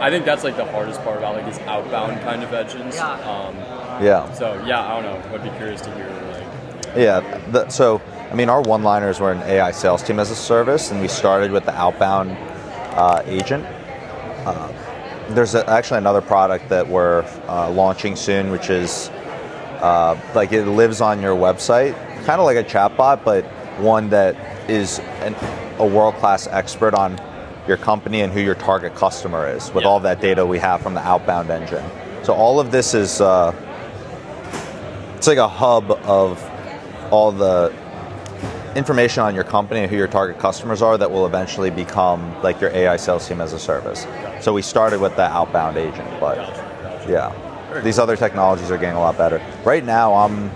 Speaker 7: I think that's like the hardest part about like these outbound kind of engines. So yeah, I don't know. I'd be curious to hear like.
Speaker 1: Yeah. So I mean, our one-liners were an AI sales team as a service, and we started with the outbound agent. There's actually another product that we're launching soon, which is like it lives on your website, kind of like a chatbot, but one that is a world-class expert on your company and who your target customer is, with all that data we have from the outbound engine. So all of this is it's like a hub of all the information on your company and who your target customers are that will eventually become like your AI sales team as a service. So we started with the outbound agent, but yeah, these other technologies are getting a lot better. Right now, I'm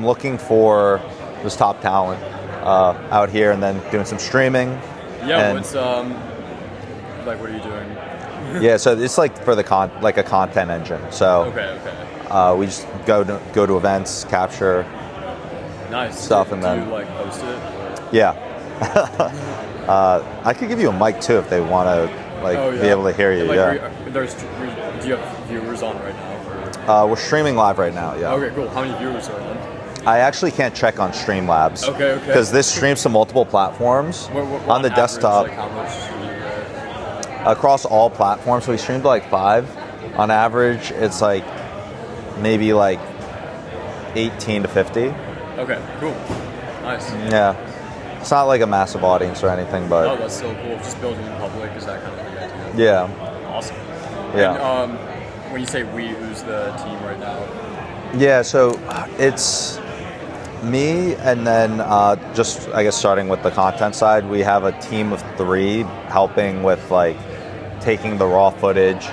Speaker 1: looking for this top talent out here, and then doing some streaming.
Speaker 7: Yeah, what's like what are you doing?
Speaker 1: Yeah, so it's like for the like a content engine. So we just go to events, capture stuff, and then
Speaker 7: do you like post it? Or?
Speaker 1: Yeah. I could give you a mic too if they want to be able to hear you.
Speaker 7: Do you have viewers on right now? Or?
Speaker 1: We're streaming live right now. Yeah.
Speaker 7: Okay, cool. How many viewers are on?
Speaker 1: I actually can't check on Streamlabs.
Speaker 7: Okay.
Speaker 1: Because this streams to multiple platforms on the desktop.
Speaker 7: Like how much do you
Speaker 1: across all platforms, we stream to like 5. On average, it's like maybe like 18 to 50.
Speaker 7: Okay, cool. Nice.
Speaker 1: Yeah. It's not like a massive audience or anything, but...
Speaker 7: Oh, that's so cool. Just building in public, is that kind of the idea?
Speaker 1: Yeah.
Speaker 7: Awesome.
Speaker 1: Yeah.
Speaker 7: And when you say we, who's the team right now?
Speaker 1: Yeah, so it's me, and then just, I guess, starting with the content side, we have a team of 3 helping with, like, taking the raw footage,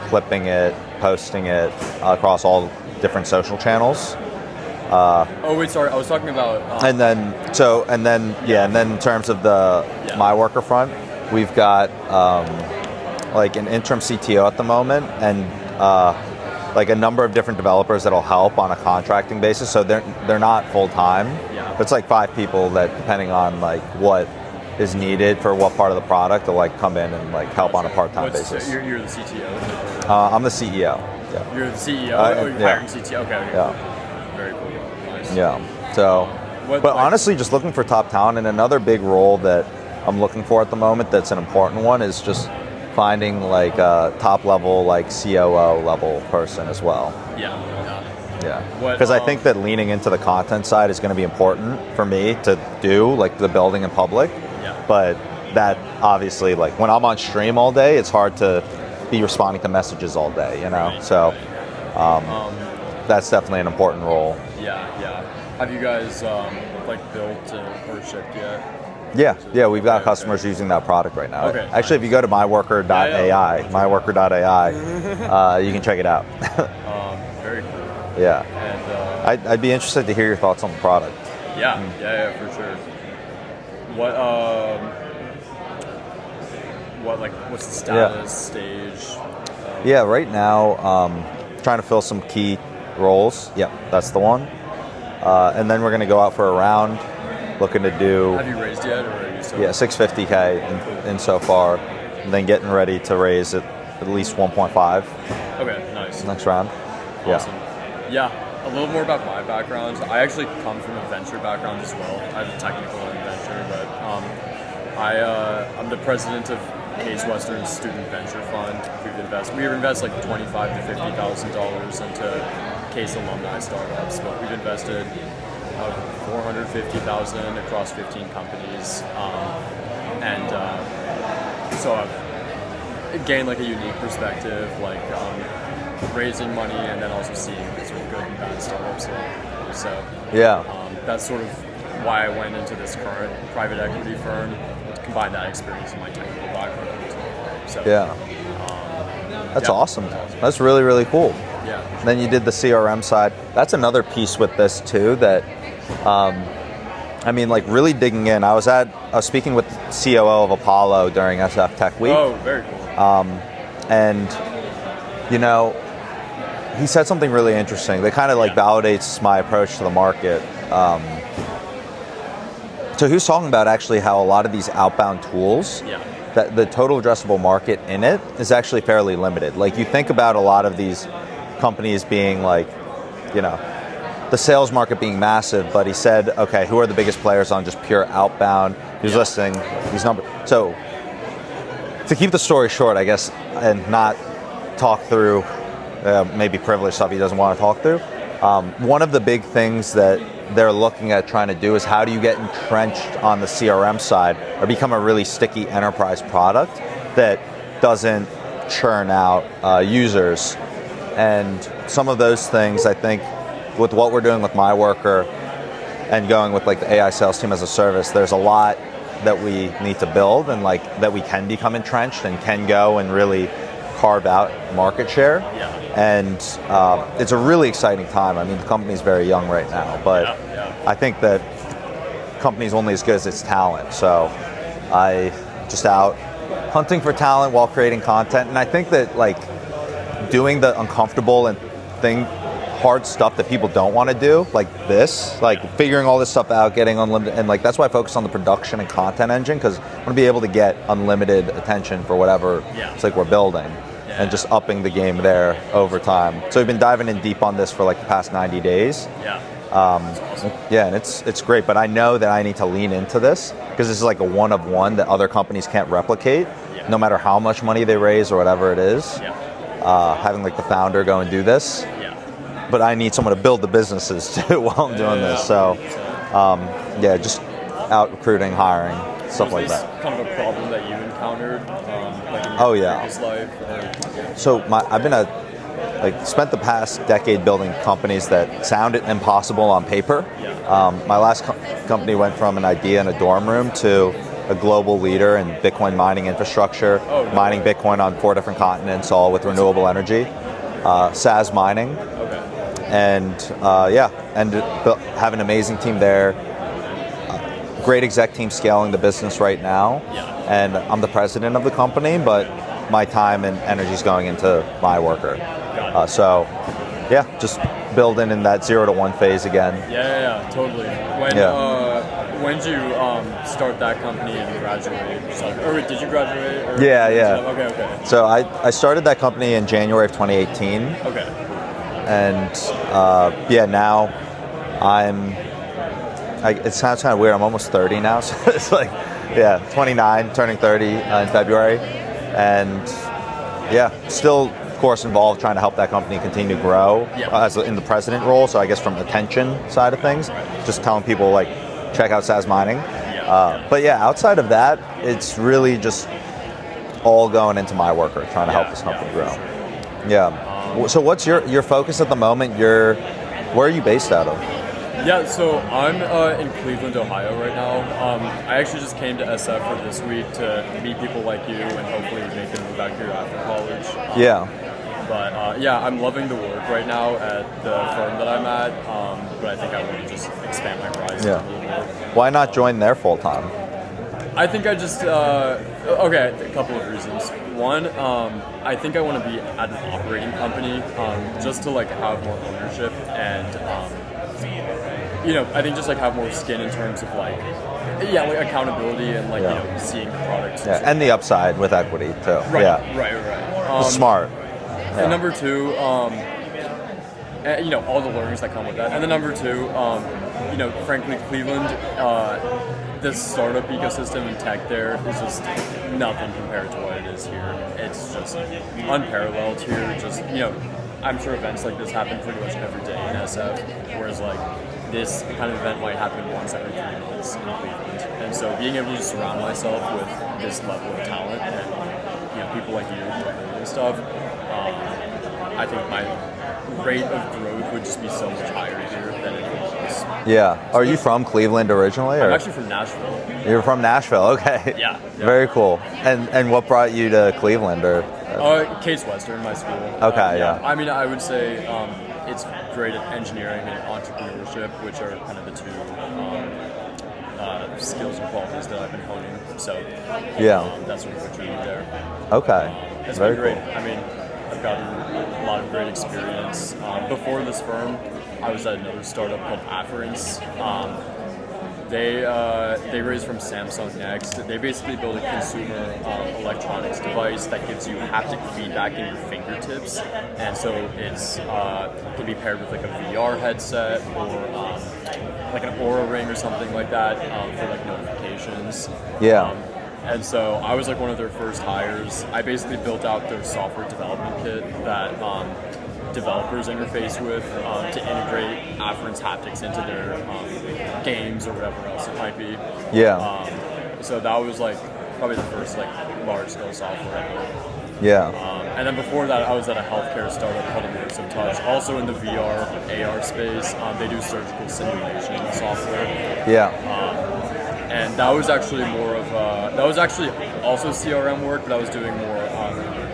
Speaker 1: clipping it, posting it across all different social channels.
Speaker 7: Oh wait, sorry. I was talking about.
Speaker 1: And then in terms of the MyWorker front, we've got like an interim CTO at the moment, and like a number of different developers that'll help on a contracting basis. So they're not full time.
Speaker 7: Yeah.
Speaker 1: It's like 5 people that, depending on like what is needed for what part of the product to like come in and like help on a part-time basis.
Speaker 7: You're the CTO?
Speaker 1: I'm the CEO. Yeah.
Speaker 7: You're the CEO? You're
Speaker 1: yeah.
Speaker 7: hiring CTO? Okay.
Speaker 1: Yeah.
Speaker 7: Very cool. Nice.
Speaker 1: Yeah. So, but honestly, just looking for top talent, and another big role that I'm looking for at the moment that's an important one is just finding like a top level, like COO level person as well.
Speaker 7: Yeah.
Speaker 1: Yeah, because I think that leaning into the content side is going to be important for me to do, like the building in public.
Speaker 7: Yeah.
Speaker 1: But that obviously, like when I'm on stream all day, it's hard to be responding to messages all day, you know? So that's definitely an important role.
Speaker 7: Yeah. Have you guys like built or shipped yet?
Speaker 1: Yeah, we've got customers using that product right now.
Speaker 7: Okay.
Speaker 1: Actually, if you go to MyWorker.ai, MyWorker.ai, you can check it out.
Speaker 7: Very cool.
Speaker 1: Yeah.
Speaker 7: And
Speaker 1: I'd be interested to hear your thoughts on the product.
Speaker 7: Yeah, for sure. What's the status, stage?
Speaker 1: Yeah, right now, trying to fill some key roles. Yeah, that's the one. And then we're going to go out for a round, looking to do...
Speaker 7: Have you raised yet, or are you still...
Speaker 1: Yeah, $650K in so far, and then getting ready to raise at least 1.5.
Speaker 7: Okay, nice.
Speaker 1: Next round.
Speaker 7: Awesome. Yeah, a little more about my background. I actually come from a venture background as well. I'm technical in venture, but I'm the president of Case Western's Student Venture Fund. We invest like $25,000 to $50,000 into Case alumni startups, but we've invested $450,000 across 15 companies, so I've gained like a unique perspective, like raising money and then also seeing sort of good and bad startups. So that's sort of why I went into this current private equity firm, to combine that experience in my technical background. So
Speaker 1: that's awesome. That's really, really cool.
Speaker 7: Yeah.
Speaker 1: And then you did the CRM side. That's another piece with this too that, I mean, like really digging in. I was speaking with COO of Apollo during SF Tech Week.
Speaker 7: Oh, very cool.
Speaker 1: And you know, he said something really interesting that kind of like validates my approach to the market. So he was talking about actually how a lot of these outbound tools, that the total addressable market in it is actually fairly limited. Like you think about a lot of these companies being like, you know, the sales market being massive, but he said, okay, who are the biggest players on just pure outbound? He was listing these numbers. So to keep the story short, I guess, and not talk through maybe privileged stuff he doesn't want to talk through, one of the big things that they're looking at trying to do is how do you get entrenched on the CRM side or become a really sticky enterprise product that doesn't churn out users. And some of those things, I think, with what we're doing with MyWorker and going with like the AI sales team as a service, there's a lot that we need to build and like that we can become entrenched and can go and really carve out market share. And it's a really exciting time. I mean, the company's very young right now, but I think that company's only as good as its talent. So I just out hunting for talent while creating content. And I think that like doing the uncomfortable and hard stuff that people don't want to do, like this, like figuring all this stuff out, getting unlimited, and like that's why I focus on the production and content engine, because I want to be able to get unlimited attention for whatever it's like we're building, and just upping the game there over time. So we've been diving in deep on this for like the past 90 days. And it's great, but I know that I need to lean into this because this is like a one of one that other companies can't replicate, no matter how much money they raise or whatever it is. Having like the founder go and do this. But I need someone to build the businesses too while I'm doing this. So, just out recruiting, hiring, stuff like that.
Speaker 7: Kind of a problem that you encountered, like in your previous life?
Speaker 1: So I've been spent the past decade building companies that sounded impossible on paper. My last company went from an idea in a dorm room to a global leader in Bitcoin mining infrastructure, mining Bitcoin on 4 different continents, all with renewable energy. Sazmining. And have an amazing team there. Great exec team scaling the business right now. And I'm the president of the company, but my time and energy is going into MyWorker. Just building in that 0 to 1 phase again.
Speaker 7: Totally. when did you start that company and graduate? Or did you graduate? Or
Speaker 1: Yeah.
Speaker 7: Okay.
Speaker 1: So I started that company in January of 2018.
Speaker 7: Okay.
Speaker 1: And now it sounds kind of weird. I'm almost 30 now, so it's like, 29, turning 30 in February, and still, of course, involved trying to help that company continue to grow as in the president role. So I guess from the attention side of things, just telling people like, check out Sazmining. But outside of that, it's really just all going into MyWorker, trying to help this company grow. So what's your focus at the moment? Where are you based out of?
Speaker 7: Yeah, so I'm in Cleveland, Ohio right now. I actually just came to SF for this week to meet people like you and hopefully make a move out here after college. But I'm loving the work right now at the firm that I'm at, but I think I want to just expand my horizons a little more.
Speaker 1: Why not join there full time?
Speaker 7: I think I just, a couple of reasons. One, I think I want to be at an operating company just to like have more ownership and, I think just like have more skin in terms of like accountability and like, seeing the product.
Speaker 1: And the upside with equity too.
Speaker 7: Right.
Speaker 1: Smart.
Speaker 7: And number two, all the learnings that come with that. And then number two, frankly, Cleveland, this startup ecosystem and tech there is just nothing compared to what it is here. It's just unparalleled here. Just, I'm sure events like this happen pretty much every day in SF, whereas like this kind of event might happen once every 3 months in Cleveland. And so being able to surround myself with this level of talent and, people like you and stuff, I think my rate of growth would just be so much higher here than anyone else.
Speaker 1: Are you from Cleveland originally?
Speaker 7: I'm actually from Nashville.
Speaker 1: You're from Nashville, okay.
Speaker 7: Yeah.
Speaker 1: Very cool. And what brought you to Cleveland? Or
Speaker 7: Case Western, my school.
Speaker 1: Okay,
Speaker 7: I mean, I would say it's great at engineering and entrepreneurship, which are kind of the two skills and qualities that I've been honing. So that's sort of what drew me there.
Speaker 1: Okay.
Speaker 7: It's
Speaker 1: Very
Speaker 7: been great.
Speaker 1: cool.
Speaker 7: I mean, I've gotten a lot of great experience. Before this firm, I was at another startup called Afference. They raised from Samsung Next. They basically build a consumer electronics device that gives you haptic feedback in your fingertips, and so it's can be paired with like a VR headset or like an Aura ring or something like that for like notifications. And so I was like one of their first hires. I basically built out their software development kit that developers interface with to integrate Afference haptics into their games or whatever else it might be. So that was like probably the first like large scale software I built. And then before that, I was at a healthcare startup called Immersive Touch, also in the VR AR space. They do surgical simulation software. And that was actually more of that was actually also CRM work, but I was doing more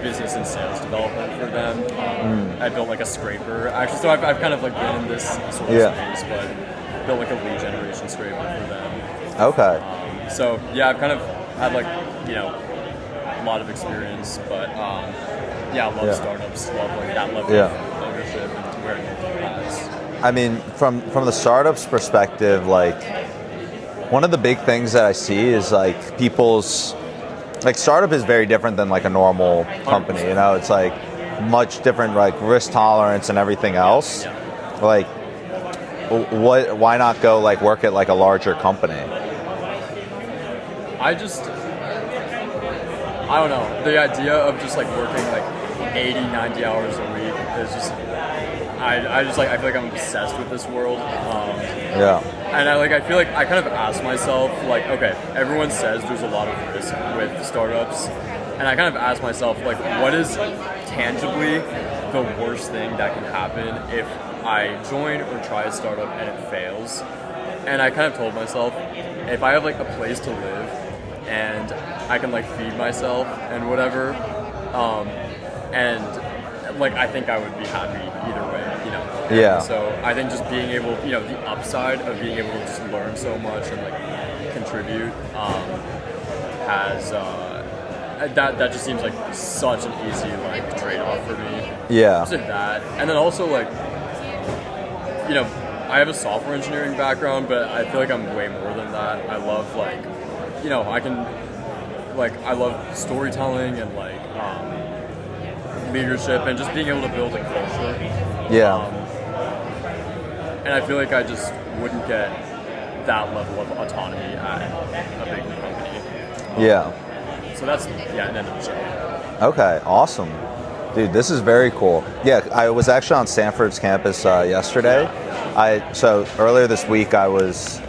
Speaker 7: business and sales development for them. I built like a scraper, actually, so I've kind of like been in this sort of space, but built like a lead generation scraper for them. So I've kind of had like, a lot of experience, but I love startups, love like that level of ownership and wearing multiple hats.
Speaker 1: I mean, from the startups perspective, like one of the big things that I see is like people's like startup is very different than like a normal company. 100%. It's like much different, like risk tolerance and everything else. Like, why not go like work at like a larger company?
Speaker 7: I don't know. The idea of just like working like 80, 90 hours a week is just, I feel like I'm obsessed with this world. And I feel like I kind of ask myself, like, okay, everyone says there's a lot of risk with startups, and I kind of ask myself, like, what is tangibly the worst thing that can happen if I join or try a startup and it fails? And I kind of told myself, if I have like a place to live and I can like feed myself and whatever, and like I think I would be happy either way, So I think just being able, the upside of being able to just learn so much and like contribute has that just seems like such an easy like trade-off for me. So that, and then also like, I have a software engineering background, but I feel like I'm way more than that. I love like, you know, I love storytelling and like leadership and just being able to build a culture.
Speaker 1: Yeah.
Speaker 7: And I feel like I just wouldn't get that level of autonomy at a big company.
Speaker 1: Yeah.
Speaker 7: So that's, yeah, an end of the show.
Speaker 1: Okay, awesome. Dude, this is very cool. Yeah, I was actually on Stanford's campus yesterday. So earlier this week I was,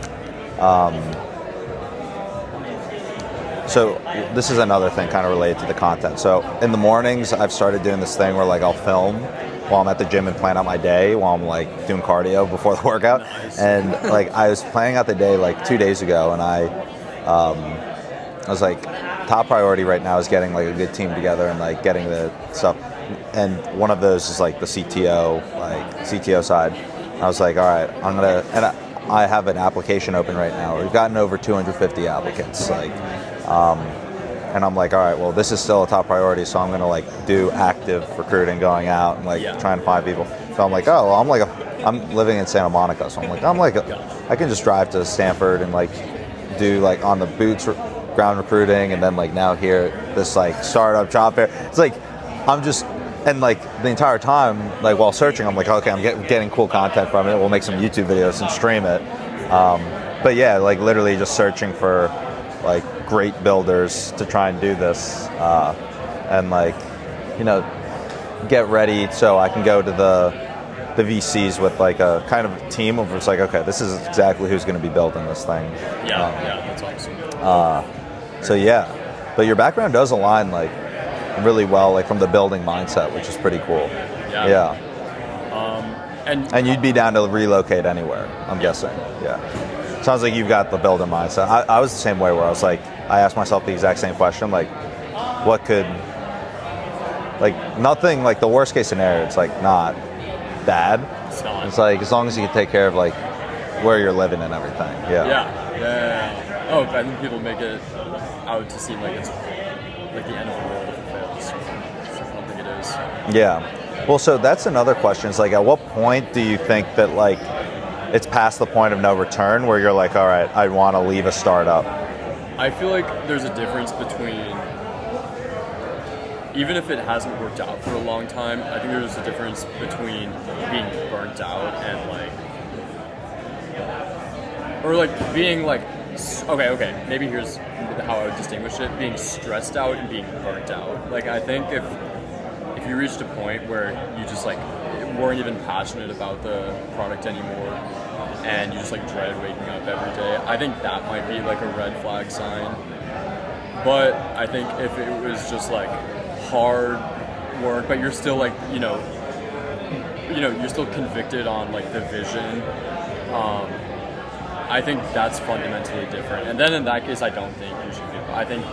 Speaker 1: so this is another thing kind of related to the content. So in the mornings I've started doing this thing where like I'll film while I'm at the gym and plan out my day while I'm like doing cardio before the workout. Nice. And like I was planning out the day like 2 days ago, and I was like, top priority right now is getting like a good team together and like getting the stuff. And one of those is like the CTO side. I was like, all right, I have an application open right now. We've gotten over 250 applicants, like, and I'm like, all right, well, this is still a top priority, so I'm gonna like do active recruiting, going out and like trying to find people. So I'm like, oh, well, I'm living in Santa Monica, so I can just drive to Stanford and like do like on the boots ground recruiting, and then like now here this like startup job fair. It's like and like the entire time, like while searching, I'm like, okay, I'm getting cool content from it. We'll make some YouTube videos and stream it. But yeah, like literally just searching for like great builders to try and do this, and like, you know, get ready so I can go to the VCs with like a kind of team of it's like, okay, this is exactly who's going to be building this thing.
Speaker 7: Yeah, that's awesome.
Speaker 1: So yeah, but your background does align like really well, like from the building mindset, which is pretty cool. Yeah. And you'd be down to relocate anywhere, I'm guessing. Yeah. Sounds like you've got the builder mindset. I was the same way, where I was like, I asked myself the exact same question, like, what could, like, nothing, like the worst case scenario, it's like not bad.
Speaker 7: It's not.
Speaker 1: It's like, as long as you can take care of like where you're living and everything.
Speaker 7: Yeah. Oh, I think people make it out to seem like it's like the end of the world if it fails. I don't think it is.
Speaker 1: Yeah. Well, so that's another question. It's like, at what point do you think that like it's past the point of no return where you're like, all right, I want to leave a startup?
Speaker 7: I feel like there's a difference between, even if it hasn't worked out for a long time, I think there's a difference between being burnt out and like, or like being like, okay, maybe here's how I would distinguish it: being stressed out and being burnt out. Like, I think if you reached a point where you just like weren't even passionate about the product anymore and you just like dreaded waking up every day, I think that might be like a red flag sign. But I think if it was just like hard work, but you're still like, you know, you're still convicted on like the vision, I think that's fundamentally different. And then in that case, I don't think you should give up. I think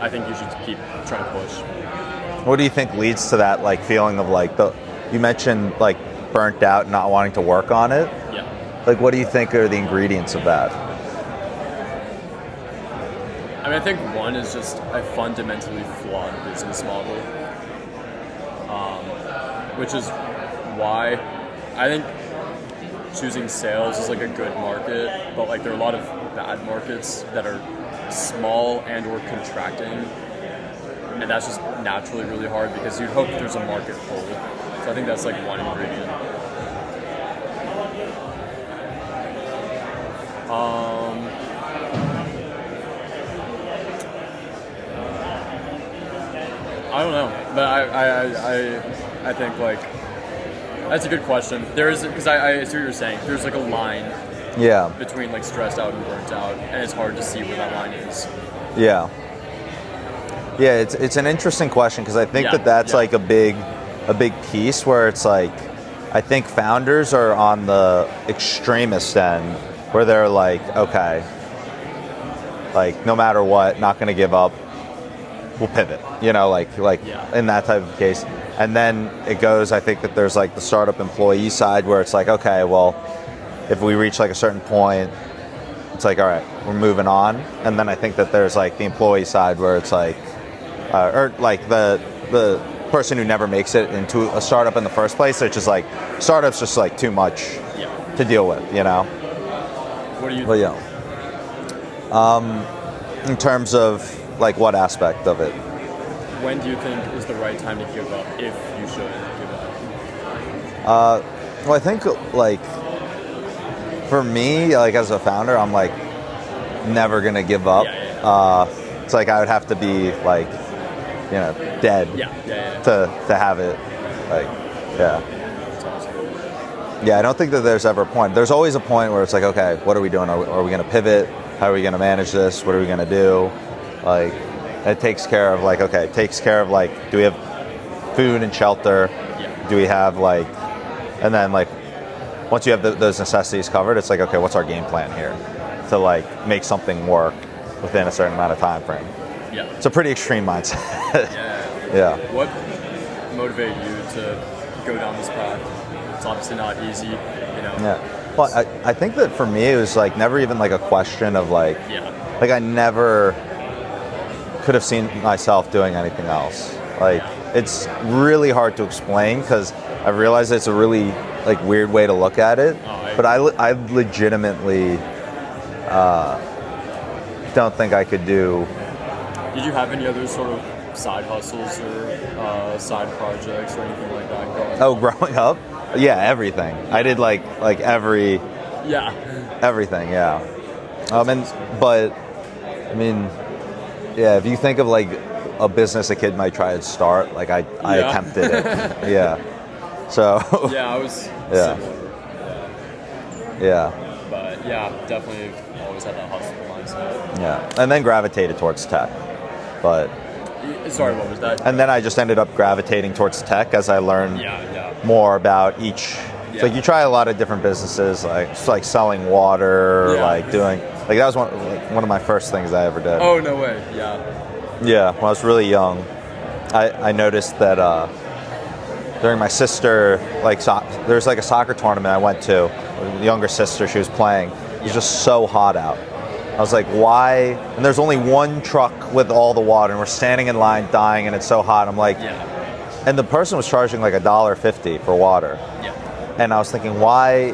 Speaker 7: I think you should keep trying to push.
Speaker 1: What do you think leads to that like feeling of like you mentioned like burnt out, not wanting to work on it?
Speaker 7: Yeah.
Speaker 1: Like, what do you think are the ingredients of that?
Speaker 7: I mean, I think one is just a fundamentally flawed business model, which is why I think choosing sales is like a good market, but like there are a lot of bad markets that are small and or contracting, and that's just naturally really hard because you'd hope that there's a market pull. So I think that's like one ingredient. I don't know, but I think like that's a good question. There is, because I see what you're saying. There's like a line between like stressed out and burnt out, and it's hard to see where that line is.
Speaker 1: Yeah, it's an interesting question because I think that's like a big piece where it's like, I think founders are on the extremist end where they're like, okay, like no matter what, not going to give up, we'll pivot, you know, like in that type of case. And then it goes, I think that there's like the startup employee side where it's like, okay, well, if we reach like a certain point, it's like, all right, we're moving on. And then I think that there's like the employee side where it's like, or like the person who never makes it into a startup in the first place. It's just like startups just like too much to deal with, you know.
Speaker 7: What do you?
Speaker 1: But yeah. In terms of like what aspect of it?
Speaker 7: When do you think is the right time to give up, if you should give up?
Speaker 1: Well, I think like for me, like as a founder, I'm like never gonna give up. It's like I would have to be like, you know, dead to have it. Like, yeah, I don't think that there's ever a point. There's always a point where it's like, okay, what are we doing? Are we gonna pivot? How are we gonna manage this? What are we gonna do? Like, it takes care of like, okay, it takes care of like, do we have food and shelter? Do we have like, and then like, once you have those necessities covered, it's like, okay, what's our game plan here to like make something work within a certain amount of time frame?
Speaker 7: Yeah.
Speaker 1: It's a pretty extreme mindset. Yeah.
Speaker 7: What motivated you to go down this path? It's obviously not easy, you know.
Speaker 1: Yeah. Well, I think that for me, it was like never even like a question of like, like I never could have seen myself doing anything else. Like, it's really hard to explain because I realized it's a really like weird way to look at it. But I legitimately don't think I could do.
Speaker 7: Did you have any other sort of side hustles or side projects or anything like that going on?
Speaker 1: Growing up? Yeah, everything. I did like every everything, yeah. But I mean, yeah, if you think of like a business a kid might try to start, like I attempted it. Yeah. So
Speaker 7: yeah, I was similar.
Speaker 1: Yeah.
Speaker 7: But yeah, definitely always had that hustle mindset.
Speaker 1: Yeah. And then gravitated towards tech. But
Speaker 7: sorry, what was that?
Speaker 1: And then I just ended up gravitating towards tech as I learned more about each. It's like you try a lot of different businesses, like selling water, like doing like that was one of my first things I ever did.
Speaker 7: Oh no way! Yeah.
Speaker 1: Yeah, when I was really young, I noticed that during my sister there's like a soccer tournament I went to. The younger sister, she was playing. It was just so hot out. I was like, why? And there's only one truck with all the water, and we're standing in line dying, and it's so hot. I'm like, and the person was charging like $1.50 for water. And I was thinking, why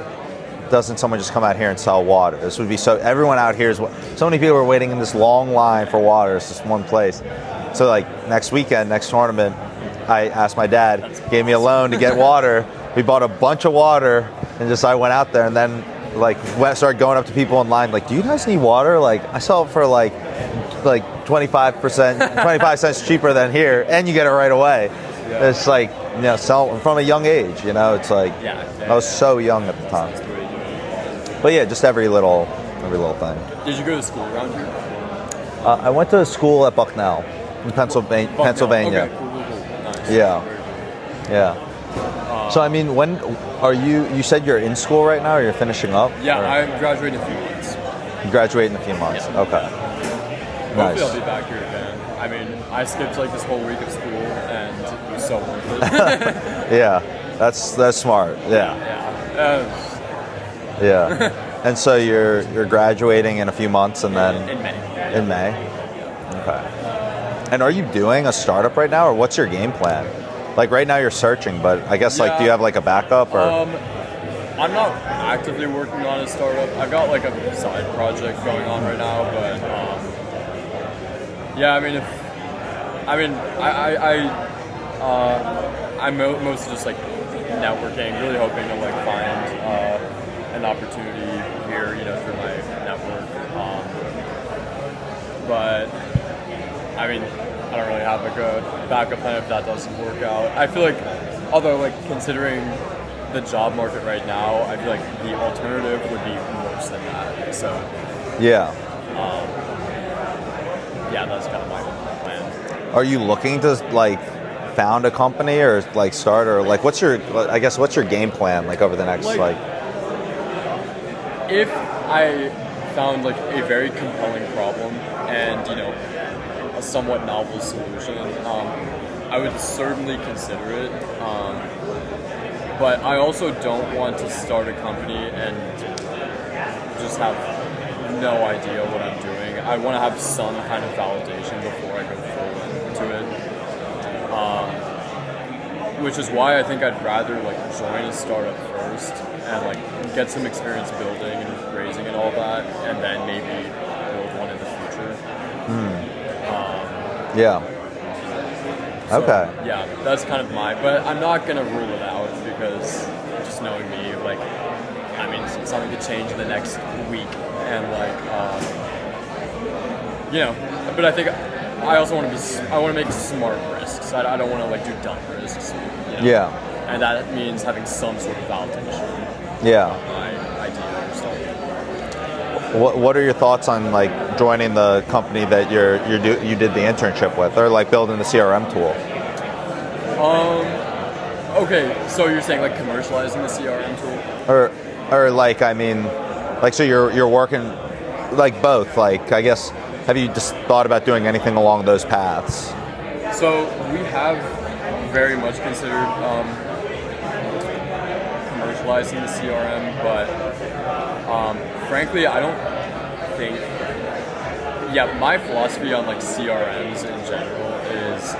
Speaker 1: doesn't someone just come out here and sell water? This would be so. Everyone out here so many people are waiting in this long line for water. It's just one place. So like next tournament, I asked my dad, gave me a loan to get water. We bought a bunch of water, and I went out there, and then. Like when I started going up to people in line, like, do you guys need water? Like I sell it for like 25 cents cheaper than here, and you get it right away. It's like, you know, sell from a young age. You know, it's like I was so young at the time. But yeah, just every little thing.
Speaker 7: Did you go to school around here?
Speaker 1: I went to school at Bucknell in Pennsylvania.
Speaker 7: Okay, cool. Nice.
Speaker 1: Yeah. So I mean, when are you? You said you're in school right now, or you're finishing up?
Speaker 7: Yeah,
Speaker 1: or?
Speaker 7: I'm graduating in a few months.
Speaker 1: You graduate in a few months.
Speaker 7: Yeah.
Speaker 1: Okay.
Speaker 7: Hopefully I'll be back here again. I mean, I skipped like this whole week of school, and it was so worth it.
Speaker 1: Yeah, that's smart. Yeah. And so you're graduating in a few months, and then
Speaker 7: in May.
Speaker 1: In May. Okay. And are you doing a startup right now, or what's your game plan? Like right now you're searching, but I guess like do you have like a backup or?
Speaker 7: I'm not actively working on a startup. I've got like a side project going on right now, but I'm mostly just like networking, really hoping to like find an opportunity here, you know, through my network. But I mean, I don't really have like a backup plan if that doesn't work out. I feel like, although like considering the job market right now, I feel like the alternative would be worse than that. So that's kind of my plan.
Speaker 1: Are you looking to like found a company or like start, or like what's your game plan like over the next like
Speaker 7: if I found like a very compelling problem and, you know, a somewhat novel solution, I would certainly consider it. But I also don't want to start a company and just have no idea what I'm doing. I want to have some kind of validation before I go full into it. which is why I think I'd rather like join a startup first and like get some experience building and raising and all that, and then maybe build one in the future.
Speaker 1: Yeah.
Speaker 7: So,
Speaker 1: Okay.
Speaker 7: Yeah, that's kind of but I'm not gonna rule it out because just knowing me, like, I mean, something could change in the next week, and like, you know. But I think I also want to make smart risks. I don't want to like do dumb risks. You know?
Speaker 1: Yeah.
Speaker 7: And that means having some sort of validation.
Speaker 1: Yeah.
Speaker 7: Of my idea or stuff.
Speaker 1: What are your thoughts on like joining the company that you did the internship with, or like building the CRM tool?
Speaker 7: Okay, so you're saying like commercializing the CRM tool?
Speaker 1: Or like, I mean, like, so you're working like both, like, I guess, have you just thought about doing anything along those paths?
Speaker 7: So we have very much considered commercializing the CRM, but frankly, I don't think. Yeah, my philosophy on like CRMs in general is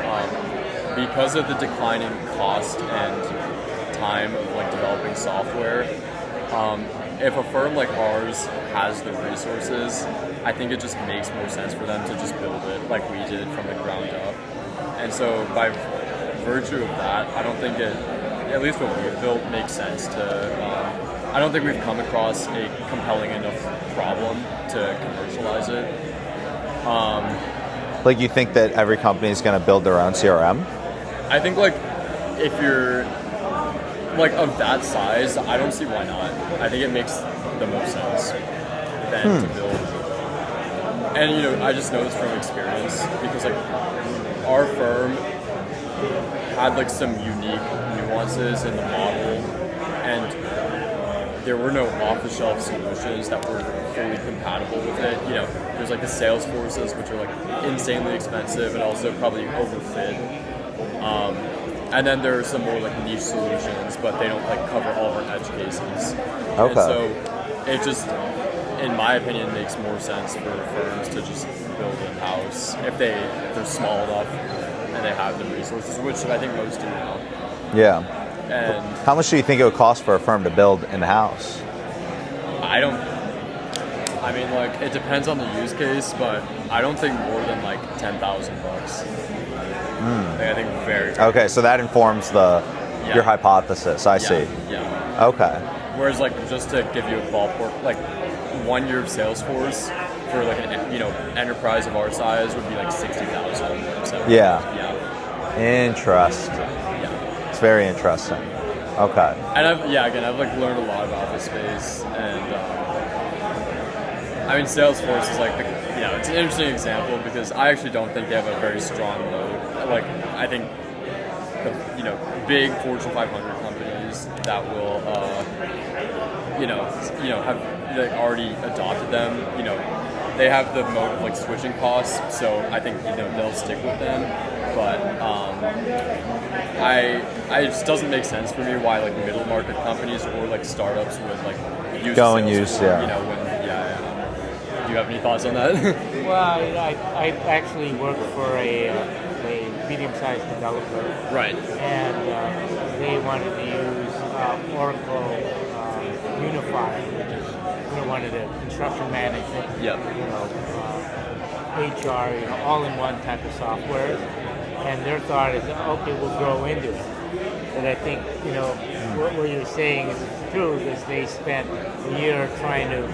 Speaker 7: because of the declining cost and time of like developing software. If a firm like ours has the resources, I think it just makes more sense for them to just build it like we did from the ground up. And so by virtue of that, I don't think it, at least what we've built, makes sense to, I don't think we've come across a compelling enough problem to commercialize it.
Speaker 1: Like, you think that every company is going to build their own CRM?
Speaker 7: I think like if you're like of that size, I don't see why not. I think it makes the most sense then to build. And you know, I just know this from experience because like our firm had like some unique nuances in the model, and there were no off-the-shelf solutions that were fully compatible with it. You know, there's like the sales forces, which are like insanely expensive and also probably overfit. And then there are some more like niche solutions, but they don't like cover all of our edge cases.
Speaker 1: Okay.
Speaker 7: And so it just, in my opinion, makes more sense for firms to just build in-house if they're small enough and they have the resources, which I think most do now.
Speaker 1: Yeah.
Speaker 7: And
Speaker 1: how much do you think it would cost for a firm to build in-house?
Speaker 7: I mean, like, it depends on the use case, but I don't think more than like $10,000. Like, I think very.
Speaker 1: Okay, so that informs your hypothesis. I see.
Speaker 7: Yeah.
Speaker 1: Okay.
Speaker 7: Whereas, like, just to give you a ballpark, like 1 year of Salesforce for like an enterprise of our size would be like 60,000.
Speaker 1: Yeah.
Speaker 7: Yeah.
Speaker 1: Interesting.
Speaker 7: Yeah.
Speaker 1: It's very interesting. Okay.
Speaker 7: And I've like learned a lot about this space, and I mean, Salesforce is like it's an interesting example because I actually don't think they have a very strong moat. Like, I think the big Fortune 500 companies that will have like already adopted them, they have the moat of like switching costs, so I think they'll stick with them. But it just doesn't make sense for me why like middle market companies or like startups would like use Salesforce, Do you have any thoughts on that?
Speaker 21: Well, I actually work for a medium-sized developer.
Speaker 7: Right.
Speaker 21: And they wanted to use Oracle Unify, which is one of the construction management, HR, all-in-one type of software. And their thought is, okay, we'll grow into it. And I think, what you're saying is true, because they spent a year trying to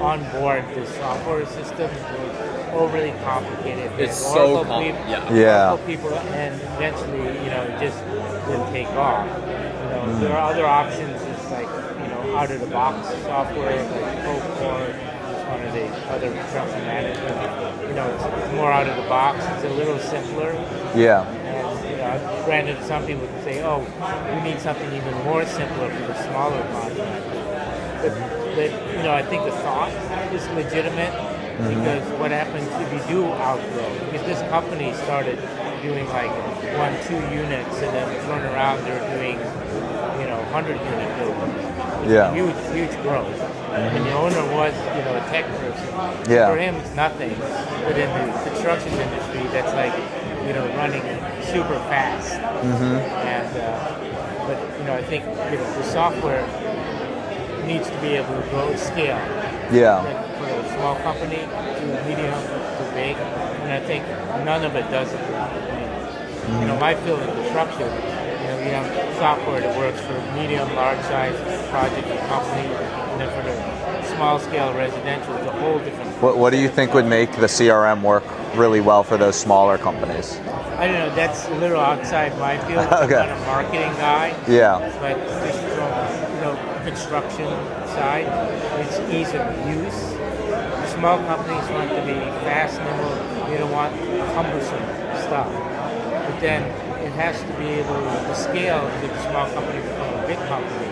Speaker 21: onboard the software system. It was overly complicated.
Speaker 7: It's so
Speaker 21: complicated.
Speaker 1: Yeah.
Speaker 21: People, and eventually, it just didn't take off. There are other options. It's like, out-of-the-box software, like Procore, one of the other construction management. It's more out of the box. It's a little simpler.
Speaker 1: Yeah.
Speaker 21: And I've ran into some people who say, "Oh, we need something even more simpler for the smaller contractors." But I think the thought is legitimate because what happens if you do outgrow? Because this company started doing like 1-2 units, and then turn around they're doing 100-unit buildings.
Speaker 1: Yeah.
Speaker 21: Huge growth. And the owner was, a tech person.
Speaker 1: Yeah.
Speaker 21: For him, it's nothing. But in the construction industry, that's like running super fast. And but I think the software needs to be able to grow at scale.
Speaker 1: Yeah.
Speaker 21: Like for a small company to medium to big, and I think none of it does it. My field of disruption, you have software that works for medium, large size project and company, and then for the small scale residential, it's a whole different.
Speaker 1: What do you think would make the CRM work really well for those smaller companies?
Speaker 21: I don't know, that's a little outside my field.
Speaker 1: Okay.
Speaker 21: I'm not a marketing guy.
Speaker 1: Yeah.
Speaker 21: But just from construction side, it's ease of use. Small companies want to be fast, nimble. They don't want cumbersome stuff. But then it has to be able to scale to the small company become a big company.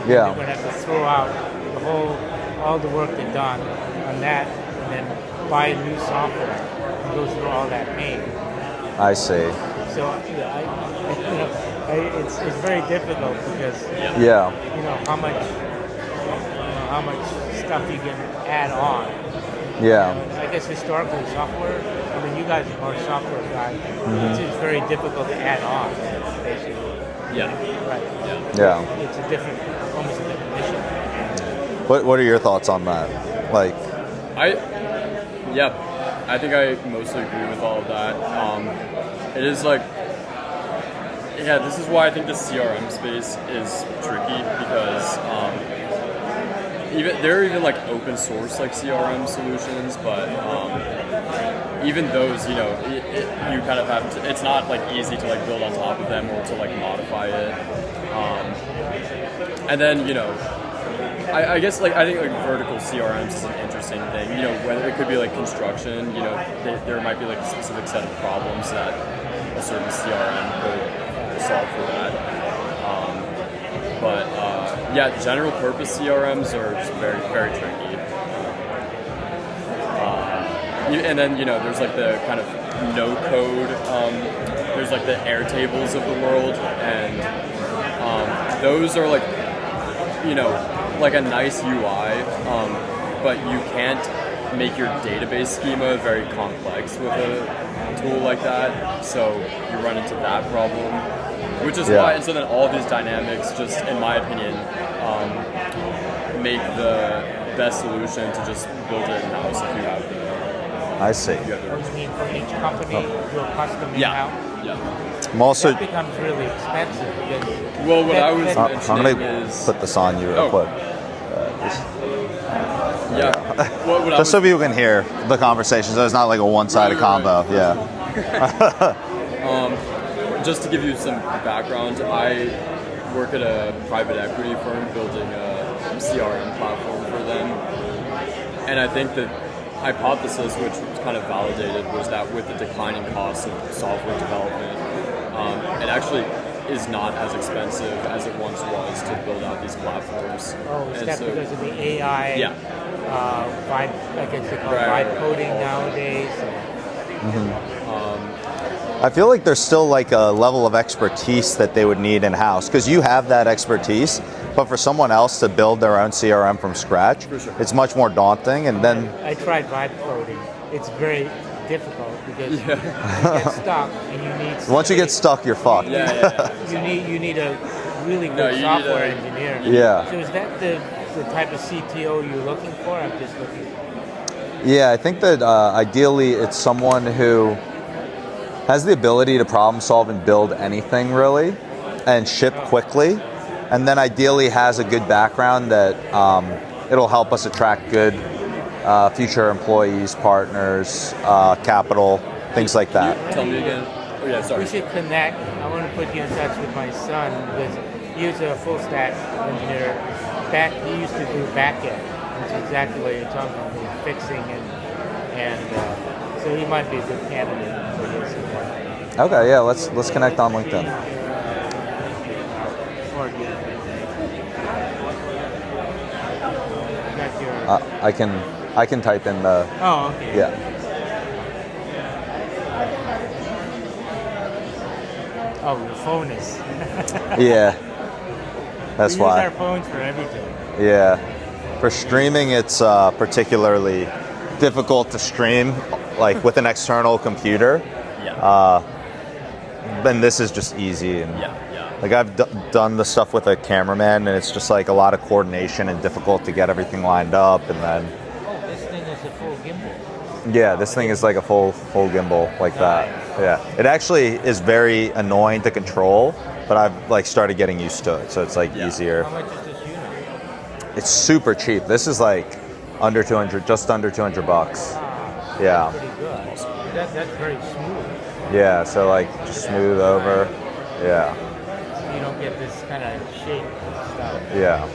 Speaker 1: Yeah.
Speaker 21: You're going to have to throw out all the work they've done on that, and then buy new software and go through all that pain.
Speaker 1: I see.
Speaker 21: So it's very difficult because how much stuff you can add on.
Speaker 1: Yeah.
Speaker 21: I guess historically software. You guys are more software guys. It's very difficult to add on, basically.
Speaker 7: Yeah.
Speaker 21: Right.
Speaker 1: Yeah.
Speaker 21: It's almost a different mission.
Speaker 1: What are your thoughts on that? Like,
Speaker 7: I think I mostly agree with all of that. It is this is why I think the CRM space is tricky because there are even open source CRM solutions, but even those, you kind of have to. It's not easy to build on top of them or to modify it. And then I guess I think vertical CRMs is an interesting thing. Whether it could be construction. There might be a specific set of problems that a certain CRM could solve for that. But general purpose CRMs are just very, very tricky. And then there's the kind of no code. There's the Airtables of the world, and those are a nice UI, but you can't make your database schema very complex with a tool like that. So you run into that problem, which is why. And so then all these dynamics, just in my opinion, make the best solution to just build it in house if you have the.
Speaker 1: I see.
Speaker 21: What do you mean for each company do a custom in-house?
Speaker 1: Yeah. I'm also.
Speaker 21: That becomes really expensive.
Speaker 7: Well, what I was
Speaker 1: I'm
Speaker 7: mentioning
Speaker 1: gonna
Speaker 7: is
Speaker 1: put this on you real quick.
Speaker 7: Just
Speaker 1: so people can hear the conversation, so it's not a one-sided combo. Yeah.
Speaker 7: Just to give you some background, I work at a private equity firm building a CRM platform for them, and I think the hypothesis, which was kind of validated, was that with the declining costs of software development, it actually is not as expensive as it once was to build out these platforms.
Speaker 21: Oh, is that because of the AI?
Speaker 7: Yeah.
Speaker 21: I guess they call it vibe coding nowadays.
Speaker 1: I feel like there's still a level of expertise that they would need in-house because you have that expertise, but for someone else to build their own CRM from scratch, it's much more daunting. And then
Speaker 21: I tried vibe coding. It's very difficult because you get stuck and you need.
Speaker 1: Once you get stuck, you're fucked.
Speaker 21: You need a really good software engineer.
Speaker 1: Yeah.
Speaker 21: So is that the type of CTO you're looking for? I'm just looking.
Speaker 1: Yeah, I think that ideally it's someone who has the ability to problem solve and build anything really, and ship quickly, and then ideally has a good background that it'll help us attract good future employees, partners, capital, things like that.
Speaker 7: Tell me again. Oh yeah, sorry.
Speaker 21: We should connect. I want to put you in touch with my son because he's a full stack engineer. He used to do backend, which is exactly what you're talking about, fixing and so he might be a good candidate for this.
Speaker 1: Okay, yeah, let's connect on LinkedIn. I can type in the.
Speaker 21: Oh, okay.
Speaker 1: Yeah.
Speaker 21: Oh, your phone is.
Speaker 1: Yeah. That's why.
Speaker 21: We use our phones for everything.
Speaker 1: Yeah. For streaming, it's particularly difficult to stream with an external computer.
Speaker 7: Yeah.
Speaker 1: and this is just easy. And
Speaker 7: Yeah.
Speaker 1: like I've done the stuff with a cameraman, and it's just like a lot of coordination and difficult to get everything lined up, and then.
Speaker 21: Oh, this thing is a full gimbal.
Speaker 1: Yeah, this thing is like a full gimbal like that. Yeah, it actually is very annoying to control, but I've like started getting used to it, so it's like easier.
Speaker 21: How much is this unit?
Speaker 1: It's super cheap. This is like under 200, just under $200. Yeah.
Speaker 21: Pretty good. That's very smooth.
Speaker 1: Yeah, so like just smooth over. Yeah.
Speaker 21: You don't get this kind of shake stuff.
Speaker 1: Yeah.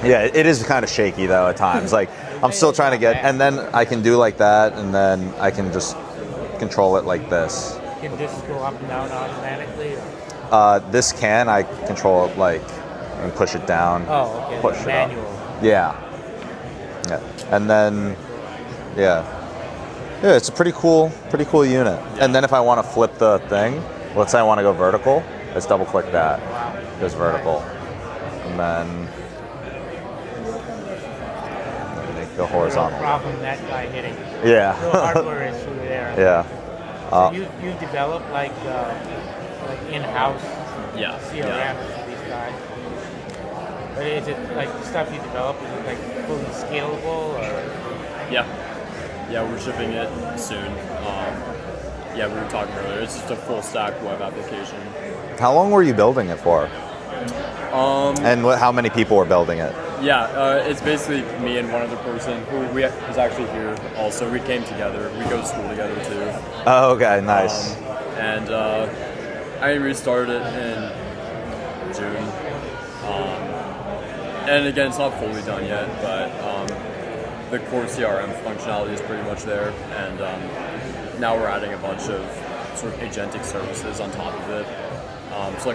Speaker 1: Yeah, it is kind of shaky though at times. Like I'm still trying to get, and then I can do like that, and then I can just control it like this.
Speaker 21: Can this go up and down automatically? Or?
Speaker 1: This can, I control it like, and push it down.
Speaker 21: Oh, okay.
Speaker 1: Push it
Speaker 21: Manual.
Speaker 1: up. Yeah. And then, yeah, it's a pretty cool unit. And then if I want to flip the thing, let's say I want to go vertical, let's double click that. It goes vertical, and then go horizontal.
Speaker 21: No problem that guy hitting.
Speaker 1: Yeah.
Speaker 21: No hardware issue there.
Speaker 1: Yeah.
Speaker 21: So you develop like in-house CRM for these guys. But is it like the stuff you develop, is it like fully scalable or?
Speaker 7: Yeah, we're shipping it soon. We were talking earlier. It's just a full stack web application.
Speaker 1: How long were you building it for? And how many people were building it?
Speaker 7: Yeah, it's basically me and one other person who is actually here also. We came together. We go to school together too.
Speaker 1: Oh, okay, nice.
Speaker 7: We started it in June. And again, it's not fully done yet, but the core CRM functionality is pretty much there. And now we're adding a bunch of sort of agentic services on top of it. So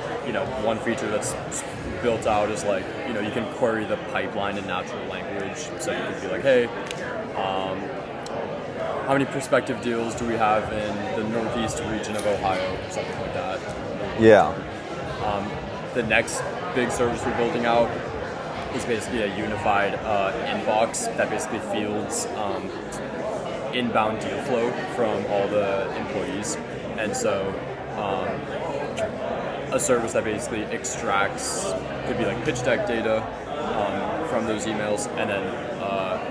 Speaker 7: one feature that's built out is you can query the pipeline in natural language. So you could be like, hey, how many prospective deals do we have in the northeast region of Ohio, or something like that.
Speaker 1: Yeah.
Speaker 7: The next big service we're building out is basically a unified inbox that basically fields inbound deal flow from all the employees. And so a service that basically extracts, could be like pitch deck data from those emails, and then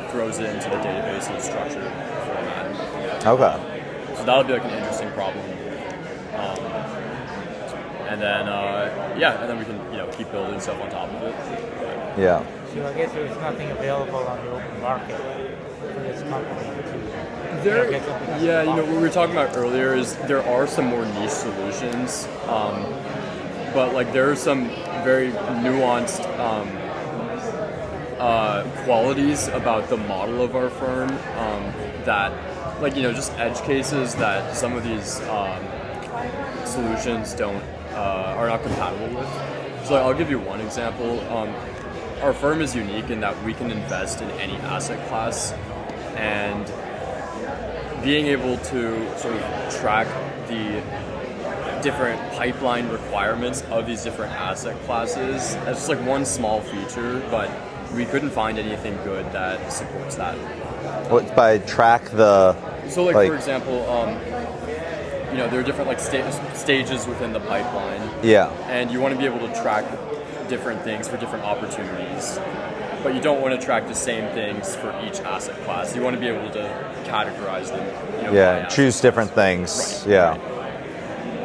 Speaker 7: throws it into the database in a structured format.
Speaker 1: Okay.
Speaker 7: So that'll be like an interesting problem. And then we can keep building stuff on top of it.
Speaker 1: Yeah.
Speaker 21: So I guess there's nothing available on the open market for this company
Speaker 7: what we were talking about earlier is there are some more niche solutions, but there are some very nuanced qualities about the model of our firm that, just edge cases that some of these solutions are not compatible with. So I'll give you one example. Our firm is unique in that we can invest in any asset class, and being able to sort of track the different pipeline requirements of these different asset classes, that's just one small feature, but we couldn't find anything good that supports that.
Speaker 1: What, by track the...
Speaker 7: So for example, there are different stages within the pipeline.
Speaker 1: Yeah.
Speaker 7: And you want to be able to track different things for different opportunities, but you don't want to track the same things for each asset class. You want to be able to categorize them.
Speaker 1: Choose different things.
Speaker 7: Right.
Speaker 1: Yeah.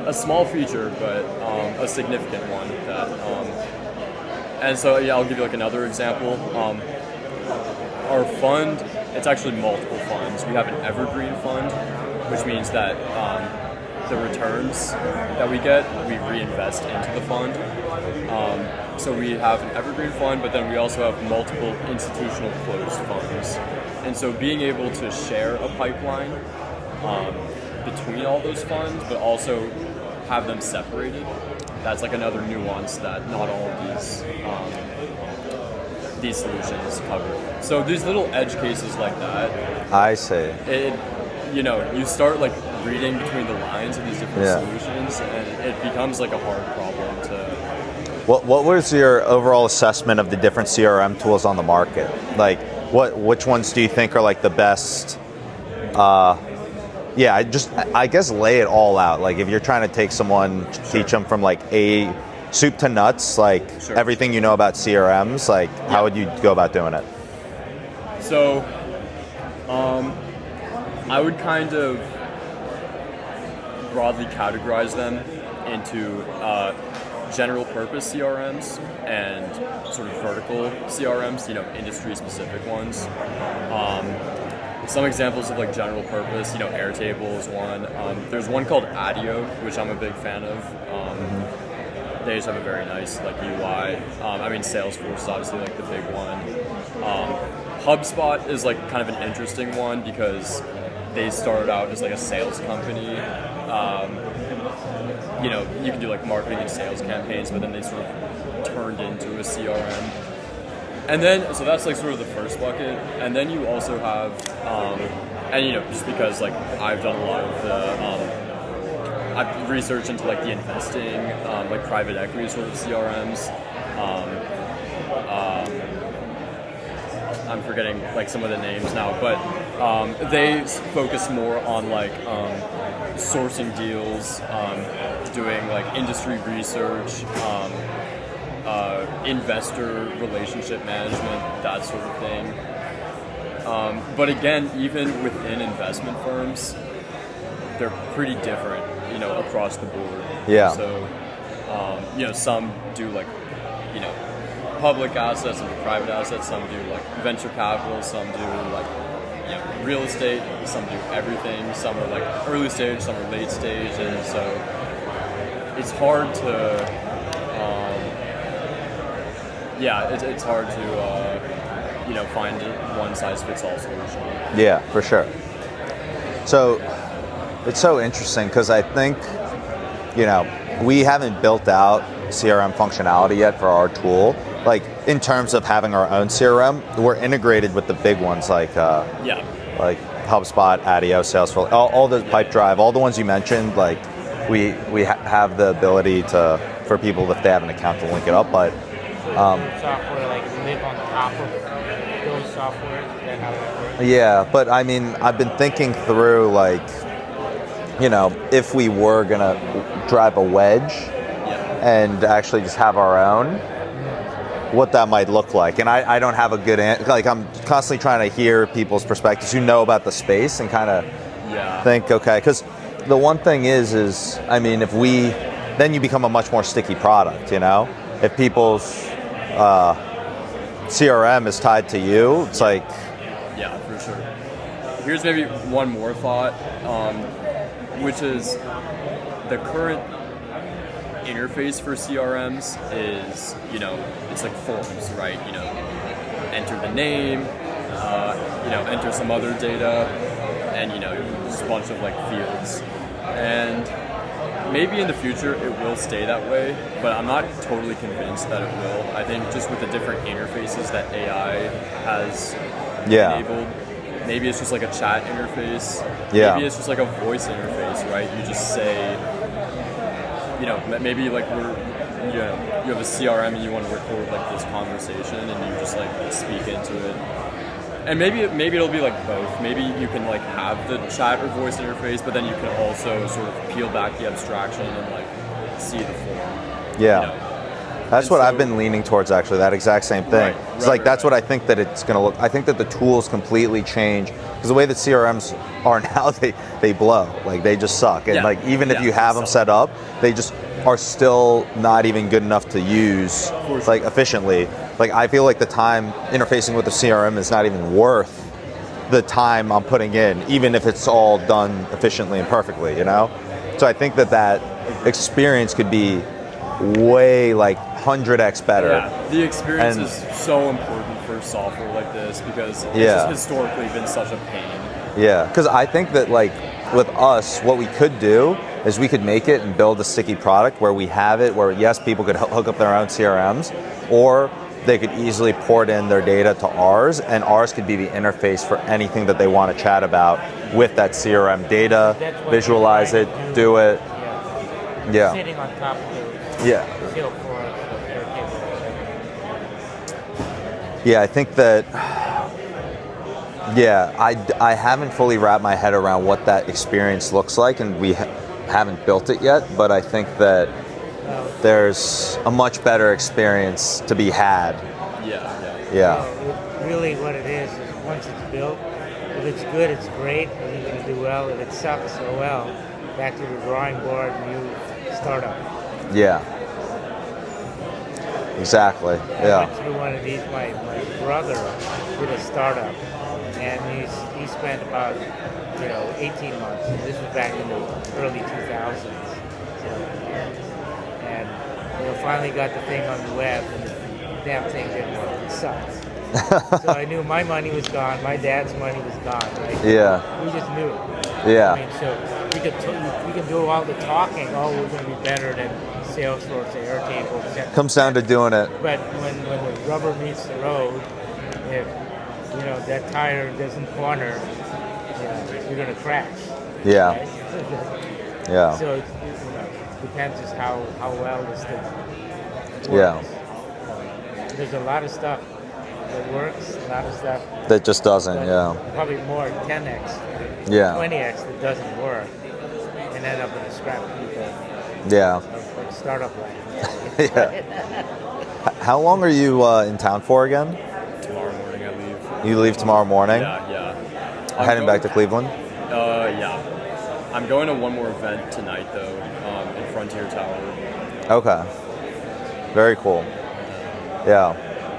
Speaker 7: A small feature, but a significant one. And so I'll give you another example. Our fund, it's actually multiple funds. We have an evergreen fund, which means that the returns that we get, we reinvest into the fund. So we have an evergreen fund, but then we also have multiple institutional closed funds. And so being able to share a pipeline between all those funds, but also have them separated, that's another nuance that not all of these solutions cover. So these little edge cases like that,
Speaker 1: I see.
Speaker 7: You start reading between the lines of these different solutions, and it becomes a hard problem to.
Speaker 1: What was your overall assessment of the different CRM tools on the market? Which ones do you think are the best yeah, I guess lay it all out. Like if you're trying to take someone, teach them from like a soup to nuts, like everything you know about CRMs, like how would you go about doing it?
Speaker 7: So, I would kind of broadly categorize them into general purpose CRMs and sort of vertical CRMs, industry specific ones. Some examples of like general purpose, Airtable is one. There's one called Adio, which I'm a big fan of. They just have a very nice like UI. Salesforce is obviously like the big one. HubSpot is like kind of an interesting one because they started out as like a sales company. You can do like marketing and sales campaigns, but then they sort of turned into a CRM. And then, so that's like sort of the first bucket. And then you also have, just because like I've done a lot of the, I've researched into like the investing, like private equity sort of CRMs. I'm forgetting like some of the names now, but they focus more on like sourcing deals, doing like industry research, investor relationship management, that sort of thing. But again, even within investment firms, they're pretty different, across the board.
Speaker 1: Yeah.
Speaker 7: So, some do like, public assets and private assets. Some do like venture capital. Some do like, real estate. Some do everything. Some are like early stage. Some are late stage. And so it's hard to, it's hard to, find a one size fits all solution.
Speaker 1: Yeah, for sure. So it's so interesting because I think, we haven't built out CRM functionality yet for our tool. Like in terms of having our own CRM, we're integrated with the big ones like like HubSpot, Adio, Salesforce, all the Pipedrive, all the ones you mentioned. Like we have the ability for people if they have an account to link it up. But
Speaker 21: software like live on top of those software. Is that how that works?
Speaker 1: Yeah, but I mean, I've been thinking through like, if we were gonna drive a wedge and actually just have our own, what that might look like. And I don't have a good like I'm constantly trying to hear people's perspectives who know about the space and kind of think, okay, because the one thing is then you become a much more sticky product, if people's CRM is tied to you, it's like,
Speaker 7: yeah, for sure. Here's maybe one more thought, which is the current interface for CRMs is, it's like forms, right? Enter the name, enter some other data, and, just a bunch of like fields. And maybe in the future it will stay that way, but I'm not totally convinced that it will. I think just with the different interfaces that AI has enabled, maybe it's just like a chat interface.
Speaker 1: Yeah.
Speaker 7: Maybe it's just like a voice interface, right? You just say, maybe like you have a CRM and you want to record like this conversation and you just like speak into it. And maybe it'll be like both. Maybe you can like have the chat or voice interface, but then you can also sort of peel back the abstraction and like see the form.
Speaker 1: Yeah. That's what I've been leaning towards, actually, that exact same thing. That's what I think that it's going to look. I think that the tools completely change because the way that CRMs are now, they blow. Like they just suck. And like even if you have them set up, they just are still not even good enough to use like efficiently. Like I feel like the time interfacing with the CRM is not even worth the time I'm putting in, even if it's all done efficiently and perfectly, So I think that experience could be way like 100x better.
Speaker 7: Yeah, the experience is so important for software like this because it's just historically been such a pain.
Speaker 1: Yeah, because I think that like with us, what we could do is we could make it and build a sticky product where we have it, where yes, people could hook up their own CRMs, or they could easily port in their data to ours, and ours could be the interface for anything that they want to chat about with that CRM data, visualize it, do it. Yeah.
Speaker 21: Sitting on top of it.
Speaker 1: Yeah, I think that Yeah, I haven't fully wrapped my head around what that experience looks like, and we haven't built it yet, but I think that there's a much better experience to be had. Yeah.
Speaker 21: Really what it is once it's built, if it's good, it's great, and you're going to do well. If it sucks, oh well, back to the drawing board, new startup.
Speaker 1: Yeah. Exactly.
Speaker 21: I
Speaker 1: Yeah.
Speaker 21: went through one of these, my brother did a startup, and he spent about 18 months. And this was back in the early 2000s. So, and finally got the thing on the web, and the damn thing didn't work. It sucked. So I knew my money was gone, my dad's money was gone. Right?
Speaker 1: Yeah.
Speaker 21: We just knew it.
Speaker 1: Yeah.
Speaker 21: I mean, so we can do all the talking. Oh, we're going to be better than Salesforce, Airtable.
Speaker 1: Comes down to doing it.
Speaker 21: But when the rubber meets the road, if that tire doesn't corner, you're going to crash.
Speaker 1: Yeah.
Speaker 21: Right?
Speaker 1: Yeah.
Speaker 21: So it depends just how well this thing works.
Speaker 1: Yeah.
Speaker 21: There's a lot of stuff that works, a lot of stuff
Speaker 1: That just doesn't, yeah.
Speaker 21: Probably more 10x,
Speaker 1: Yeah.
Speaker 21: 20x that doesn't work, and end up in a scrap heap
Speaker 1: Yeah.
Speaker 21: of startup life.
Speaker 1: Yeah. How long are you in town for again?
Speaker 7: Tomorrow morning I leave.
Speaker 1: You leave tomorrow morning?
Speaker 7: Yeah.
Speaker 1: Heading back to Cleveland?
Speaker 7: Yeah. I'm going to one more event tonight though, in Frontier Tower.
Speaker 1: Okay. Very cool. Yeah.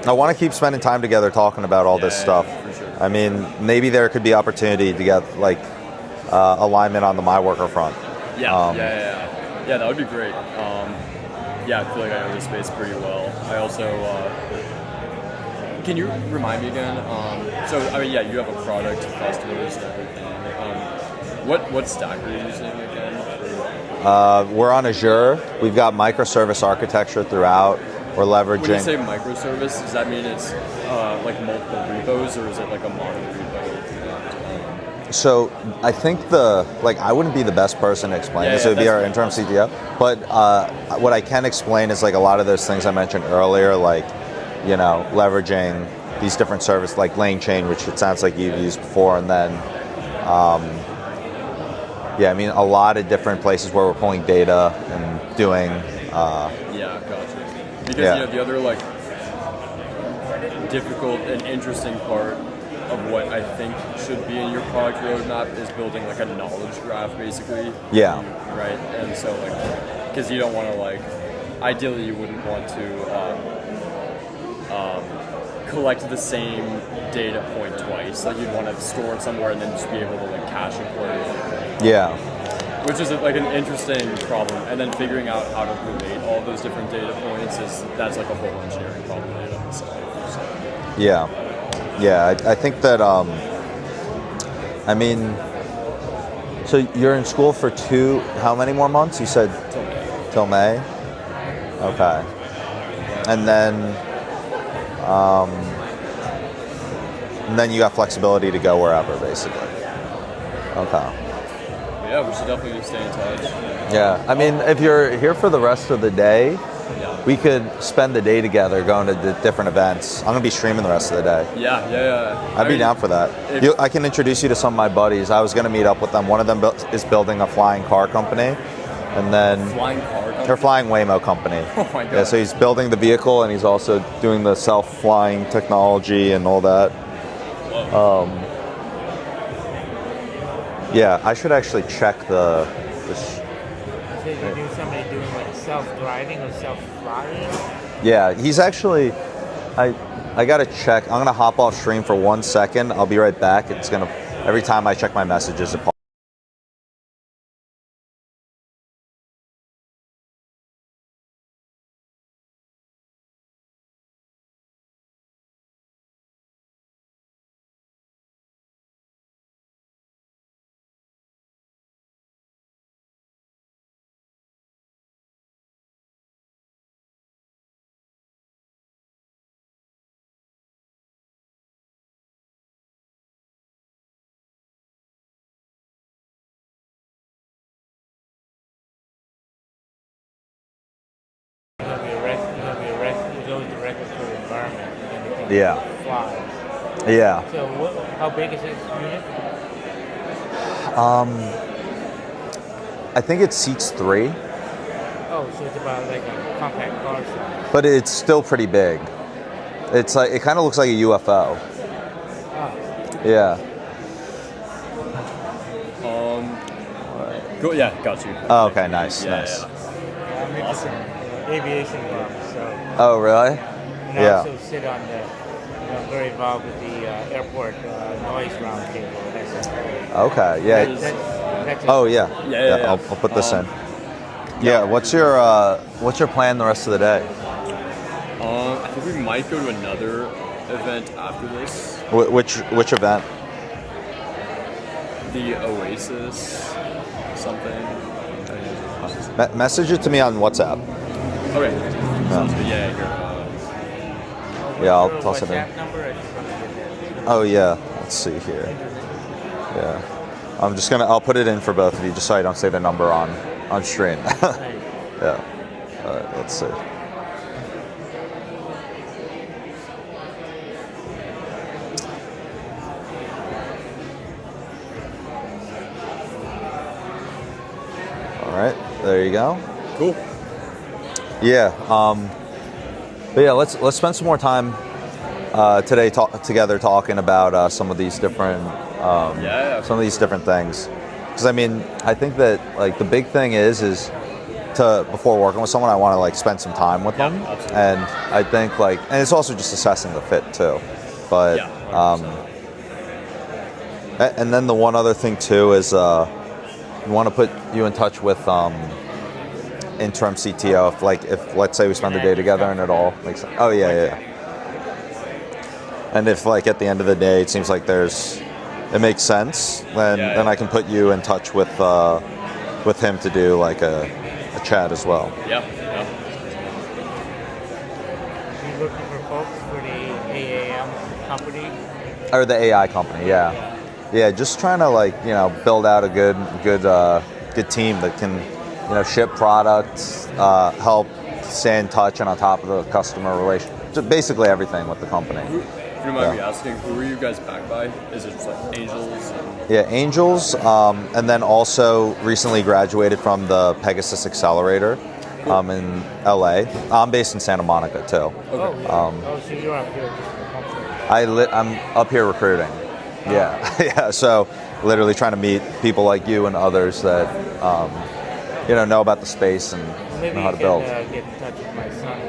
Speaker 1: I want to keep spending time together talking about all this stuff.
Speaker 7: For sure.
Speaker 1: I mean, maybe there could be opportunity to get alignment on the MyWorker front.
Speaker 7: Yeah, that would be great. I feel like I know this space pretty well. I also, can you remind me again? You have a product, customers, and everything. What stack are you using again?
Speaker 1: We're on Azure. We've got microservice architecture throughout. We're leveraging.
Speaker 7: When you say microservice, does that mean it's like multiple repos, or is it like a mono repo?
Speaker 1: So I think I wouldn't be the best person to explain this. It would be our interim CTO. But what I can explain is like a lot of those things I mentioned earlier, like leveraging these different services like Lane Chain, which it sounds like you've used before, and then a lot of different places where we're pulling data and doing.
Speaker 7: Gotcha. Because the other difficult and interesting part of what I think should be in your product roadmap is building like a knowledge graph, basically.
Speaker 1: Yeah.
Speaker 7: Right. And so because you don't want to ideally you wouldn't want to collect the same data point twice. Like you'd want to store it somewhere and then just be able to cache and query it.
Speaker 1: Yeah.
Speaker 7: Which is an interesting problem, and then figuring out how to relate all those different data points that's a whole engineering problem in and of itself. So.
Speaker 1: Yeah, I think that so you're in school for how many more months? You said till May. Okay, and then you got flexibility to go wherever, basically. Okay.
Speaker 7: Yeah, we should definitely stay in touch.
Speaker 1: Yeah, if you're here for the rest of the day, we could spend the day together going to the different events. I'm going to be streaming the rest of the day.
Speaker 7: Yeah.
Speaker 1: I'd be down for that. I can introduce you to some of my buddies. I was going to meet up with them. One of them is building a flying car company. And then
Speaker 7: flying car company?
Speaker 1: They're flying Waymo company.
Speaker 7: Oh my God.
Speaker 1: Yeah, so he's building the vehicle and he's also doing the self-flying technology and all that. I should actually check
Speaker 21: So you do somebody doing self-driving or self-flying?
Speaker 1: Yeah, he's actually. I gotta check. I'm gonna hop off stream for 1 second. I'll be right back. It's gonna every time I check my messages.
Speaker 21: You're going to be a record for the environment.
Speaker 1: Yeah.
Speaker 21: Flies.
Speaker 1: Yeah.
Speaker 21: So how big is this unit?
Speaker 1: I think it seats 3,
Speaker 21: Oh, so it's about like a compact car size.
Speaker 1: but it's still pretty big. It's like it kind of looks like a UFO.
Speaker 21: Oh.
Speaker 1: Yeah.
Speaker 7: Go, yeah, got you.
Speaker 1: Oh, okay, nice,
Speaker 21: Yeah,
Speaker 1: nice.
Speaker 21: Yeah, I'm interested in aviation buff, so.
Speaker 1: Oh, really?
Speaker 21: And I also sit on the, I'm very involved with the airport noise roundtable.
Speaker 1: Okay, yeah.
Speaker 21: That's
Speaker 1: Oh, yeah.
Speaker 7: Yeah.
Speaker 1: I'll put this in. Yeah. What's your plan the rest of the day?
Speaker 7: I think we might go to another event after this.
Speaker 1: Which event?
Speaker 7: The Oasis something.
Speaker 1: Message it to me on WhatsApp.
Speaker 7: Okay. Sounds good. Yeah.
Speaker 1: Yeah, I'll toss it in. Oh yeah. Let's see here. Yeah. I'll put it in for both of you just so I don't say the number on stream. Yeah. All right, let's see. All right, there you go.
Speaker 7: Cool.
Speaker 1: Yeah. But yeah, let's spend some more time today together talking about some of these different some of these different things. Because I mean, I think that like the big thing is before working with someone, I want to like spend some time with them, and I think like, and it's also just assessing the fit too. But and then the one other thing too is we want to put you in touch with interim CTO if let's say we spend the day together and it all makes sense. Oh yeah. And if like at the end of the day it seems like it makes sense, then I can put you in touch with him to do like a chat as well.
Speaker 7: Yeah.
Speaker 21: Are you looking for folks for the AAM company?
Speaker 1: Or the AI company, yeah. Yeah, just trying to like, build out a good team that can, ship products, help stay in touch and on top of the customer relation. Just basically everything with the company.
Speaker 7: If you don't mind me asking, who are you guys backed by? Is it just like Angels?
Speaker 1: Yeah, Angels, and then also recently graduated from the Pegasus Accelerator in LA. I'm based in Santa Monica too.
Speaker 21: Okay. So you're up here just for comfort.
Speaker 1: I'm up here recruiting. Yeah, yeah. So literally trying to meet people like you and others that know about the space and know how to build.
Speaker 21: Maybe you can get in touch with my son.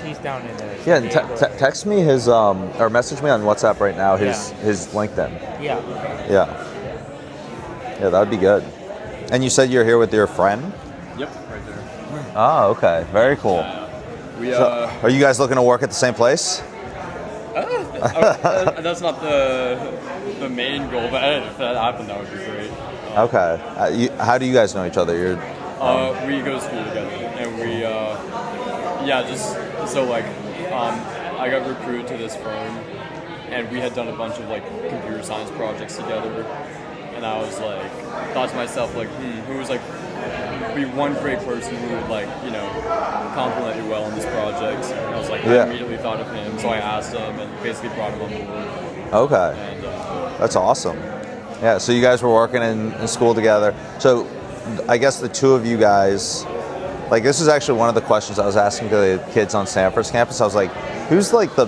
Speaker 21: He's down in there.
Speaker 1: Yeah, and text me his or message me on WhatsApp right now his LinkedIn.
Speaker 21: Yeah.
Speaker 1: Yeah, that'd be good. And you said you're here with your friend?
Speaker 7: Yep, right there.
Speaker 1: Oh, okay. Very cool. Are you guys looking to work at the same place?
Speaker 7: That's not the main goal, but if that happened, that would be great.
Speaker 1: Okay. How do you guys know each other?
Speaker 7: We go to school together, and we I got recruited to this firm, and we had done a bunch of like computer science projects together, and I was like, thought to myself like, who's like be one great person who would like compliment you well on this project. And I was like, I immediately thought of him, so I asked him and basically brought him on board.
Speaker 1: Okay.
Speaker 7: And,
Speaker 1: that's awesome. Yeah, so you guys were working in school together. So I guess the two of you guys, like this is actually one of the questions I was asking to the kids on Stanford's campus. I was like, who's like the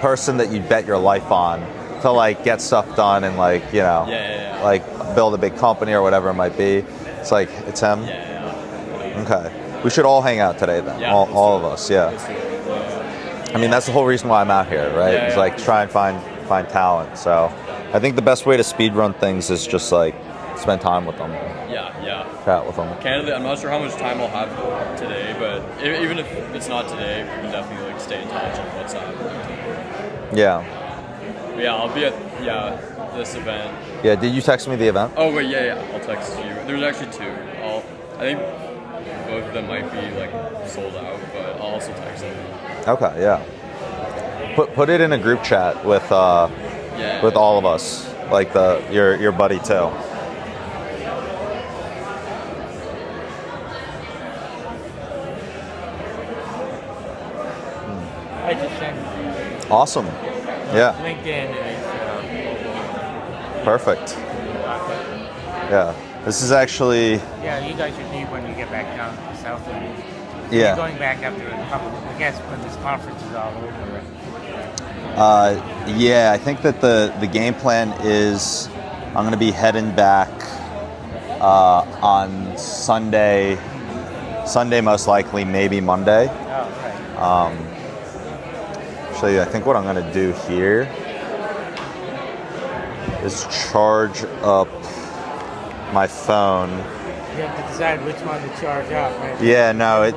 Speaker 1: person that you bet your life on to like get stuff done and like, like build a big company or whatever it might be? It's like, it's him? Okay. We should all hang out today then. All of us, yeah. I mean, that's the whole reason why I'm out here, right? It's like try and find talent. So I think the best way to speed run things is just like spend time with them. Chat with them.
Speaker 7: Candidly, I'm not sure how much time I'll have today, but even if it's not today, we can definitely like stay in touch on WhatsApp.
Speaker 1: Yeah.
Speaker 7: But yeah, I'll be at this event.
Speaker 1: Yeah, did you text me the event?
Speaker 7: Oh wait, yeah, I'll text you. There's actually two. I think both of them might be like sold out, but I'll also text them.
Speaker 1: Okay, yeah. Put it in a group chat with all of us, like your buddy too.
Speaker 21: I just sent
Speaker 1: Awesome. Yeah.
Speaker 21: LinkedIn and
Speaker 1: Perfect. Yeah. This is actually.
Speaker 21: Yeah, you guys should meet when you get back down to the south.
Speaker 1: Yeah.
Speaker 21: You're going back after a couple. I guess when this conference is all over.
Speaker 1: Yeah, I think that the game plan is I'm going to be heading back on Sunday. Sunday most likely, maybe Monday. Actually, I think what I'm going to do here is charge up my phone.
Speaker 21: You have to decide which one to charge up, right?
Speaker 1: Yeah, no, it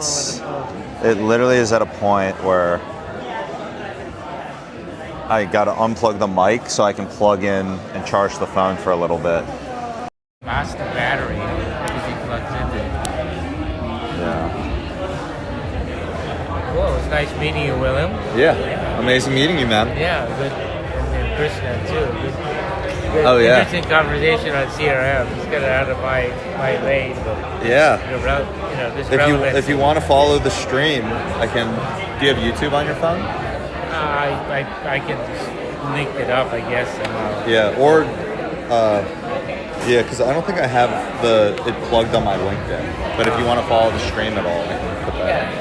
Speaker 1: literally is at a point where I got to unplug the mic so I can plug in and charge the phone for a little bit.
Speaker 21: Master battery, everything plugs into.
Speaker 1: Yeah.
Speaker 21: Well, it was nice meeting you, William.
Speaker 1: Yeah, amazing meeting you, man.
Speaker 21: Yeah, good. And Krishna, too. Good,
Speaker 1: Oh, yeah.
Speaker 21: Interesting conversation on CRM. Just got it out of my lane. But
Speaker 1: Yeah.
Speaker 21: This
Speaker 1: If you want to follow the stream, I can. Do you have YouTube on your phone?
Speaker 21: I can just link it up, I guess. Somehow.
Speaker 1: Yeah, or yeah, because I don't think I have it plugged on my LinkedIn. But if you want to follow the stream at all, I can put that.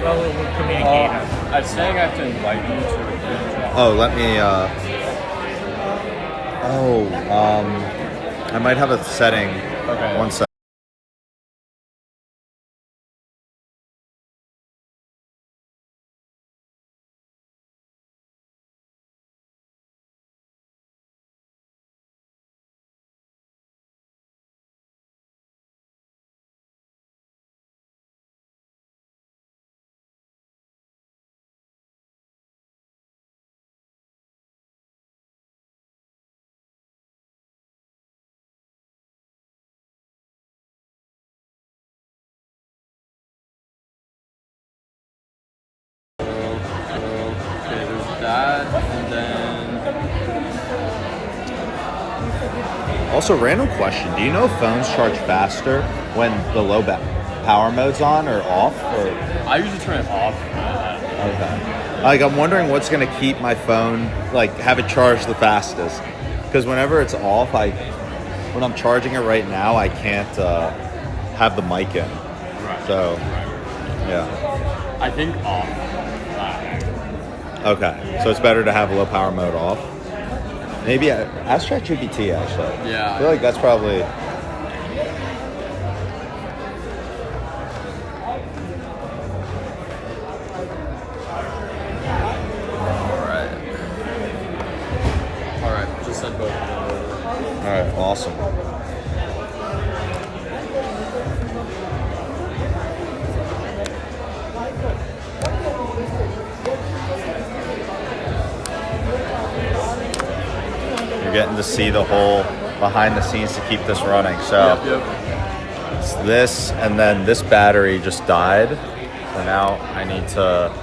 Speaker 21: Well, we'll communicate.
Speaker 7: I'm saying I have to invite you to.
Speaker 1: Oh, let me. I might have a setting.
Speaker 7: Okay.
Speaker 1: One second.
Speaker 7: Okay, there's that, and then.
Speaker 1: Also, random question: do you know if phones charge faster when the low power mode's on or off? Or
Speaker 7: I usually turn it off.
Speaker 1: okay. Like, I'm wondering what's gonna keep my phone have it charge the fastest. Because whenever it's off, when I'm charging it right now, I can't have the mic in.
Speaker 7: Right.
Speaker 1: So, yeah.
Speaker 7: I think off.
Speaker 1: Okay, so it's better to have low power mode off. Maybe ask ChatGPT actually.
Speaker 7: Yeah.
Speaker 1: I feel like that's probably.
Speaker 7: All right. Just send both of them over.
Speaker 1: All right, awesome. You're getting to see the whole behind the scenes to keep this running. So it's this, and then this battery just died. So now I need to